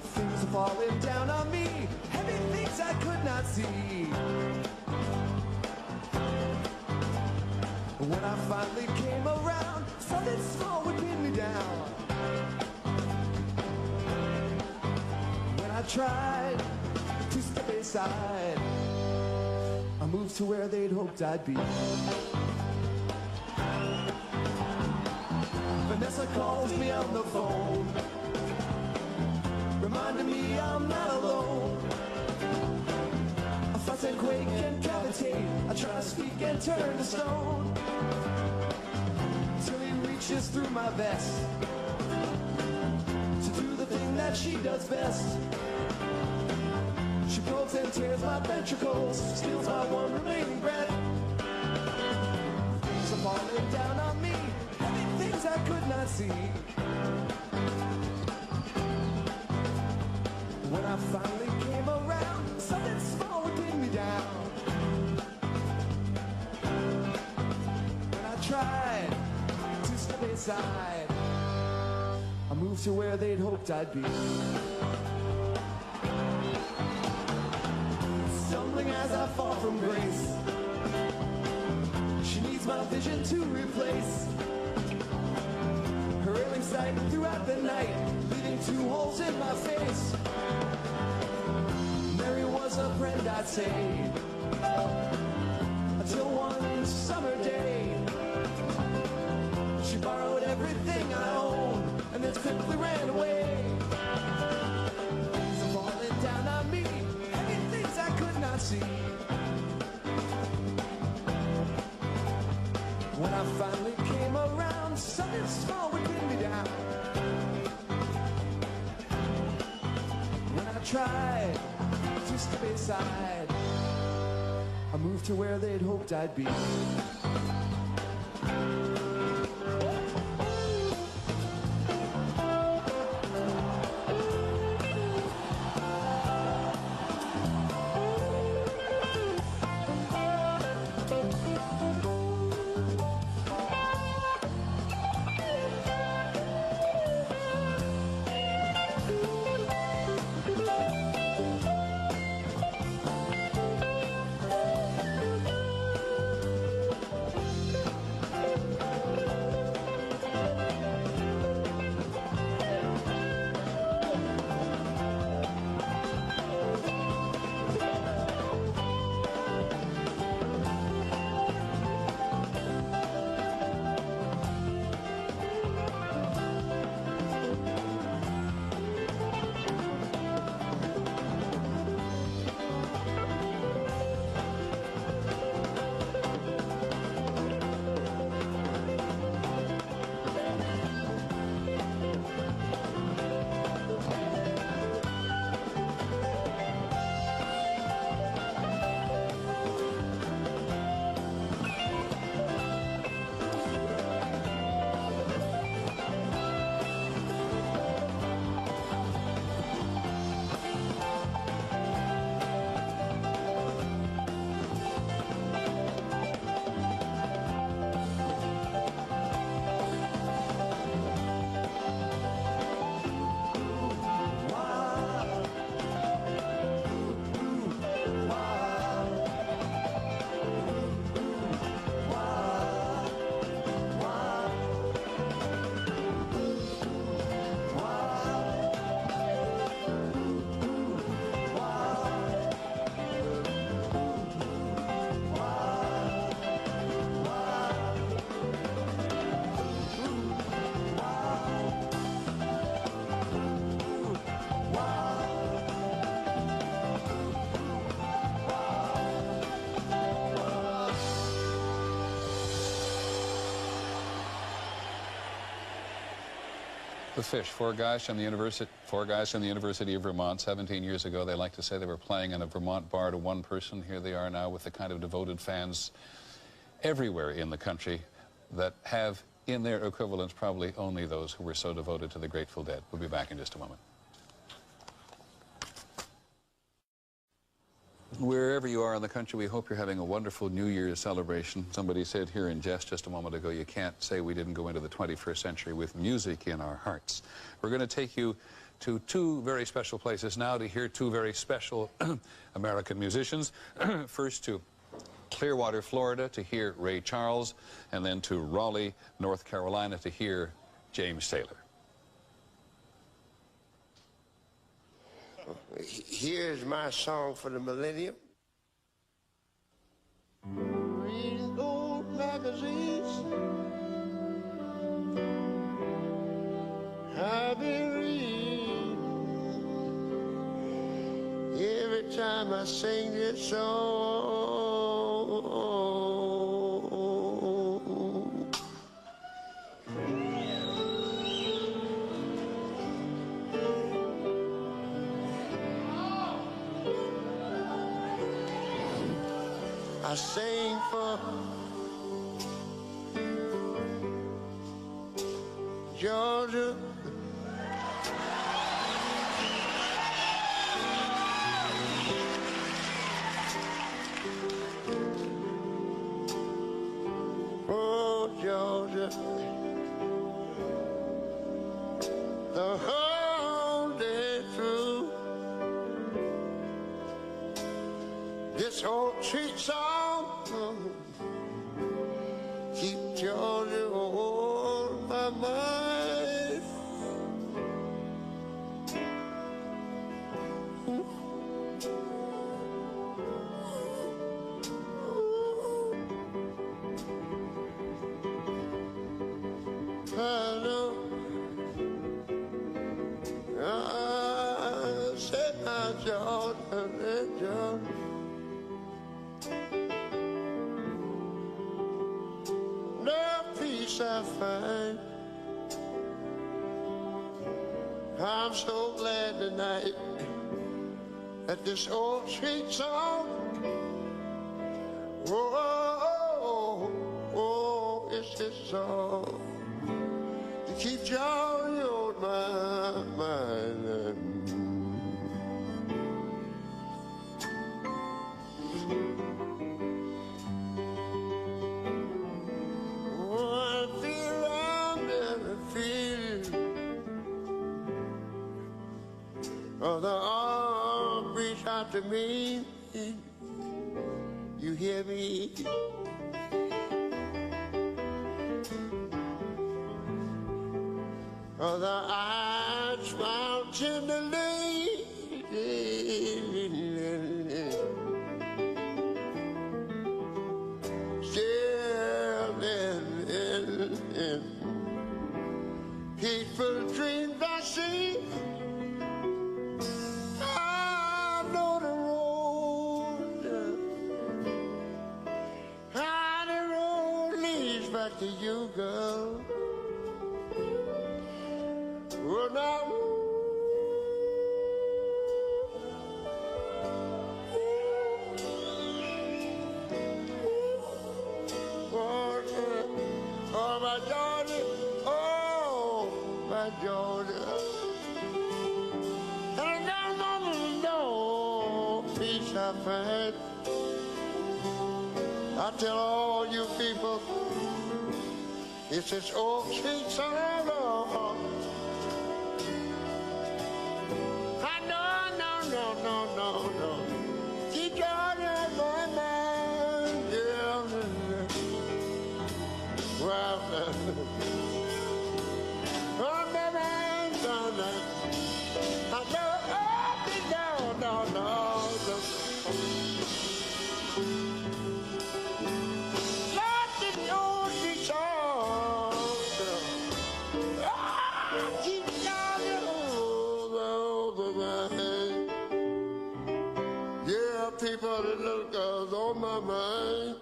Things are falling down on me, heavy things I could not see. When I finally came around, something small would pin me down. When I tried to step aside, I moved to where they'd hoped I'd be. Vanessa calls me on the phone, reminding me I'm not alone. I fuss and quake and cavitate, I try to speak and turn to stone, till he reaches through my vest to do the thing that she does best. She probes and tears my ventricles, steals my one remaining breath. Things are falling down on me, heavy things I could not see. When I finally came around, something small would pin me down. When I tried to step aside, I moved to where they'd hoped I'd be. Stumbling as I fall from grace, she needs my vision to replace her ailing sight throughout the night, leaving 2 holes in my face. Mary was a friend, I'd say, until one summer day she borrowed everything I owned and then quickly ran away. Things are falling down on me, heavy things I could not see. When I finally came around, something small would pin me down. When I tried to step aside, I moved to where they'd hoped I'd be. The Fish, four guys from the University of Vermont. 17 years ago, they like to say they were playing in a Vermont bar to one person. Here they are now with the kind of devoted fans everywhere in the country that have in their equivalents probably only those who were so devoted to the Grateful Dead. We'll be back in just a moment. Wherever you are in the country, we hope you're having a wonderful New Year's celebration. Somebody said here in jest just a moment ago, you can't say we didn't go into the 21st century with music in our hearts. We're going to take you to two very special places now to hear two very special American musicians. First to Clearwater, Florida, to hear Ray Charles, and then to Raleigh, North Carolina, to hear James Taylor. Here's my song for the millennium. Reading old magazines, I've been reading. Every time I sing this song, I sing for Georgia. Oh, Georgia. The whole day through. This whole street song keep Georgia on my mind. I know I said my Georgia, Georgia. I find I'm so glad tonight that this old street song, it's this song to keep joy on my mind. Oh, the arm reach out to me. You hear me? Oh, the eyes smile tenderly. Still in peaceful dreams I see. To you, girl. Oh, now. Oh, my Georgia. Oh, my Georgia. And no peace I find. I tell all you people, it's this old street song. I no. Keep Georgia in my mind, yeah. Well, on my mind, I know, no. People, the little girls on my mind.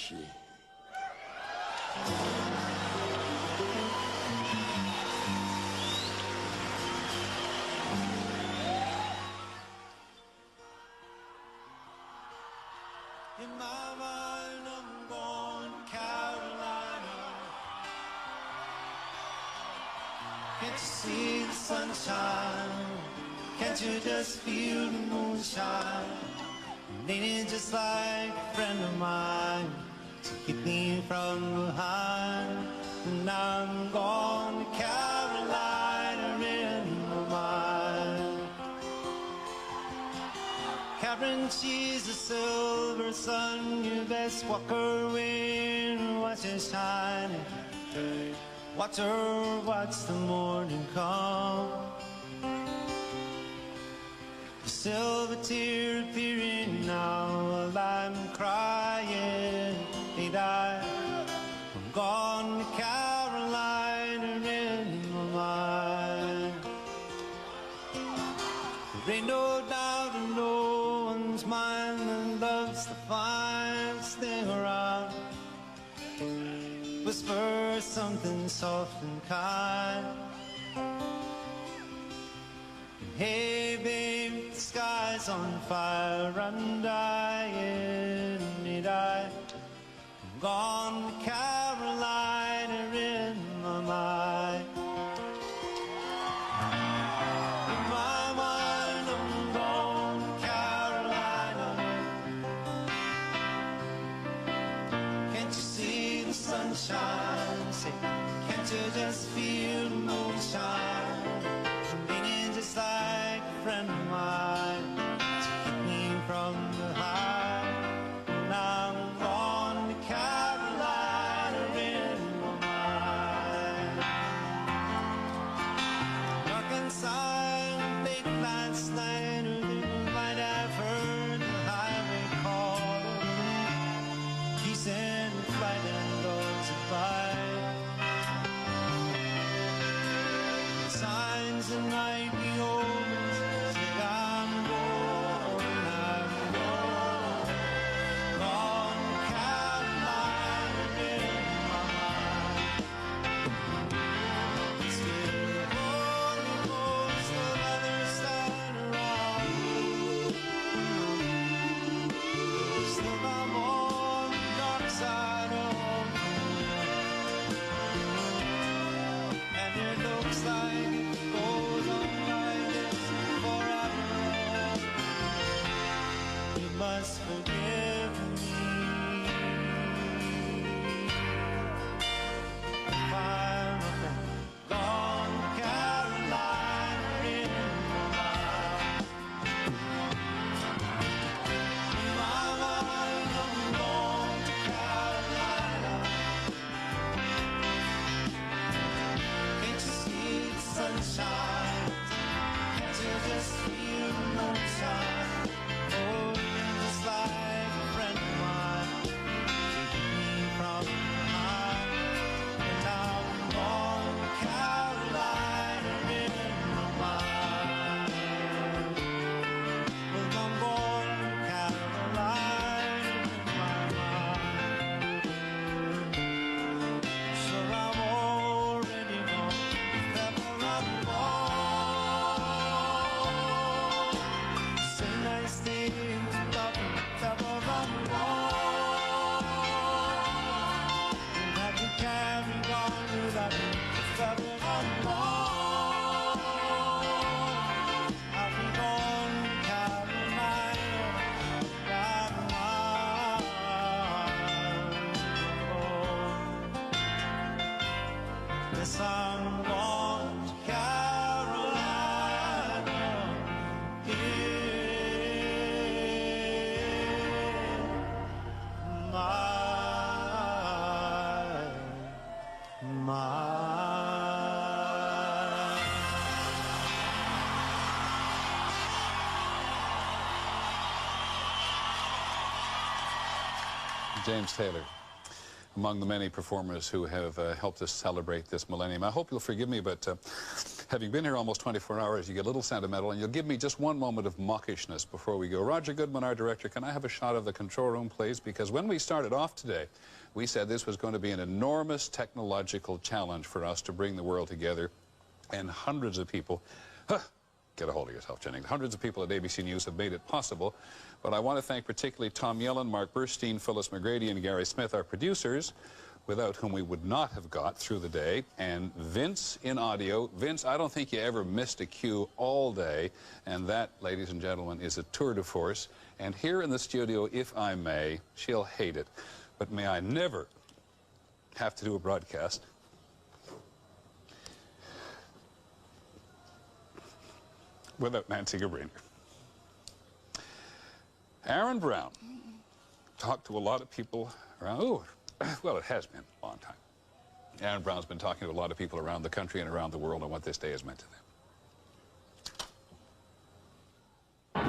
she? In my mind, I'm going to Carolina. Can't you see the sunshine? Can't you just feel the moonshine? Ain't it just like a friend of mine to hit me from behind? And I'm going to Carolina in my mind. Catherine, she's a silver sun. You best walk her way and watch her shining. Watch her watch the morning come. The silver tear appearing now while I'm crying. Ain't I? I'm gone to Carolina in my mind. There ain't no doubt in no one's mind that love's the finest thing around. Whisper something soft and kind. Hey babe, the sky's on fire, I'm dying, and I'm gone to Carolina in my mind. In my mind, I'm gone to Carolina. Can't you see the sunshine? Say, can't you just feel the moonshine? Just like a friend of mine to keep me from behind. And I'm gone to Carolina in my mind. Dark inside, late last night, or you might have heard the highway call. Peace in flight and dogs at night. Signs at night. James Taylor, among the many performers who have helped us celebrate this millennium. I hope you'll forgive me, but Having been here almost 24 hours, you get a little sentimental, and you'll give me just one moment of mawkishness before we go. Roger Goodman, our director, can I have a shot of the control room, please? Because when we started off today, we said this was going to be an enormous technological challenge for us to bring the world together, and hundreds of people, get a hold of yourself, Jennings, hundreds of people at ABC News have made it possible. But I want to thank particularly Tom Yellen, Mark Burstein, Phyllis McGrady, and Gary Smith, our producers, without whom we would not have got through the day, and Vince in audio. Vince, I don't think you ever missed a cue all day, and that, ladies and gentlemen, is a tour de force. And here in the studio, if I may, she'll hate it, but may I never have to do a broadcast without Nancy Gabriner. Aaron Brown talked to a lot of people around, well, it has been a long time. Aaron Brown's been talking to a lot of people around the country and around the world on what this day has meant to them.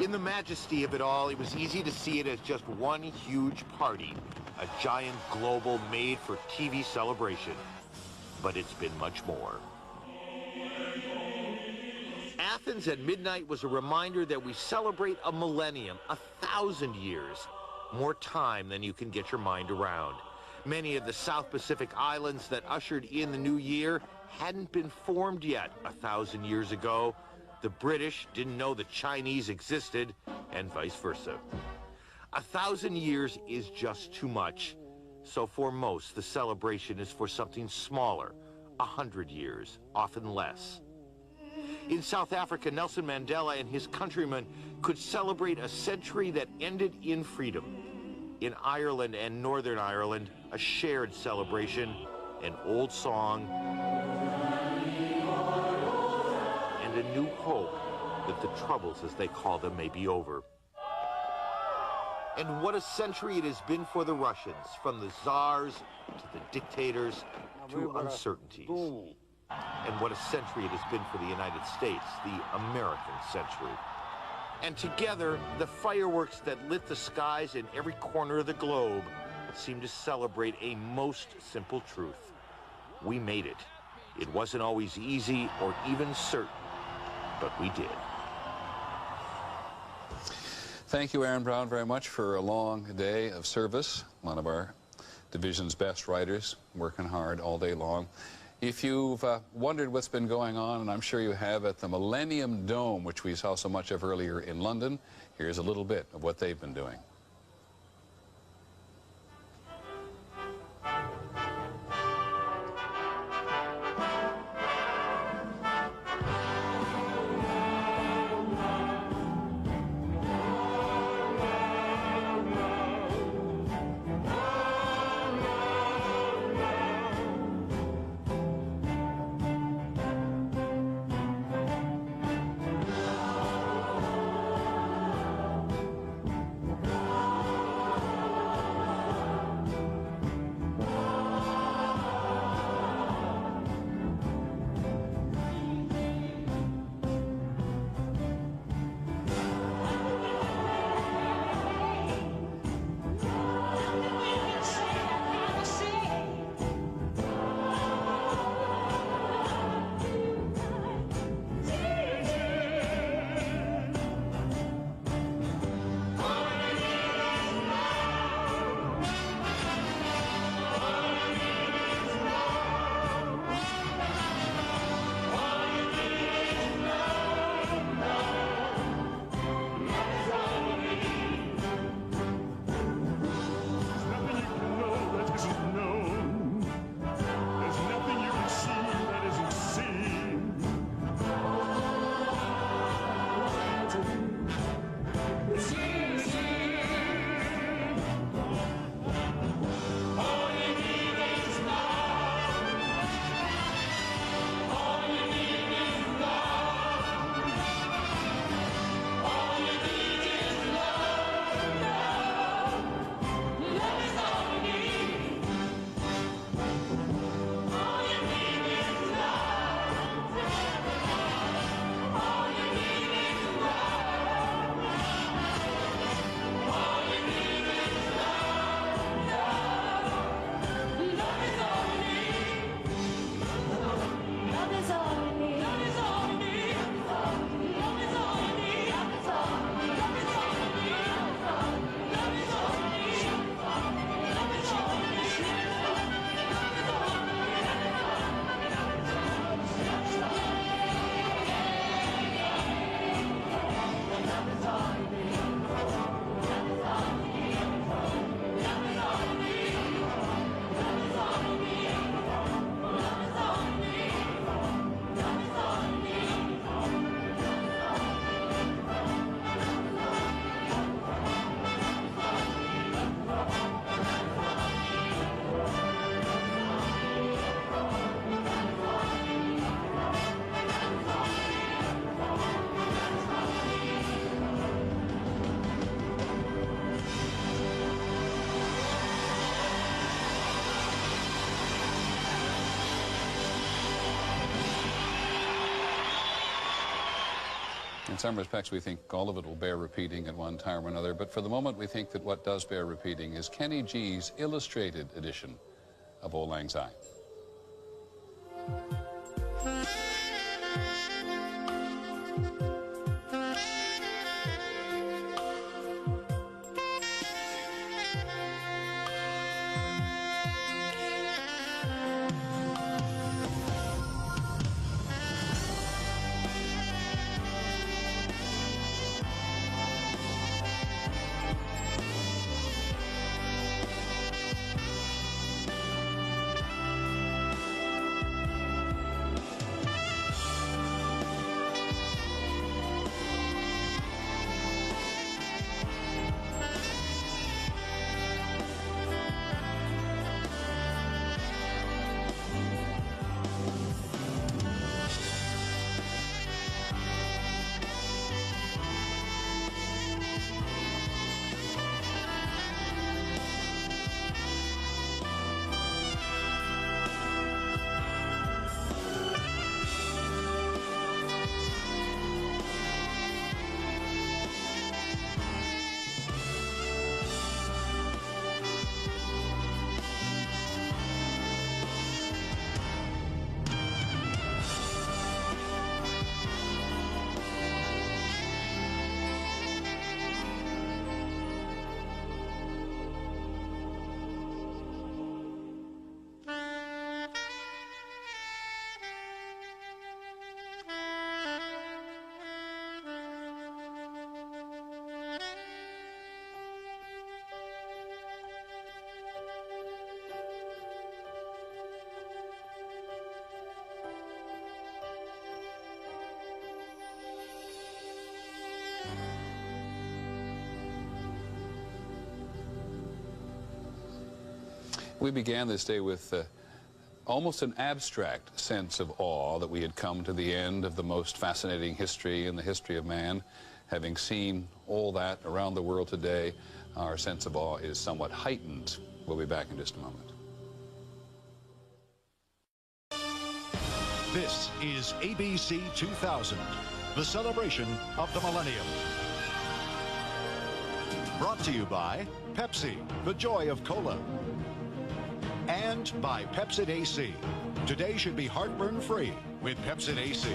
In the majesty of it all, it was easy to see it as just one huge party, a giant global made-for-TV celebration. But it's been much more. Athens at midnight was a reminder that we celebrate a millennium, 1,000 years, more time than you can get your mind around. Many of the South Pacific islands that ushered in the new year hadn't been formed yet 1,000 years ago. The British didn't know the Chinese existed, and vice versa. 1,000 years is just too much. So for most, the celebration is for something smaller, 100 years, often less. In South Africa, Nelson Mandela and his countrymen could celebrate a century that ended in freedom. In Ireland and Northern Ireland, a shared celebration, an old song, and a new hope that the troubles, as they call them, may be over. And what a century it has been for the Russians, from the czars to the dictators to uncertainties. And what a century it has been for the United States, the American century. And together, the fireworks that lit the skies in every corner of the globe seem to celebrate a most simple truth. We made it. It wasn't always easy or even certain, but we did. Thank you, Aaron Brown, very much for a long day of service. One of our division's best writers, working hard all day long. If you've wondered what's been going on, and I'm sure you have, at the Millennium Dome, which we saw so much of earlier in London, here's a little bit of what they've been doing. In some respects, we think all of it will bear repeating at one time or another, but for the moment, we think that what does bear repeating is Kenny G's illustrated edition of Auld Lang Syne. We began this day with almost an abstract sense of awe that we had come to the end of the most fascinating history in the history of man. Having seen all that around the world today, our sense of awe is somewhat heightened. We'll be back in just a moment. This is ABC 2000, the celebration of the millennium. Brought to you by Pepsi, the joy of cola. And by Pepsid AC. Today should be heartburn-free with Pepsid AC.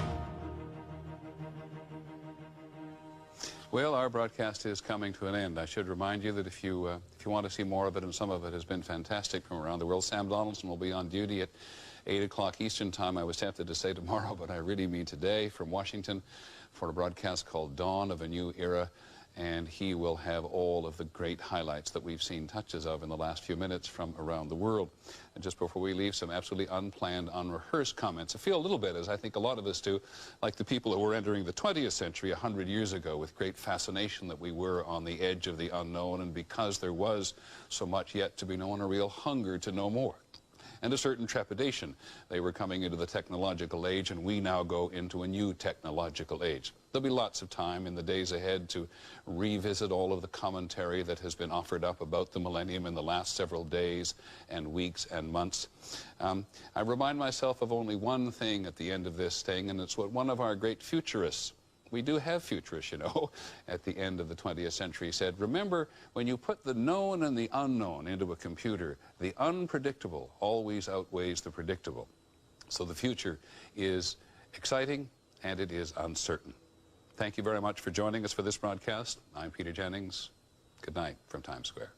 Well, our broadcast is coming to an end. I should remind you that if you want to see more of it, and some of it has been fantastic from around the world, Sam Donaldson will be on duty at 8 o'clock Eastern Time. I was tempted to say tomorrow, but I really mean today from Washington for a broadcast called Dawn of a New Era. And he will have all of the great highlights that we've seen touches of in the last few minutes from around the world. And just before we leave, some absolutely unplanned, unrehearsed comments. I feel a little bit, as I think a lot of us do, like the people who were entering the 20th century 100 years ago with great fascination that we were on the edge of the unknown, and because there was so much yet to be known, a real hunger to know more. And a certain trepidation. They were coming into the technological age, and we now go into a new technological age. There'll be lots of time in the days ahead to revisit all of the commentary that has been offered up about the millennium in the last several days and weeks and months. I remind myself of only one thing at the end of this thing, and it's what one of our great futurists, we do have futurists, you know, at the end of the 20th century said, remember, when you put the known and the unknown into a computer, the unpredictable always outweighs the predictable. So the future is exciting and it is uncertain. Thank you very much for joining us for this broadcast. I'm Peter Jennings. Good night from Times Square.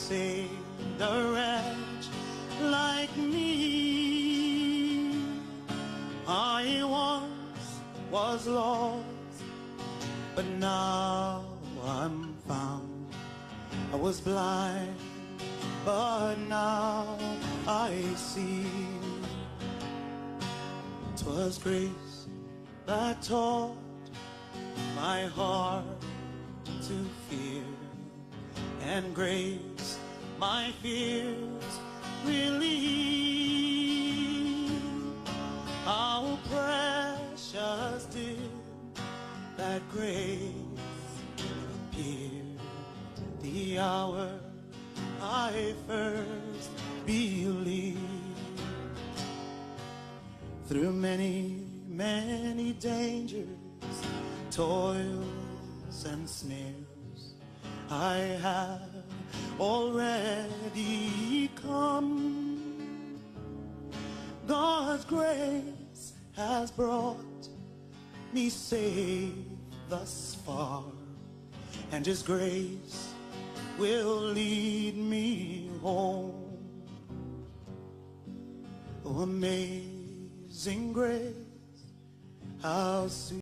saved a wretch like me. I once was lost, but now I'm found. I was blind, but now I see. 'Twas grace that taught my heart to fear, and grace my fears relieve. How precious did that grace appear the hour I first believed. Through many, many dangers, toils and snares, I have already come. God's grace has brought me safe thus far, and His grace will lead me home. Oh, amazing grace, how sweet